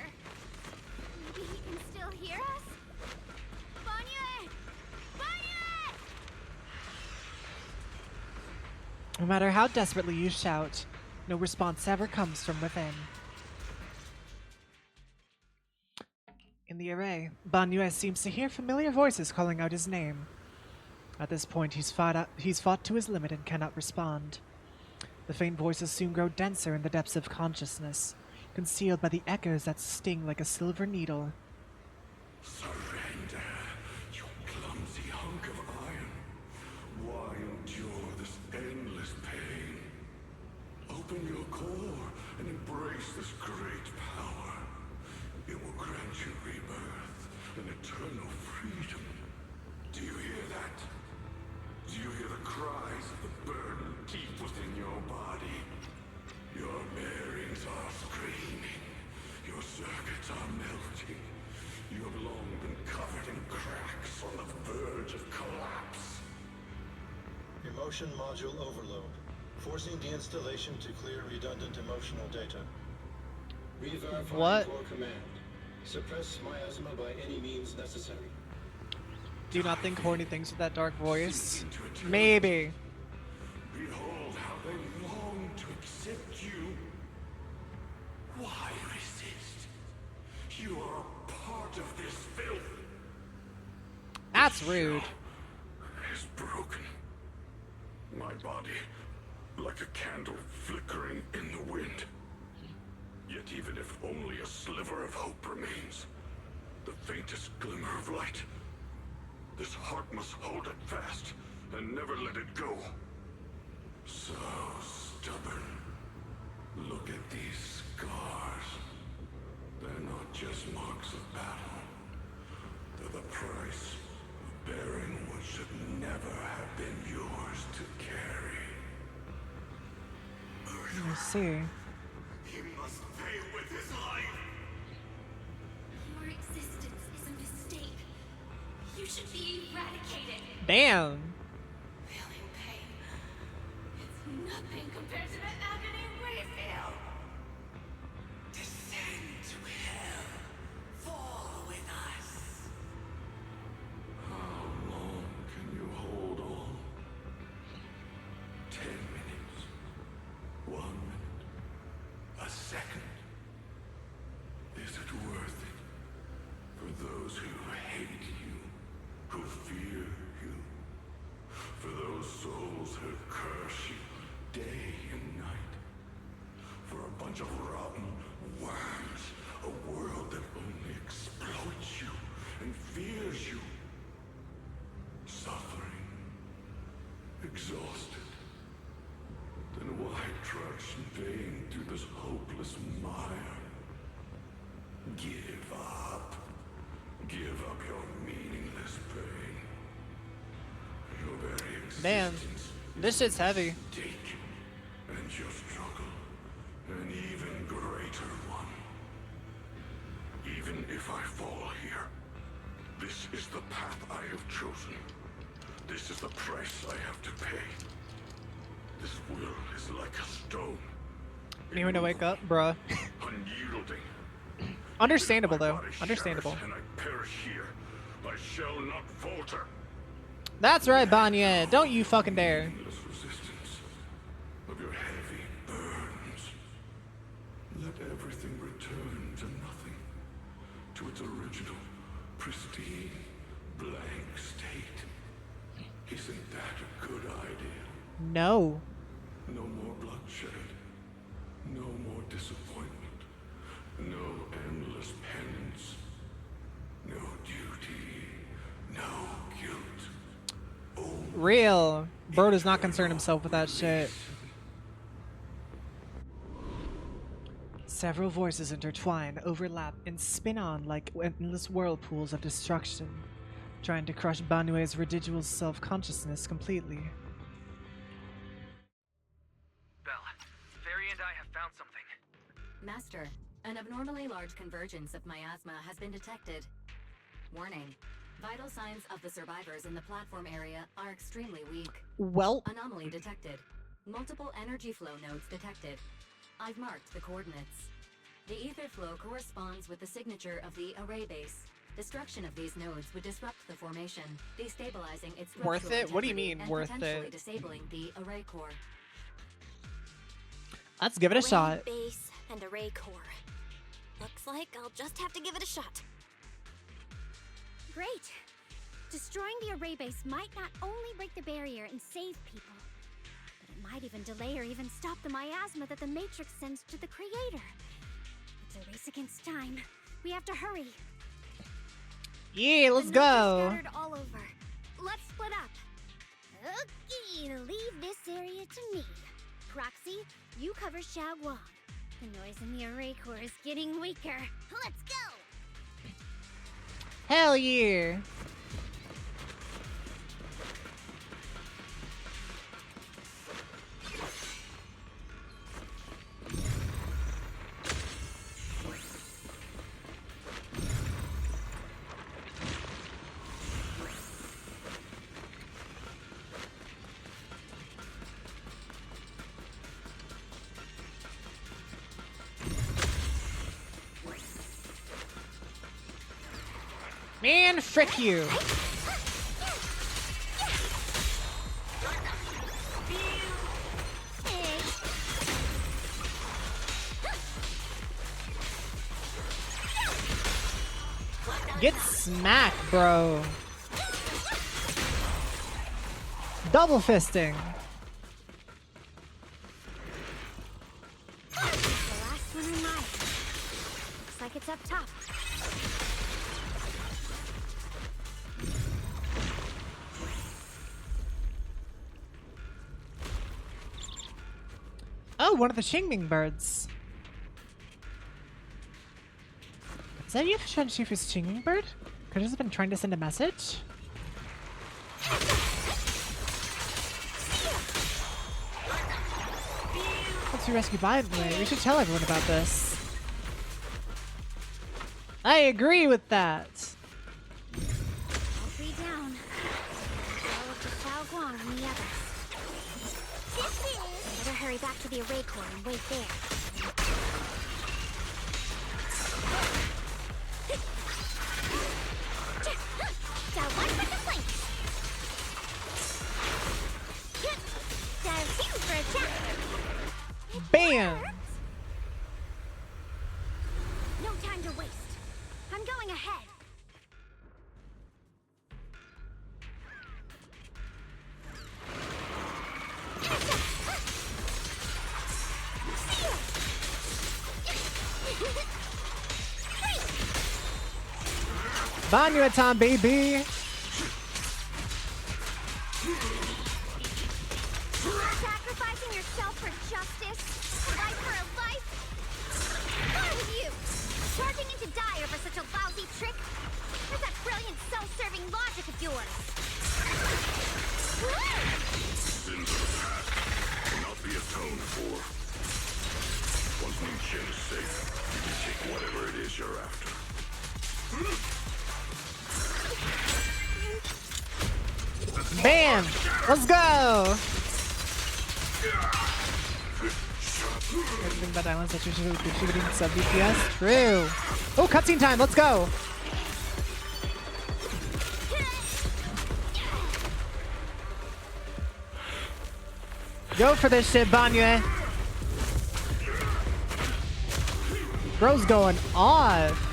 Maybe he can still hear us? Banyue! Banyue! No matter how desperately you shout, no response ever comes from within. In the array, Banyue seems to hear familiar voices calling out his name. At this point, he's fought to his limit and cannot respond. The faint voices soon grow denser in the depths of consciousness, concealed by the echoes that sting like a silver needle. Surrender, you clumsy hunk of iron. Why endure this endless pain? Open your core and embrace this great power. It will grant you rebirth and eternal freedom. Do you hear that? Do you hear the cries of the burden deep within your body? Your bearings are screaming. Your circuits are melting. You have long been covered in cracks on the verge of collapse. Emotion module overload. Forcing deinstallation to clear redundant emotional data. Re-verifying What? core command. Suppress miasma by any means necessary. Do not think horny things with that dark voice. Maybe. Behold how they long to accept you. Why resist? You are a part of this filth. That's rude. Is broken. My body, like a candle flickering in the wind. Yet even if only a sliver of hope remains, the faintest glimmer of light, this heart must hold it fast and never let it go. So stubborn. Look at these scars. They're not just marks of battle. They're the price of bearing what should never have been yours to carry. I see. He must pay with his life. Your existence is a mistake. You should be eradicated. Damn. Feeling pain. It's nothing compared to the agony we feel. Descend to hell. Fall with us. How long can you hold on? 10 minutes. 1 minute. A second. Is it worth it? For those who hate you, who fear you, for those souls who curse you day and night, for a bunch of rotten worms, a world that only exploits you and fears you, suffering, exhausted. Then why trudge in vain through this hopeless mire? Give up. Give up your meaningless pain. Your very Man, existence this shit's heavy. stake, and your struggle, an even greater one. Even if I fall here, this is the path I have chosen. This is the price I have to pay. This will is like a stone, Anyone to wake up, bruh. unyielding. Understandable though. Body Understandable. shatters And I perish here. I shall not falter. That's right, Banya. Don't you fucking dare. Endless resistance of your heavy burdens. Let everything return to nothing. pristine, blank state. Isn't that a good idea? No. No more bloodshed. No more disappointment. No endless penance. No duty. No guilt. Real. Bro does not concern himself with that shit. Several voices intertwine, overlap, and spin on like endless whirlpools of destruction, trying to crush Banue's residual self-consciousness completely. Belle, Fairy and I have found something. Master, an abnormally large convergence of miasma has been detected. Warning. Vital signs of the survivors in the platform area are extremely weak. Well. Anomaly detected. Multiple energy flow nodes detected. I've marked the coordinates. The ether flow corresponds with the signature of the array base. Destruction of these nodes would disrupt the formation, destabilizing its Worth it? What do you mean, and worth potentially it? disabling the array core. Let's give it a Array shot. base and array core. Looks like I'll just have to give it a shot. Great. Destroying the array base might not only break the barrier and save people, but it might even delay or even stop the miasma that the Matrix sends to the Creator. It's a race against time. We have to hurry. Yeah, let's The nodes are go. scattered all over. Let's split up. Okay, leave this area to me. Proxy, you cover Xiaoguang. The noise in the array core is getting weaker. Let's go! Hell yeah. Man, frick you. Get smacked, bro. Double fisting. The last one in line. Looks like it's up top. Oh, one of the Xingming birds. Is that Yuan Shifu's Xingming bird? Could have been trying to send a message? Once we rescue Biden, we should tell everyone about this. I agree with that. All three down. All of the Xiaoguang and the others. Better hurry back to the array core and wait there. Got one for the flank. Got a few for attack. Bam! No time to waste. I'm going ahead. Banyuatan, baby! Sacrificing yourself for justice? Life for a life? Why with you? Charging into die over such a lousy trick? Where's that brilliant self-serving logic of yours? Sins of the past cannot be atoned for. Once Ning Chen is safe, you can take whatever it is you're after. Bam! Let's go! Everything about islands that you're contributing sub DPS? True. Oh, cutscene time, let's go! Go for this shit, Banyue! Bro's going off!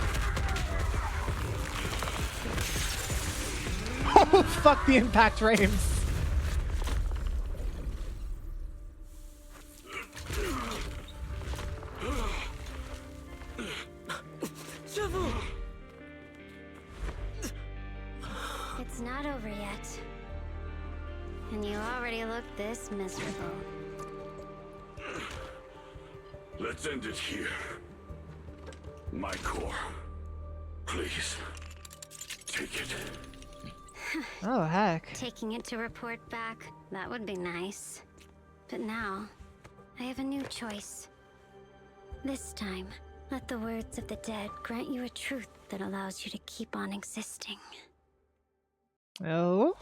Oh, fuck the impact frames. It's not over yet. And you already look this miserable. Let's end it here. My core. Please. Take it. Oh, heck. Taking it to report back, that would be nice. But now, I have a new choice. This time, let the words of the dead grant you a truth that allows you to keep on existing. Oh?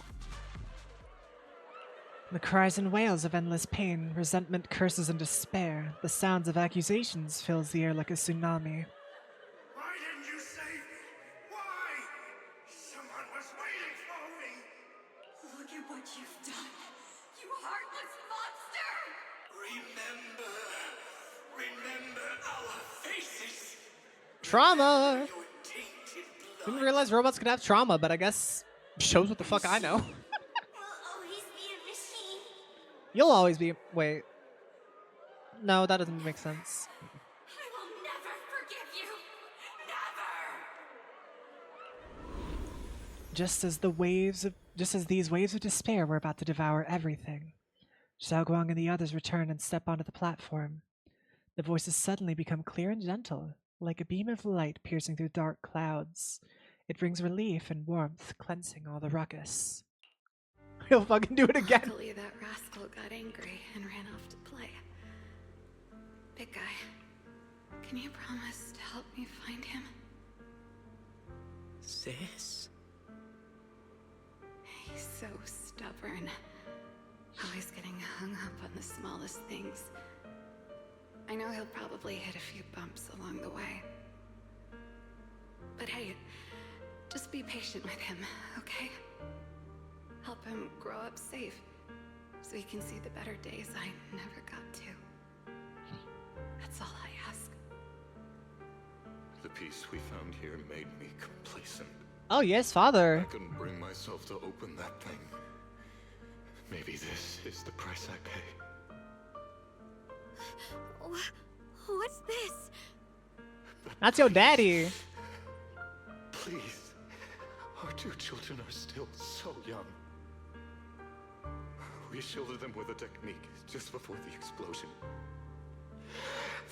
The cries and wails of endless pain, resentment, curses, and despair. The sounds of accusations fills the air like a tsunami. Why didn't you save me? Why? Someone was waiting for me. Look at what you've done, you heartless monster! Remember our faces. Trauma! Didn't realize robots could have trauma, but I guess shows what the fuck I know. You'll always be. Wait. No, that doesn't make sense. I will never forgive you. Never! Just as these waves of despair were about to devour everything, Xiaoguang and the others return and step onto the platform. The voices suddenly become clear and gentle, like a beam of light piercing through dark clouds. It brings relief and warmth, cleansing all the ruckus. He'll fucking do it again. Luckily, that rascal got angry and ran off to play. Big guy, can you promise to help me find him? Sis? He's so stubborn. Always getting hung up on the smallest things. I know he'll probably hit a few bumps along the way. But hey, just be patient with him, okay? Help him grow up safe, so he can see the better days I never got to. That's all I ask. The peace we found here made me complacent. Oh, yes, father. I couldn't bring myself to open that thing. Maybe this is the price I pay. What's this? That's your daddy. Please. Our two children are still so young. We shielded them with a technique just before the explosion.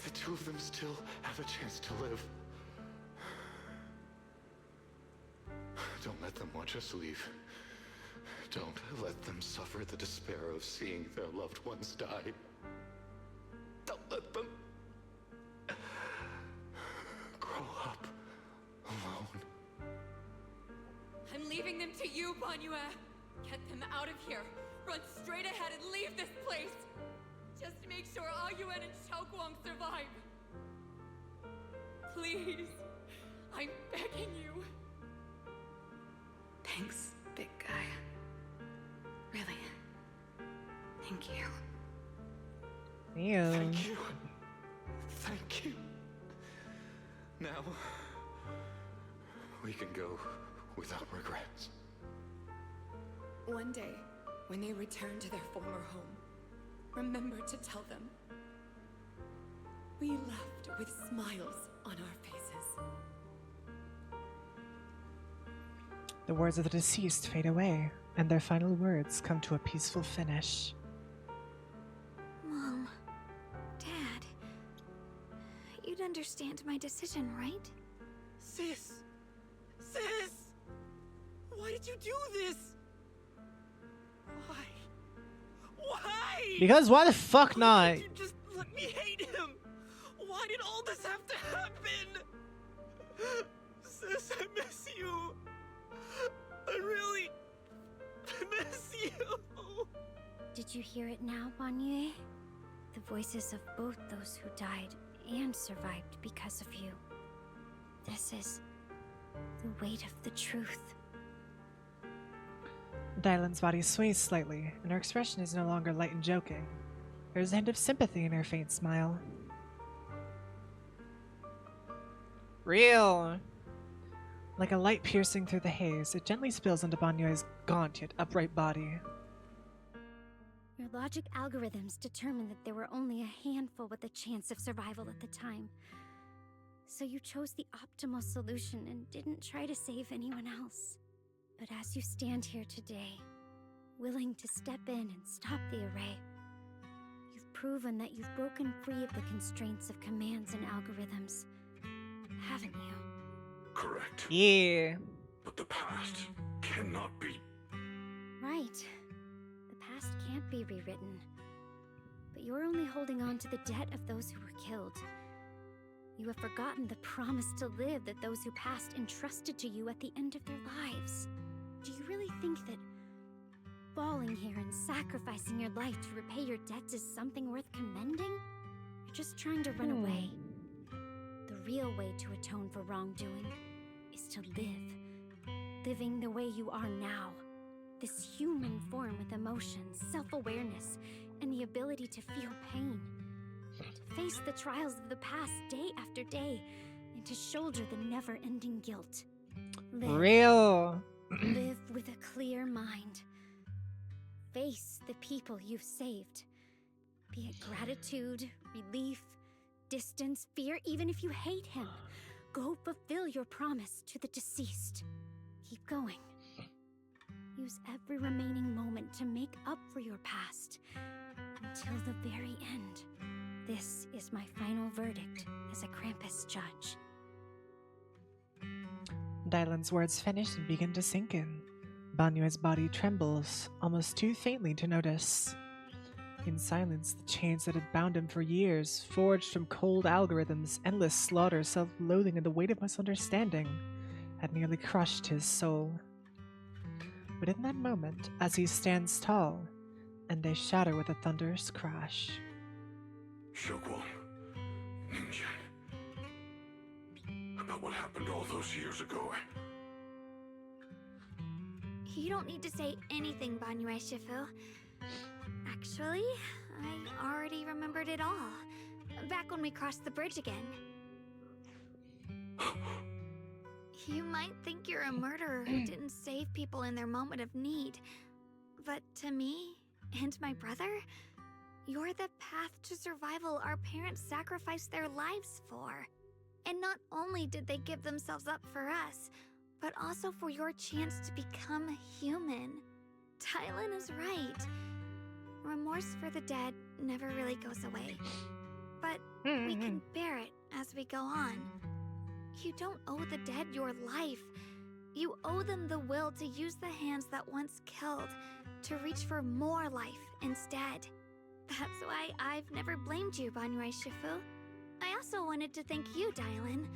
The two of them still have a chance to live. Don't let them watch us leave. Don't let them suffer the despair of seeing their loved ones die. Don't let them grow up alone. I'm leaving them to you, Banyue. Get them out of here. Run straight ahead and leave this place. Just make sure Ayuan and Xiaoguang survive. Please. I'm begging you. Thanks, big guy. Really. Thank you. Ew. Thank you. Thank you. Now, we can go without regrets. One day, when they return to their former home, remember to tell them we left with smiles on our faces. The words of the deceased fade away, and their final words come to a peaceful finish. Mom, Dad, you'd understand my decision, right? Sis! Sis! Why did you do this? Why? Why? Because why the fuck not? You just let me hate him. Why did all this have to happen? Sis, I miss you. I really miss you. Did you hear it now, Banyue? The voices of both those who died and survived because of you. This is the weight of the truth. Dylan's body sways slightly, and her expression is no longer light and joking. There's a hint of sympathy in her faint smile. Real. Like a light piercing through the haze, it gently spills onto Banyue's gaunt yet upright body. Your logic algorithms determined that there were only a handful with a chance of survival at the time. So you chose the optimal solution and didn't try to save anyone else. But as you stand here today, willing to step in and stop the array, you've proven that you've broken free of the constraints of commands and algorithms, haven't you? Correct. Yeah. But the past cannot be. Right. The past can't be rewritten. But you're only holding on to the debt of those who were killed. You have forgotten the promise to live that those who passed entrusted to you at the end of their lives. Do you really think that falling here and sacrificing your life to repay your debts is something worth commending? You're just trying to run away. The real way to atone for wrongdoing is to live. Living the way you are now. This human form with emotions, self-awareness, and the ability to feel pain. To face the trials of the past day after day, and to shoulder the never-ending guilt. Live. Real. Live with a clear mind. Face the people you've saved. Be it gratitude, relief, distance, fear, even if you hate him. Go fulfill your promise to the deceased. Keep going. Use every remaining moment to make up for your past. Until the very end. This is my final verdict as a Krampus judge. Dylan's words finish and begin to sink in. Banyue's body trembles, almost too faintly to notice. In silence, the chains that had bound him for years, forged from cold algorithms, endless slaughter, self-loathing, and the weight of misunderstanding, had nearly crushed his soul. But in that moment, as he stands tall, and they shatter with a thunderous crash. Xiaoguang, Ningqian. About what happened all those years ago. You don't need to say anything, Banyue Shifu. Actually, I already remembered it all. Back when we crossed the bridge again. You might think you're a murderer who didn't save people in their moment of need. But to me, and my brother, you're the path to survival our parents sacrificed their lives for. And not only did they give themselves up for us, but also for your chance to become human. Tylan is right. Remorse for the dead never really goes away. But we can bear it as we go on. You don't owe the dead your life. You owe them the will to use the hands that once killed to reach for more life instead. That's why I've never blamed you, Banyue Shifu. I also wanted to thank you, Dylan,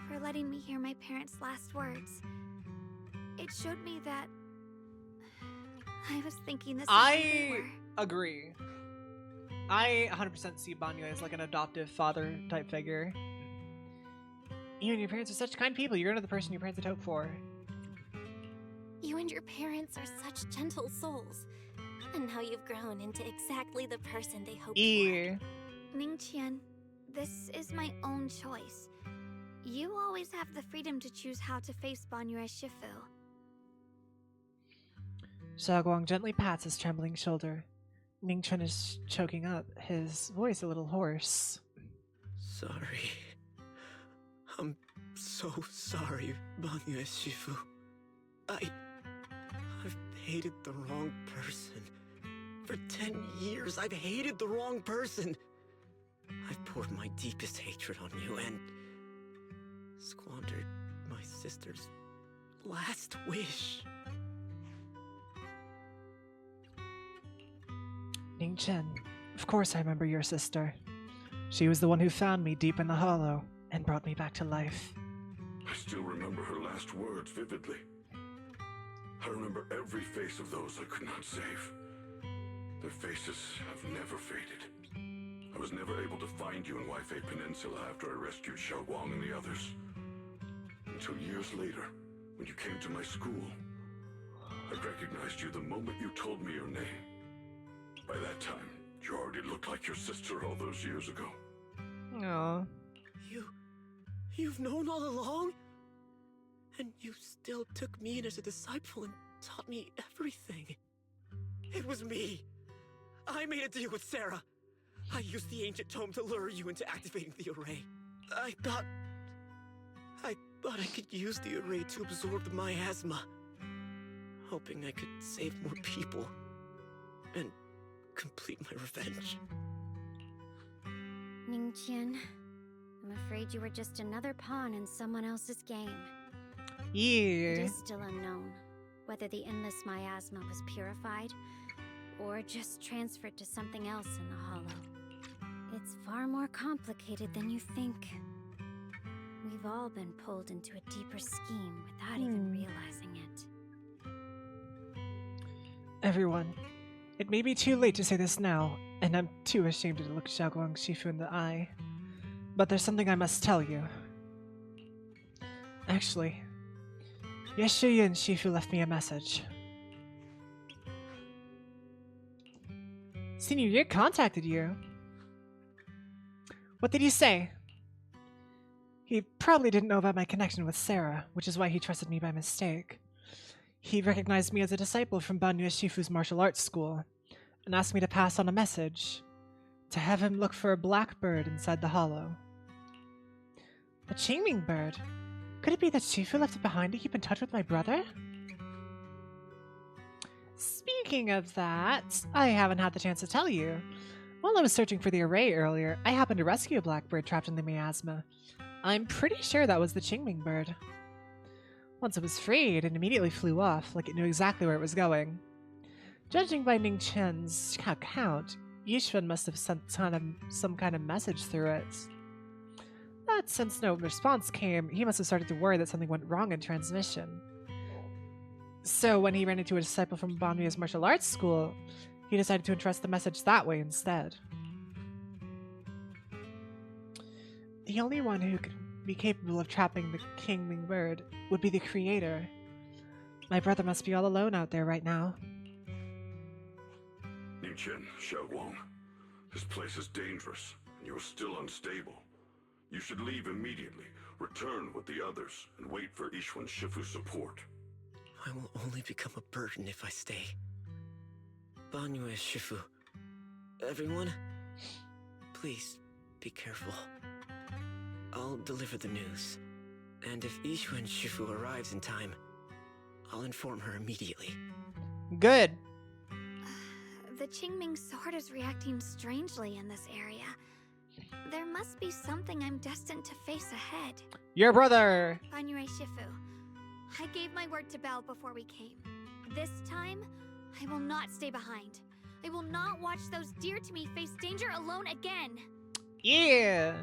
for letting me hear my parents' last words. It showed me that I was thinking the same way they were. Agree. I 100% see Banyue as like an adoptive father type figure. You and your parents are such kind people. You're another person your parents had hoped for. You and your parents are such gentle souls. And now you've grown into exactly the person they hoped for. Ningqian, this is my own choice. You always have the freedom to choose how to face Banyue Shifu. Xiaoguang gently pats his trembling shoulder. Ningqian is choking up, his voice a little hoarse. Sorry. I'm so sorry, Banyue Shifu. I've hated the wrong person. For 10 years, I've hated the wrong person. I've poured my deepest hatred on you and squandered my sister's last wish. Ningqian, of course I remember your sister. She was the one who found me deep in the hollow and brought me back to life. I still remember her last words vividly. I remember every face of those I could not save. Their faces have never faded. I was never able to find you in Waifei Peninsula after I rescued Xiaoguang and the others. Until years later, when you came to my school, I recognized you the moment you told me your name. By that time, you already looked like your sister all those years ago. Aww. You've known all along? And you still took me in as a disciple and taught me everything. It was me. I made a deal with Sarah. I used the ancient tome to lure you into activating the array. I thought I could use the array to absorb the miasma, hoping I could save more people and complete my revenge. Ningqian, I'm afraid you were just another pawn in someone else's game. Yeah. It is still unknown whether the endless miasma was purified or just transferred to something else in the Hollow. It's far more complicated than you think. We've all been pulled into a deeper scheme without even realizing it. Everyone, it may be too late to say this now, and I'm too ashamed to look Xiaoguang Shifu in the eye. But there's something I must tell you. Actually, Yeshuya and Shifu left me a message. Senior Year contacted you. What did he say? He probably didn't know about my connection with Sarah, which is why he trusted me by mistake. He recognized me as a disciple from Banyue Shifu's martial arts school, and asked me to pass on a message, to have him look for a black bird inside the hollow. A Qingming bird? Could it be that Shifu left it behind to keep in touch with my brother? Speaking of that, I haven't had the chance to tell you. While I was searching for the array earlier, I happened to rescue a blackbird trapped in the miasma. I'm pretty sure that was the Qingming bird. Once it was freed, it immediately flew off, like it knew exactly where it was going. Judging by Ning Chen's account, Yishun must have sent some kind of message through it. But since no response came, he must have started to worry that something went wrong in transmission. So when he ran into a disciple from Banyue's martial arts school, he decided to entrust the message that way instead. The only one who could be capable of trapping the Qingming bird would be the creator. My brother must be all alone out there right now. Ningqian, Xiaoguang, this place is dangerous, and you're still unstable. You should leave immediately, return with the others, and wait for Yishuan Shifu's support. I will only become a burden if I stay. Banyue Shifu, everyone, please be careful. I'll deliver the news, and if Yishuan Shifu arrives in time, I'll inform her immediately. Good. The Qingming sword is reacting strangely in this area. There must be something I'm destined to face ahead. Your brother! Banyue Shifu, I gave my word to Belle before we came. This time, I will not stay behind. I will not watch those dear to me face danger alone again. Yeah!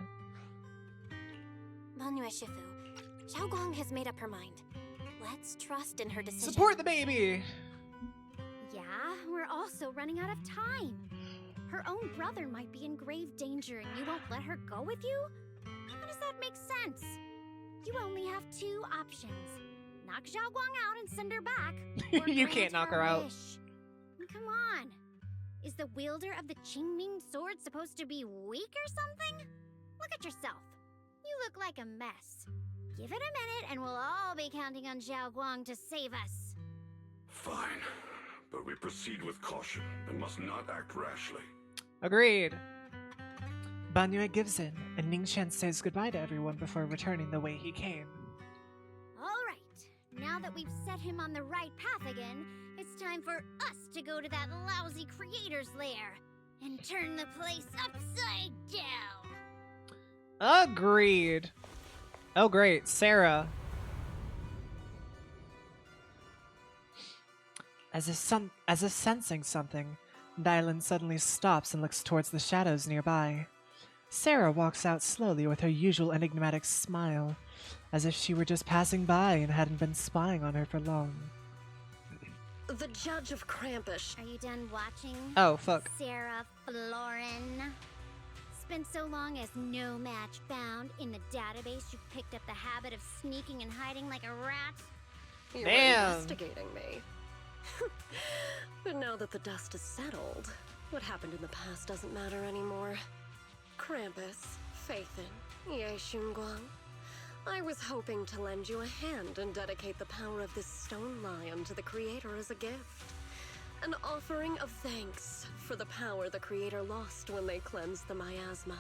Banyue Shifu, Xiaoguang has made up her mind. Let's trust in her decision. Support the baby! Yeah, we're also running out of time. Her own brother might be in grave danger and you won't let her go with you? How does that make sense? You only have two options. Knock Xiaoguang out and send her back. Or You grant can't knock her out. wish. Come on. Is the wielder of the Qingming sword supposed to be weak or something? Look at yourself. You look like a mess. Give it a minute and we'll all be counting on Xiaoguang to save us. Fine, but we proceed with caution and must not act rashly. Agreed. Banyue gives in, and Ningqian says goodbye to everyone before returning the way he came. All right. Now that we've set him on the right path again, it's time for us to go to that lousy creator's lair and turn the place upside down. Agreed. Oh great, Sarah. As if sensing something, Dylan suddenly stops and looks towards the shadows nearby. Sarah walks out slowly with her usual enigmatic smile, as if she were just passing by and hadn't been spying on her for long. The Judge of Krampus. Are you done watching? Oh, fuck. Sarah Florin. Spent so long as no match found in the database, you picked up the habit of sneaking and hiding like a rat? You're Damn. investigating me. But now that the dust is settled, what happened in the past doesn't matter anymore. Krampus, Faithin, Ye Xunguang, I was hoping to lend you a hand and dedicate the power of this stone lion to the Creator as a gift. An offering of thanks for the power the Creator lost when they cleansed the miasma.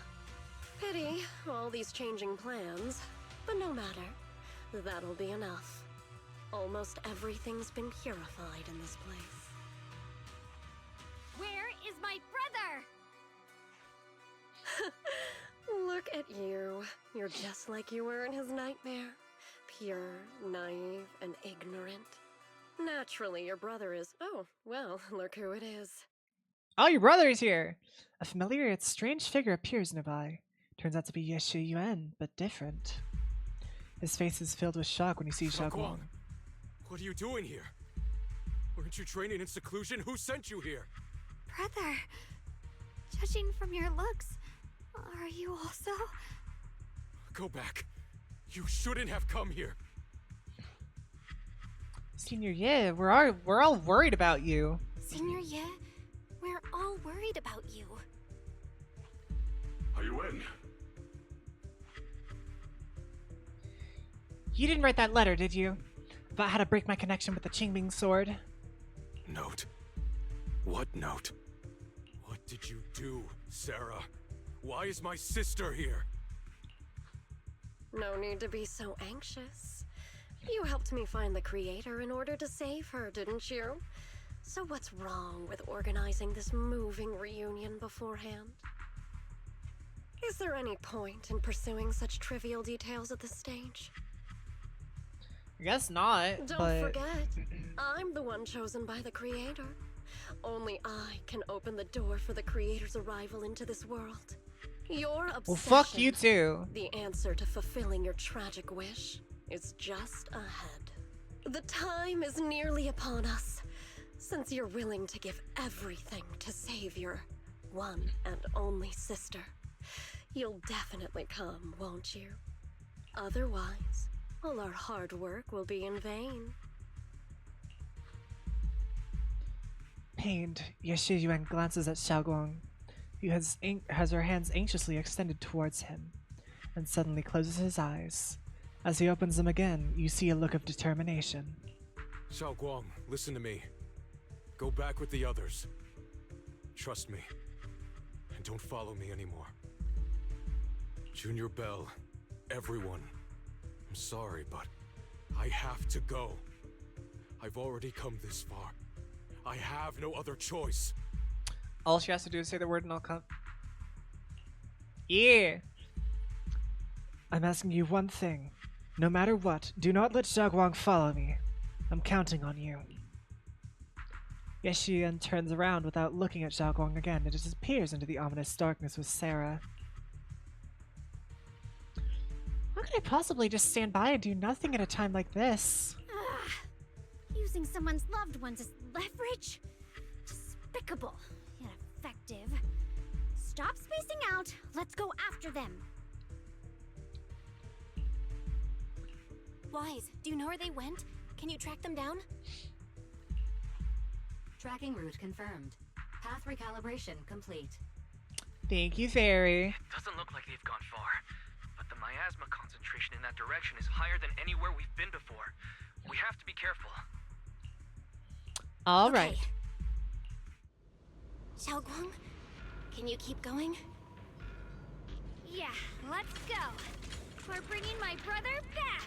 Pity, all these changing plans, but no matter. That'll be enough. Almost everything's been purified in this place. Where is my brother? Look at you. You're just like you were in his nightmare. Pure, naive, and ignorant. Naturally, your brother is... Oh, well, look who it is. Oh, your brother is here! A familiar yet strange figure appears nearby. Turns out to be Yeshu Yuan, but different. His face is filled with shock when he sees Xiaoguang. What are you doing here? Weren't you training in seclusion? Who sent you here? Brother, judging from your looks, are you also? Go back. You shouldn't have come here. Senior Ye, we're all worried about you. Senior Ye, we're all worried about you. Are you in? You didn't write that letter, did you? About how to break my connection with the Qingming sword? Note? What note? What did you do, Sarah? Why is my sister here? No need to be so anxious. You helped me find the Creator in order to save her, didn't you? So what's wrong with organizing this moving reunion beforehand? Is there any point in pursuing such trivial details at this stage? I guess not, Don't but... forget, I'm the one chosen by the Creator. Only I can open the door for the Creator's arrival into this world. Your obsession, Well, fuck you too. the answer to fulfilling your tragic wish, is just ahead. The time is nearly upon us. Since you're willing to give everything to save your one and only sister, you'll definitely come, won't you? Otherwise, all our hard work will be in vain. Pained, Yeshu Yuan glances at Xiaoguang, who has her hands anxiously extended towards him, and suddenly closes his eyes. As he opens them again, you see a look of determination. Xiaoguang, listen to me. Go back with the others. Trust me. And don't follow me anymore. Junior Bell, everyone. I'm sorry, but I have to go. I've already come this far. I have no other choice. All she has to do is say the word and I'll come. Yeah! I'm asking you one thing. No matter what, do not let Xiaoguang follow me. I'm counting on you. Yeshu Yuan turns around without looking at Xiaoguang again and disappears into the ominous darkness with Sarah. How could I possibly just stand by and do nothing at a time like this? Using someone's loved ones as leverage? Despicable, yet effective. Stop spacing out. Let's go after them. Wise, do you know where they went? Can you track them down? Tracking route confirmed. Path recalibration complete. Thank you, Fairy. Doesn't look like they've gone far, but the miasma concentration in that direction is higher than anywhere we've been before. We have to be careful. All right. Xiaoguang, can you keep going? Yeah, let's go. We're bringing my brother back.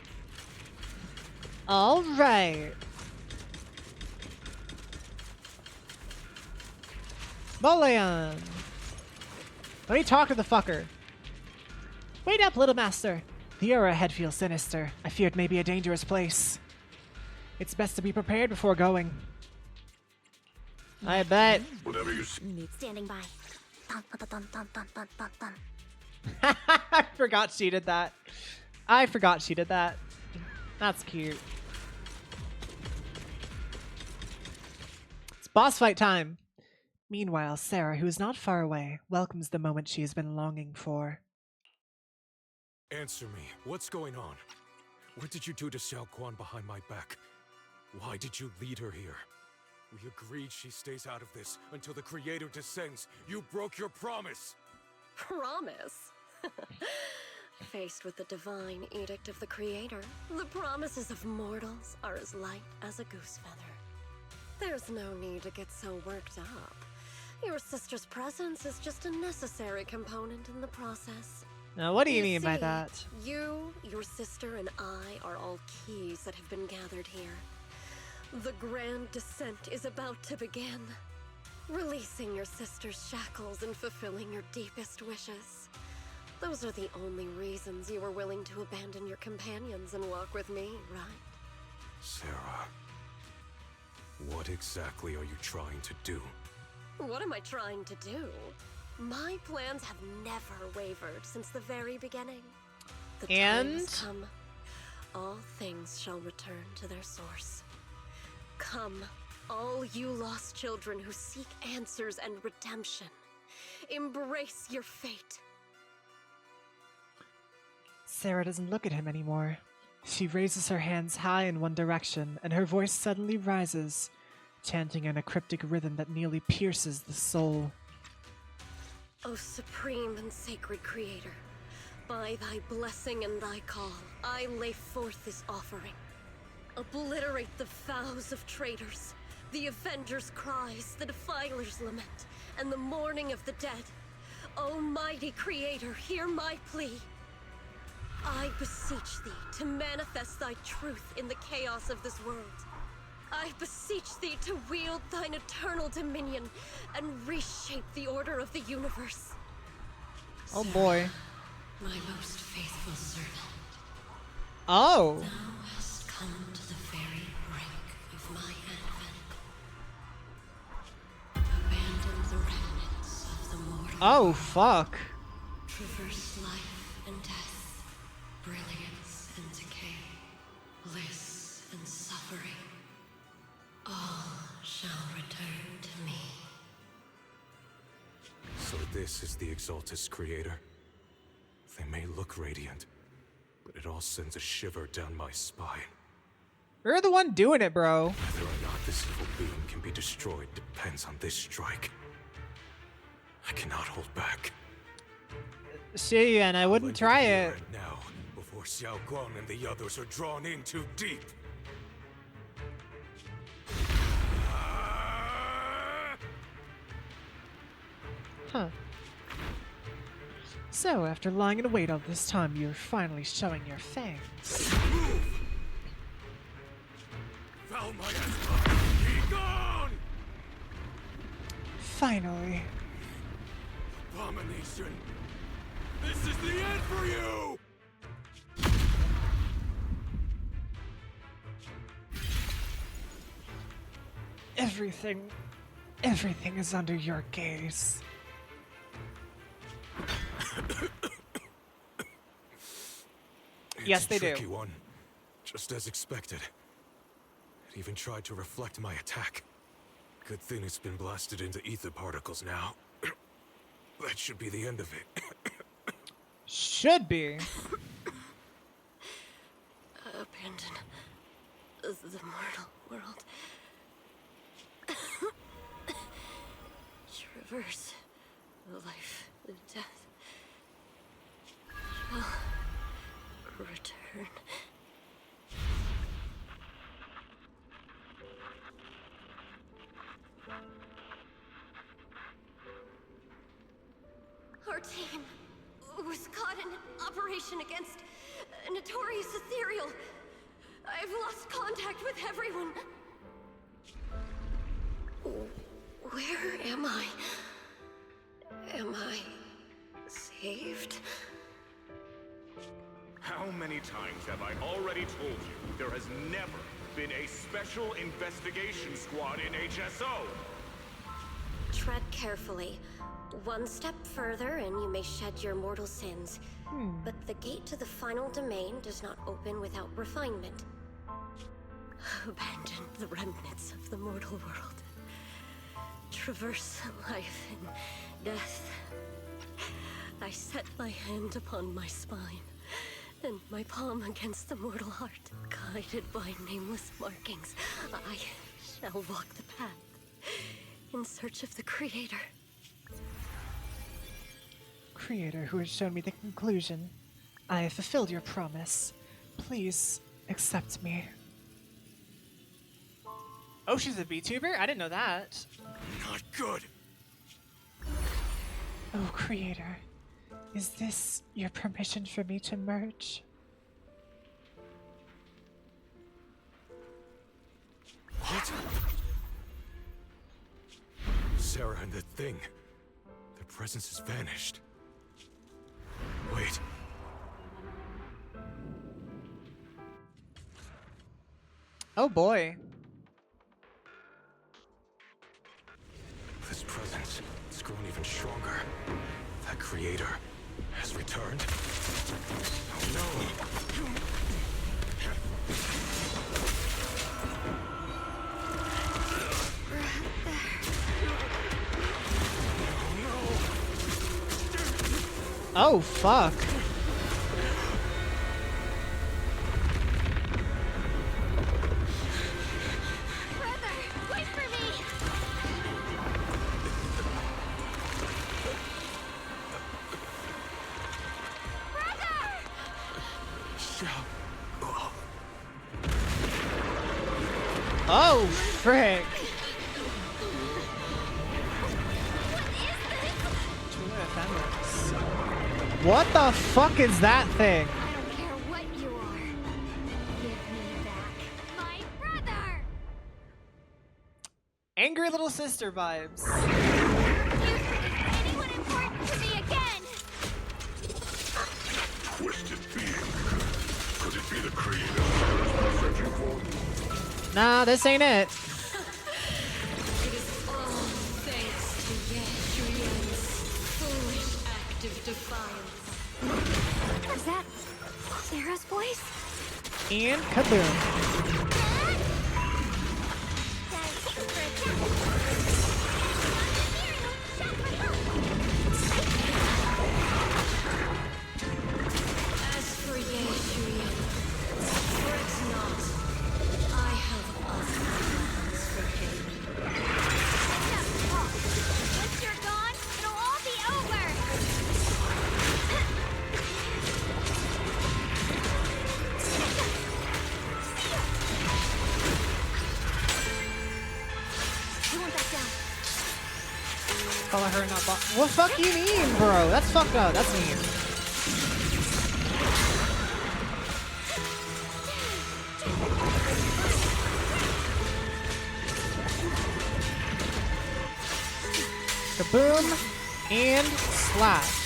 All right. Boleon! Let me talk to the fucker. Wait up, little master. The aura ahead feels sinister. I fear it may be a dangerous place. It's best to be prepared before going. I bet. Whatever you see. Standing by. Dun, dun, dun, dun, dun, dun, dun, dun. I forgot she did that. I forgot she did that. That's cute. It's boss fight time. Meanwhile, Sarah, who is not far away, welcomes the moment she has been longing for. Answer me. What's going on? What did you do to Xiaoguang behind my back? Why did you lead her here? We agreed she stays out of this until the Creator descends. You broke your promise. Promise? Faced with the divine edict of the Creator, the promises of mortals are as light as a goose feather. There's no need to get so worked up. Your sister's presence is just a necessary component in the process. Now, what do you mean by see, that? You, your sister, and I are all keys that have been gathered here. The grand descent is about to begin. Releasing your sister's shackles and fulfilling your deepest wishes. Those are the only reasons you were willing to abandon your companions and walk with me, right? Sarah, what exactly are you trying to do? What am I trying to do? My plans have never wavered since the very beginning. The time has come. All things shall return to their source. Come, all you lost children who seek answers and redemption. Embrace your fate. Sarah doesn't look at him anymore. She raises her hands high in one direction, and her voice suddenly rises, chanting in a cryptic rhythm that nearly pierces the soul. O supreme and sacred Creator, by thy blessing and thy call, I lay forth this offering. Obliterate the vows of traitors, the avengers' cries, the defilers' lament, and the mourning of the dead. O mighty Creator, hear my plea. I beseech thee to manifest thy truth in the chaos of this world. I beseech thee to wield thine eternal dominion and reshape the order of the universe. Oh boy. My most faithful servant. Oh. Thou hast come to the very brink of my advent. Abandon the remnants of the mortal. Oh, fuck. Traverse life and death, brilliance and decay, bliss and suffering. All shall return to me. So this is the Exaltus Creator. They may look radiant, but it all sends a shiver down my spine. You're the one doing it, bro. Whether or not this evil being can be destroyed depends on this strike. I cannot hold back. Shit, and I wouldn't try it. Now, before Xiao Guang and the others are drawn in too deep. Huh. So, after lying in wait all this time, you're finally showing your fangs. Foul miasma, be gone! Finally. Abomination! This is the end for you! Everything is under your gaze. Yes, they do. It's a tricky one, just as expected. It even tried to reflect my attack. Good thing it's been blasted into ether particles now. That should be the end of it. Should be. Abandon the mortal world. Traverse life and death. Shall return. Our team was caught in an operation against a notorious ethereal. I've lost contact with everyone. Where am I? Am I saved? How many times have I already told you there has never been a special investigation squad in HSO? Tread carefully. One step further and you may shed your mortal sins. But the gate to the final domain does not open without refinement. Abandon the remnants of the mortal world. Traverse life and death. I set my hand upon my spine, and my palm against the mortal heart. Guided by nameless markings, I shall walk the path in search of the Creator. Creator who has shown me the conclusion. I have fulfilled your promise. Please accept me. Oh, she's a VTuber? I didn't know that. Not good. Oh, Creator. Is this your permission for me to merge? What? Sarah and the thing. Their presence has vanished. Wait. Oh boy. This presence has grown even stronger. That creator has returned. Oh no! Oh fuck. Brother, wait for me! Oh frick. What the fuck is that thing? I don't care what you are. Give me back my brother! Angry little sister vibes. Anyone important to me again? Twisted being. Could it be the creator Sarah's been searching for? Nah, this ain't it. It is all thanks to Yeshuian's foolish act of defiance. Is that Sarah's voice? And kaboom. As for Yeshuian, fret not. I have other plans for him. Once you're gone, it'll all be over! You want that down? Follow her, not what fuck you mean, bro? That's fucked up. That's mean. Kaboom and slash.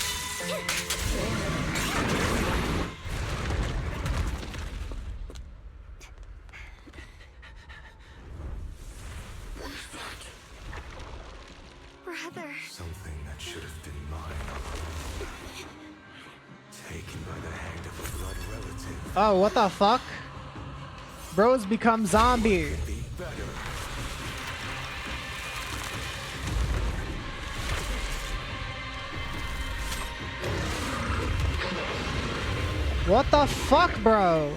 Brother. Something that should have been mine. Taken by the hand of a blood relative. Oh, what the fuck? Bro's become zombie. Be better. What the fuck, bro?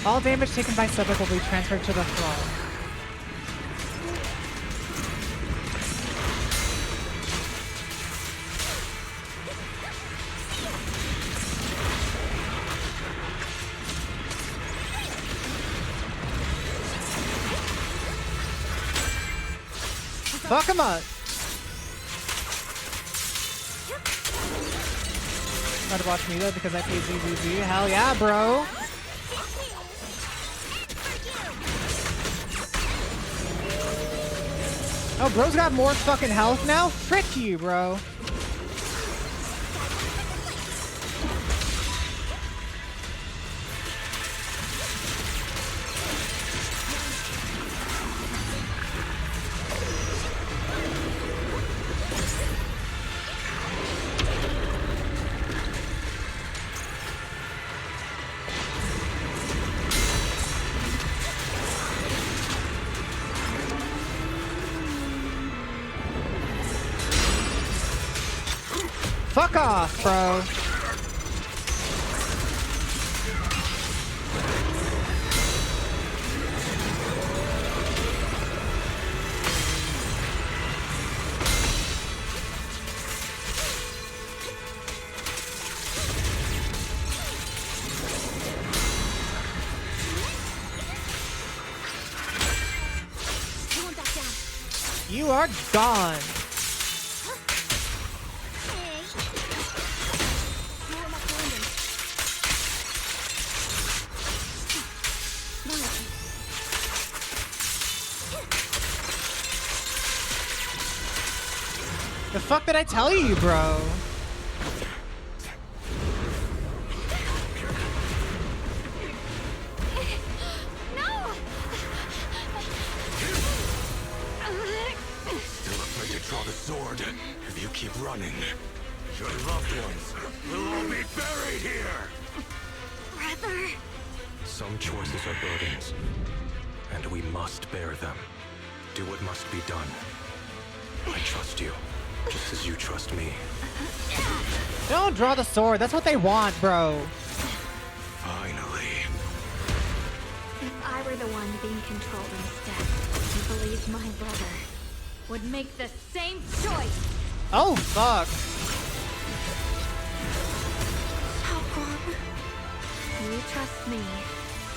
All damage taken by subject will be transferred to the throne. Fuck him up! Try to watch me though because I pay ZZZ. Hell yeah, bro! Oh, bro's got more fucking health now? Frick you, bro. Fuck off, bro. You are gone. The fuck did I tell you, bro? Still afraid to draw the sword. If you keep running, your loved ones will all be buried here. Brother. Some choices are burdens, and we must bear them. Do what must be done. I trust you, just as you trust me. Don't draw the sword. That's what they want, bro. Finally. If I were the one being controlled instead, I believe my brother would make the same choice. Oh, fuck. You trust me,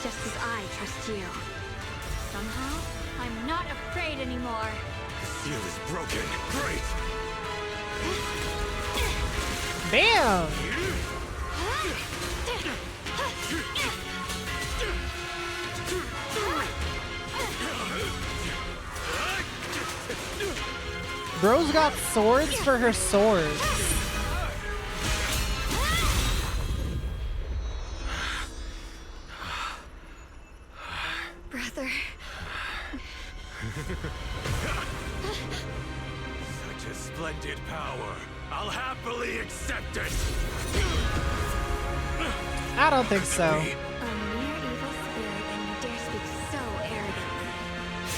just as I trust you. Somehow, I'm not afraid anymore. The seal is broken. Great. Damn. Bro's got swords for her swords. Brother. Such a splendid power. I'll happily accept it. I don't think so. A mere evil spirit, and you dare speak so arrogantly.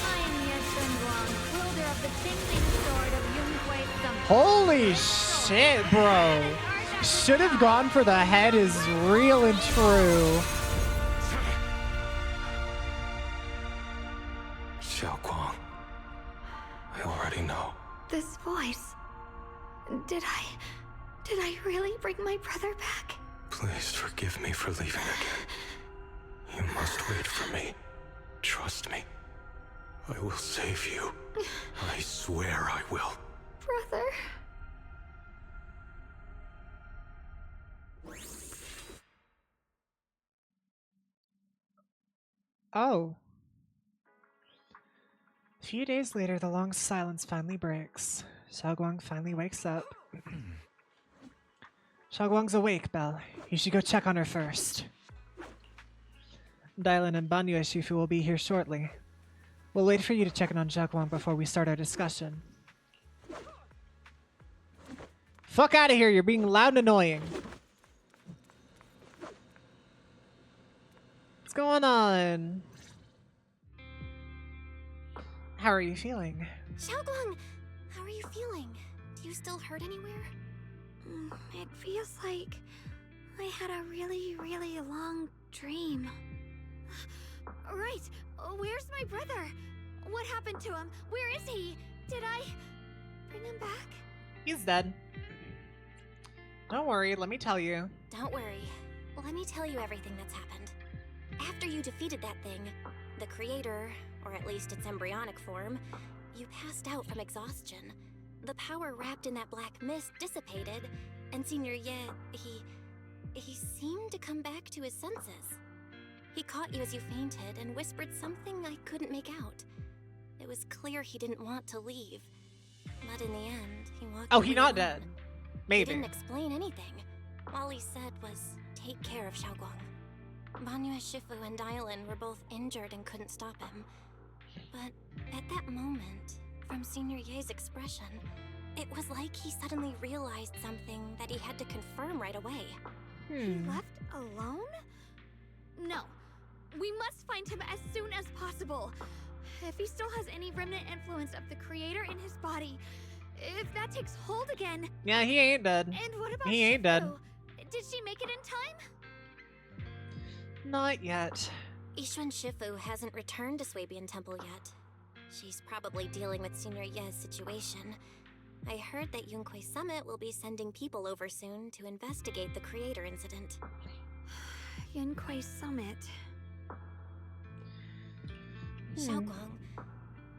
I am Zenless, wielder of the tingling sword of Yunhui Summit. Holy shit, bro. Should have gone for the head is real and true. Xiaoguang, I already know. This voice. Did I really bring my brother back? Please forgive me for leaving again. You must wait for me. Trust me. I will save you. I swear I will. Brother. Oh. A few days later, the long silence finally breaks. Xiaoguang finally wakes up. Xiaoguang's awake, Belle. You should go check on her first. Dylan and Banyue Shifu will be here shortly. We'll wait for you to check in on Xiaoguang before we start our discussion. Fuck out of here, you're being loud and annoying. What's going on? How are you feeling? Xiaoguang, how are you feeling? Do you still hurt anywhere? It feels like I had a really, really long dream. Right, where's my brother? What happened to him? Where is he? Did I bring him back? He's dead. Don't worry, let me tell you. Don't worry. Let me tell you everything that's happened. After you defeated that thing, the creator, or at least its embryonic form, you passed out from exhaustion. The power wrapped in that black mist dissipated, and Senior Ye, he seemed to come back to his senses. He caught you as you fainted and whispered something I couldn't make out. It was clear he didn't want to leave, but in the end, he walked Oh, away he's not alone. dead. He Maybe. didn't explain anything. All he said was, take care of Xiaoguang. Banyue Shifu and Dylan were both injured and couldn't stop him. But at that moment, from Senior Ye's expression, it was like he suddenly realized something that he had to confirm right away. He left alone? No. We must find him as soon as possible. If he still has any remnant influence of the creator in his body, if that takes hold again... Yeah, he ain't dead. And what about He ain't dead. Shifu? Did she make it in time? Not yet. Ishun Shifu hasn't returned to Swabian Temple yet. She's probably dealing with Senior Ye's situation. I heard that Yunkwei Summit will be sending people over soon to investigate the creator incident. Yunkwei Summit. Xiaoguang,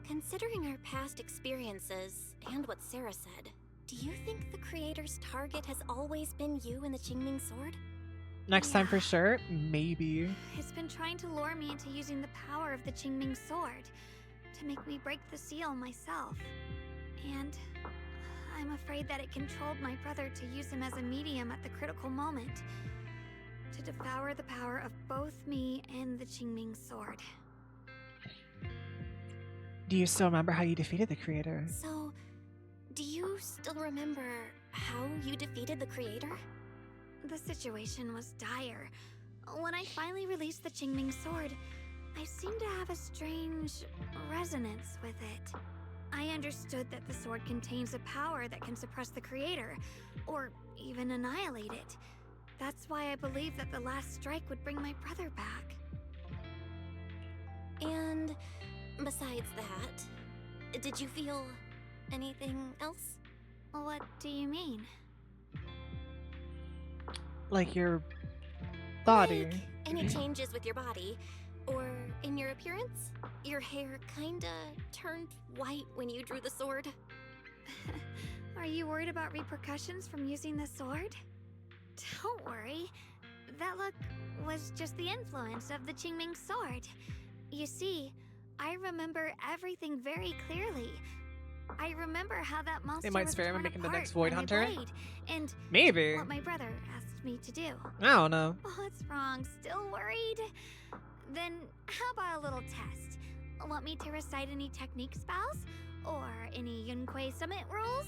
considering our past experiences and what Sarah said, do you think the creator's target has always been you and the Qingming Sword? Next time for sure? Maybe. It's been trying to lure me into using the power of the Qingming Sword to make me break the seal myself. And I'm afraid that it controlled my brother to use him as a medium at the critical moment to devour the power of both me and the Qingming Sword. Do you still remember how you defeated the creator? So, do you still remember how you defeated the creator? The situation was dire. When I finally released the Qingming Sword, I seemed to have a strange resonance with it. I understood that the sword contains a power that can suppress the creator, or even annihilate it. That's why I believed that the last strike would bring my brother back. And besides that, did you feel anything else? What do you mean? Like your body. Like any changes with your body, or in your appearance? Your hair kinda turned white when you drew the sword. Are you worried about repercussions from using the sword? Don't worry. That look was just the influence of the Qingming Sword. You see, I remember everything very clearly. I remember how that monster They might was spare him torn making the apart next Void by my Hunter? blade, and Maybe. what my brother asked me to do. I don't know. What's wrong? Still worried? Then how about a little test? Want me to recite any technique spells? Or any Yunkwei Summit rules?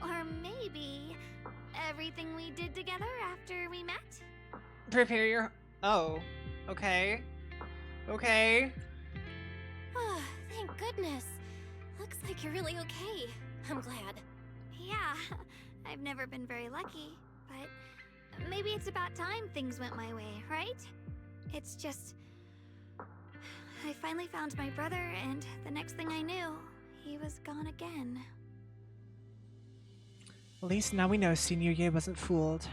Or maybe everything we did together after we met? Prepare your... Oh. Okay. Okay. Ah, thank goodness. Looks like you're really okay. I'm glad. Yeah, I've never been very lucky, but maybe it's about time things went my way, right? It's just... I finally found my brother, and the next thing I knew, he was gone again. At least now we know Senior Ye wasn't fooled.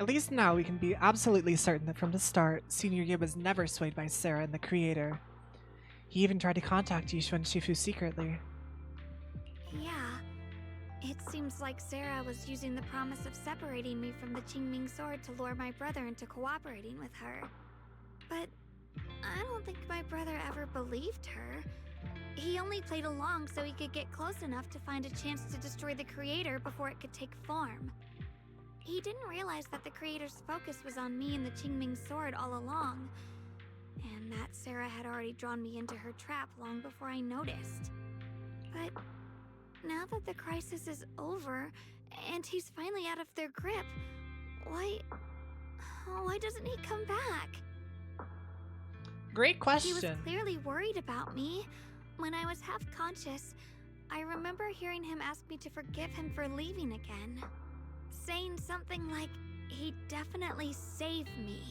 At least now we can be absolutely certain that from the start, Senior Ye was never swayed by Sarah and the Creator. He even tried to contact Yishu and Shifu secretly. Yeah. It seems like Sarah was using the promise of separating me from the Qingming Sword to lure my brother into cooperating with her. But I don't think my brother ever believed her. He only played along so he could get close enough to find a chance to destroy the Creator before it could take form. He didn't realize that the Creator's focus was on me and the Qingming Sword all along, and that Sarah had already drawn me into her trap long before I noticed. But now that the crisis is over, and he's finally out of their grip, why doesn't he come back? Great question. He was clearly worried about me. When I was half conscious, I remember hearing him ask me to forgive him for leaving again, saying something like he'd definitely save me.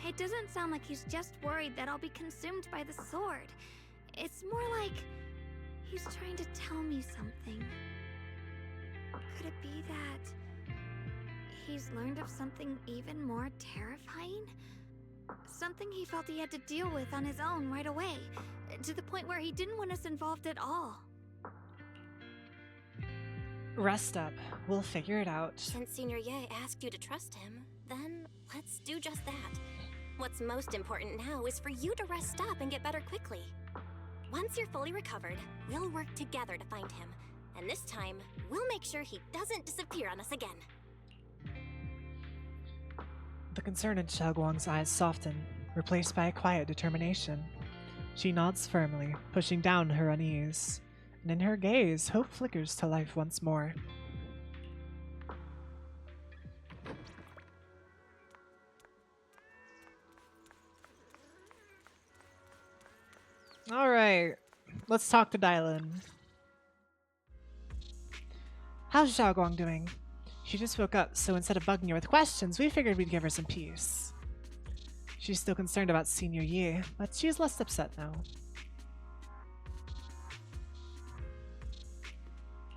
It doesn't sound like he's just worried that I'll be consumed by the sword. It's more like he's trying to tell me something. Could it be that he's learned of something even more terrifying? Something he felt he had to deal with on his own right away, to the point where he didn't want us involved at all. Rest up. We'll figure it out. Since Senior Ye asked you to trust him, then let's do just that. What's most important now is for you to rest up and get better quickly. Once you're fully recovered, we'll work together to find him. And this time, we'll make sure he doesn't disappear on us again. The concern in Xiaoguang's eyes soften, replaced by a quiet determination. She nods firmly, pushing down her unease, and in her gaze, hope flickers to life once more. Alright, let's talk to Dylan. How's Xiaoguang doing? She just woke up, so instead of bugging her with questions, we figured we'd give her some peace. She's still concerned about senior year, but she's less upset now.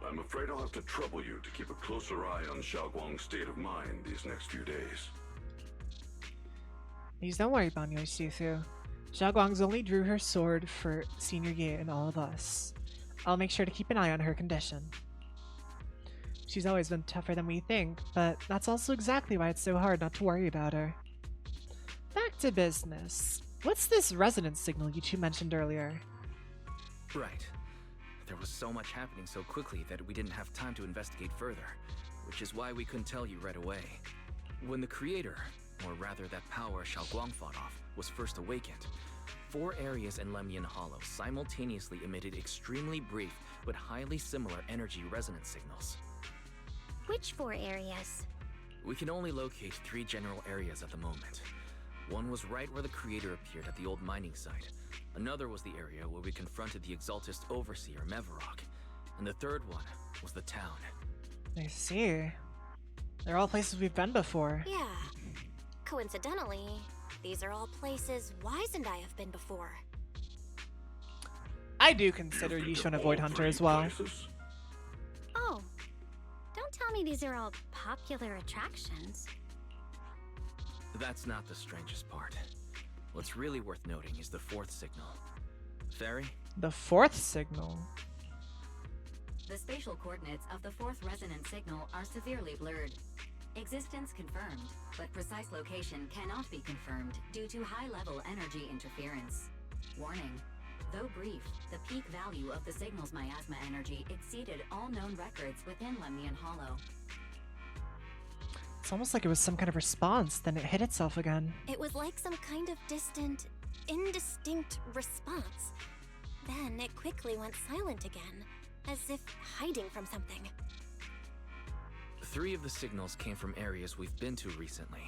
I'm afraid I'll have to trouble you to keep a closer eye on Xiaoguang's state of mind these next few days. Please don't worry, Banyo Shifu. Xiaoguang's only drew her sword for senior year and all of us. I'll make sure to keep an eye on her condition. She's always been tougher than we think, but that's also exactly why it's so hard not to worry about her. Back to business. What's this resonance signal you two mentioned earlier? Right. There was so much happening so quickly that we didn't have time to investigate further, which is why we couldn't tell you right away. When the creator, or rather that power Xiaoguang fought off, was first awakened, 4 areas in Lemnian Hollow simultaneously emitted extremely brief but highly similar energy resonance signals. Which 4 areas? We can only locate 3 general areas at the moment. One was right where the creator appeared at the old mining site. Another was the area where we confronted the Exaltist Overseer, Mevarok. And the third one was the town. I see. They're all places we've been before. Yeah. Coincidentally, these are all places Wise and I have been before. I do consider Yishu an Avoid Hunter as well. Oh. Don't tell me these are all popular attractions. That's not the strangest part. What's really worth noting is the 4th signal. Fairy? The 4th signal? The spatial coordinates of the 4th resonance signal are severely blurred. Existence confirmed, but precise location cannot be confirmed due to high-level energy interference. Warning. Though brief, the peak value of the signal's miasma energy exceeded all known records within Lemnian Hollow. It's almost like it was some kind of response, then it hit itself again. It was like some kind of distant, indistinct response. Then it quickly went silent again, as if hiding from something. 3 of the signals came from areas we've been to recently.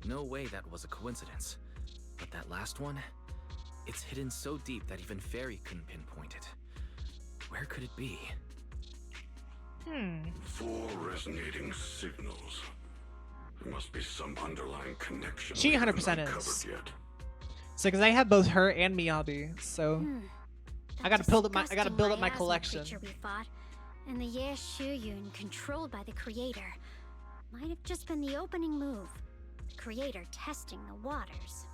No way that was a coincidence. But that last one? It's hidden so deep that even Fairy couldn't pinpoint it. Where could it be? 4 resonating signals. There must be some underlying connection. She 100% is. So, because I have both her and Miyabi, so I gotta build up my collection. We fought, and the Ye Shuyun controlled by the creator might have just been the opening move. The creator testing the waters.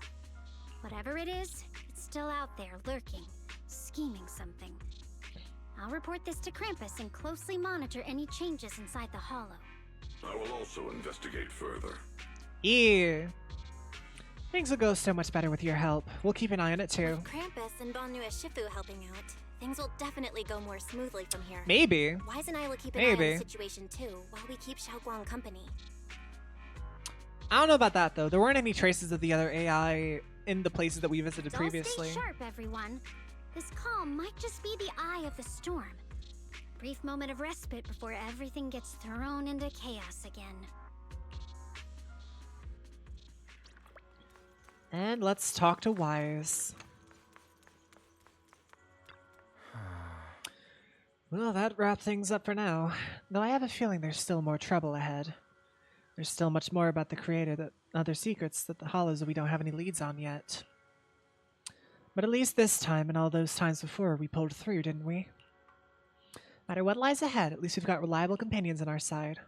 Whatever it is, it's still out there lurking, scheming something. I'll report this to Krampus and closely monitor any changes inside the hollow. I will also investigate further. Yeah. Things will go so much better with your help. We'll keep an eye on it too. With Krampus and Banyu Shifu helping out, things will definitely go more smoothly from here. Maybe. Wise and I will keep an eye on the situation too, while we keep Xiaoguang company. I don't know about that though. There weren't any traces of the other AI in the places that we visited previously. Stay sharp, everyone. This calm might just be the eye of the storm. Brief moment of respite before everything gets thrown into chaos again. And let's talk to Wise. Well, that wraps things up for now. Though I have a feeling there's still more trouble ahead. There's still much more about the creator, that other secrets that the Hollows that we don't have any leads on yet. But at least this time and all those times before, we pulled through, didn't we? No matter what lies ahead, at least we've got reliable companions on our side.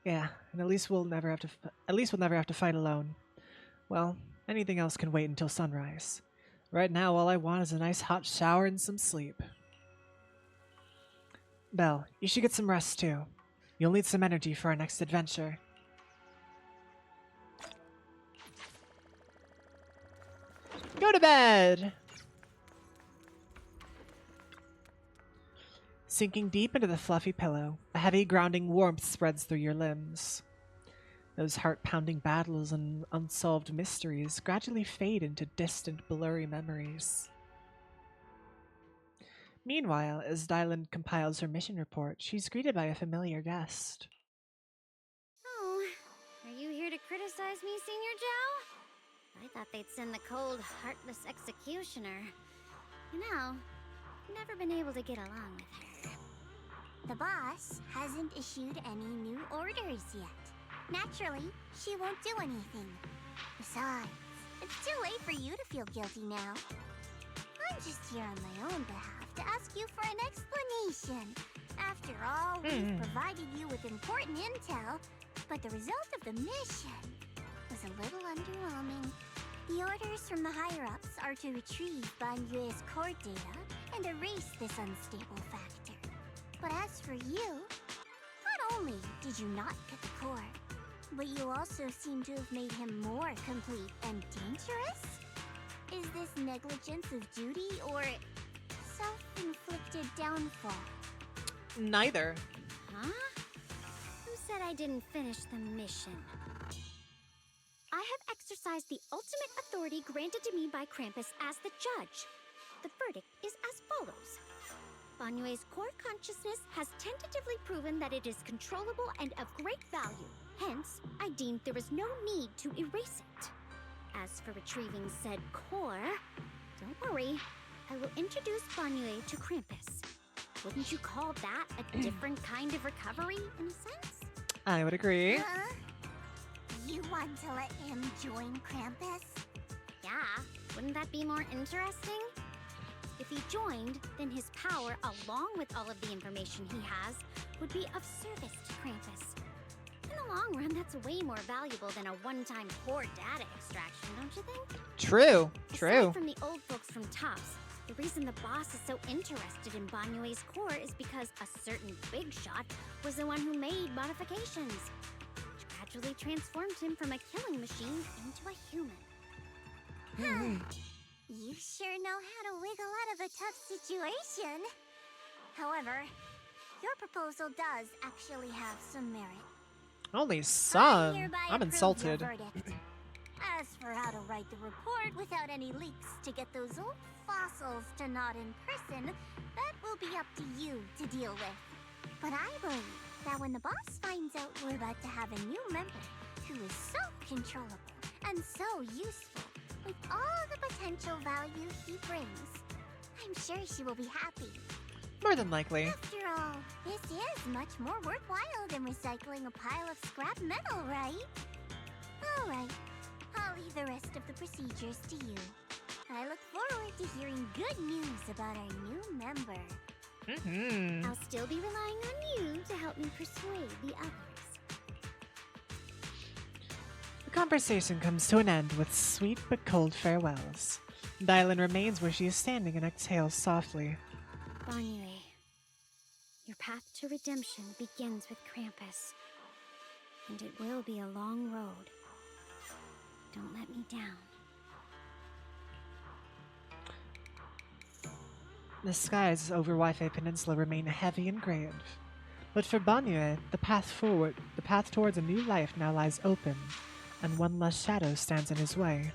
Yeah, and at least we'll never have to fight alone. Well, anything else can wait until sunrise. Right now, all I want is a nice hot shower and some sleep. Belle, you should get some rest too. You'll need some energy for our next adventure. Go to bed! Sinking deep into the fluffy pillow, a heavy grounding warmth spreads through your limbs. Those heart-pounding battles and unsolved mysteries gradually fade into distant, blurry memories. Meanwhile, as Dylan compiles her mission report, she's greeted by a familiar guest. Oh, are you here to criticize me, Senior Joe? I thought they'd send the cold, heartless executioner. You know, never been able to get along with her. The boss hasn't issued any new orders yet. Naturally, she won't do anything. Besides, it's too late for you to feel guilty now. I'm just here on my own behalf to ask you for an explanation. After all, we've provided you with important intel, but the result of the mission was a little underwhelming. The orders from the higher-ups are to retrieve Banyue's core data and erase this unstable factor. But as for you, not only did you not get the core, but you also seem to have made him more complete and dangerous? Is this negligence of duty or self-inflicted downfall? Neither. Huh? Who said I didn't finish the mission? I have exercised the ultimate authority granted to me by Krampus as the judge. The verdict is as follows. Banyue's core consciousness has tentatively proven that it is controllable and of great value. Hence, I deemed there was no need to erase it. As for retrieving said core, don't worry. I will introduce Banyue to Krampus. Wouldn't you call that a different kind of recovery, in a sense? I would agree. You want to let him join Krampus? Yeah, wouldn't that be more interesting? If he joined, then his power, along with all of the information he has, would be of service to Krampus. In the long run, that's way more valuable than a one-time core data extraction, don't you think? True. Aside from the old folks from TOPS, the reason the boss is so interested in Banyue's core is because a certain big shot was the one who made modifications, which gradually transformed him from a killing machine into a human. You sure know how to wiggle out of a tough situation. However, your proposal does actually have some merit. Only some. Hereby I'm approve insulted. your verdict. As for how to write the report without any leaks to get those old fossils to nod in person, that will be up to you to deal with. But I believe that when the boss finds out we're about to have a new member who is so controllable and so useful, with all the potential value he brings, I'm sure she will be happy. More than likely. After all, this is much more worthwhile than recycling a pile of scrap metal, right? Alright, I'll leave the rest of the procedures to you. I look forward to hearing good news about our new member. I'll still be relying on you to help me persuade the others. The conversation comes to an end with sweet but cold farewells. Dylan remains where she is standing and exhales softly. Banyue, your path to redemption begins with Krampus. And it will be a long road. Don't let me down. The skies over Wi-Fi Peninsula remain heavy and grave. But for Banyue, the path towards a new life now lies open, and one less shadow stands in his way.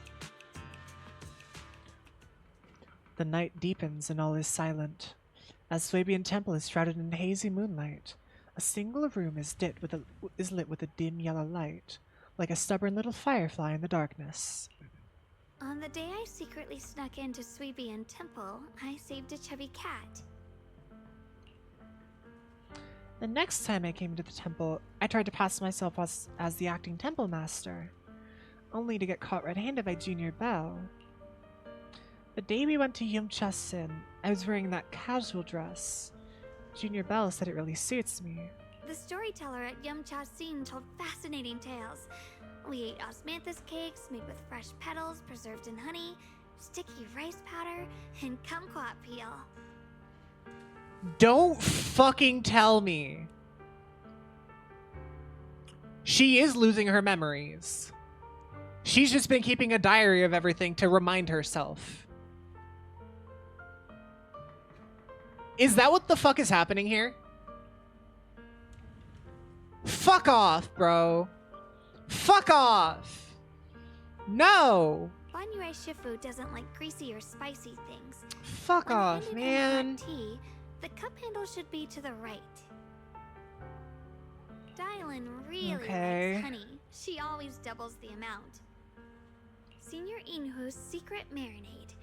The night deepens and all is silent. As Swabian Temple is shrouded in hazy moonlight, a single room is lit with a dim yellow light, like a stubborn little firefly in the darkness. On the day I secretly snuck into Swabian Temple, I saved a chubby cat. The next time I came to the temple, I tried to pass myself as the acting temple master, only to get caught red-handed by Junior Bell. The day we went to Yumcha-sin, I was wearing that casual dress. Junior Bell said it really suits me. The storyteller at Yumcha-sin told fascinating tales. We ate osmanthus cakes made with fresh petals preserved in honey, sticky rice powder, and kumquat peel. Don't fucking tell me. She is losing her memories. She's just been keeping a diary of everything to remind herself. Is that what the fuck is happening here? Fuck off, bro. Fuck off. No. Banyue Shifu doesn't like greasy or spicy things. Fuck off, When man. handed in hot tea, the cup handle should be to the right. Dylan really likes honey. She always doubles the amount. Senior Inhu's secret marinade.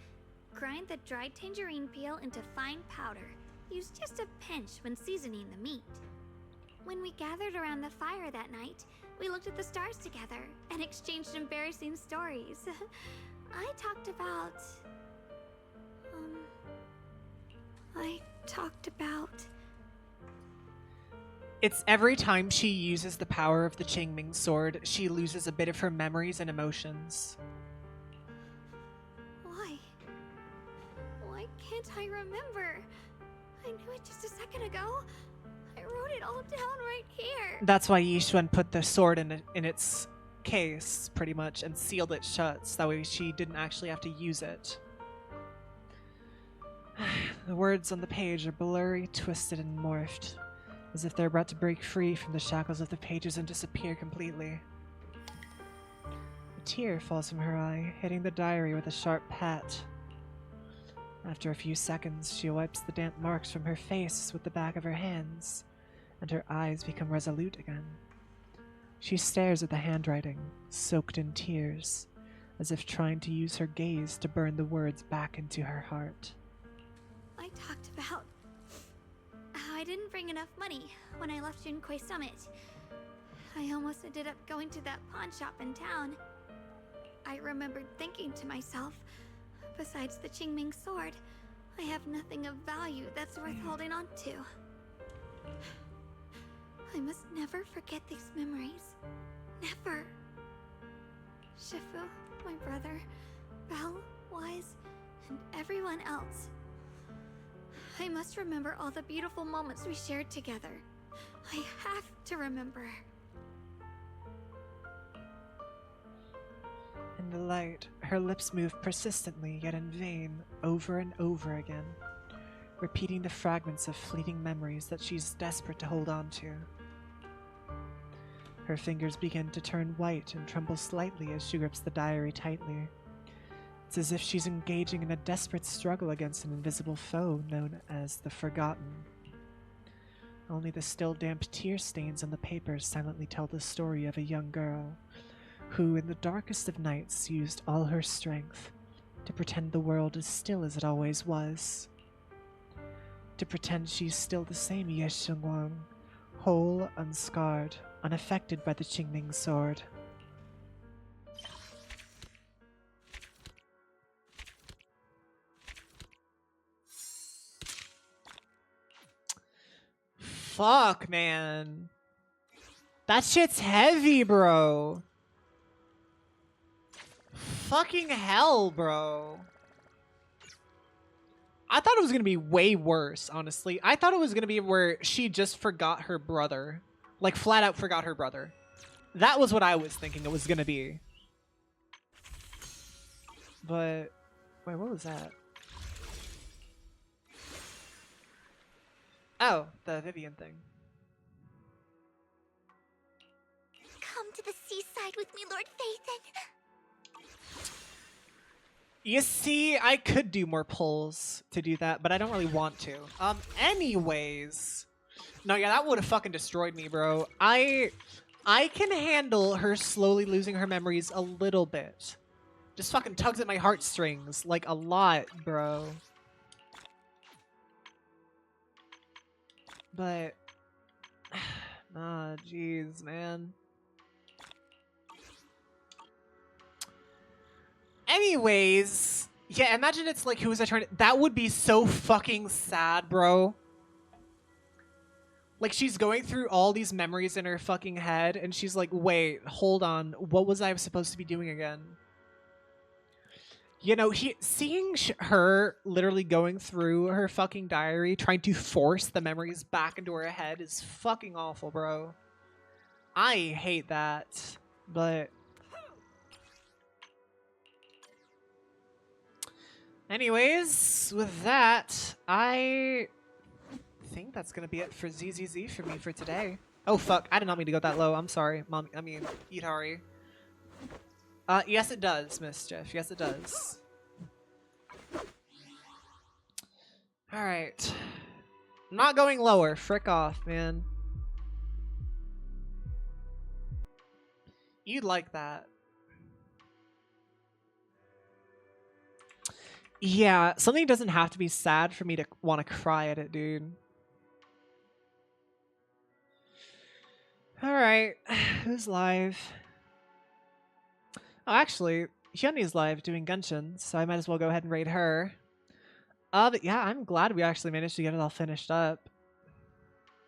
grind the dried tangerine peel into fine powder. Use just a pinch when seasoning the meat. When we gathered around the fire that night, we looked at the stars together and exchanged embarrassing stories. I talked about... It's every time she uses the power of the Qingming sword, she loses a bit of her memories and emotions. Why? Why can't I remember? I knew it just a second ago. I wrote it all down right here. That's why Yixuan put the sword in its case, pretty much, and sealed it shut, so that way she didn't actually have to use it. The words on the page are blurry, twisted, and morphed, as if they're about to break free from the shackles of the pages and disappear completely. A tear falls from her eye, hitting the diary with a sharp pat. After a few seconds, she wipes the damp marks from her face with the back of her hands, and her eyes become resolute again. She stares at the handwriting, soaked in tears, as if trying to use her gaze to burn the words back into her heart. I talked about how I didn't bring enough money when I left Junkoi Summit. I almost ended up going to that pawn shop in town. I remembered thinking to myself, besides the Qingming sword, I have nothing of value that's worth holding on to. I must never forget these memories. Never. Shifu, my brother, Belle, Wise, and everyone else. I must remember all the beautiful moments we shared together. I have to remember. In the light, her lips move persistently, yet in vain, over and over again, repeating the fragments of fleeting memories that she's desperate to hold on to. Her fingers begin to turn white and tremble slightly as she grips the diary tightly. It's as if she's engaging in a desperate struggle against an invisible foe known as the Forgotten. Only the still damp tear stains on the paper silently tell the story of a young girl who, in the darkest of nights, used all her strength to pretend the world is still as it always was. To pretend she's still the same Ye Shengwang, whole, unscarred, unaffected by the Qingming sword. Fuck, man. That shit's heavy, bro. Fucking hell, bro. I thought it was gonna be way worse, honestly. I thought it was gonna be where she just forgot her brother. Like, flat out forgot her brother. That was what I was thinking it was gonna be. But... wait, what was that? Oh, the Vivian thing. Come to the seaside with me, Lord Phaethon. You see, I could do more pulls to do that, but I don't really want to. Anyways. No, yeah, that would have fucking destroyed me, bro. I can handle her slowly losing her memories a little bit. Just fucking tugs at my heartstrings, like, a lot, bro. But... ah, jeez, man. Anyways, yeah, imagine it's like, who's eternity? That would be so fucking sad, bro. Like, she's going through all these memories in her fucking head, and she's like, wait, hold on, what was I supposed to be doing again? You know, seeing her literally going through her fucking diary, trying to force the memories back into her head is fucking awful, bro. I hate that, but... anyways, with that, I think that's gonna be it for ZZZ for me for today. Oh fuck, I did not mean to go that low. I'm sorry, Mom. I mean, Itari. Yes it does, Mischief. Yes it does. Alright. I'm not going lower. Frick off, man. You'd like that. Yeah, something doesn't have to be sad for me to want to cry at it, dude. Alright, who's live? Oh, actually, Hyunni's live doing Genshin, so I might as well go ahead and raid her. But yeah, I'm glad we actually managed to get it all finished up.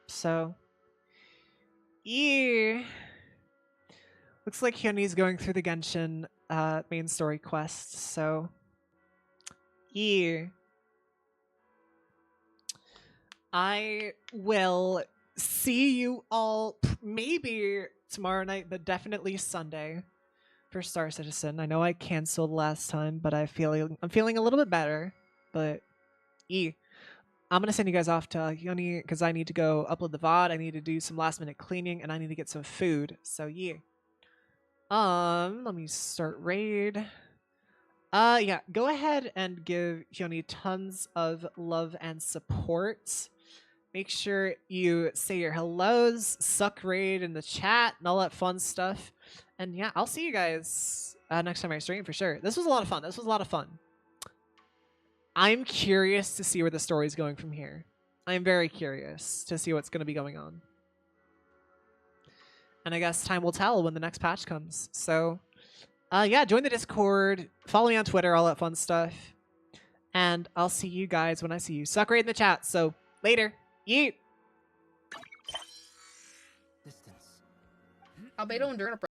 So, yeah. Looks like Hyunni's going through the Genshin main story quest, so yeah. I will see you all maybe tomorrow night, but definitely Sunday for Star Citizen. I know I canceled last time, but I'm feeling a little bit better. But I'm gonna send you guys off to Hyuni because I need to go upload the VOD. I need to do some last minute cleaning, and I need to get some food. So yeah. Let me start raid. Yeah, go ahead and give Hyuni tons of love and support. Make sure you say your hellos, suck raid in the chat, and all that fun stuff. And yeah, I'll see you guys next time I stream for sure. This was a lot of fun. I'm curious to see where the story's going from here. I'm very curious to see what's going to be going on. And I guess time will tell when the next patch comes. So, yeah, join the Discord, follow me on Twitter, all that fun stuff. And I'll see you guys when I see you. Suck raid in the chat. So, later. Yeet. Abay dong,